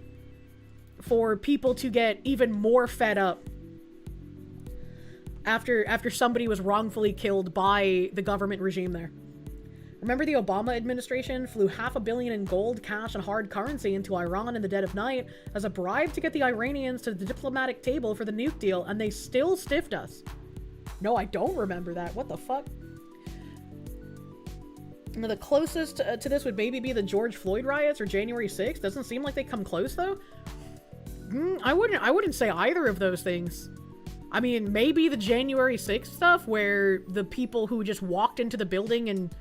for people to get even more fed up after somebody was wrongfully killed by the government regime there. Remember the Obama administration flew $500 million in gold, cash, and hard currency into Iran in the dead of night as a bribe to get the Iranians to the diplomatic table for the nuke deal, and they still stiffed us. No, I don't remember that. What the fuck? Now, the closest to this would maybe be the George Floyd riots or January 6th. Doesn't seem like they come close, though. I wouldn't say either of those things. I mean, maybe the January 6th stuff where the people who just walked into the building and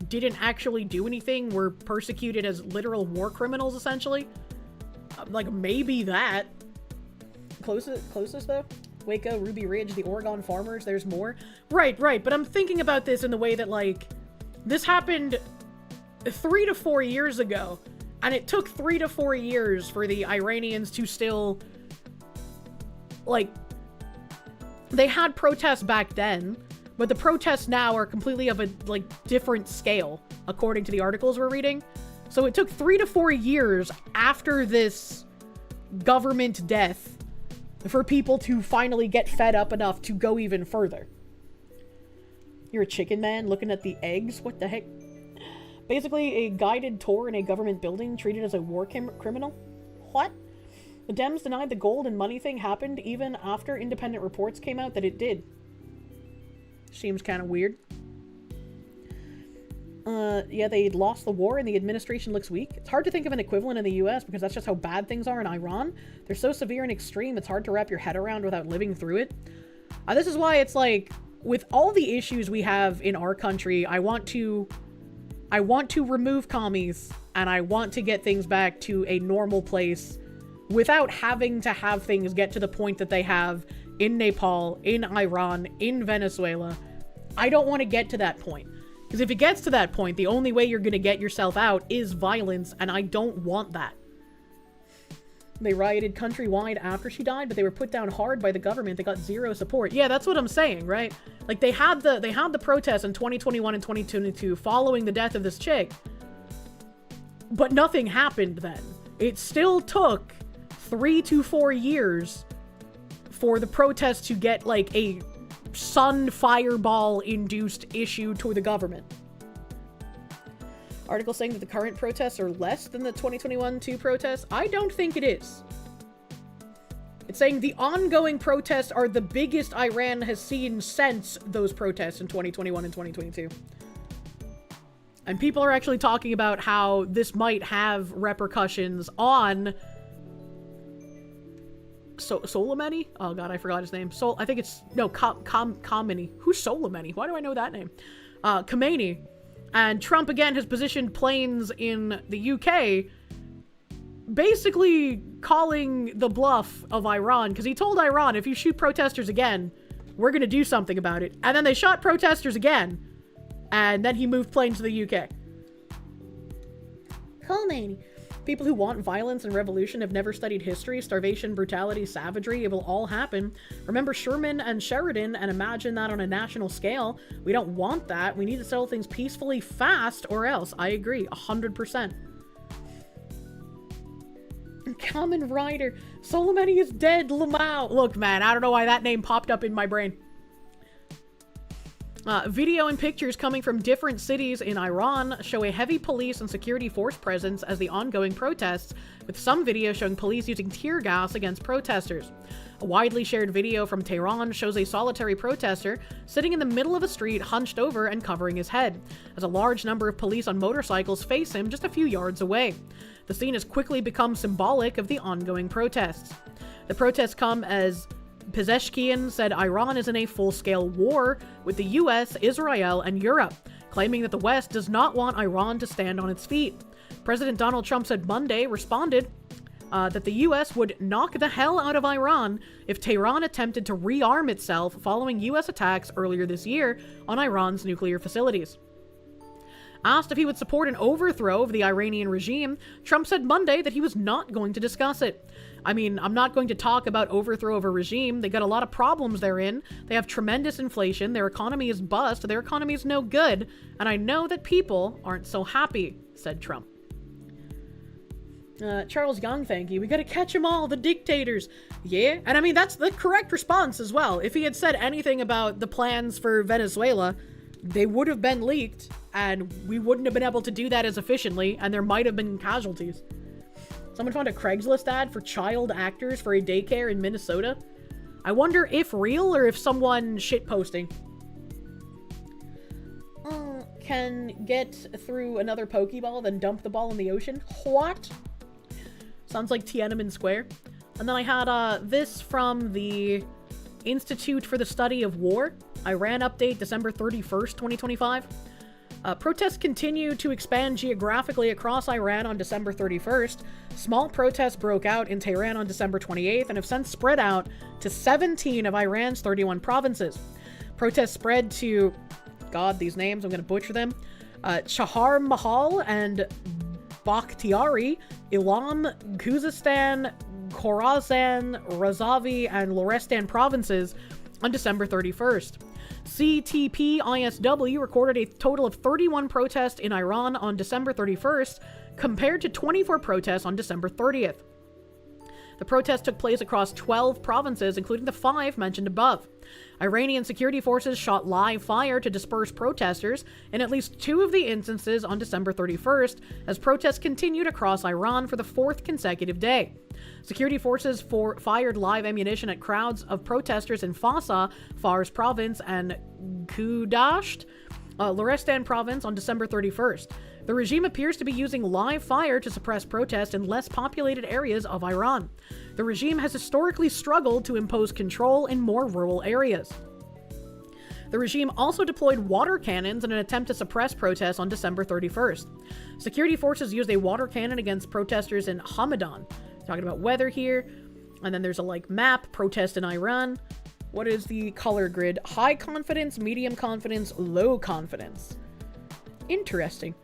didn't actually do anything were persecuted as literal war criminals, essentially. Like, maybe that. Closest, though? Waco, Ruby Ridge, the Oregon farmers, there's more. Right, but I'm thinking about this in the way that, like, this happened 3 to 4 years ago, and it took 3 to 4 years for the Iranians to still, like, they had protests back then, but the protests now are completely of a, like, different scale, according to the articles we're reading. So it took 3 to 4 years after this government death for people to finally get fed up enough to go even further. You're a chicken man looking at the eggs? What the heck? Basically, a guided tour in a government building treated as a war criminal? What? The Dems denied the gold and money thing happened even after independent reports came out that it did. Seems kind of weird. Yeah, they lost the war and the administration looks weak. It's hard to think of an equivalent in the US because that's just how bad things are in Iran. They're so severe and extreme, it's hard to wrap your head around without living through it. This is why it's like, with all the issues we have in our country, I want to remove commies and I want to get things back to a normal place without having to have things get to the point that they have in Nepal, in Iran, in Venezuela. I don't want to get to that point. Because if it gets to that point, the only way you're going to get yourself out is violence, and I don't want that. They rioted countrywide after she died, but they were put down hard by the government. They got zero support. Yeah, that's what I'm saying, right? Like, they had the protests in 2021 and 2022 following the death of this chick. But nothing happened then. It still took 3 to 4 years for the protests to get, like, a sun fireball-induced issue to the government. Article saying that the current protests are less than the 2021-2 protests? I don't think it is. It's saying the ongoing protests are the biggest Iran has seen since those protests in 2021 and 2022. And people are actually talking about how this might have repercussions on Soleimani? Oh god, I forgot his name. I think it's, no, Khamenei. Who's Soleimani? Why do I know that name? Khamenei. And Trump again has positioned planes in the UK, basically calling the bluff of Iran, because he told Iran, if you shoot protesters again, we're gonna do something about it. And then they shot protesters again, and then he moved planes to the UK. Khamenei. People who want violence and revolution have never studied history, starvation, brutality, savagery. It will all happen. Remember Sherman and Sheridan and imagine that on a national scale. We don't want that. We need to settle things peacefully fast or else. I agree, 100%. Kamen Rider. Soleimani is dead, Lamau. Look, man, I don't know why that name popped up in my brain. Video and pictures coming from different cities in Iran show a heavy police and security force presence as the ongoing protests, with some video showing police using tear gas against protesters. A widely shared video from Tehran shows a solitary protester sitting in the middle of a street hunched over and covering his head, as a large number of police on motorcycles face him just a few yards away. The scene has quickly become symbolic of the ongoing protests. The protests come as Pezeshkian said Iran is in a full-scale war with the US, Israel, and Europe, claiming that the West does not want Iran to stand on its feet. President Donald Trump said Monday responded that the US would knock the hell out of Iran if Tehran attempted to rearm itself following US attacks earlier this year on Iran's nuclear facilities. Asked if he would support an overthrow of the Iranian regime, Trump said Monday that he was not going to discuss it. I mean, I'm not going to talk about overthrow of a regime. They got a lot of problems they're in. They have tremendous inflation. Their economy is bust. Their economy is no good. And I know that people aren't so happy, said Trump. Charles Young, thank you. We gotta catch them all, the dictators. Yeah, and I mean, that's the correct response as well. If he had said anything about the plans for Venezuela, they would have been leaked, and we wouldn't have been able to do that as efficiently, and there might have been casualties. Someone found a Craigslist ad for child actors for a daycare in Minnesota. I wonder if real or if someone shitposting. Can get through another Pokeball, then dump the ball in the ocean. What? Sounds like Tiananmen Square. And then I had this from the Institute for the Study of War. Iran update December 31st, 2025. Protests continue to expand geographically across Iran on December 31st. Small protests broke out in Tehran on December 28th and have since spread out to 17 of Iran's 31 provinces. Protests spread to, God, these names, I'm going to butcher them, Chahar Mahal and Bakhtiari, Ilam, Khuzestan, Khorasan, Razavi, and Lorestan provinces on December 31st. CTP-ISW recorded a total of 31 protests in Iran on December 31st, compared to 24 protests on December 30th. The protests took place across 12 provinces, including the 5 mentioned above. Iranian security forces shot live fire to disperse protesters in at least 2 of the instances on December 31st, as protests continued across Iran for the 4th consecutive day. Security forces fired live ammunition at crowds of protesters in Fasa, Fars province, and Kudasht, Lorestan province on December 31st. The regime appears to be using live fire to suppress protests in less populated areas of Iran. The regime has historically struggled to impose control in more rural areas. The regime also deployed water cannons in an attempt to suppress protests on December 31st. Security forces used a water cannon against protesters in Hamadan. Talking about weather here. And then there's a map, protest in Iran. What is the color grid? High confidence, medium confidence, low confidence. Interesting.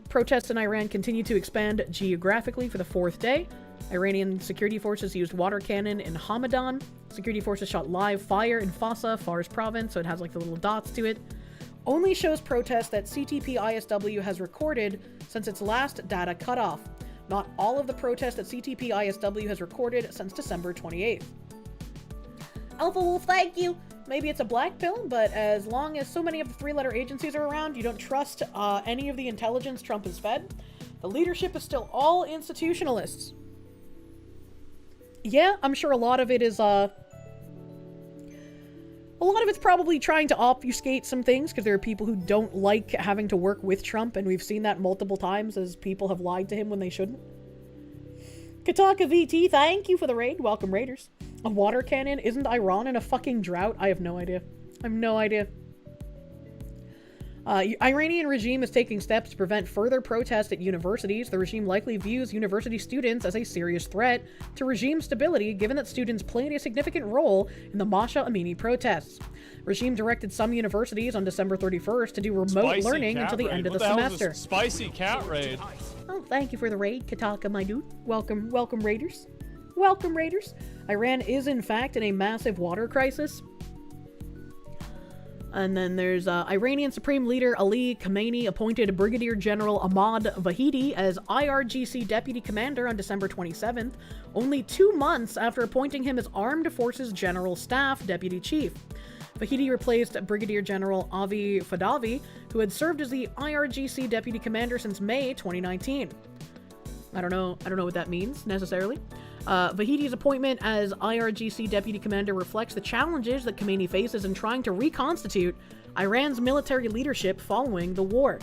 Protests in Iran continue to expand geographically for the 4th day. Iranian security forces used water cannon in Hamadan. Security forces shot live fire in Fasa, Fars province, so it has the little dots to it. Only shows protests that CTP-ISW has recorded since its last data cutoff. Not all of the protests that CTP-ISW has recorded since December 28th. Alpha Wolf, thank you! Maybe it's a black pill, but as long as so many of the 3-letter agencies are around, you don't trust any of the intelligence Trump has fed. The leadership is still all institutionalists. Yeah, I'm sure a lot of it is, a lot of it's probably trying to obfuscate some things, because there are people who don't like having to work with Trump, and we've seen that multiple times as people have lied to him when they shouldn't. Kataka VT, thank you for the raid. Welcome, Raiders. A water cannon? Isn't Iran in a fucking drought? I have no idea. I have no idea. Iranian regime is taking steps to prevent further protests at universities. The regime likely views university students as a serious threat to regime stability, given that students played a significant role in the Masha Amini protests. Regime directed some universities on December 31st to do remote learning until the end of the semester. Spicy cat raid. Oh, thank you for the raid, Kataka, my dude. Welcome, Raiders. Welcome, Raiders. Iran is, in fact, in a massive water crisis. And then there's Iranian Supreme Leader Ali Khamenei appointed Brigadier General Ahmad Vahidi as IRGC Deputy Commander on December 27th, only 2 months after appointing him as Armed Forces General Staff Deputy Chief. Vahidi replaced Brigadier General Avi Fadavi, who had served as the IRGC Deputy Commander since May 2019. I don't know what that means, necessarily. Vahidi's appointment as IRGC Deputy Commander reflects the challenges that Khamenei faces in trying to reconstitute Iran's military leadership following the war.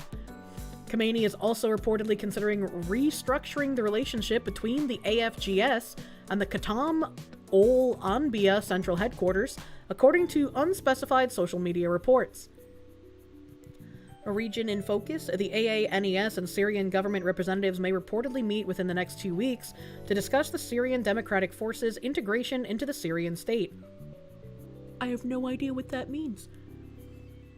Khamenei is also reportedly considering restructuring the relationship between the AFGS and the Khatam Ol Anbiya Central Headquarters, according to unspecified social media reports. A region in focus, the AANES and Syrian government representatives may reportedly meet within the next 2 weeks to discuss the Syrian Democratic Forces' integration into the Syrian state. I have no idea what that means.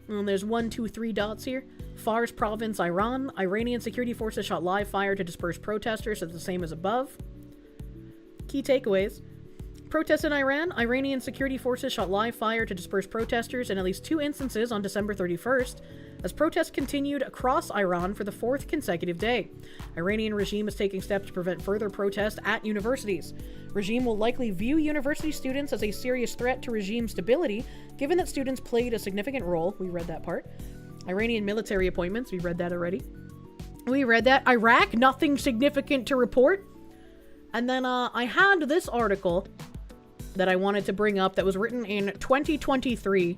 And there's 1, 2, 3 dots here. Fars province, Iran. Iranian security forces shot live fire to disperse protesters, it's the same as above. Key takeaways. Protests in Iran. Iranian security forces shot live fire to disperse protesters in at least 2 instances on December 31st, as protests continued across Iran for the 4th consecutive day. Iranian regime is taking steps to prevent further protests at universities. Regime will likely view university students as a serious threat to regime stability, given that students played a significant role. We read that part. Iranian military appointments. We read that already. We read that. Iraq, nothing significant to report. And then I had this article that I wanted to bring up that was written in 2023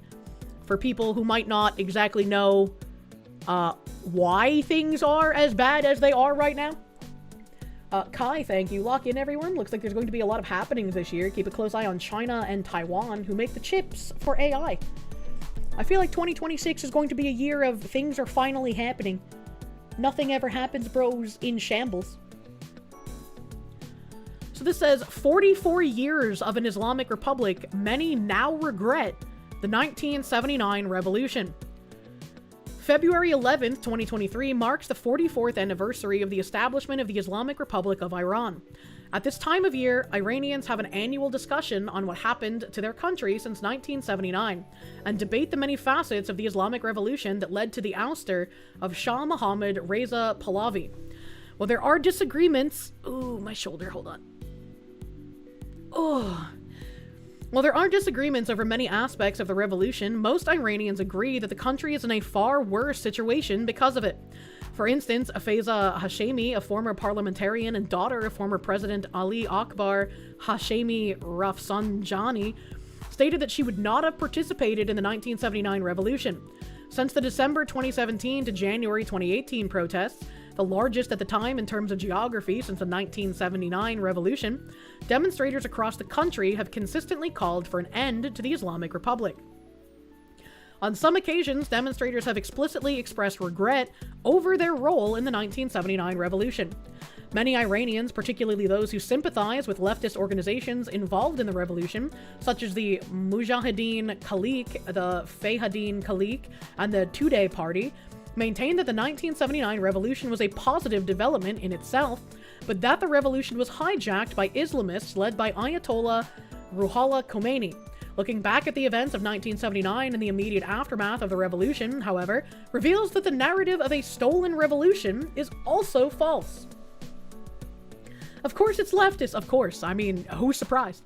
for people who might not exactly know why things are as bad as they are right now. Kai, thank you. Lock in, everyone. Looks like there's going to be a lot of happenings this year. Keep a close eye on China and Taiwan, who make the chips for AI. I feel like 2026 is going to be a year of things are finally happening. Nothing ever happens, bros, in shambles. So this says, 44 years of an Islamic Republic, many now regret the 1979 revolution. February 11th, 2023 marks the 44th anniversary of the establishment of the Islamic Republic of Iran. At this time of year, Iranians have an annual discussion on what happened to their country since 1979 and debate the many facets of the Islamic Revolution that led to the ouster of Shah Mohammad Reza Pahlavi. While there are disagreements... Ooh, my shoulder, hold on. While there are disagreements over many aspects of the revolution, most Iranians agree that the country is in a far worse situation because of it. For instance, Faiza Hashemi, a former parliamentarian and daughter of former President Ali Akbar Hashemi Rafsanjani, stated that she would not have participated in the 1979 revolution. Since the December 2017 to January 2018 protests, the largest at the time in terms of geography since the 1979 revolution, demonstrators across the country have consistently called for an end to the Islamic Republic. On some occasions, demonstrators have explicitly expressed regret over their role in the 1979 revolution. Many Iranians, particularly those who sympathize with leftist organizations involved in the revolution, such as the Mujahideen Khalik, the Fahadeen Khalik, and the Tudeh Party, maintained that the 1979 revolution was a positive development in itself, but that the revolution was hijacked by Islamists led by Ayatollah Ruhollah Khomeini. Looking back at the events of 1979 and the immediate aftermath of the revolution, however, reveals that the narrative of a stolen revolution is also false. Of course it's leftist, of course. I mean, who's surprised?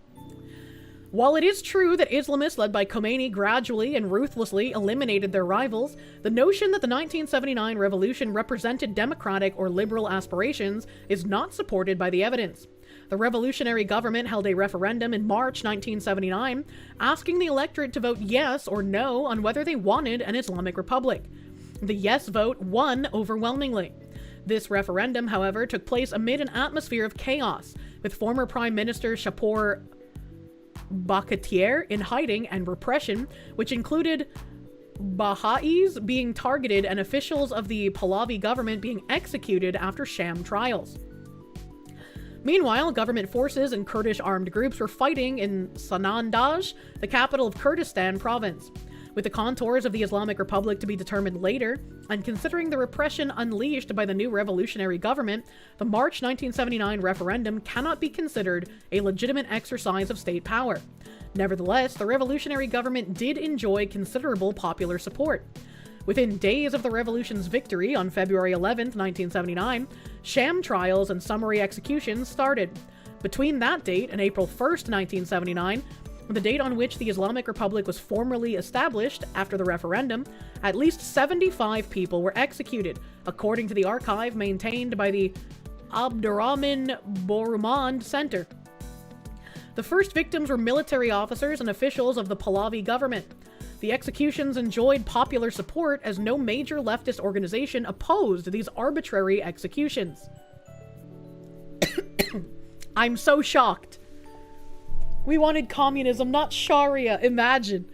While it is true that Islamists led by Khomeini gradually and ruthlessly eliminated their rivals, the notion that the 1979 revolution represented democratic or liberal aspirations is not supported by the evidence. The revolutionary government held a referendum in March 1979, asking the electorate to vote yes or no on whether they wanted an Islamic Republic. The yes vote won overwhelmingly. This referendum, however, took place amid an atmosphere of chaos, with former Prime Minister Shapor Bakatier in hiding and repression, which included Baha'is being targeted and officials of the Pahlavi government being executed after sham trials. Meanwhile, government forces and Kurdish armed groups were fighting in Sanandaj, the capital of Kurdistan province. With the contours of the Islamic Republic to be determined later, and considering the repression unleashed by the new revolutionary government, the March 1979 referendum cannot be considered a legitimate exercise of state power. Nevertheless, the revolutionary government did enjoy considerable popular support. Within days of the revolution's victory on February 11, 1979, sham trials and summary executions started. Between that date and April 1, 1979, the date on which the Islamic Republic was formally established after the referendum, at least 75 people were executed, according to the archive maintained by the Abdurrahman Borumand Center. The first victims were military officers and officials of the Pahlavi government. The executions enjoyed popular support as no major leftist organization opposed these arbitrary executions. I'm so shocked. We wanted communism, not Sharia, imagine.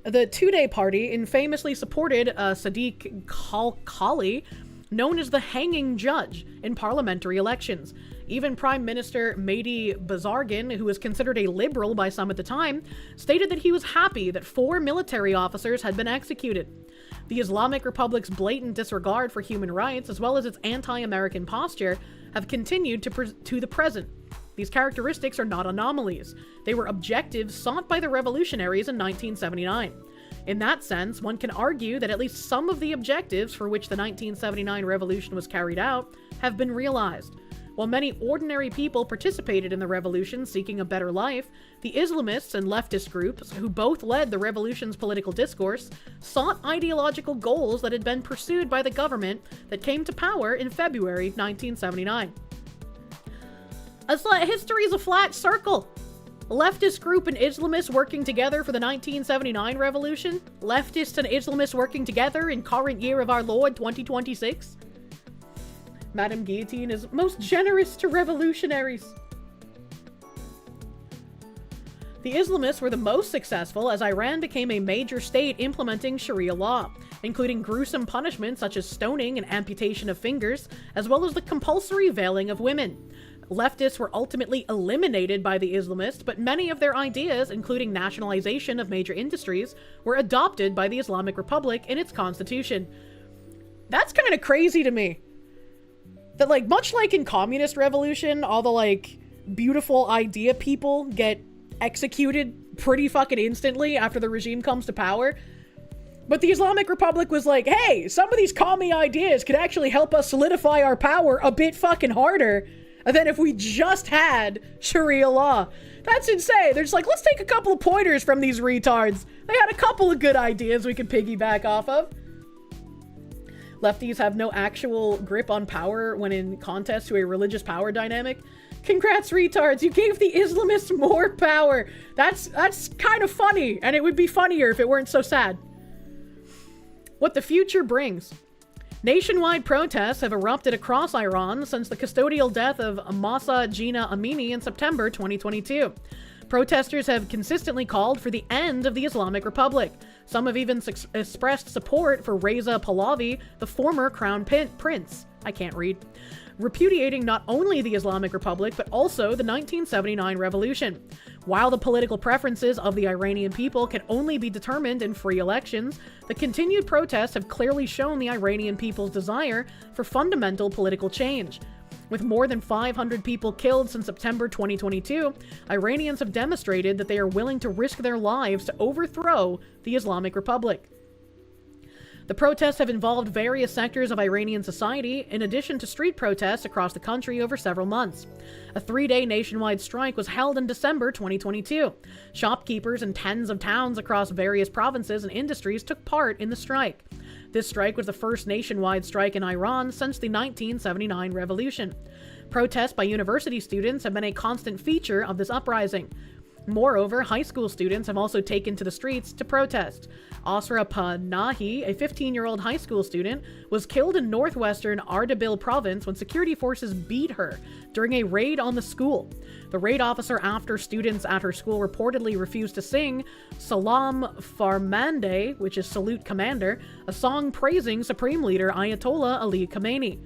The two-day party infamously supported Sadiq Khalkhali, known as the hanging judge, in parliamentary elections. Even Prime Minister Mehdi Bazargan, who was considered a liberal by some at the time, stated that he was happy that 4 military officers had been executed. The Islamic Republic's blatant disregard for human rights, as well as its anti-American posture, have continued to the present. These characteristics are not anomalies. They were objectives sought by the revolutionaries in 1979. In that sense, one can argue that at least some of the objectives for which the 1979 revolution was carried out have been realized. While many ordinary people participated in the revolution seeking a better life, the Islamists and leftist groups, who both led the revolution's political discourse, sought ideological goals that had been pursued by the government that came to power in February 1979. History is a flat circle. A leftist group and Islamists working together for the 1979 revolution? Leftists and Islamists working together in current year of our Lord 2026? Madame Guillotine is most generous to revolutionaries. The Islamists were the most successful as Iran became a major state implementing Sharia law, including gruesome punishments such as stoning and amputation of fingers, as well as the compulsory veiling of women. Leftists were ultimately eliminated by the Islamists, but many of their ideas, including nationalization of major industries, were adopted by the Islamic Republic in its constitution. That's kind of crazy to me. That, like, much like in communist revolution, all the, like, beautiful idea people get executed pretty fucking instantly after the regime comes to power. But the Islamic Republic was like, hey, some of these commie ideas could actually help us solidify our power a bit fucking harder than if we just had Sharia law. That's insane. They're just like, let's take a couple of pointers from these retards. They had a couple of good ideas we could piggyback off of. Lefties have no actual grip on power when in contest to a religious power dynamic. Congrats, retards. You gave the Islamists more power. That's kind of funny, and it would be funnier if it weren't so sad. What the future brings. Nationwide protests have erupted across Iran since the custodial death of Mahsa Jina Amini in September 2022. Protesters have consistently called for the end of the Islamic Republic. Some have even expressed support for Reza Pahlavi, the former crown prince. I can't read. Repudiating not only the Islamic Republic, but also the 1979 revolution. While the political preferences of the Iranian people can only be determined in free elections, the continued protests have clearly shown the Iranian people's desire for fundamental political change. With more than 500 people killed since September 2022, Iranians have demonstrated that they are willing to risk their lives to overthrow the Islamic Republic. The protests have involved various sectors of Iranian society, in addition to street protests across the country over several months. A 3-day nationwide strike was held in December 2022. Shopkeepers in tens of towns across various provinces and industries took part in the strike. This strike was the first nationwide strike in Iran since the 1979 revolution. Protests by university students have been a constant feature of this uprising. Moreover, high school students have also taken to the streets to protest. Asra Panahi, a 15-year-old high school student, was killed in northwestern Ardabil province when security forces beat her during a raid on the school. The raid officer, after students at her school reportedly refused to sing Salam Farmande, which is Salute Commander, a song praising Supreme Leader Ayatollah Ali Khamenei.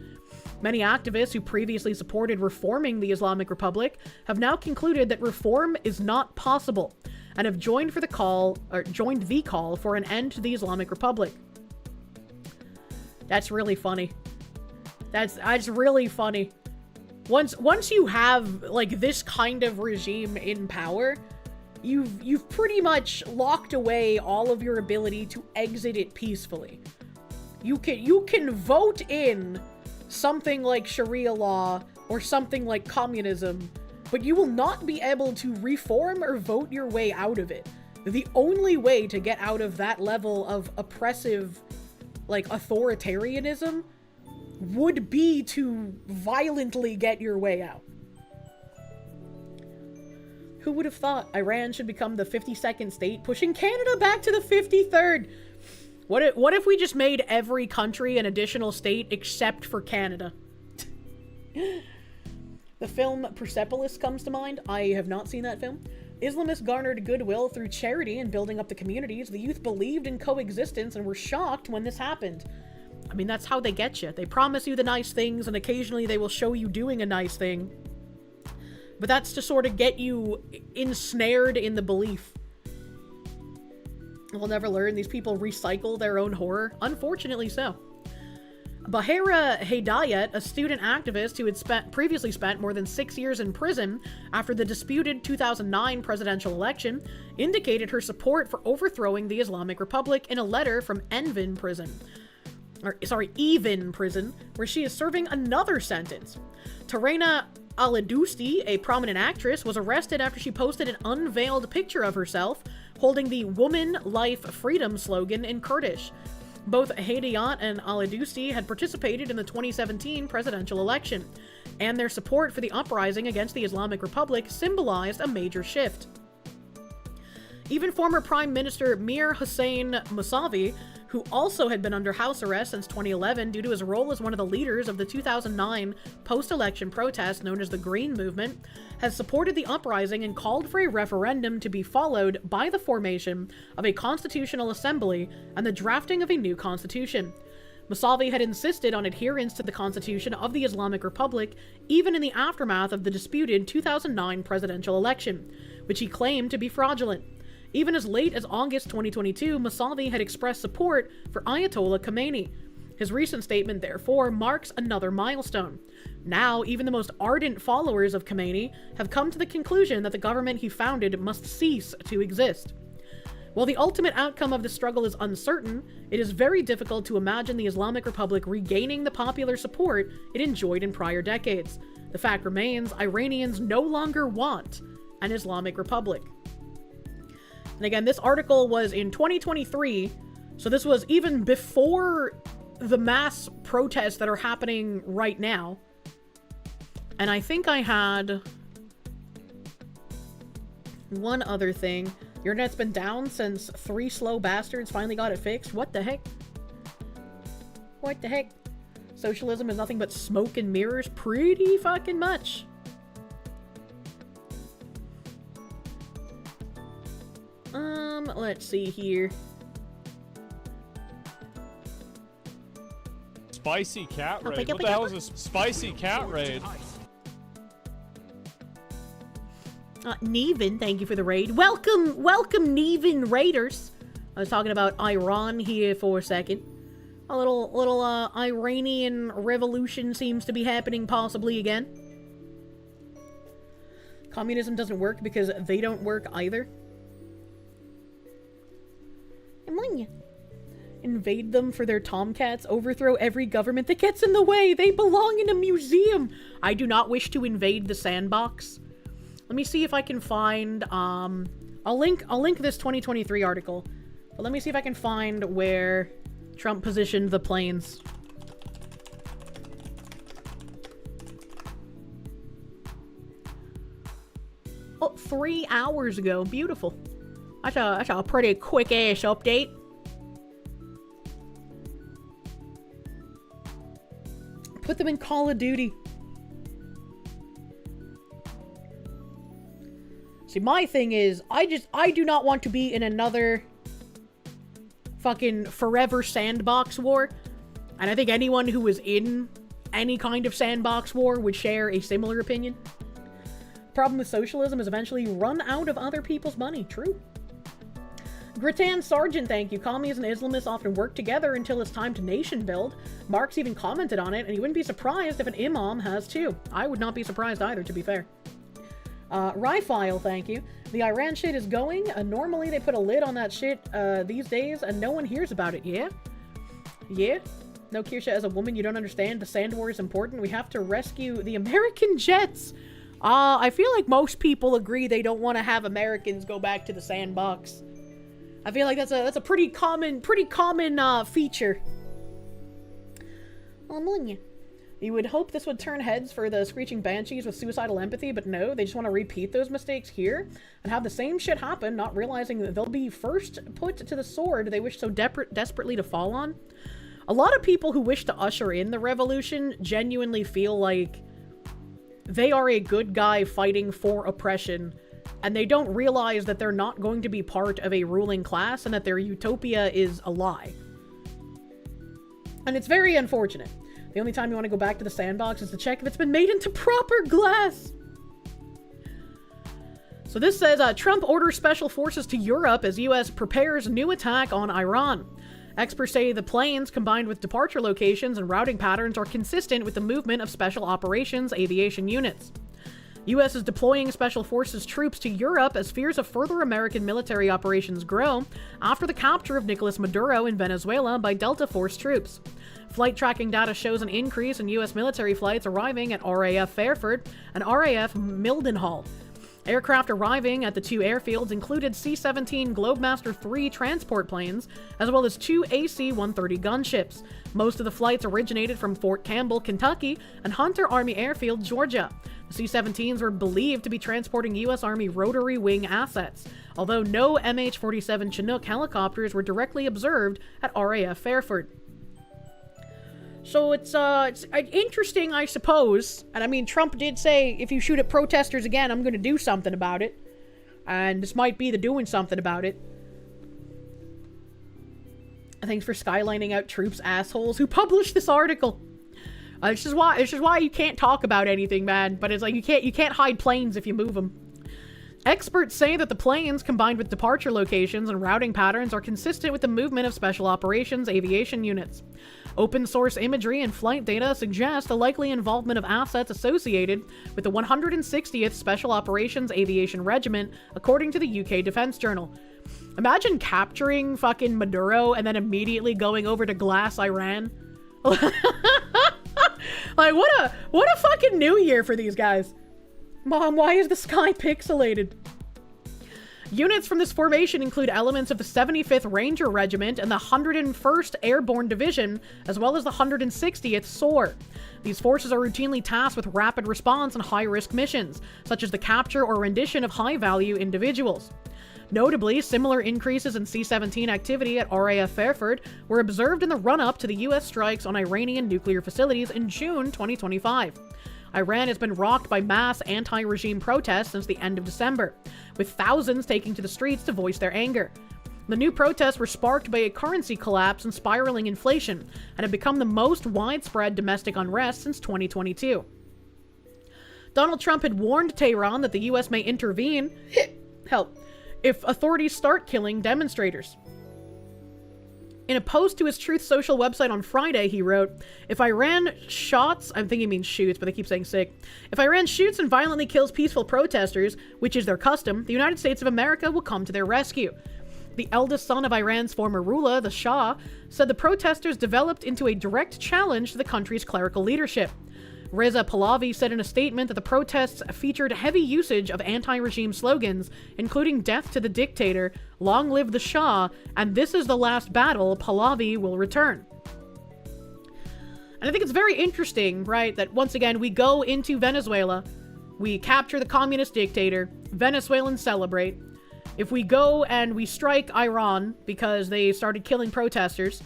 Many activists who previously supported reforming the Islamic Republic have now concluded that reform is not possible and have joined the call for an end to the Islamic Republic. That's really funny. That's really funny. Once you have like this kind of regime in power, you've pretty much locked away all of your ability to exit it peacefully. You can vote in something like Sharia law or something like communism, but you will not be able to reform or vote your way out of it. The only way to get out of that level of oppressive, like, authoritarianism would be to violently get your way out. Who would have thought Iran should become the 52nd state, pushing Canada back to the 53rd? What if we just made every country an additional state except for Canada? The film Persepolis comes to mind. I have not seen that film. Islamists garnered goodwill through charity and building up the communities. The youth believed in coexistence and were shocked when this happened. I mean, that's how they get you. They promise you the nice things, and occasionally they will show you doing a nice thing. But that's to sort of get you ensnared in the belief. We'll never learn. These people recycle their own horror. Unfortunately so. Bahira Hedayat, a student activist who had previously spent more than 6 years in prison after the disputed 2009 presidential election, indicated her support for overthrowing the Islamic Republic in a letter from Evin Prison, where she is serving another sentence. Tarena Aladusti, a prominent actress, was arrested after she posted an unveiled picture of herself holding the Woman, Life, Freedom slogan in Kurdish. Both Hedayat and Aladusti had participated in the 2017 presidential election, and their support for the uprising against the Islamic Republic symbolized a major shift. Even former Prime Minister Mir Hossein Mousavi, who also had been under house arrest since 2011 due to his role as one of the leaders of the 2009 post-election protest known as the Green Movement, has supported the uprising and called for a referendum to be followed by the formation of a constitutional assembly and the drafting of a new constitution. Mousavi had insisted on adherence to the constitution of the Islamic Republic even in the aftermath of the disputed 2009 presidential election, which he claimed to be fraudulent. Even as late as August 2022, Mousavi had expressed support for Ayatollah Khomeini. His recent statement, therefore, marks another milestone. Now, even the most ardent followers of Khomeini have come to the conclusion that the government he founded must cease to exist. While the ultimate outcome of the struggle is uncertain, it is very difficult to imagine the Islamic Republic regaining the popular support it enjoyed in prior decades. The fact remains, Iranians no longer want an Islamic Republic. And again, this article was in 2023, so this was even before the mass protests that are happening right now. And I think I had one other thing. Your internet's been down since 3 slow bastards finally got it fixed. What the heck? What the heck? Socialism is nothing but smoke and mirrors pretty fucking much. Let's see here. Spicy cat raid. What the hell is this spicy cat raid? Nevin, thank you for the raid. Welcome, Nevin Raiders. I was talking about Iran here for a second. A little Iranian revolution seems to be happening possibly again. Communism doesn't work because they don't work either. Invade them for their tomcats, overthrow every government that gets in the way. They belong in a museum. I do not wish to invade the sandbox. Let me see if I can find, I'll link this 2023 article, but let me see if I can find where Trump positioned the planes. Oh, 3 hours ago. Beautiful. That's a pretty quick-ass update. Put them in Call of Duty. See, my thing is, I do not want to be in another fucking forever sandbox war. And I think anyone who was in any kind of sandbox war would share a similar opinion. Problem with socialism is eventually you run out of other people's money. True. Gritan Sargent, thank you. Commies and Islamists often work together until it's time to nation build. Marx even commented on it, and you wouldn't be surprised if an imam has too. I would not be surprised either, to be fair. Rifile, thank you. The Iran shit is going. Normally they put a lid on that shit these days, and no one hears about it. Yeah? Yeah? No, Kirsche, as a woman, you don't understand. The sand war is important. We have to rescue the American jets. I feel like most people agree they don't want to have Americans go back to the sandbox. I feel like that's a pretty common feature. You would hope this would turn heads for the Screeching Banshees with suicidal empathy, but no, they just want to repeat those mistakes here and have the same shit happen, not realizing that they'll be first put to the sword they wish so desperately to fall on. A lot of people who wish to usher in the revolution genuinely feel like they are a good guy fighting for oppression and they don't realize that they're not going to be part of a ruling class and that their utopia is a lie. And it's very unfortunate. The only time you want to go back to the sandbox is to check if it's been made into proper glass. So this says, Trump orders special forces to Europe as U.S. prepares new attack on Iran. Experts say the planes, combined with departure locations and routing patterns, are consistent with the movement of special operations aviation units. U.S. is deploying special forces troops to Europe as fears of further American military operations grow after the capture of Nicolas Maduro in Venezuela by Delta Force troops. Flight tracking data shows an increase in U.S. military flights arriving at RAF Fairford and RAF Mildenhall. Aircraft arriving at the two airfields included C-17 Globemaster III transport planes, as well as two AC-130 gunships. Most of the flights originated from Fort Campbell, Kentucky, and Hunter Army Airfield, Georgia. The C-17s were believed to be transporting U.S. Army rotary wing assets, although no MH-47 Chinook helicopters were directly observed at RAF Fairford. So it's interesting, I suppose. And I mean, Trump did say, if you shoot at protesters again, I'm going to do something about it. And this might be the doing something about it. Thanks for skylining out troops, assholes who published this article. It's just why you can't talk about anything, man. But it's like, you can't hide planes if you move them. Experts say that the planes, combined with departure locations and routing patterns, are consistent with the movement of special operations aviation units. Open source imagery and flight data suggest the likely involvement of assets associated with the 160th Special Operations Aviation Regiment, according to the UK Defense Journal. Imagine capturing fucking Maduro and then immediately going over to Glass Iran. Like, what a fucking new year for these guys. Mom, why is the sky pixelated? Units from this formation include elements of the 75th Ranger Regiment and the 101st Airborne Division, as well as the 160th SOAR. These forces are routinely tasked with rapid response and high-risk missions, such as the capture or rendition of high-value individuals. Notably, similar increases in C-17 activity at RAF Fairford were observed in the run-up to the U.S. strikes on Iranian nuclear facilities in June 2025. Iran has been rocked by mass anti-regime protests since the end of December, with thousands taking to the streets to voice their anger. The new protests were sparked by a currency collapse and spiraling inflation, and have become the most widespread domestic unrest since 2022. Donald Trump had warned Tehran that the U.S. may intervene if authorities start killing demonstrators. In a post to his Truth Social website on Friday, he wrote, "If Iran shoots," I'm thinking he means shoots, but they keep saying sick. "If Iran shoots and violently kills peaceful protesters, which is their custom, the United States of America will come to their rescue." The eldest son of Iran's former ruler, the Shah, said the protesters developed into a direct challenge to the country's clerical leadership. Reza Pahlavi said in a statement that the protests featured heavy usage of anti-regime slogans, including "Death to the Dictator," "Long live the Shah," and "This is the last battle, Pahlavi will return." And I think it's very interesting, right, that once again we go into Venezuela, we capture the communist dictator, Venezuelans celebrate. If we go and we strike Iran because they started killing protesters,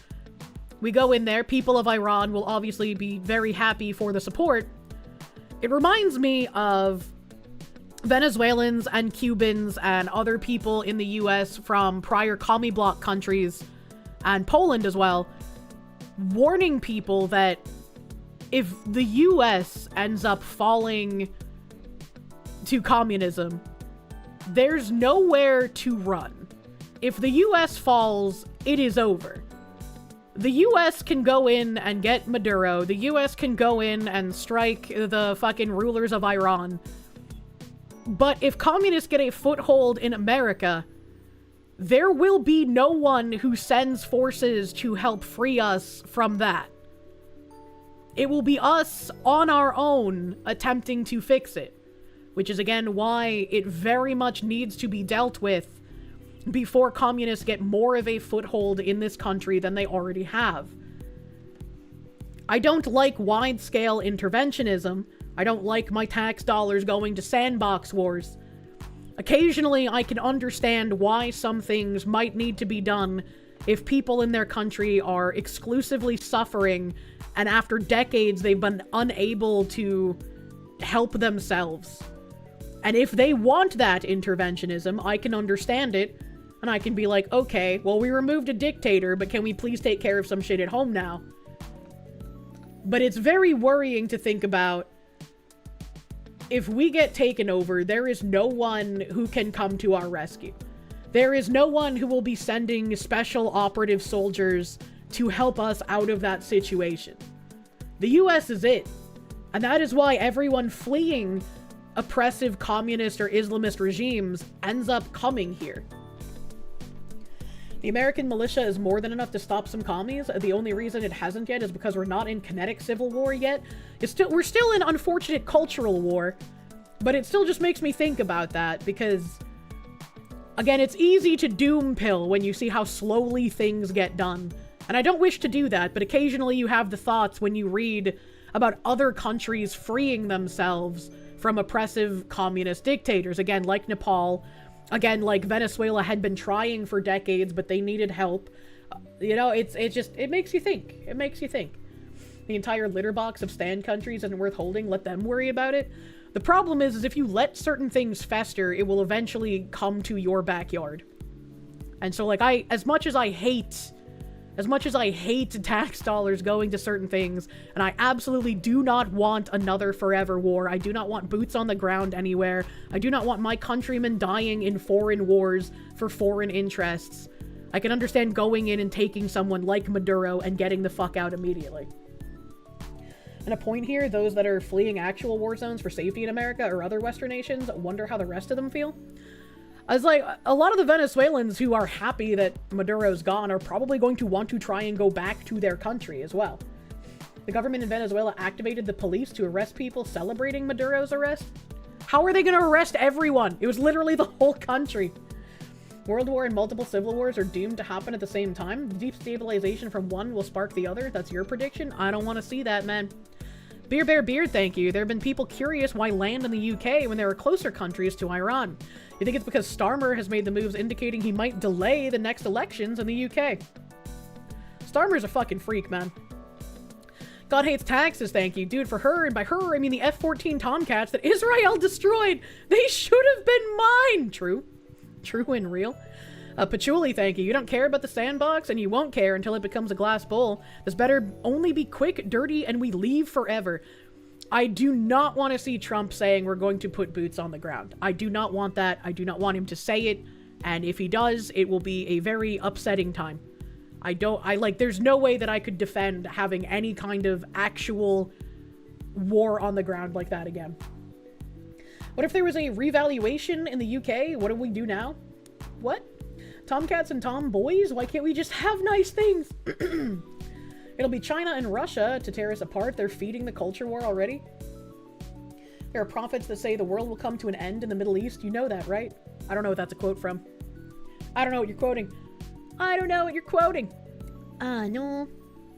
we go in there, people of Iran will obviously be very happy for the support. It reminds me of Venezuelans and Cubans and other people in the US from prior commie bloc countries, and Poland as well, warning people that if the US ends up falling to communism, there's nowhere to run. If the US falls, it is over. The US can go in and get Maduro. The US can go in and strike the fucking rulers of Iran. But if communists get a foothold in America, there will be no one who sends forces to help free us from that. It will be us on our own attempting to fix it, which is again why it very much needs to be dealt with before communists get more of a foothold in this country than they already have. I don't like wide-scale interventionism. I don't like my tax dollars going to sandbox wars. Occasionally, I can understand why some things might need to be done if people in their country are exclusively suffering and after decades they've been unable to help themselves. And if they want that interventionism, I can understand it. And I can be like, okay, well, we removed a dictator, but can we please take care of some shit at home now? But it's very worrying to think about. If we get taken over, there is no one who can come to our rescue. There is no one who will be sending special operative soldiers to help us out of that situation. The US is it. And that is why everyone fleeing oppressive communist or Islamist regimes ends up coming here. The American militia is more than enough to stop some commies. The only reason it hasn't yet is because we're not in kinetic civil war yet. We're still in unfortunate cultural war, but it still just makes me think about that because, again, it's easy to doom pill when you see how slowly things get done. And I don't wish to do that, but occasionally you have the thoughts when you read about other countries freeing themselves from oppressive communist dictators. Again, like Nepal. Again, like Venezuela had been trying for decades, but they needed help. You know, it makes you think. It makes you think. The entire litter box of stand countries isn't worth holding. Let them worry about it. The problem is if you let certain things fester, it will eventually come to your backyard. And so, like, as much as I hate tax dollars going to certain things, and I absolutely do not want another forever war. I do not want boots on the ground anywhere. I do not want my countrymen dying in foreign wars for foreign interests. I can understand going in and taking someone like Maduro and getting the fuck out immediately. And a point here, those that are fleeing actual war zones for safety in America or other Western nations wonder how the rest of them feel. I was like, a lot of the Venezuelans who are happy that Maduro's gone are probably going to want to try and go back to their country as well. The government in Venezuela activated the police to arrest people celebrating Maduro's arrest. How are they going to arrest everyone? It was literally the whole country. World War and multiple civil wars are doomed to happen at the same time. The destabilization from one will spark the other. That's your prediction? I don't want to see that, man. Beer Bear Beard, thank you. There have been people curious why land in the UK when there are closer countries to Iran. You think it's because Starmer has made the moves indicating he might delay the next elections in the UK? Starmer's a fucking freak, man. God Hates Taxes, thank you. Dude, for her, and by her, I mean the F-14 Tomcats that Israel destroyed. They should have been mine. True. True and real. Patchouli, thank you. You don't care about the sandbox, and you won't care until it becomes a glass bowl. This better only be quick, dirty, and we leave forever. I do not want to see Trump saying we're going to put boots on the ground. I do not want that. I do not want him to say it. And if he does, it will be a very upsetting time. There's no way that I could defend having any kind of actual war on the ground like that again. What if there was a revaluation in the UK? What do we do now? What? Tomcats and tomboys? Why can't we just have nice things? It'll be China and Russia to tear us apart. They're feeding the culture war already. There are prophets that say the world will come to an end in the Middle East. You know that, right? I don't know what that's a quote from. I don't know what you're quoting. I don't know what you're quoting. No.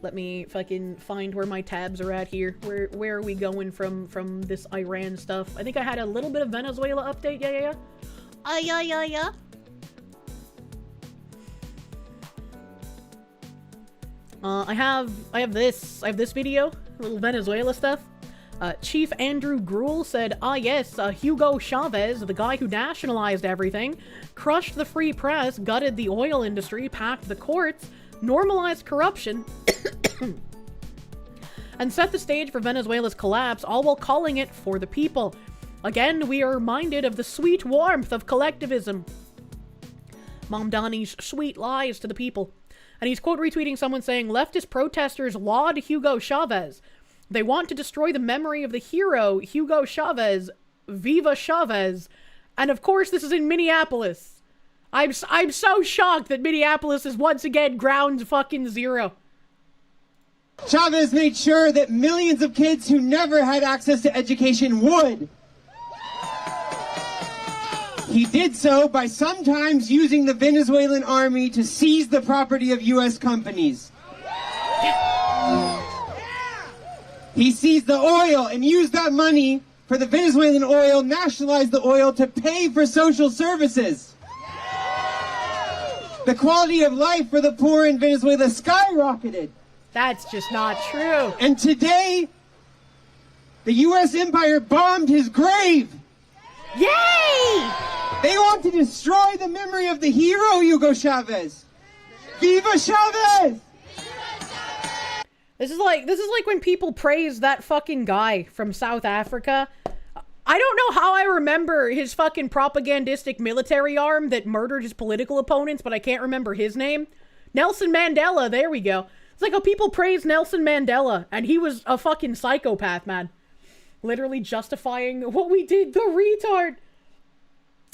Let me fucking find where my tabs are at here. Where are we going from this Iran stuff? I think I had a little bit of Venezuela update. Yeah. Yeah. I have this video, a little Venezuela stuff. Chief Andrew Gruel said, yes, Hugo Chavez, the guy who nationalized everything, crushed the free press, gutted the oil industry, packed the courts, normalized corruption, and set the stage for Venezuela's collapse, all while calling it for the people. Again, we are reminded of the sweet warmth of collectivism. Mamdani's sweet lies to the people. And he's quote retweeting someone saying, leftist protesters laud Hugo Chavez. They want to destroy the memory of the hero, Hugo Chavez. Viva Chavez. And of course, this is in Minneapolis. I'm so shocked that Minneapolis is once again ground fucking zero. Chavez made sure that millions of kids who never had access to education would. He did so by sometimes using the Venezuelan army to seize the property of U.S. companies. He seized the oil and used that money for the Venezuelan oil, nationalized the oil to pay for social services. The quality of life for the poor in Venezuela skyrocketed. That's just not true. And today, the U.S. empire bombed his grave. Yay! They want to destroy the memory of the hero, Hugo Chavez. Viva Chavez! This is like when people praise that fucking guy from South Africa. I don't know how I remember his fucking propagandistic military arm that murdered his political opponents, but I can't remember his name. Nelson Mandela, there we go. It's like how people praise Nelson Mandela, and he was a fucking psychopath, man. Literally justifying what we did, the retard.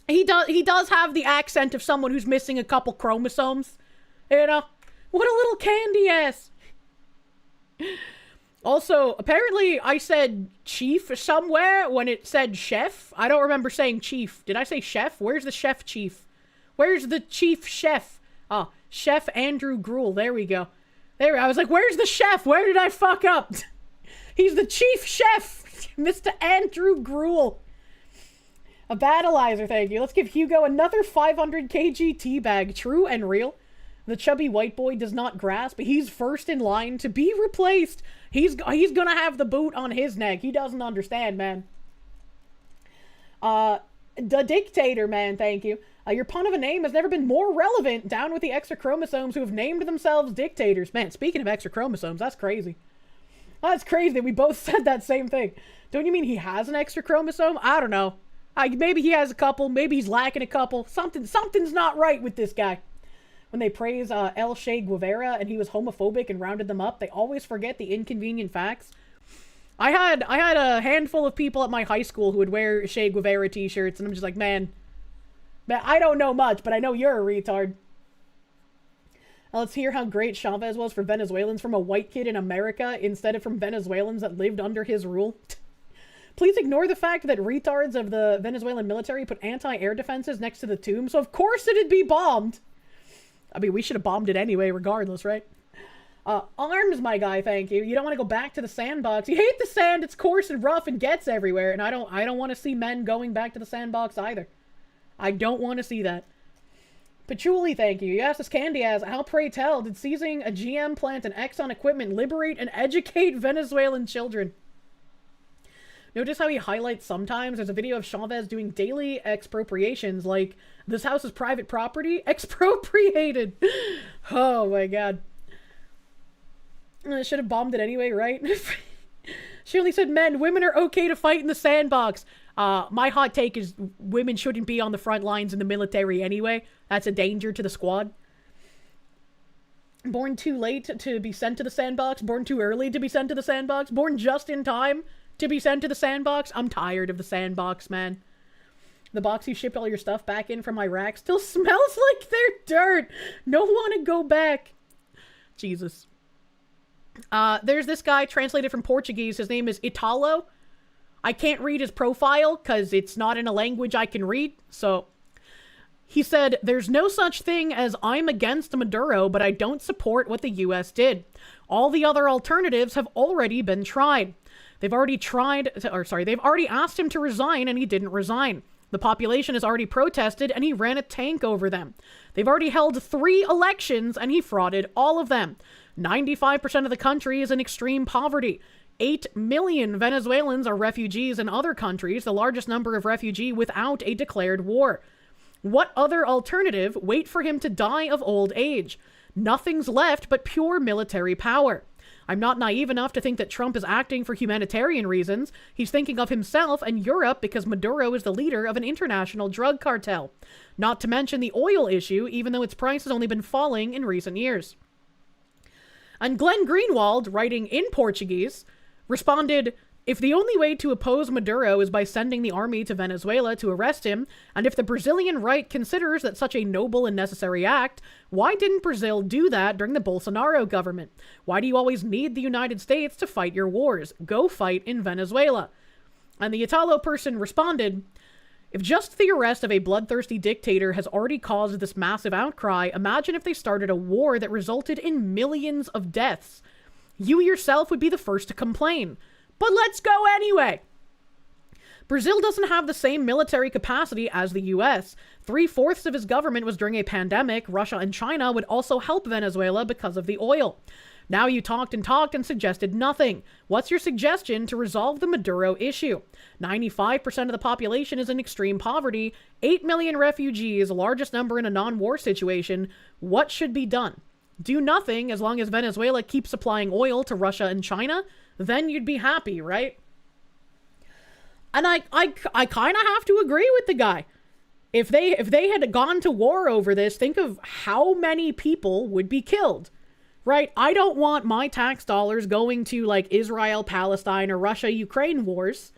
He does have the accent of someone who's missing a couple chromosomes. You know? What a little candy ass. Also, apparently I said chief somewhere when it said chef. I don't remember saying chief. Did I say chef? Where's the chef chief? Where's the chief chef? Oh, Chef Andrew Gruel. There we go. I was like, where's the chef? Where did I fuck up? He's the chief chef. Mr. Andrew Gruel. A battleizer, thank you. Let's give Hugo another 500 kg teabag. True and real. The chubby white boy does not grasp. He's first in line to be replaced. He's gonna have the boot on his neck. He doesn't understand, man. The dictator, man, thank you. Your pun of a name has never been more relevant. Down with the extra chromosomes who have named themselves dictators. Man, speaking of extra chromosomes, that's crazy. That's crazy that we both said that same thing. Don't you mean he has an extra chromosome? I don't know. Maybe he has a couple. Maybe he's lacking a couple. Something's not right with this guy. When they praise El Che Guevara and he was homophobic and rounded them up, they always forget the inconvenient facts. I had a handful of people at my high school who would wear Che Guevara t-shirts, and I'm just like, man, I don't know much, but I know you're a retard. Let's hear how great Chavez was for Venezuelans from a white kid in America instead of from Venezuelans that lived under his rule. Please ignore the fact that retards of the Venezuelan military put anti-air defenses next to the tomb, so of course it'd be bombed. I mean, we should have bombed it anyway, regardless, right? Arms, my guy, thank you. You don't want to go back to the sandbox. You hate the sand, it's coarse and rough and gets everywhere, and I don't want to see men going back to the sandbox either. I don't want to see that. Patchouli, thank you. You asked us Candy as, how pray tell did seizing a GM plant and Exxon equipment liberate and educate Venezuelan children? Notice how he highlights sometimes there's a video of Chavez doing daily expropriations, like, this house is private property? Expropriated! Oh my god. I should have bombed it anyway, right? She only said, men, women are okay to fight in the sandbox. My hot take is women shouldn't be on the front lines in the military anyway. That's a danger to the squad. Born too late to be sent to the sandbox. Born too early to be sent to the sandbox. Born just in time to be sent to the sandbox. I'm tired of the sandbox, man. The box you shipped all your stuff back in from Iraq still smells like they're dirt. Don't want to go back. Jesus. There's this guy translated from Portuguese. His name is Italo. I can't read his profile because it's not in a language I can read. So he said, there's no such thing as I'm against Maduro, but I don't support what the US did. All the other alternatives have already been tried. They've already asked him to resign and he didn't resign. The population has already protested and he ran a tank over them. They've already held 3 elections and he frauded all of them. 95% of the country is in extreme poverty. 8 million Venezuelans are refugees in other countries, the largest number of refugees without a declared war. What other alternative? Wait for him to die of old age. Nothing's left but pure military power. I'm not naive enough to think that Trump is acting for humanitarian reasons. He's thinking of himself and Europe because Maduro is the leader of an international drug cartel. Not to mention the oil issue, even though its price has only been falling in recent years. And Glenn Greenwald, writing in Portuguese, responded, if the only way to oppose Maduro is by sending the army to Venezuela to arrest him, and if the Brazilian right considers that such a noble and necessary act, why didn't Brazil do that during the Bolsonaro government? Why do you always need the United States to fight your wars? Go fight in Venezuela. And the Italo person responded, if just the arrest of a bloodthirsty dictator has already caused this massive outcry, imagine if they started a war that resulted in millions of deaths. You yourself would be the first to complain. But let's go anyway. Brazil doesn't have the same military capacity as the US. 3/4 of his government was during a pandemic. Russia and China would also help Venezuela because of the oil. Now you talked and suggested nothing. What's your suggestion to resolve the Maduro issue? 95% of the population is in extreme poverty. 8 million refugees, largest number in a non-war situation. What should be done? Do nothing as long as Venezuela keeps supplying oil to Russia and China. Then you'd be happy, right? And I kind of have to agree with the guy. If they had gone to war over this, think of how many people would be killed, right? I don't want my tax dollars going to like Israel, Palestine, or Russia, Ukraine wars,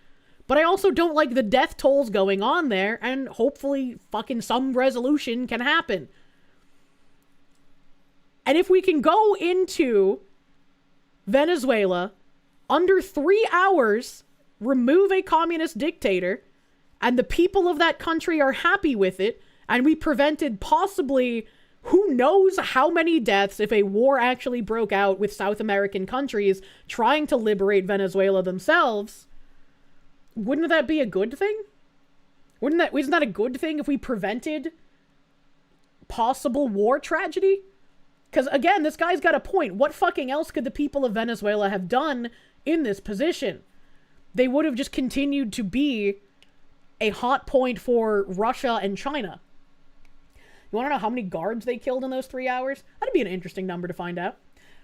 but I also don't like the death tolls going on there, and hopefully fucking some resolution can happen. And if we can go into Venezuela under 3 hours, remove a communist dictator, and the people of that country are happy with it, and we prevented possibly who knows how many deaths if a war actually broke out with South American countries trying to liberate Venezuela themselves, wouldn't that be a good thing? Isn't that a good thing if we prevented possible war tragedy? Because again, this guy's got a point. What fucking else could the people of Venezuela have done in this position? They would have just continued to be a hot point for Russia and China. You want to know how many guards they killed in those 3 hours? That'd be an interesting number to find out.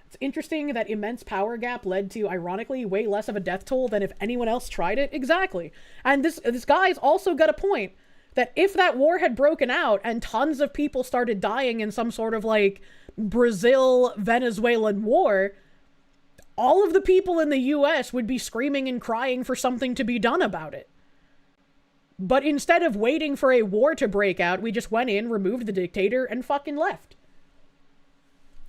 It's interesting that immense power gap led to, ironically, way less of a death toll than if anyone else tried it. Exactly. And this guy's also got a point that if that war had broken out and tons of people started dying in some sort of like Brazil-Venezuelan war, all of the people in the US would be screaming and crying for something to be done about it. But instead of waiting for a war to break out, we just went in, removed the dictator, and fucking left.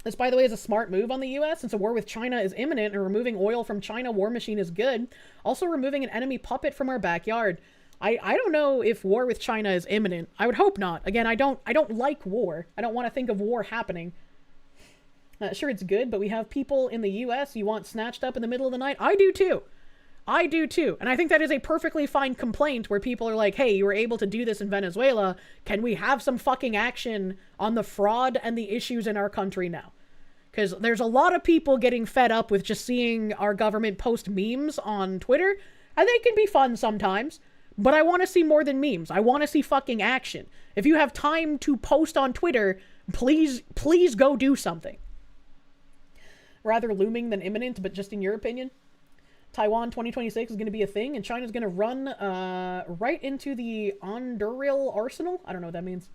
This, by the way, is a smart move on the US, since a war with China is imminent, and removing oil from China war machine is good. Also removing an enemy puppet from our backyard. I don't know if war with China is imminent. I would hope not. Again, I don't like war. I don't want to think of war happening. Sure, it's good, but we have people in the US you want snatched up in the middle of the night. I do too. I do too. And I think that is a perfectly fine complaint where people are like, hey, you were able to do this in Venezuela. Can we have some fucking action on the fraud and the issues in our country now? Because there's a lot of people getting fed up with just seeing our government post memes on Twitter. And they can be fun sometimes. But I want to see more than memes. I want to see fucking action. If you have time to post on Twitter, please go do something. Rather looming than imminent, but just in your opinion. Taiwan 2026 is going to be a thing, and China's going to run right into the Onduril arsenal. I don't know what that means.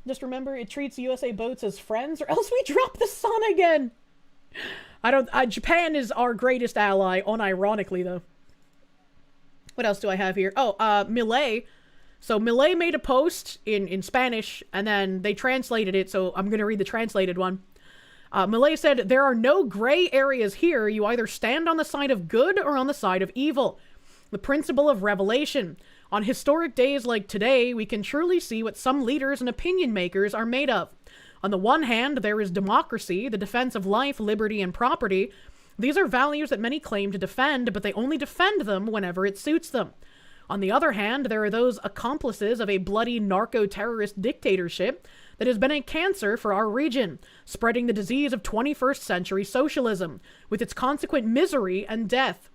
Just remember, it treats USA boats as friends, or else we drop the sun again. Japan is our greatest ally, unironically, though. What else do I have here? Oh, Millet. So Millet made a post in Spanish, and then they translated it, so I'm going to read the translated one. Millet said, there are no gray areas here. You either stand on the side of good or on the side of evil. The principle of revelation. On historic days like today, we can truly see what some leaders and opinion makers are made of. On the one hand, there is democracy, the defense of life, liberty, and property. These are values that many claim to defend, but they only defend them whenever it suits them. On the other hand, there are those accomplices of a bloody narco-terrorist dictatorship that has been a cancer for our region, spreading the disease of 21st century socialism, with its consequent misery and death.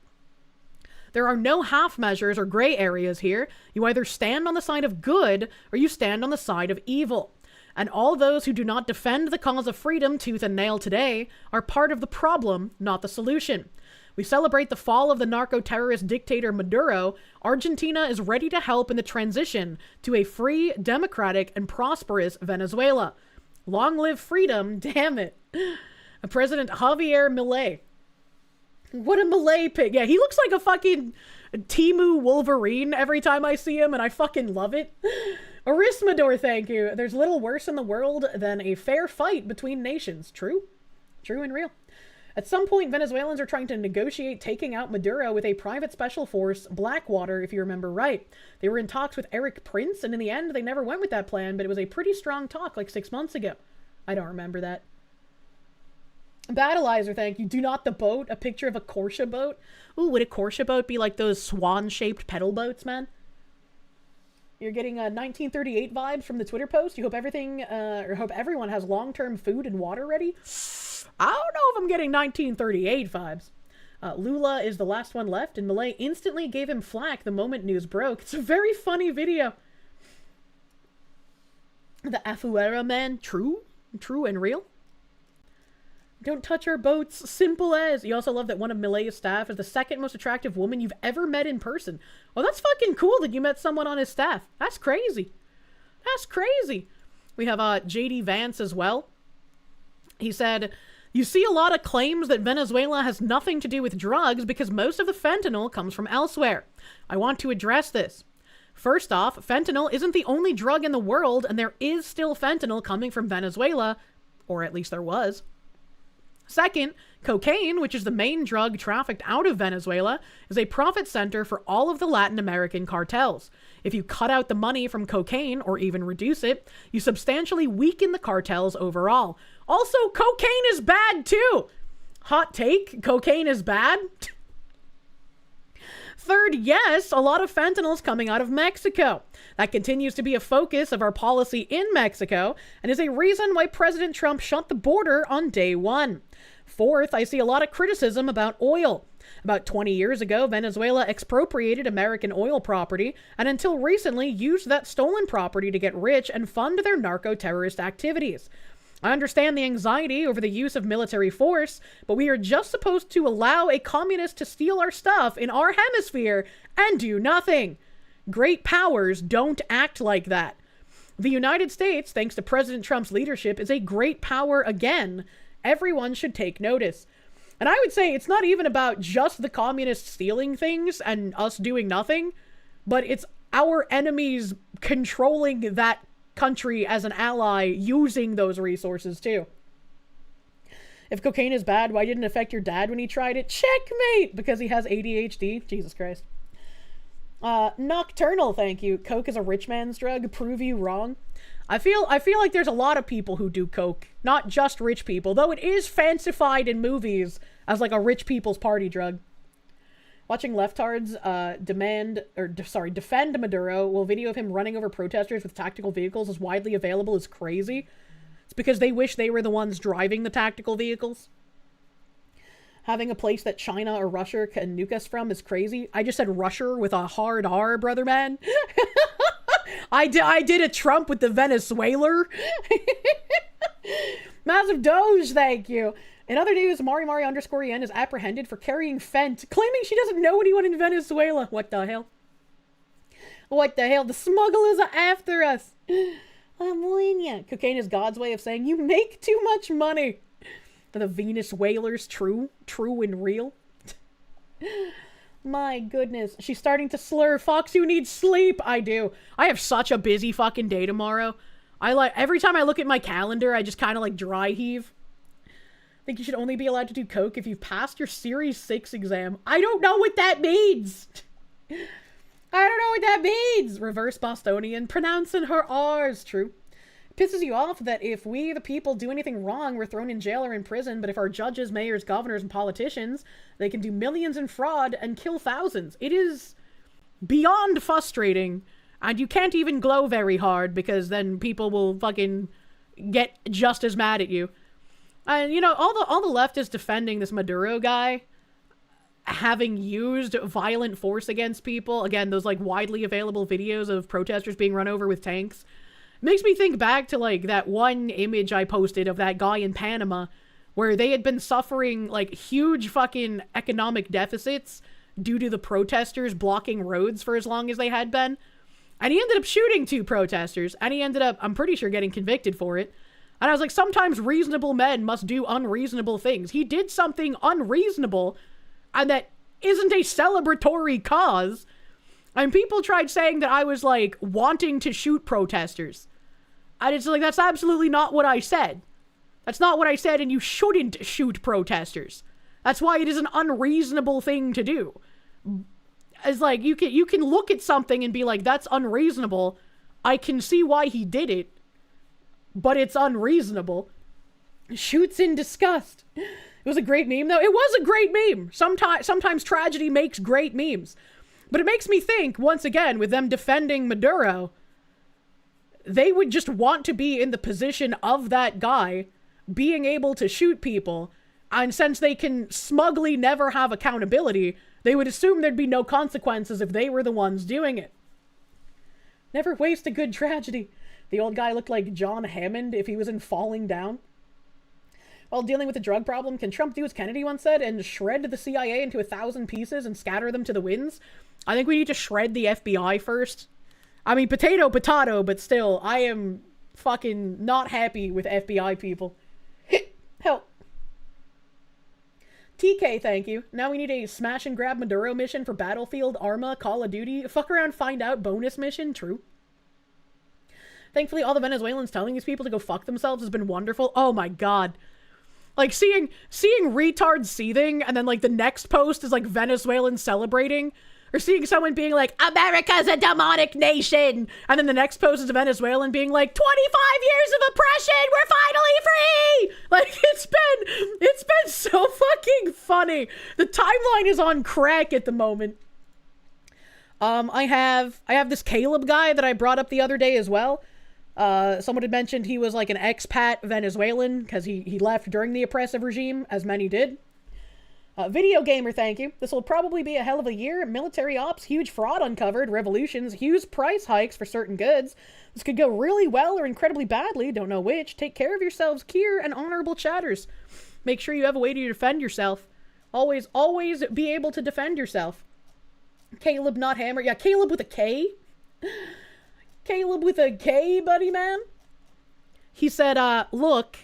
There are no half measures or gray areas here. You either stand on the side of good, or you stand on the side of evil. And all those who do not defend the cause of freedom tooth and nail today are part of the problem, not the solution. We celebrate the fall of the narco-terrorist dictator Maduro. Argentina is ready to help in the transition to a free, democratic, and prosperous Venezuela. Long live freedom, damn it. President Javier Milei. What a Milei pig. Yeah, he looks like a fucking Temu Wolverine every time I see him, and I fucking love it. Arismador, thank you. There's little worse in the world than a fair fight between nations. True. True and real. At some point, Venezuelans are trying to negotiate taking out Maduro with a private special force, Blackwater, if you remember right. They were in talks with Eric Prince, and in the end, they never went with that plan, but it was a pretty strong talk like 6 months ago. I don't remember that. Battleizer, thank you. Do not the boat. A picture of a Kirsche boat. Ooh, would a Kirsche boat be like those swan-shaped pedal boats, man? You're getting 1938 vibes from the Twitter post. You hope everything, or hope everyone has long-term food and water ready. I don't know if I'm getting 1938 vibes. Lula is the last one left, and Malay instantly gave him flack the moment news broke. It's a very funny video. The Afuera man, true and real. Don't touch our boats, simple as. You also love that one of Malay's staff is the second most attractive woman you've ever met in person. Oh, that's fucking cool that you met someone on his staff. That's crazy. That's crazy. We have JD Vance as well. He said, you see a lot of claims that Venezuela has nothing to do with drugs because most of the fentanyl comes from elsewhere. I want to address this. First off, fentanyl isn't the only drug in the world, and there is still fentanyl coming from Venezuela, or at least there was. Second, cocaine, which is the main drug trafficked out of Venezuela, is a profit center for all of the Latin American cartels. If you cut out the money from cocaine, or even reduce it, you substantially weaken the cartels overall. Also, cocaine is bad too! Hot take, cocaine is bad? Third, yes, a lot of fentanyl is coming out of Mexico. That continues to be a focus of our policy in Mexico, and is a reason why President Trump shut the border on day one. Fourth, I see a lot of criticism about oil. About 20 years ago, Venezuela expropriated American oil property, and until recently used that stolen property to get rich and fund their narco-terrorist activities. I understand the anxiety over the use of military force, but we are just supposed to allow a communist to steal our stuff in our hemisphere and do nothing. Great powers don't act like that. The United States, thanks to President Trump's leadership, is a great power again. Everyone should take notice. And I would say it's not even about just the communists stealing things and us doing nothing, but it's our enemies controlling that country as an ally using those resources too. If cocaine is bad, why didn't it affect your dad when he tried it? Checkmate! Because he has ADHD? Jesus Christ. Nocturnal, thank you. Coke is a rich man's drug. Prove you wrong. I feel like there's a lot of people who do coke, not just rich people, though it is fancified in movies as like a rich people's party drug. Watching leftards defend Maduro while video of him running over protesters with tactical vehicles is widely available is crazy. It's because they wish they were the ones driving the tactical vehicles. Having a place that China or Russia can nuke us from is crazy. I just said Russia with a hard R, brother man. I did a Trump with the Venezuelan. Massive Doge, thank you. In other news, Mari_EN is apprehended for carrying fent, claiming she doesn't know anyone in Venezuela. What the hell? What the hell? The smugglers are after us. I'm warning you. Cocaine is God's way of saying you make too much money. The Venus whalers, true and real. My goodness. She's starting to slur. Fox, you need sleep. I do. I have such a busy fucking day tomorrow. Every time I look at my calendar, I just kind of like dry heave. I think you should only be allowed to do coke if you've passed your Series 6 exam. I don't know what that means. I don't know what that means. Reverse Bostonian. Pronouncing her R's. True. Pisses you off that if we, the people, do anything wrong, we're thrown in jail or in prison, but if our judges, mayors, governors, and politicians, they can do millions in fraud and kill thousands. It is beyond frustrating, and you can't even glow very hard, because then people will fucking get just as mad at you. And, you know, all the left is defending this Maduro guy having used violent force against people. Again, those, like, widely available videos of protesters being run over with tanks. Makes me think back to, like, that one image I posted of that guy in Panama where they had been suffering, like, huge fucking economic deficits due to the protesters blocking roads for as long as they had been. And he ended up shooting 2 protesters, and he ended up, I'm pretty sure, getting convicted for it. And I was like, sometimes reasonable men must do unreasonable things. He did something unreasonable, and that isn't a celebratory cause. And people tried saying that I was, like, wanting to shoot protesters. And it's like, that's absolutely not what I said. That's not what I said, and you shouldn't shoot protesters. That's why it is an unreasonable thing to do. It's like, you can look at something and be like, that's unreasonable. I can see why he did it, but it's unreasonable. Shoots in disgust. It was a great meme, though. It was a great meme. Sometimes tragedy makes great memes. But it makes me think, once again, with them defending Maduro, they would just want to be in the position of that guy being able to shoot people, and since they can smugly never have accountability, they would assume there'd be no consequences if they were the ones doing it. Never waste a good tragedy. The old guy looked like John Hammond if he was in Falling Down. While dealing with the drug problem, can Trump do as Kennedy once said and shred the CIA into 1,000 pieces and scatter them to the winds? I think we need to shred the FBI first. I mean, potato, but still, I am fucking not happy with FBI people. Help. TK, thank you. Now we need a smash and grab Maduro mission for Battlefield, Arma, Call of Duty. Fuck around, find out bonus mission. True. Thankfully, all the Venezuelans telling these people to go fuck themselves has been wonderful. Oh my god. Like, seeing retards seething, and then, like, the next post is, like, Venezuelans celebrating. Or seeing someone being like, America's a demonic nation! And then the next post is a Venezuelan being like, 25 years of oppression! We're finally free! Like, it's been so fucking funny. The timeline is on crack at the moment. I have this Caleb guy that I brought up the other day as well. Someone had mentioned he was like an expat Venezuelan because he left during the oppressive regime, as many did. Video gamer, thank you. This will probably be a hell of a year. Military ops, huge fraud uncovered, revolutions, huge price hikes for certain goods. This could go really well or incredibly badly, don't know which. Take care of yourselves, Kier and honorable chatters. Make sure you have a way to defend yourself. Always be able to defend yourself. Caleb, not Hammer. Yeah, Caleb with a K. Caleb with a K, buddy man. He said, look,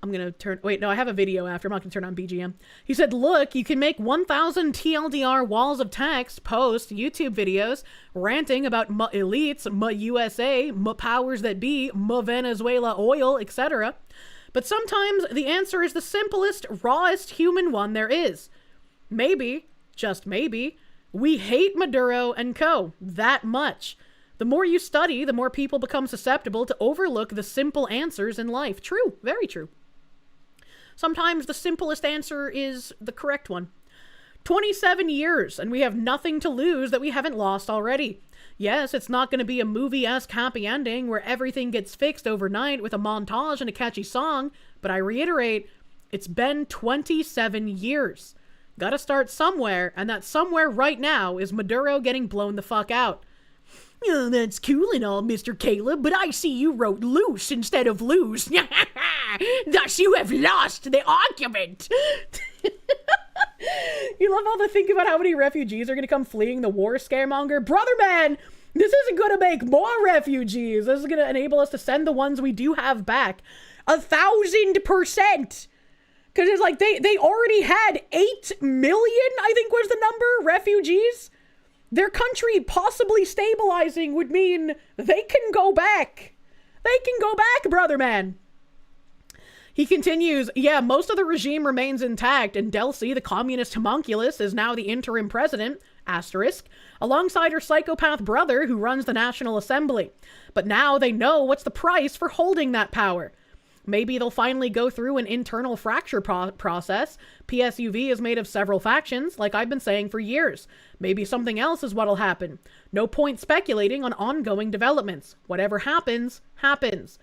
I'm gonna turn, wait, no, I have a video after, I'm not gonna turn on BGM. He said, look, you can make 1,000 TLDR walls of text, post YouTube videos, ranting about elites, USA, powers that be, Venezuela oil, etc. But sometimes the answer is the simplest, rawest human one there is. Maybe, just maybe, we hate Maduro and co. that much. The more you study, the more people become susceptible to overlook the simple answers in life. True, very true. Sometimes the simplest answer is the correct one. 27 years, and we have nothing to lose that we haven't lost already. Yes, it's not going to be a movie-esque happy ending where everything gets fixed overnight with a montage and a catchy song, but I reiterate, it's been 27 years. Gotta start somewhere, and that somewhere right now is Maduro getting blown the fuck out. Oh, that's cool and all, Mr. Caleb, but I see you wrote loose instead of lose. Thus you have lost the argument. You love all the think about how many refugees are going to come fleeing the war, scaremonger. Brother man, this isn't going to make more refugees. This is going to enable us to send the ones we do have back. 1,000%. Because it's like they already had 8 million, I think was the number, refugees. Their country possibly stabilizing would mean they can go back. They can go back, brother man. He continues, yeah, most of the regime remains intact, and Delcy, the communist homunculus, is now the interim president, asterisk, alongside her psychopath brother who runs the National Assembly. But now they know what's the price for holding that power. Maybe they'll finally go through an internal fracture process. PSUV is made of several factions, like I've been saying for years. Maybe something else is what'll happen. No point speculating on ongoing developments. Whatever happens, happens.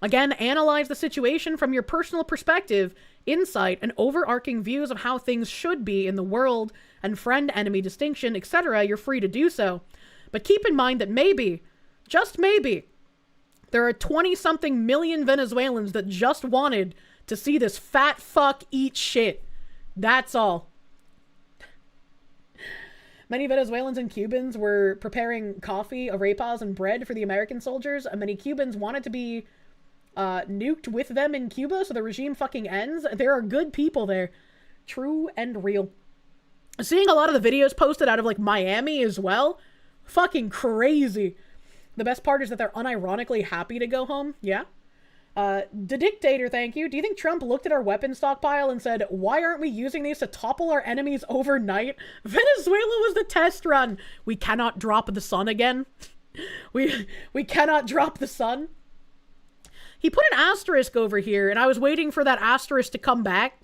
Again, analyze the situation from your personal perspective, insight, and overarching views of how things should be in the world, and friend-enemy distinction, etc. You're free to do so. But keep in mind that maybe, just maybe, there are 20-something million Venezuelans that just wanted to see this fat fuck eat shit. That's all. Many Venezuelans and Cubans were preparing coffee, arepas, and bread for the American soldiers. And many Cubans wanted to be nuked with them in Cuba so the regime fucking ends. There are good people there. True and real. Seeing a lot of the videos posted out of like Miami as well. Fucking crazy. The best part is that they're unironically happy to go home. Yeah. The dictator, thank you. Do you think Trump looked at our weapon stockpile and said, why aren't we using these to topple our enemies overnight? Venezuela was the test run. We cannot drop the sun again. We cannot drop the sun. He put an asterisk over here, and I was waiting for that asterisk to come back.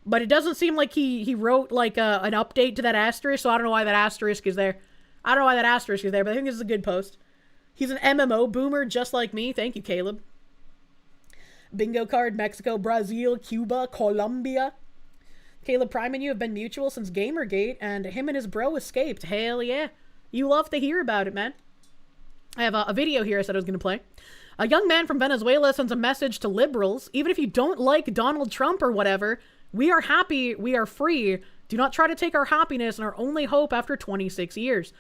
But it doesn't seem like he wrote like an update to that asterisk, so I don't know why that asterisk is there. I don't know why that asterisk is there, but I think this is a good post. He's an MMO boomer just like me. Thank you, Caleb. Bingo card, Mexico, Brazil, Cuba, Colombia. Caleb Prime and you have been mutual since Gamergate, and him and his bro escaped. Hell yeah. You love to hear about it, man. I have a video here I said I was going to play. A young man from Venezuela sends a message to liberals. Even if you don't like Donald Trump or whatever, we are happy, we are free. Do not try to take our happiness and our only hope after 26 years.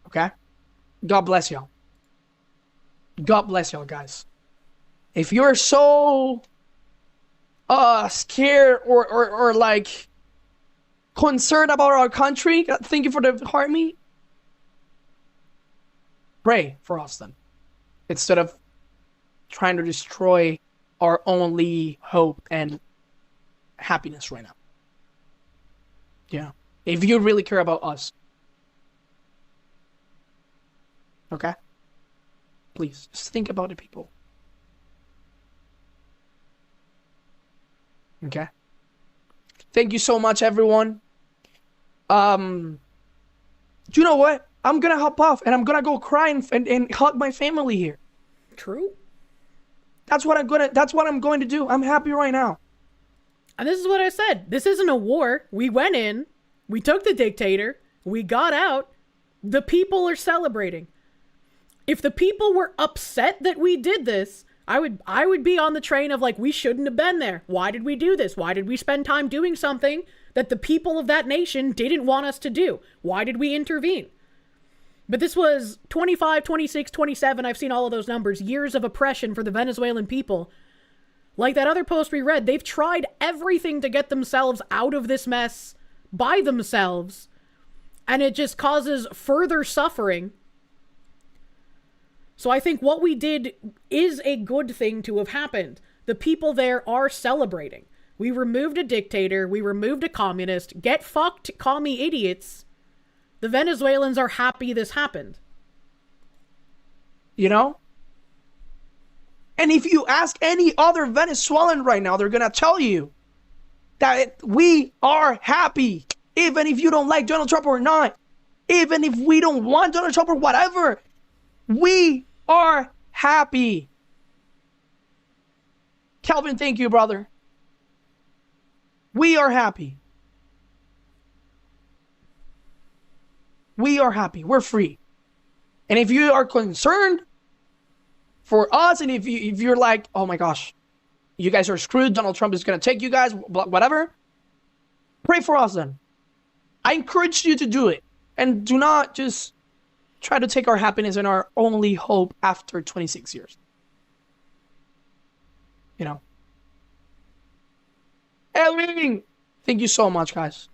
Okay? God bless y'all. God bless y'all, guys. If you're so scared or like concerned about our country, thank you for the heart me. Pray for us then, instead of trying to destroy our only hope and happiness right now. Yeah. If you really care about us. Okay? Please, just think about the people. Okay? Thank you so much, everyone. You know what? I'm gonna hop off and I'm gonna go cry and hug my family here. True. That's what I'm going to do. I'm happy right now. And this is what I said. This isn't a war. We went in, we took the dictator, we got out, the people are celebrating. If the people were upset that we did this, I would be on the train of like, we shouldn't have been there. Why did we do this? Why did we spend time doing something that the people of that nation didn't want us to do? Why did we intervene? But this was 25, 26, 27, I've seen all of those numbers, years of oppression for the Venezuelan people. Like that other post we read, they've tried everything to get themselves out of this mess by themselves, and it just causes further suffering. So I think what we did is a good thing to have happened. The people there are celebrating. We removed a dictator, we removed a communist, get fucked, call me idiots. The Venezuelans are happy this happened. You know? And if you ask any other Venezuelan right now, they're gonna tell you that we are happy. Even if you don't like Donald Trump or not. Even if we don't want Donald Trump or whatever. We are happy. Calvin, thank you, brother. We are happy. We are happy. We're free. And if you are concerned for us, and if you're like, oh my gosh, you guys are screwed, Donald Trump is going to take you guys, whatever, pray for us then. I encourage you to do it. And do not just try to take our happiness and our only hope after 26 years. You know. Elving, thank you so much, guys.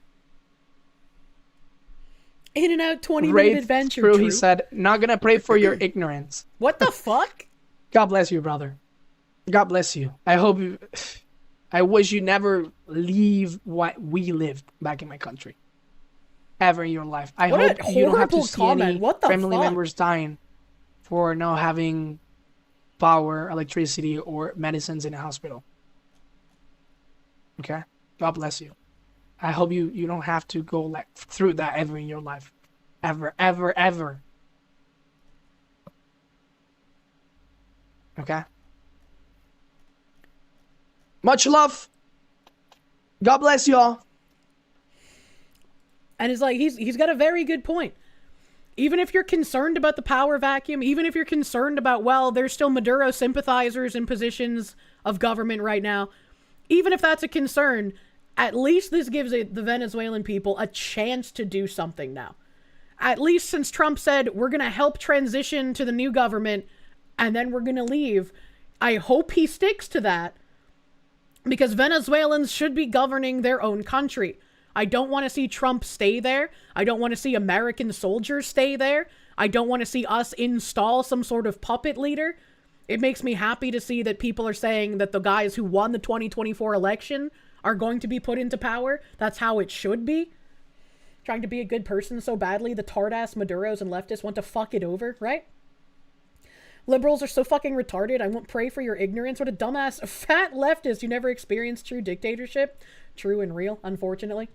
In and out 20-minute adventure. True, he said, not gonna pray for your ignorance. What the fuck? God bless you, brother. God bless you. I wish you never leave what we lived back in my country. Ever in your life. I hope you don't have to see any family members dying for not having power, electricity, or medicines in a hospital. Okay? God bless you. I hope you don't have to go like through that ever in your life. Ever, ever, ever. Okay? Much love. God bless y'all. And it's like, he's got a very good point. Even if you're concerned about the power vacuum, even if you're concerned about, well, there's still Maduro sympathizers in positions of government right now, even if that's a concern, at least this gives the Venezuelan people a chance to do something now. At least since Trump said, we're going to help transition to the new government, and then we're going to leave. I hope he sticks to that, because Venezuelans should be governing their own country. I don't want to see Trump stay there. I don't want to see American soldiers stay there. I don't want to see us install some sort of puppet leader. It makes me happy to see that people are saying that the guys who won the 2024 election are going to be put into power. That's how it should be. Trying to be a good person so badly, the tard-ass Maduros and leftists want to fuck it over, right? Liberals are so fucking retarded, I won't pray for your ignorance. What a dumbass fat leftist who never experienced true dictatorship. True and real, unfortunately.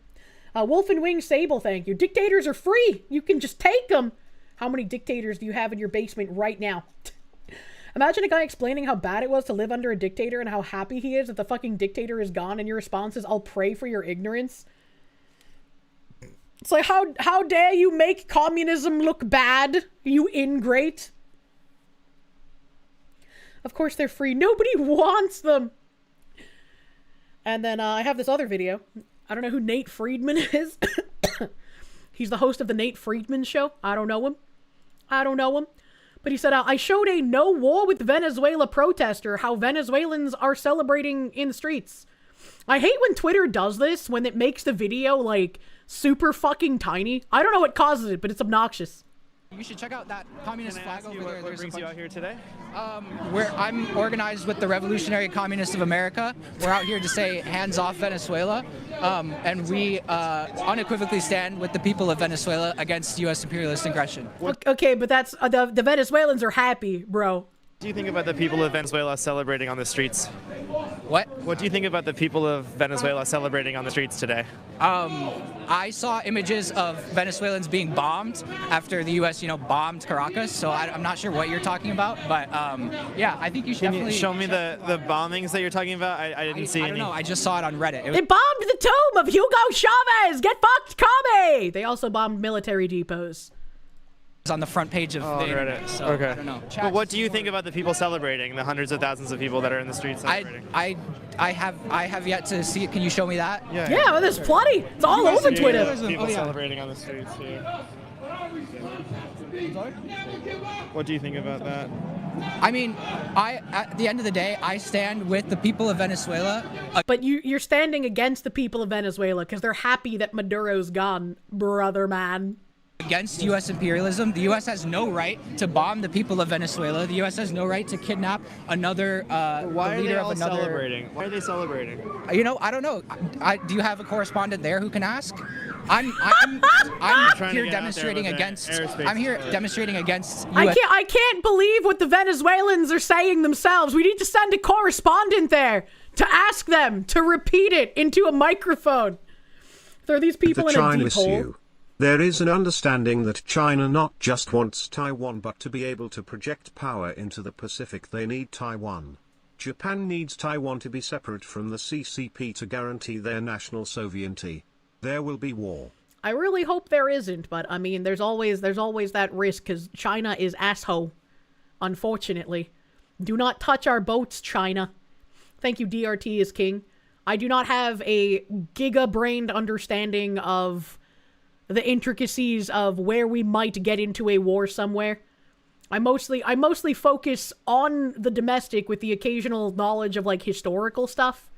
Wolf and Wing Sable, thank you. Dictators are free. You can just take them. How many dictators do you have in your basement right now? Imagine a guy explaining how bad it was to live under a dictator and how happy he is that the fucking dictator is gone, and your response is, I'll pray for your ignorance. It's like, how dare you make communism look bad, you ingrate? Of course they're free. Nobody wants them. And then I have this other video. I don't know who Nate Friedman is. He's the host of the Nate Friedman Show. I don't know him. But he said, I showed a no war with Venezuela protester how Venezuelans are celebrating in the streets. I hate when Twitter does this, when it makes the video, like, super fucking tiny. I don't know what causes it, but it's obnoxious. You should check out that communist flag over there. What brings you out here today? I'm organized with the Revolutionary Communists of America. We're out here to say hands off Venezuela, and we unequivocally stand with the people of Venezuela against U.S. imperialist aggression. Okay, but that's the Venezuelans are happy, bro. What do you think about the people of Venezuela celebrating on the streets? What? What do you think about the people of Venezuela celebrating on the streets today? I saw images of Venezuelans being bombed after the U.S., bombed Caracas, so I'm not sure what you're talking about, but yeah, I think you should definitely... Can you show me the bombings that you're talking about? I didn't see any. I don't know, I just saw it on Reddit. They bombed the tomb of Hugo Chavez! Get fucked, Kame! They also bombed military depots. On the front page of the internet, so okay. I don't know. But what do you think about the people celebrating, the hundreds of thousands of people that are in the streets celebrating? I have yet to see it. Can you show me that? Yeah, well, there's plenty. It's all over Twitter. People celebrating on the streets here. What do you think about that? I mean, at the end of the day, I stand with the people of Venezuela. But you're standing against the people of Venezuela because they're happy that Maduro's gone, brother man. Against U.S. imperialism. The U.S. has no right to bomb the people of Venezuela. The U.S. has no right to kidnap another Why are leader they of all another. Celebrating? Why are they celebrating? I don't know. Do you have a correspondent there who can ask? I'm here demonstrating against. I'm here demonstrating against. US. I can't believe what the Venezuelans are saying themselves. We need to send a correspondent there to ask them to repeat it into a microphone. Throw these people in a deep hole. There is an understanding that China not just wants Taiwan but to be able to project power into the Pacific. They need Taiwan. Japan needs Taiwan to be separate from the CCP to guarantee their national sovereignty. There will be war. I really hope there isn't, but I mean, there's always that risk because China is asshole, unfortunately. Do not touch our boats, China. Thank you, DRT is king. I do not have a giga-brained understanding of the intricacies of where we might get into a war somewhere. I mostly focus on the domestic with the occasional knowledge of like historical stuff.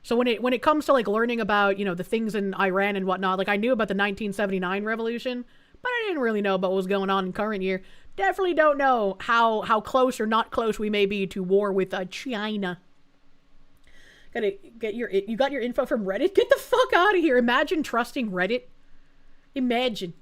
So when it comes to like learning about, the things in Iran and whatnot, like I knew about the 1979 revolution, but I didn't really know about what was going on in current year. Definitely don't know how close or not close we may be to war with China. You got your info from Reddit? Get the fuck out of here. Imagine trusting Reddit. Imagine.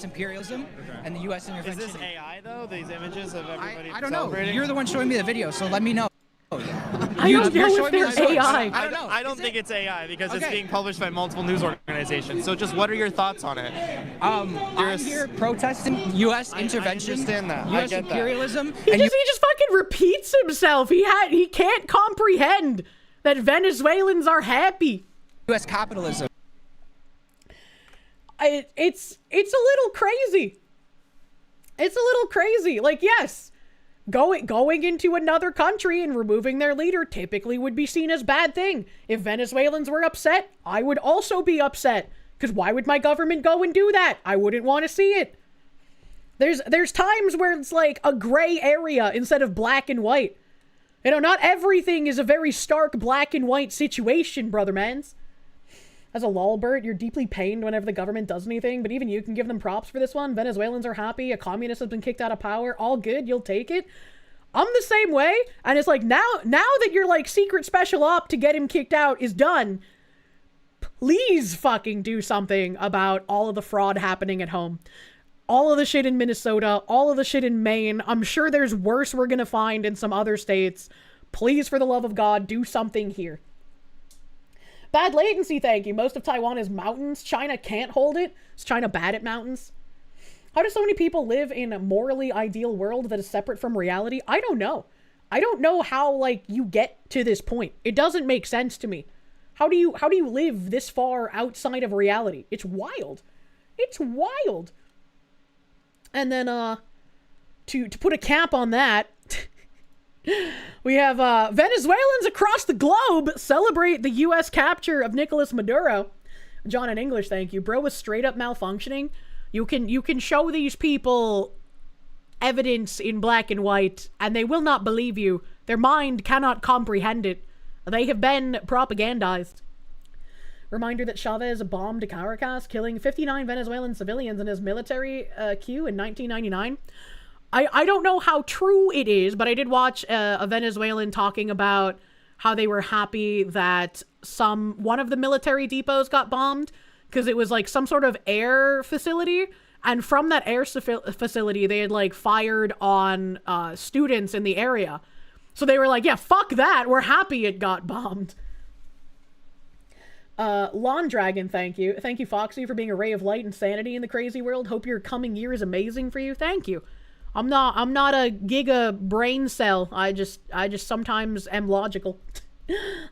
Imperialism and the U.S. intervention. Is this AI though? These images of everybody I don't know. celebrating? You're the one showing me the video, so let me know. I don't know if they're AI. I don't know. I don't think it's AI because it's being published by multiple news organizations. So just what are your thoughts on it? I'm here protesting U.S. intervention. I understand that. U.S. imperialism. He just fucking repeats himself. He can't comprehend that Venezuelans are happy. U.S. capitalism. It's a little crazy. It's a little crazy. Like, yes, going into another country and removing their leader typically would be seen as a bad thing. If Venezuelans were upset, I would also be upset. Because why would my government go and do that? I wouldn't want to see it. There's times where it's like a gray area instead of black and white. Not everything is a very stark black and white situation, brother mans. As a lolbert, you're deeply pained whenever the government does anything, but even you can give them props for this one. Venezuelans are happy. A communist has been kicked out of power. All good. You'll take it. I'm the same way. And it's like, now that your like secret special op to get him kicked out is done, please fucking do something about all of the fraud happening at home. All of the shit in Minnesota, all of the shit in Maine. I'm sure there's worse we're gonna find in some other states. Please, for the love of God, do something here. Bad latency, thank you. Most of Taiwan is mountains. China can't hold it. Is China bad at mountains? How do so many people live in a morally ideal world that is separate from reality? I don't know. I don't know how, like, you get to this point. It doesn't make sense to me. How do you live this far outside of reality? It's wild. It's wild. And then, to put a cap on that, we have, Venezuelans across the globe celebrate the U.S. capture of Nicolas Maduro. John in English, thank you. Bro was straight up malfunctioning. You can show these people evidence in black and white, and they will not believe you. Their mind cannot comprehend it. They have been propagandized. Reminder that Chavez bombed Caracas, killing 59 Venezuelan civilians in his military coup in 1999. I don't know how true it is, but I did watch a Venezuelan talking about how they were happy that one of the military depots got bombed, because it was like some sort of air facility, and from that air facility they had like fired on students in the area. So they were like, yeah, fuck that, we're happy it got bombed. Lawn Dragon, thank you. Thank you, Foxy, for being a ray of light and sanity in the crazy world. Hope your coming year is amazing for you. Thank you. I'm not a giga brain cell. I just sometimes am logical.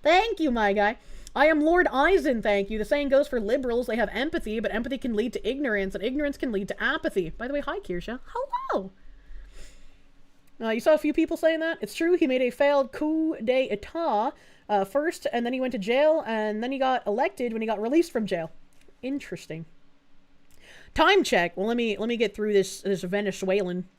Thank you, my guy. I am Lord Eisen, thank you. The saying goes for liberals, they have empathy, but empathy can lead to ignorance, and ignorance can lead to apathy. By the way, hi, Kirsche. Hello. You saw a few people saying that? It's true, he made a failed coup d'etat first, and then he went to jail, and then he got elected when he got released from jail. Interesting. Time check. Well, let me get through this Venezuelan.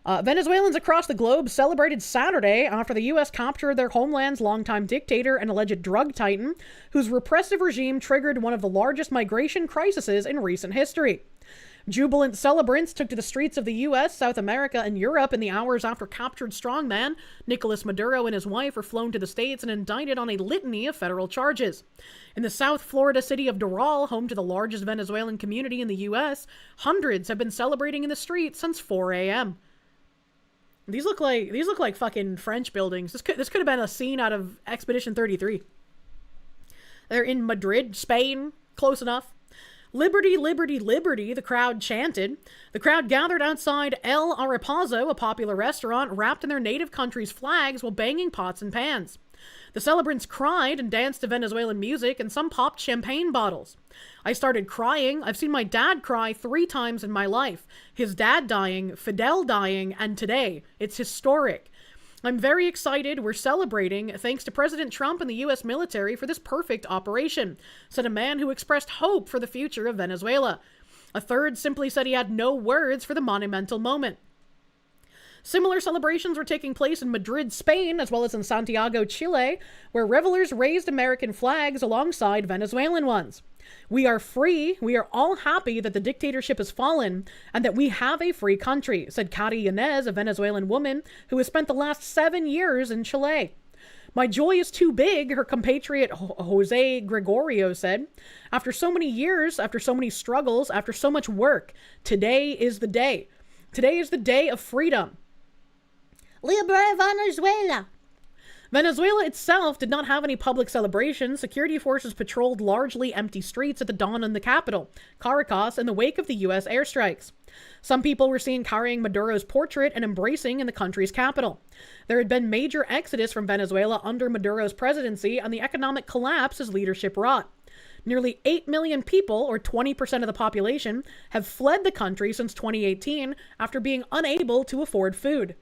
Venezuelans across the globe celebrated Saturday after the U.S. captured their homeland's longtime dictator and alleged drug titan, whose repressive regime triggered one of the largest migration crises in recent history. Jubilant celebrants took to the streets of the U.S., South America, and Europe in the hours after captured strongman Nicolas Maduro and his wife were flown to the States and indicted on a litany of federal charges. In the South Florida city of Doral, home to the largest Venezuelan community in the U.S., hundreds have been celebrating in the streets since 4 a.m. These look like fucking French buildings. This could have been a scene out of Expedition 33. They're in Madrid, Spain, close enough. Liberty, liberty, liberty, the crowd chanted. The crowd gathered outside El Arapazo, a popular restaurant, wrapped in their native country's flags while banging pots and pans. The celebrants cried and danced to Venezuelan music, and some popped champagne bottles. I started crying. I've seen my dad cry 3 times in my life. His dad dying, Fidel dying, and today. It's historic. I'm very excited. We're celebrating, thanks to President Trump and the U.S. military for this perfect operation, said a man who expressed hope for the future of Venezuela. A third simply said he had no words for the monumental moment. Similar celebrations were taking place in Madrid, Spain, as well as in Santiago, Chile, where revelers raised American flags alongside Venezuelan ones. We are free. We are all happy that the dictatorship has fallen and that we have a free country, said Cari Yanez, a Venezuelan woman who has spent the last 7 years in Chile. My joy is too big, her compatriot Jose Gregorio said. After so many years, after so many struggles, after so much work, today is the day. Today is the day of freedom. Libre Venezuela! Venezuela itself did not have any public celebrations. Security forces patrolled largely empty streets at the dawn in the capital, Caracas, in the wake of the U.S. airstrikes. Some people were seen carrying Maduro's portrait and embracing in the country's capital. There had been major exodus from Venezuela under Maduro's presidency, and the economic collapse his leadership wrought. Nearly 8 million people, or 20% of the population, have fled the country since 2018 after being unable to afford food.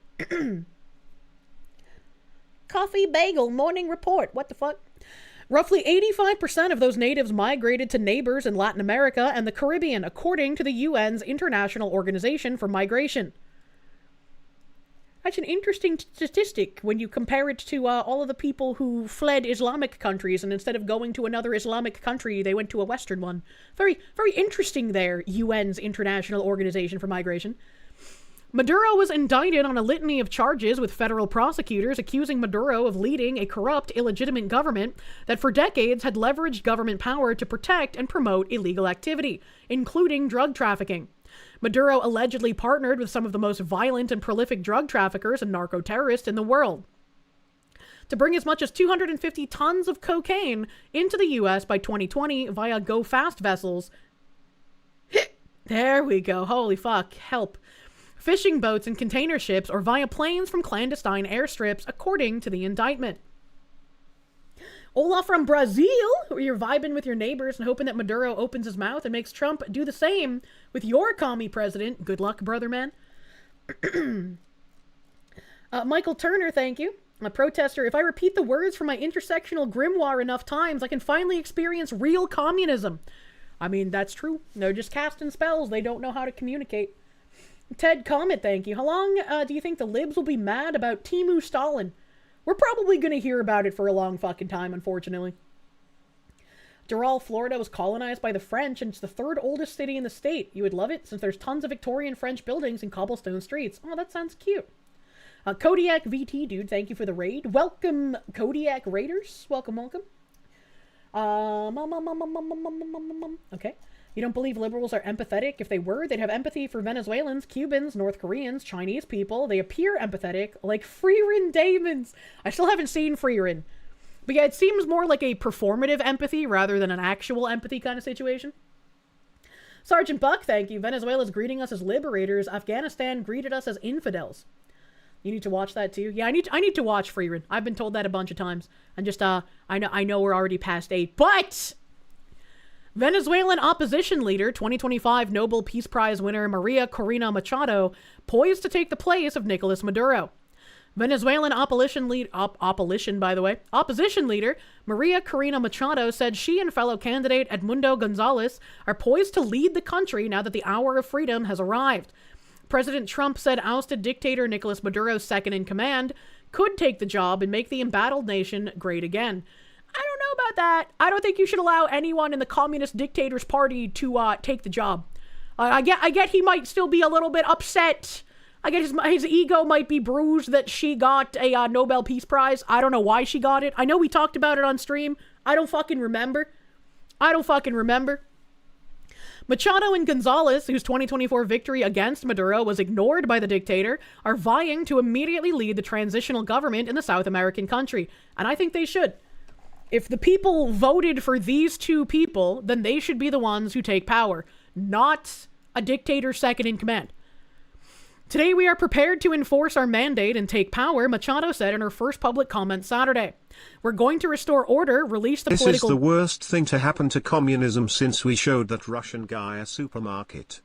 Coffee bagel morning report. What the fuck? Roughly 85% of those natives migrated to neighbors in Latin America and the Caribbean, according to the UN's International Organization for Migration. That's an interesting statistic when you compare it to all of the people who fled Islamic countries, and instead of going to another Islamic country, they went to a Western one. Very, very interesting there, UN's International Organization for Migration. Maduro was indicted on a litany of charges, with federal prosecutors accusing Maduro of leading a corrupt, illegitimate government that for decades had leveraged government power to protect and promote illegal activity, including drug trafficking. Maduro allegedly partnered with some of the most violent and prolific drug traffickers and narco-terrorists in the world to bring as much as 250 tons of cocaine into the U.S. by 2020 via go-fast vessels There we go. Holy fuck. Help. Fishing boats and container ships or via planes from clandestine airstrips, according to the indictment. Olaf from Brazil, where you're vibing with your neighbors and hoping that Maduro opens his mouth and makes Trump do the same with your commie president. Good luck, brother man. Michael Turner, thank you. A protester, if I repeat the words from my intersectional grimoire enough times, I can finally experience real communism. I mean, that's true. They're just casting spells. They don't know how to communicate. Ted Comet, thank you. How long do you think the libs will be mad about Timu Stalin? We're probably going to hear about it for a long fucking time, unfortunately. Doral, Florida was colonized by the French, and it's the third oldest city in the state. You would love it, since there's tons of Victorian French buildings and cobblestone streets. Oh, that sounds cute. Kodiak VT, dude, thank you for the raid. Welcome, Kodiak Raiders. Welcome, welcome. Okay. You don't believe liberals are empathetic? If they were, they'd have empathy for Venezuelans, Cubans, North Koreans, Chinese people. They appear empathetic, like Freerin Damons. I still haven't seen Freerin. But yeah, it seems more like a performative empathy rather than an actual empathy kind of situation. Sergeant Buck, thank you. Venezuela's greeting us as liberators. Afghanistan greeted us as infidels. You need to watch that too? Yeah, I need to watch Freerin. I've been told that a bunch of times. And just, I know we're already past 8, but Venezuelan opposition leader, 2025 Nobel Peace Prize winner Maria Corina Machado, poised to take the place of Nicolas Maduro. Venezuelan opposition leader Maria Corina Machado said she and fellow candidate Edmundo Gonzalez are poised to lead the country now that the hour of freedom has arrived. President Trump said ousted dictator Nicolas Maduro's second in command could take the job and make the embattled nation great again. I don't know about that. I don't think you should allow anyone in the Communist Dictators Party to take the job. I get he might still be a little bit upset. I get his ego might be bruised that she got a Nobel Peace Prize. I don't know why she got it. I know we talked about it on stream. I don't fucking remember. Machado and Gonzalez, whose 2024 victory against Maduro was ignored by the dictator, are vying to immediately lead the transitional government in the South American country. And I think they should. If the people voted for these two people, then they should be the ones who take power, not a dictator second in command. Today we are prepared to enforce our mandate and take power, Machado said in her first public comment Saturday. We're going to restore order, release the political... This is the worst thing to happen to communism since we showed that Russian guy a supermarket.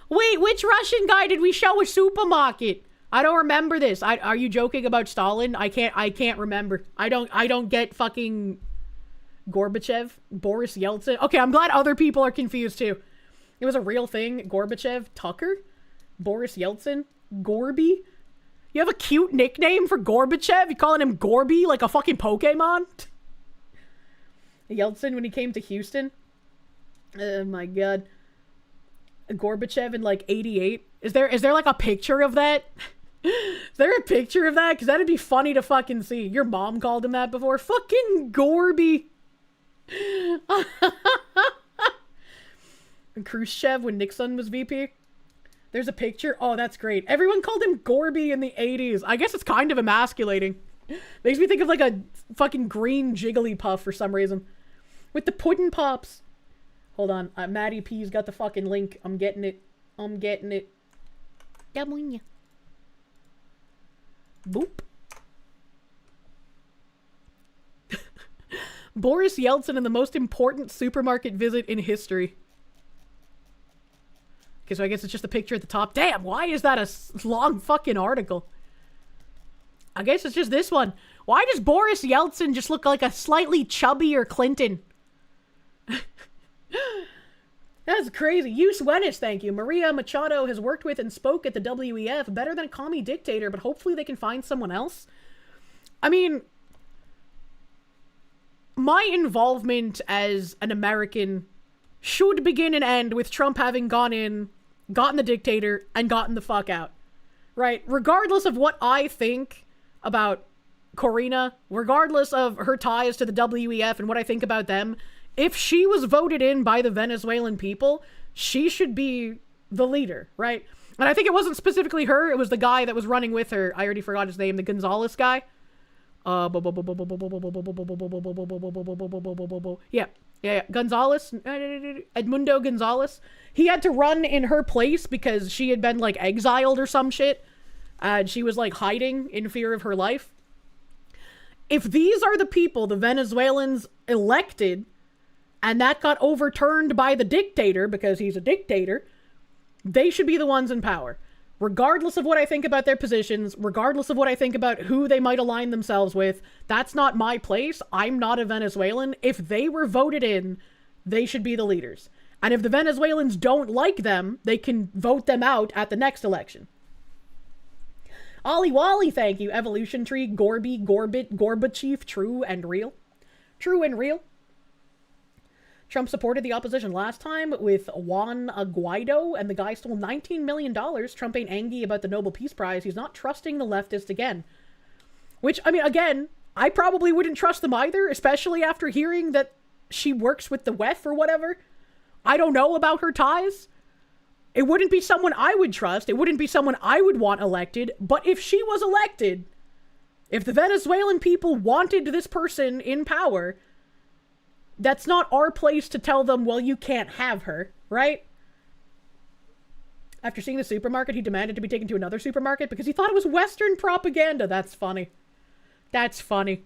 Wait, which Russian guy did we show a supermarket? I don't remember this. Are you joking about Stalin? I can't remember. I don't get fucking Gorbachev, Boris Yeltsin. Okay, I'm glad other people are confused too. It was a real thing. Gorbachev, Tucker, Boris Yeltsin, Gorby. You have a cute nickname for Gorbachev? You calling him Gorby like a fucking Pokemon? Yeltsin when he came to Houston. Oh my god. Gorbachev in like 88. Is there like a picture of that? Is there a picture of that? Because that'd be funny to fucking see. Your mom called him that before. Fucking Gorby. And Khrushchev when Nixon was VP. There's a picture. Oh, that's great. Everyone called him Gorby in the 80s. I guess it's kind of emasculating. Makes me think of like a fucking green Jigglypuff for some reason. With the puddin' pops. Hold on. Maddie P's got the fucking link. I'm getting it. Boop. Boris Yeltsin in the most important supermarket visit in history. Okay, so I guess it's just a picture at the top. Damn, why is that a long fucking article? I guess it's just this one. Why does Boris Yeltsin just look like a slightly chubbier Clinton? That's crazy. Use Wenis, thank you. Maria Machado has worked with and spoke at the WEF. Better than a commie dictator, but hopefully they can find someone else. I mean, my involvement as an American should begin and end with Trump having gone in, gotten the dictator, and gotten the fuck out. Right? Regardless of what I think about Corina, regardless of her ties to the WEF and what I think about them, if she was voted in by the Venezuelan people, she should be the leader, right? And I think it wasn't specifically her, it was the guy that was running with her. I already forgot his name, the Gonzalez guy. Yeah. Yeah, Gonzalez, Edmundo Gonzalez. He had to run in her place because she had been, like, exiled or some shit. And she was, like, hiding in fear of her life. If these are the people the Venezuelans elected, and that got overturned by the dictator because he's a dictator, they should be the ones in power. Regardless of what I think about their positions, regardless of what I think about who they might align themselves with, that's not my place. I'm not a Venezuelan. If they were voted in, they should be the leaders. And if the Venezuelans don't like them, they can vote them out at the next election. Ollie Wally, thank you. Evolution Tree, Gorby, Gorbit, Gorbachev, true and real. True and real. Trump supported the opposition last time with Juan Guaido, and the guy stole $19 million. Trump ain't angry about the Nobel Peace Prize. He's not trusting the leftists again. Which, I mean, again, I probably wouldn't trust them either, especially after hearing that she works with the WEF or whatever. I don't know about her ties. It wouldn't be someone I would trust. It wouldn't be someone I would want elected. But if she was elected, if the Venezuelan people wanted this person in power, that's not our place to tell them, well, you can't have her, right? After seeing the supermarket, he demanded to be taken to another supermarket because he thought it was Western propaganda. That's funny. That's funny.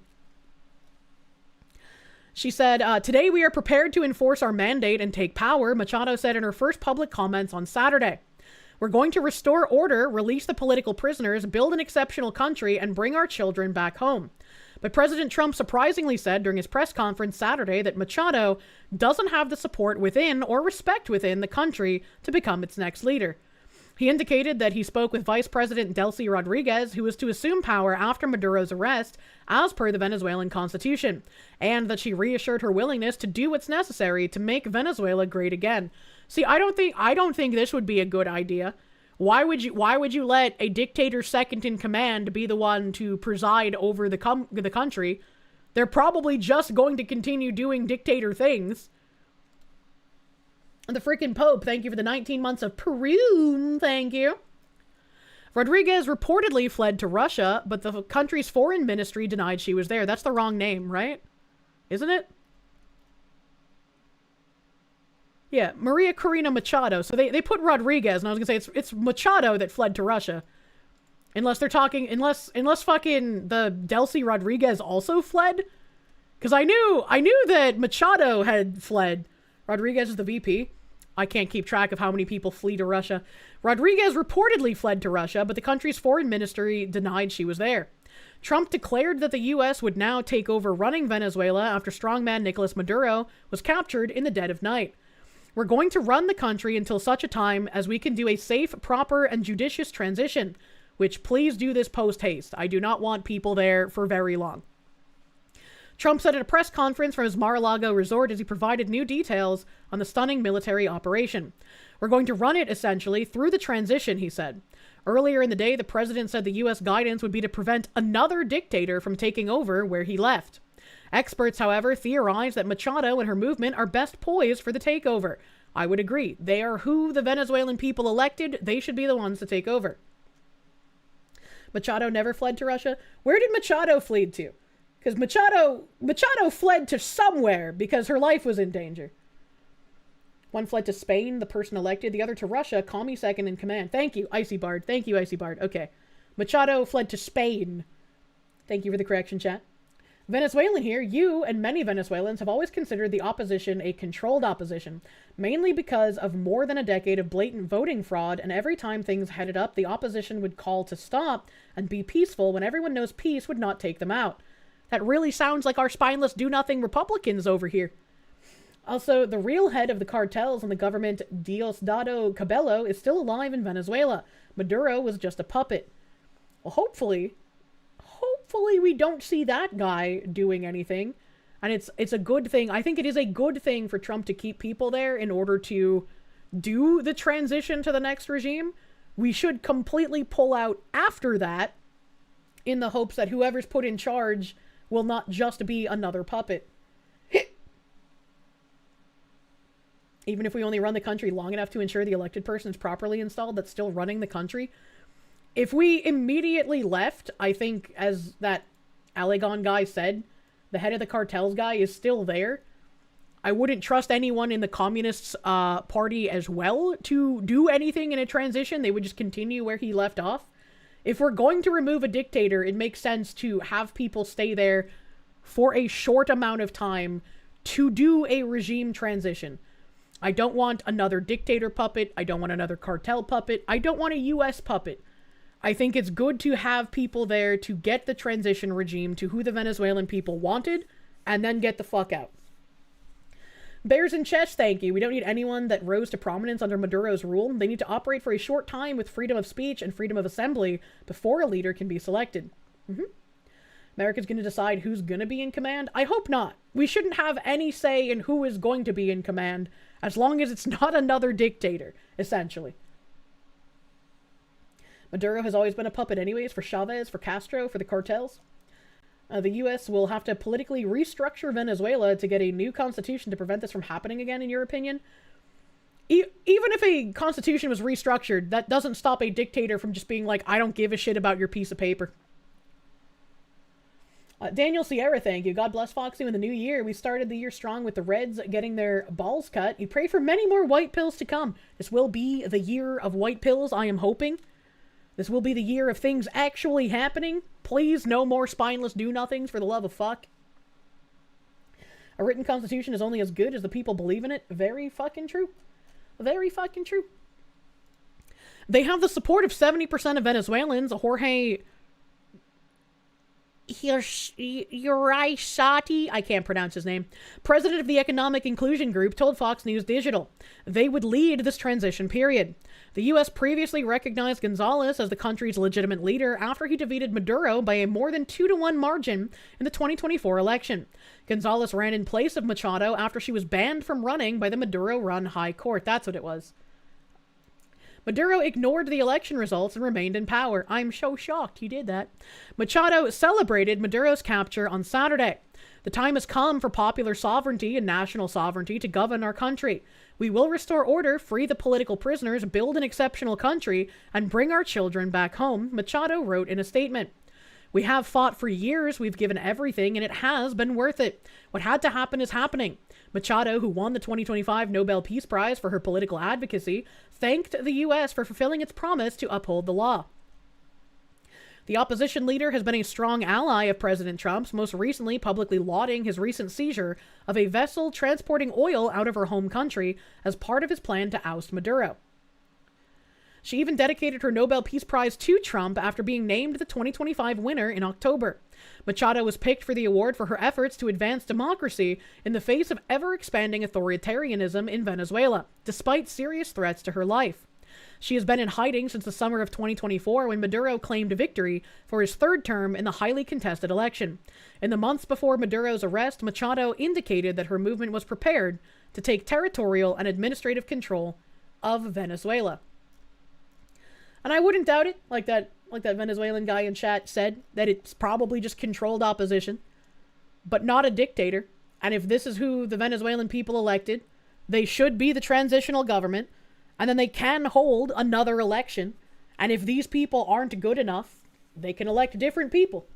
She said, today we are prepared to enforce our mandate and take power, Machado said in her first public comments on Saturday. We're going to restore order, release the political prisoners, build an exceptional country, and bring our children back home. But President Trump surprisingly said during his press conference Saturday that Machado doesn't have the support within or respect within the country to become its next leader. He indicated that he spoke with Vice President Delcy Rodriguez, who was to assume power after Maduro's arrest, as per the Venezuelan constitution, and that she reassured her willingness to do what's necessary to make Venezuela great again. See, I don't think this would be a good idea. Why would you let a dictator second in command be the one to preside over the country? They're probably just going to continue doing dictator things. And the freaking Pope, thank you for the 19 months of Peru, thank you. Rodriguez reportedly fled to Russia, but the country's foreign ministry denied she was there. That's the wrong name, right? Isn't it? Yeah, Maria Corina Machado. So they put Rodriguez, and I was gonna say it's Machado that fled to Russia. Unless they're talking, unless fucking the Delcy Rodriguez also fled? Because I knew that Machado had fled. Rodriguez is the VP. I can't keep track of how many people flee to Russia. Rodriguez reportedly fled to Russia, but the country's foreign ministry denied she was there. Trump declared that the U.S. would now take over running Venezuela after strongman Nicolas Maduro was captured in the dead of night. We're going to run the country until such a time as we can do a safe, proper, and judicious transition, which please do this post-haste. I do not want people there for very long. Trump said at a press conference from his Mar-a-Lago resort as he provided new details on the stunning military operation. We're going to run it, essentially, through the transition, he said. Earlier in the day, the president said the U.S. guidance would be to prevent another dictator from taking over where he left. Experts, however, theorize that Machado and her movement are best poised for the takeover. I would agree. They are who the Venezuelan people elected. They should be the ones to take over. Machado never fled to Russia. Where did Machado flee to? Because Machado fled to somewhere because her life was in danger. One fled to Spain, the person elected. The other to Russia, call me second in command. Thank you, Icy Bard. Thank you, Icy Bard. Okay. Machado fled to Spain. Thank you for the correction, chat. Venezuelan here, you and many Venezuelans have always considered the opposition a controlled opposition, mainly because of more than a decade of blatant voting fraud, and every time things headed up, the opposition would call to stop and be peaceful when everyone knows peace would not take them out. That really sounds like our spineless do-nothing Republicans over here. Also, the real head of the cartels and the government, Diosdado Cabello, is still alive in Venezuela. Maduro was just a puppet. Well, hopefully we don't see that guy doing anything. And it's a good thing. I think it is a good thing for Trump to keep people there in order to do the transition to the next regime. We should completely pull out after that in the hopes that whoever's put in charge will not just be another puppet. Even if we only run the country long enough to ensure the elected person is properly installed that's still running the country. If we immediately left, I think, as that Allegon guy said, the head of the cartels guy is still there. I wouldn't trust anyone in the Communist Party as well to do anything in a transition. They would just continue where he left off. If we're going to remove a dictator, it makes sense to have people stay there for a short amount of time to do a regime transition. I don't want another dictator puppet. I don't want another cartel puppet. I don't want a US puppet. I think it's good to have people there to get the transition regime to who the Venezuelan people wanted, and then get the fuck out. Bears in chest, thank you. We don't need anyone that rose to prominence under Maduro's rule. They need to operate for a short time with freedom of speech and freedom of assembly before a leader can be selected. America's going to decide who's going to be in command? I hope not. We shouldn't have any say in who is going to be in command, as long as it's not another dictator, essentially. Maduro has always been a puppet anyways, for Chavez, for Castro, for the cartels. The U.S. will have to politically restructure Venezuela to get a new constitution to prevent this from happening again, in your opinion? Even if a constitution was restructured, that doesn't stop a dictator from just being like, I don't give a shit about your piece of paper. Daniel Sierra, thank you. God bless Foxy in the new year. We started the year strong with the Reds getting their balls cut. You pray for many more white pills to come. This will be the year of white pills, I am hoping. This will be the year of things actually happening. Please, no more spineless do-nothings, for the love of fuck. A written constitution is only as good as the people believe in it. Very fucking true. Very fucking true. They have the support of 70% of Venezuelans. Jorge Uraisati, I can't pronounce his name, president of the Economic Inclusion Group, told Fox News Digital they would lead this transition period. The U.S. previously recognized Gonzalez as the country's legitimate leader after he defeated Maduro by a more than 2-to-1 margin in the 2024 election. Gonzalez ran in place of Machado after she was banned from running by the Maduro-run High Court. That's what it was. Maduro ignored the election results and remained in power. I'm so shocked he did that. Machado celebrated Maduro's capture on Saturday. The time has come for popular sovereignty and national sovereignty to govern our country. We will restore order, free the political prisoners, build an exceptional country, and bring our children back home, Machado wrote in a statement. We have fought for years, we've given everything, and it has been worth it. What had to happen is happening. Machado, who won the 2025 Nobel Peace Prize for her political advocacy, thanked the U.S. for fulfilling its promise to uphold the law. The opposition leader has been a strong ally of President Trump's, most recently publicly lauding his recent seizure of a vessel transporting oil out of her home country as part of his plan to oust Maduro. She even dedicated her Nobel Peace Prize to Trump after being named the 2025 winner in October. Machado was picked for the award for her efforts to advance democracy in the face of ever-expanding authoritarianism in Venezuela, despite serious threats to her life. She has been in hiding since the summer of 2024 when Maduro claimed victory for his third term in the highly contested election. In the months before Maduro's arrest, Machado indicated that her movement was prepared to take territorial and administrative control of Venezuela. And I wouldn't doubt it, like that Venezuelan guy in chat said, that it's probably just controlled opposition, but not a dictator. And if this is who the Venezuelan people elected, they should be the transitional government, and then they can hold another election. And if these people aren't good enough, they can elect different people.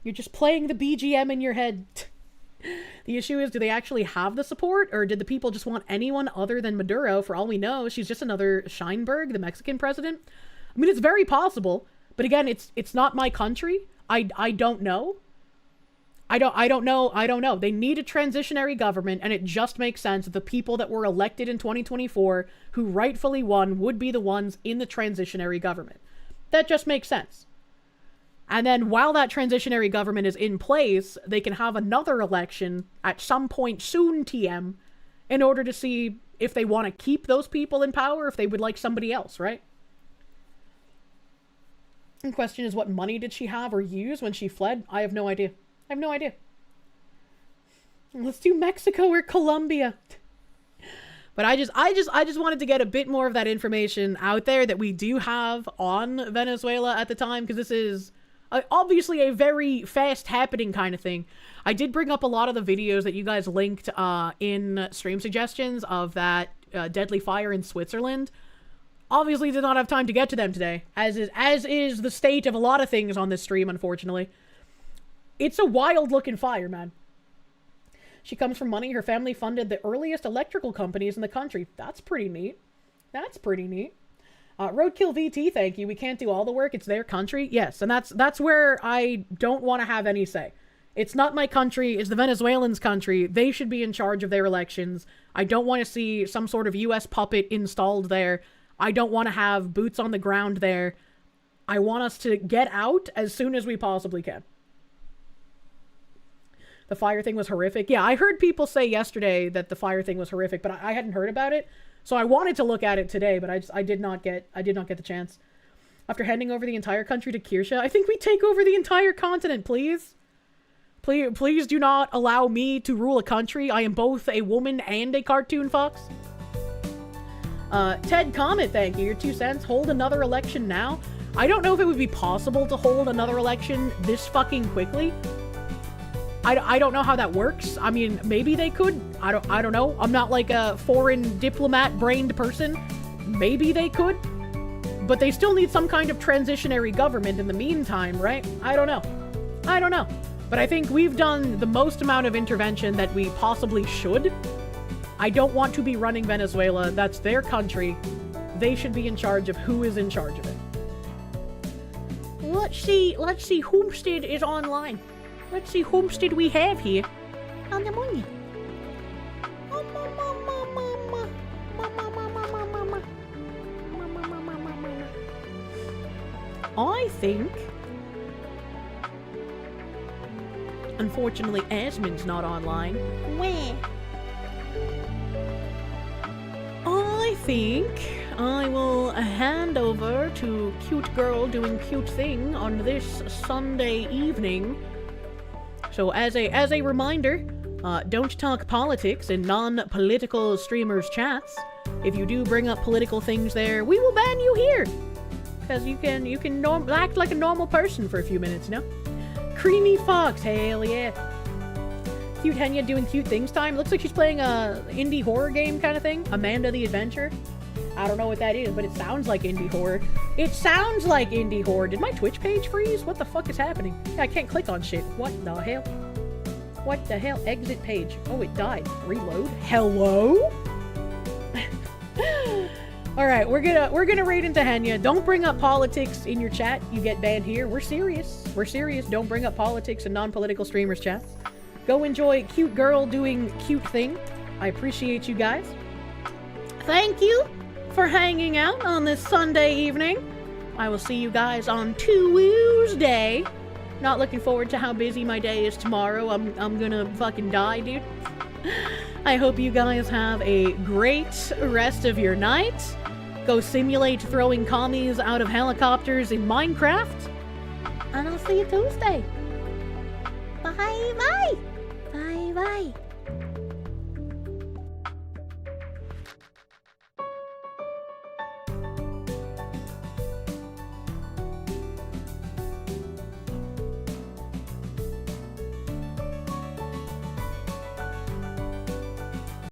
You're just playing the BGM in your head. The issue is, do they actually have the support, or did the people just want anyone other than Maduro? For all we know, she's just another Scheinberg, the Mexican president. I mean, it's very possible, but again, it's not my country. I don't know. I don't know. They need a transitionary government, and it just makes sense that the people that were elected in 2024, who rightfully won, would be the ones in the transitionary government. That just makes sense. And then while that transitionary government is in place, they can have another election at some point soon, TM, in order to see if they want to keep those people in power, if they would like somebody else, right? The question is, what money did she have or use when she fled? I have no idea. Let's do Mexico or Colombia. But I just wanted to get a bit more of that information out there that we do have on Venezuela at the time, because this is obviously a very fast happening kind of thing. I did bring up a lot of the videos that you guys linked in stream suggestions of that deadly fire in Switzerland. Obviously did not have time to get to them today, as is the state of a lot of things on this stream, unfortunately. It's a wild looking fire, man. She comes from money. Her family funded the earliest electrical companies in the country. That's pretty neat. That's pretty neat. Roadkill VT, thank you. We can't do all the work. It's their country. Yes, and that's where I don't want to have any say. It's not my country. It's the Venezuelans' country. They should be in charge of their elections. I don't want to see some sort of U.S. puppet installed there. I don't want to have boots on the ground there. I want us to get out as soon as we possibly can. The fire thing was horrific. Yeah, I heard people say yesterday that the fire thing was horrific, but I hadn't heard about it. So I wanted to look at it today, but I did not get the chance. After handing over the entire country to Kirsche, I think we take over the entire continent, please. Please do not allow me to rule a country. I am both a woman and a cartoon fox. Ted Comet, thank you. Your 2 cents. Hold another election now. I don't know if it would be possible to hold another election this fucking quickly. I don't know how that works. I mean, maybe they could. I don't know. I'm not like a foreign diplomat-brained person. Maybe they could. But they still need some kind of transitionary government in the meantime, right? I don't know. But I think we've done the most amount of intervention that we possibly should. I don't want to be running Venezuela. That's their country. They should be in charge of who is in charge of it. Let's see. Homestead is online. Let's see Homestead we have here. On the money. I think... Unfortunately, Asmund's not online. Where? I think I will hand over to cute girl doing cute thing on this Sunday evening. So as a reminder, don't talk politics in non-political streamers' chats. If you do bring up political things there, we will ban you here. Because you can act like a normal person for a few minutes, you know? Creamy Fox, hell yeah. Cute Henya doing cute things time. Looks like she's playing a indie horror game kind of thing. Amanda the Adventure. I don't know what that is, but it sounds like indie horror. It sounds like indie horror. Did my Twitch page freeze? What the fuck is happening? I can't click on shit. What the hell? What the hell? Exit page. Oh, it died. Reload. Hello? Alright, we're gonna raid into Henya. Don't bring up politics in your chat. You get banned here. We're serious. We're serious. Don't bring up politics in non-political streamers' chats. Go enjoy cute girl doing cute thing. I appreciate you guys. Thank you for hanging out on this Sunday evening. I will see you guys on Tuesday. Not looking forward to how busy my day is tomorrow. I'm gonna fucking die, dude. I hope you guys have a great rest of your night. Go simulate throwing commies out of helicopters in Minecraft. And I'll see you Tuesday. Bye bye. Bye bye.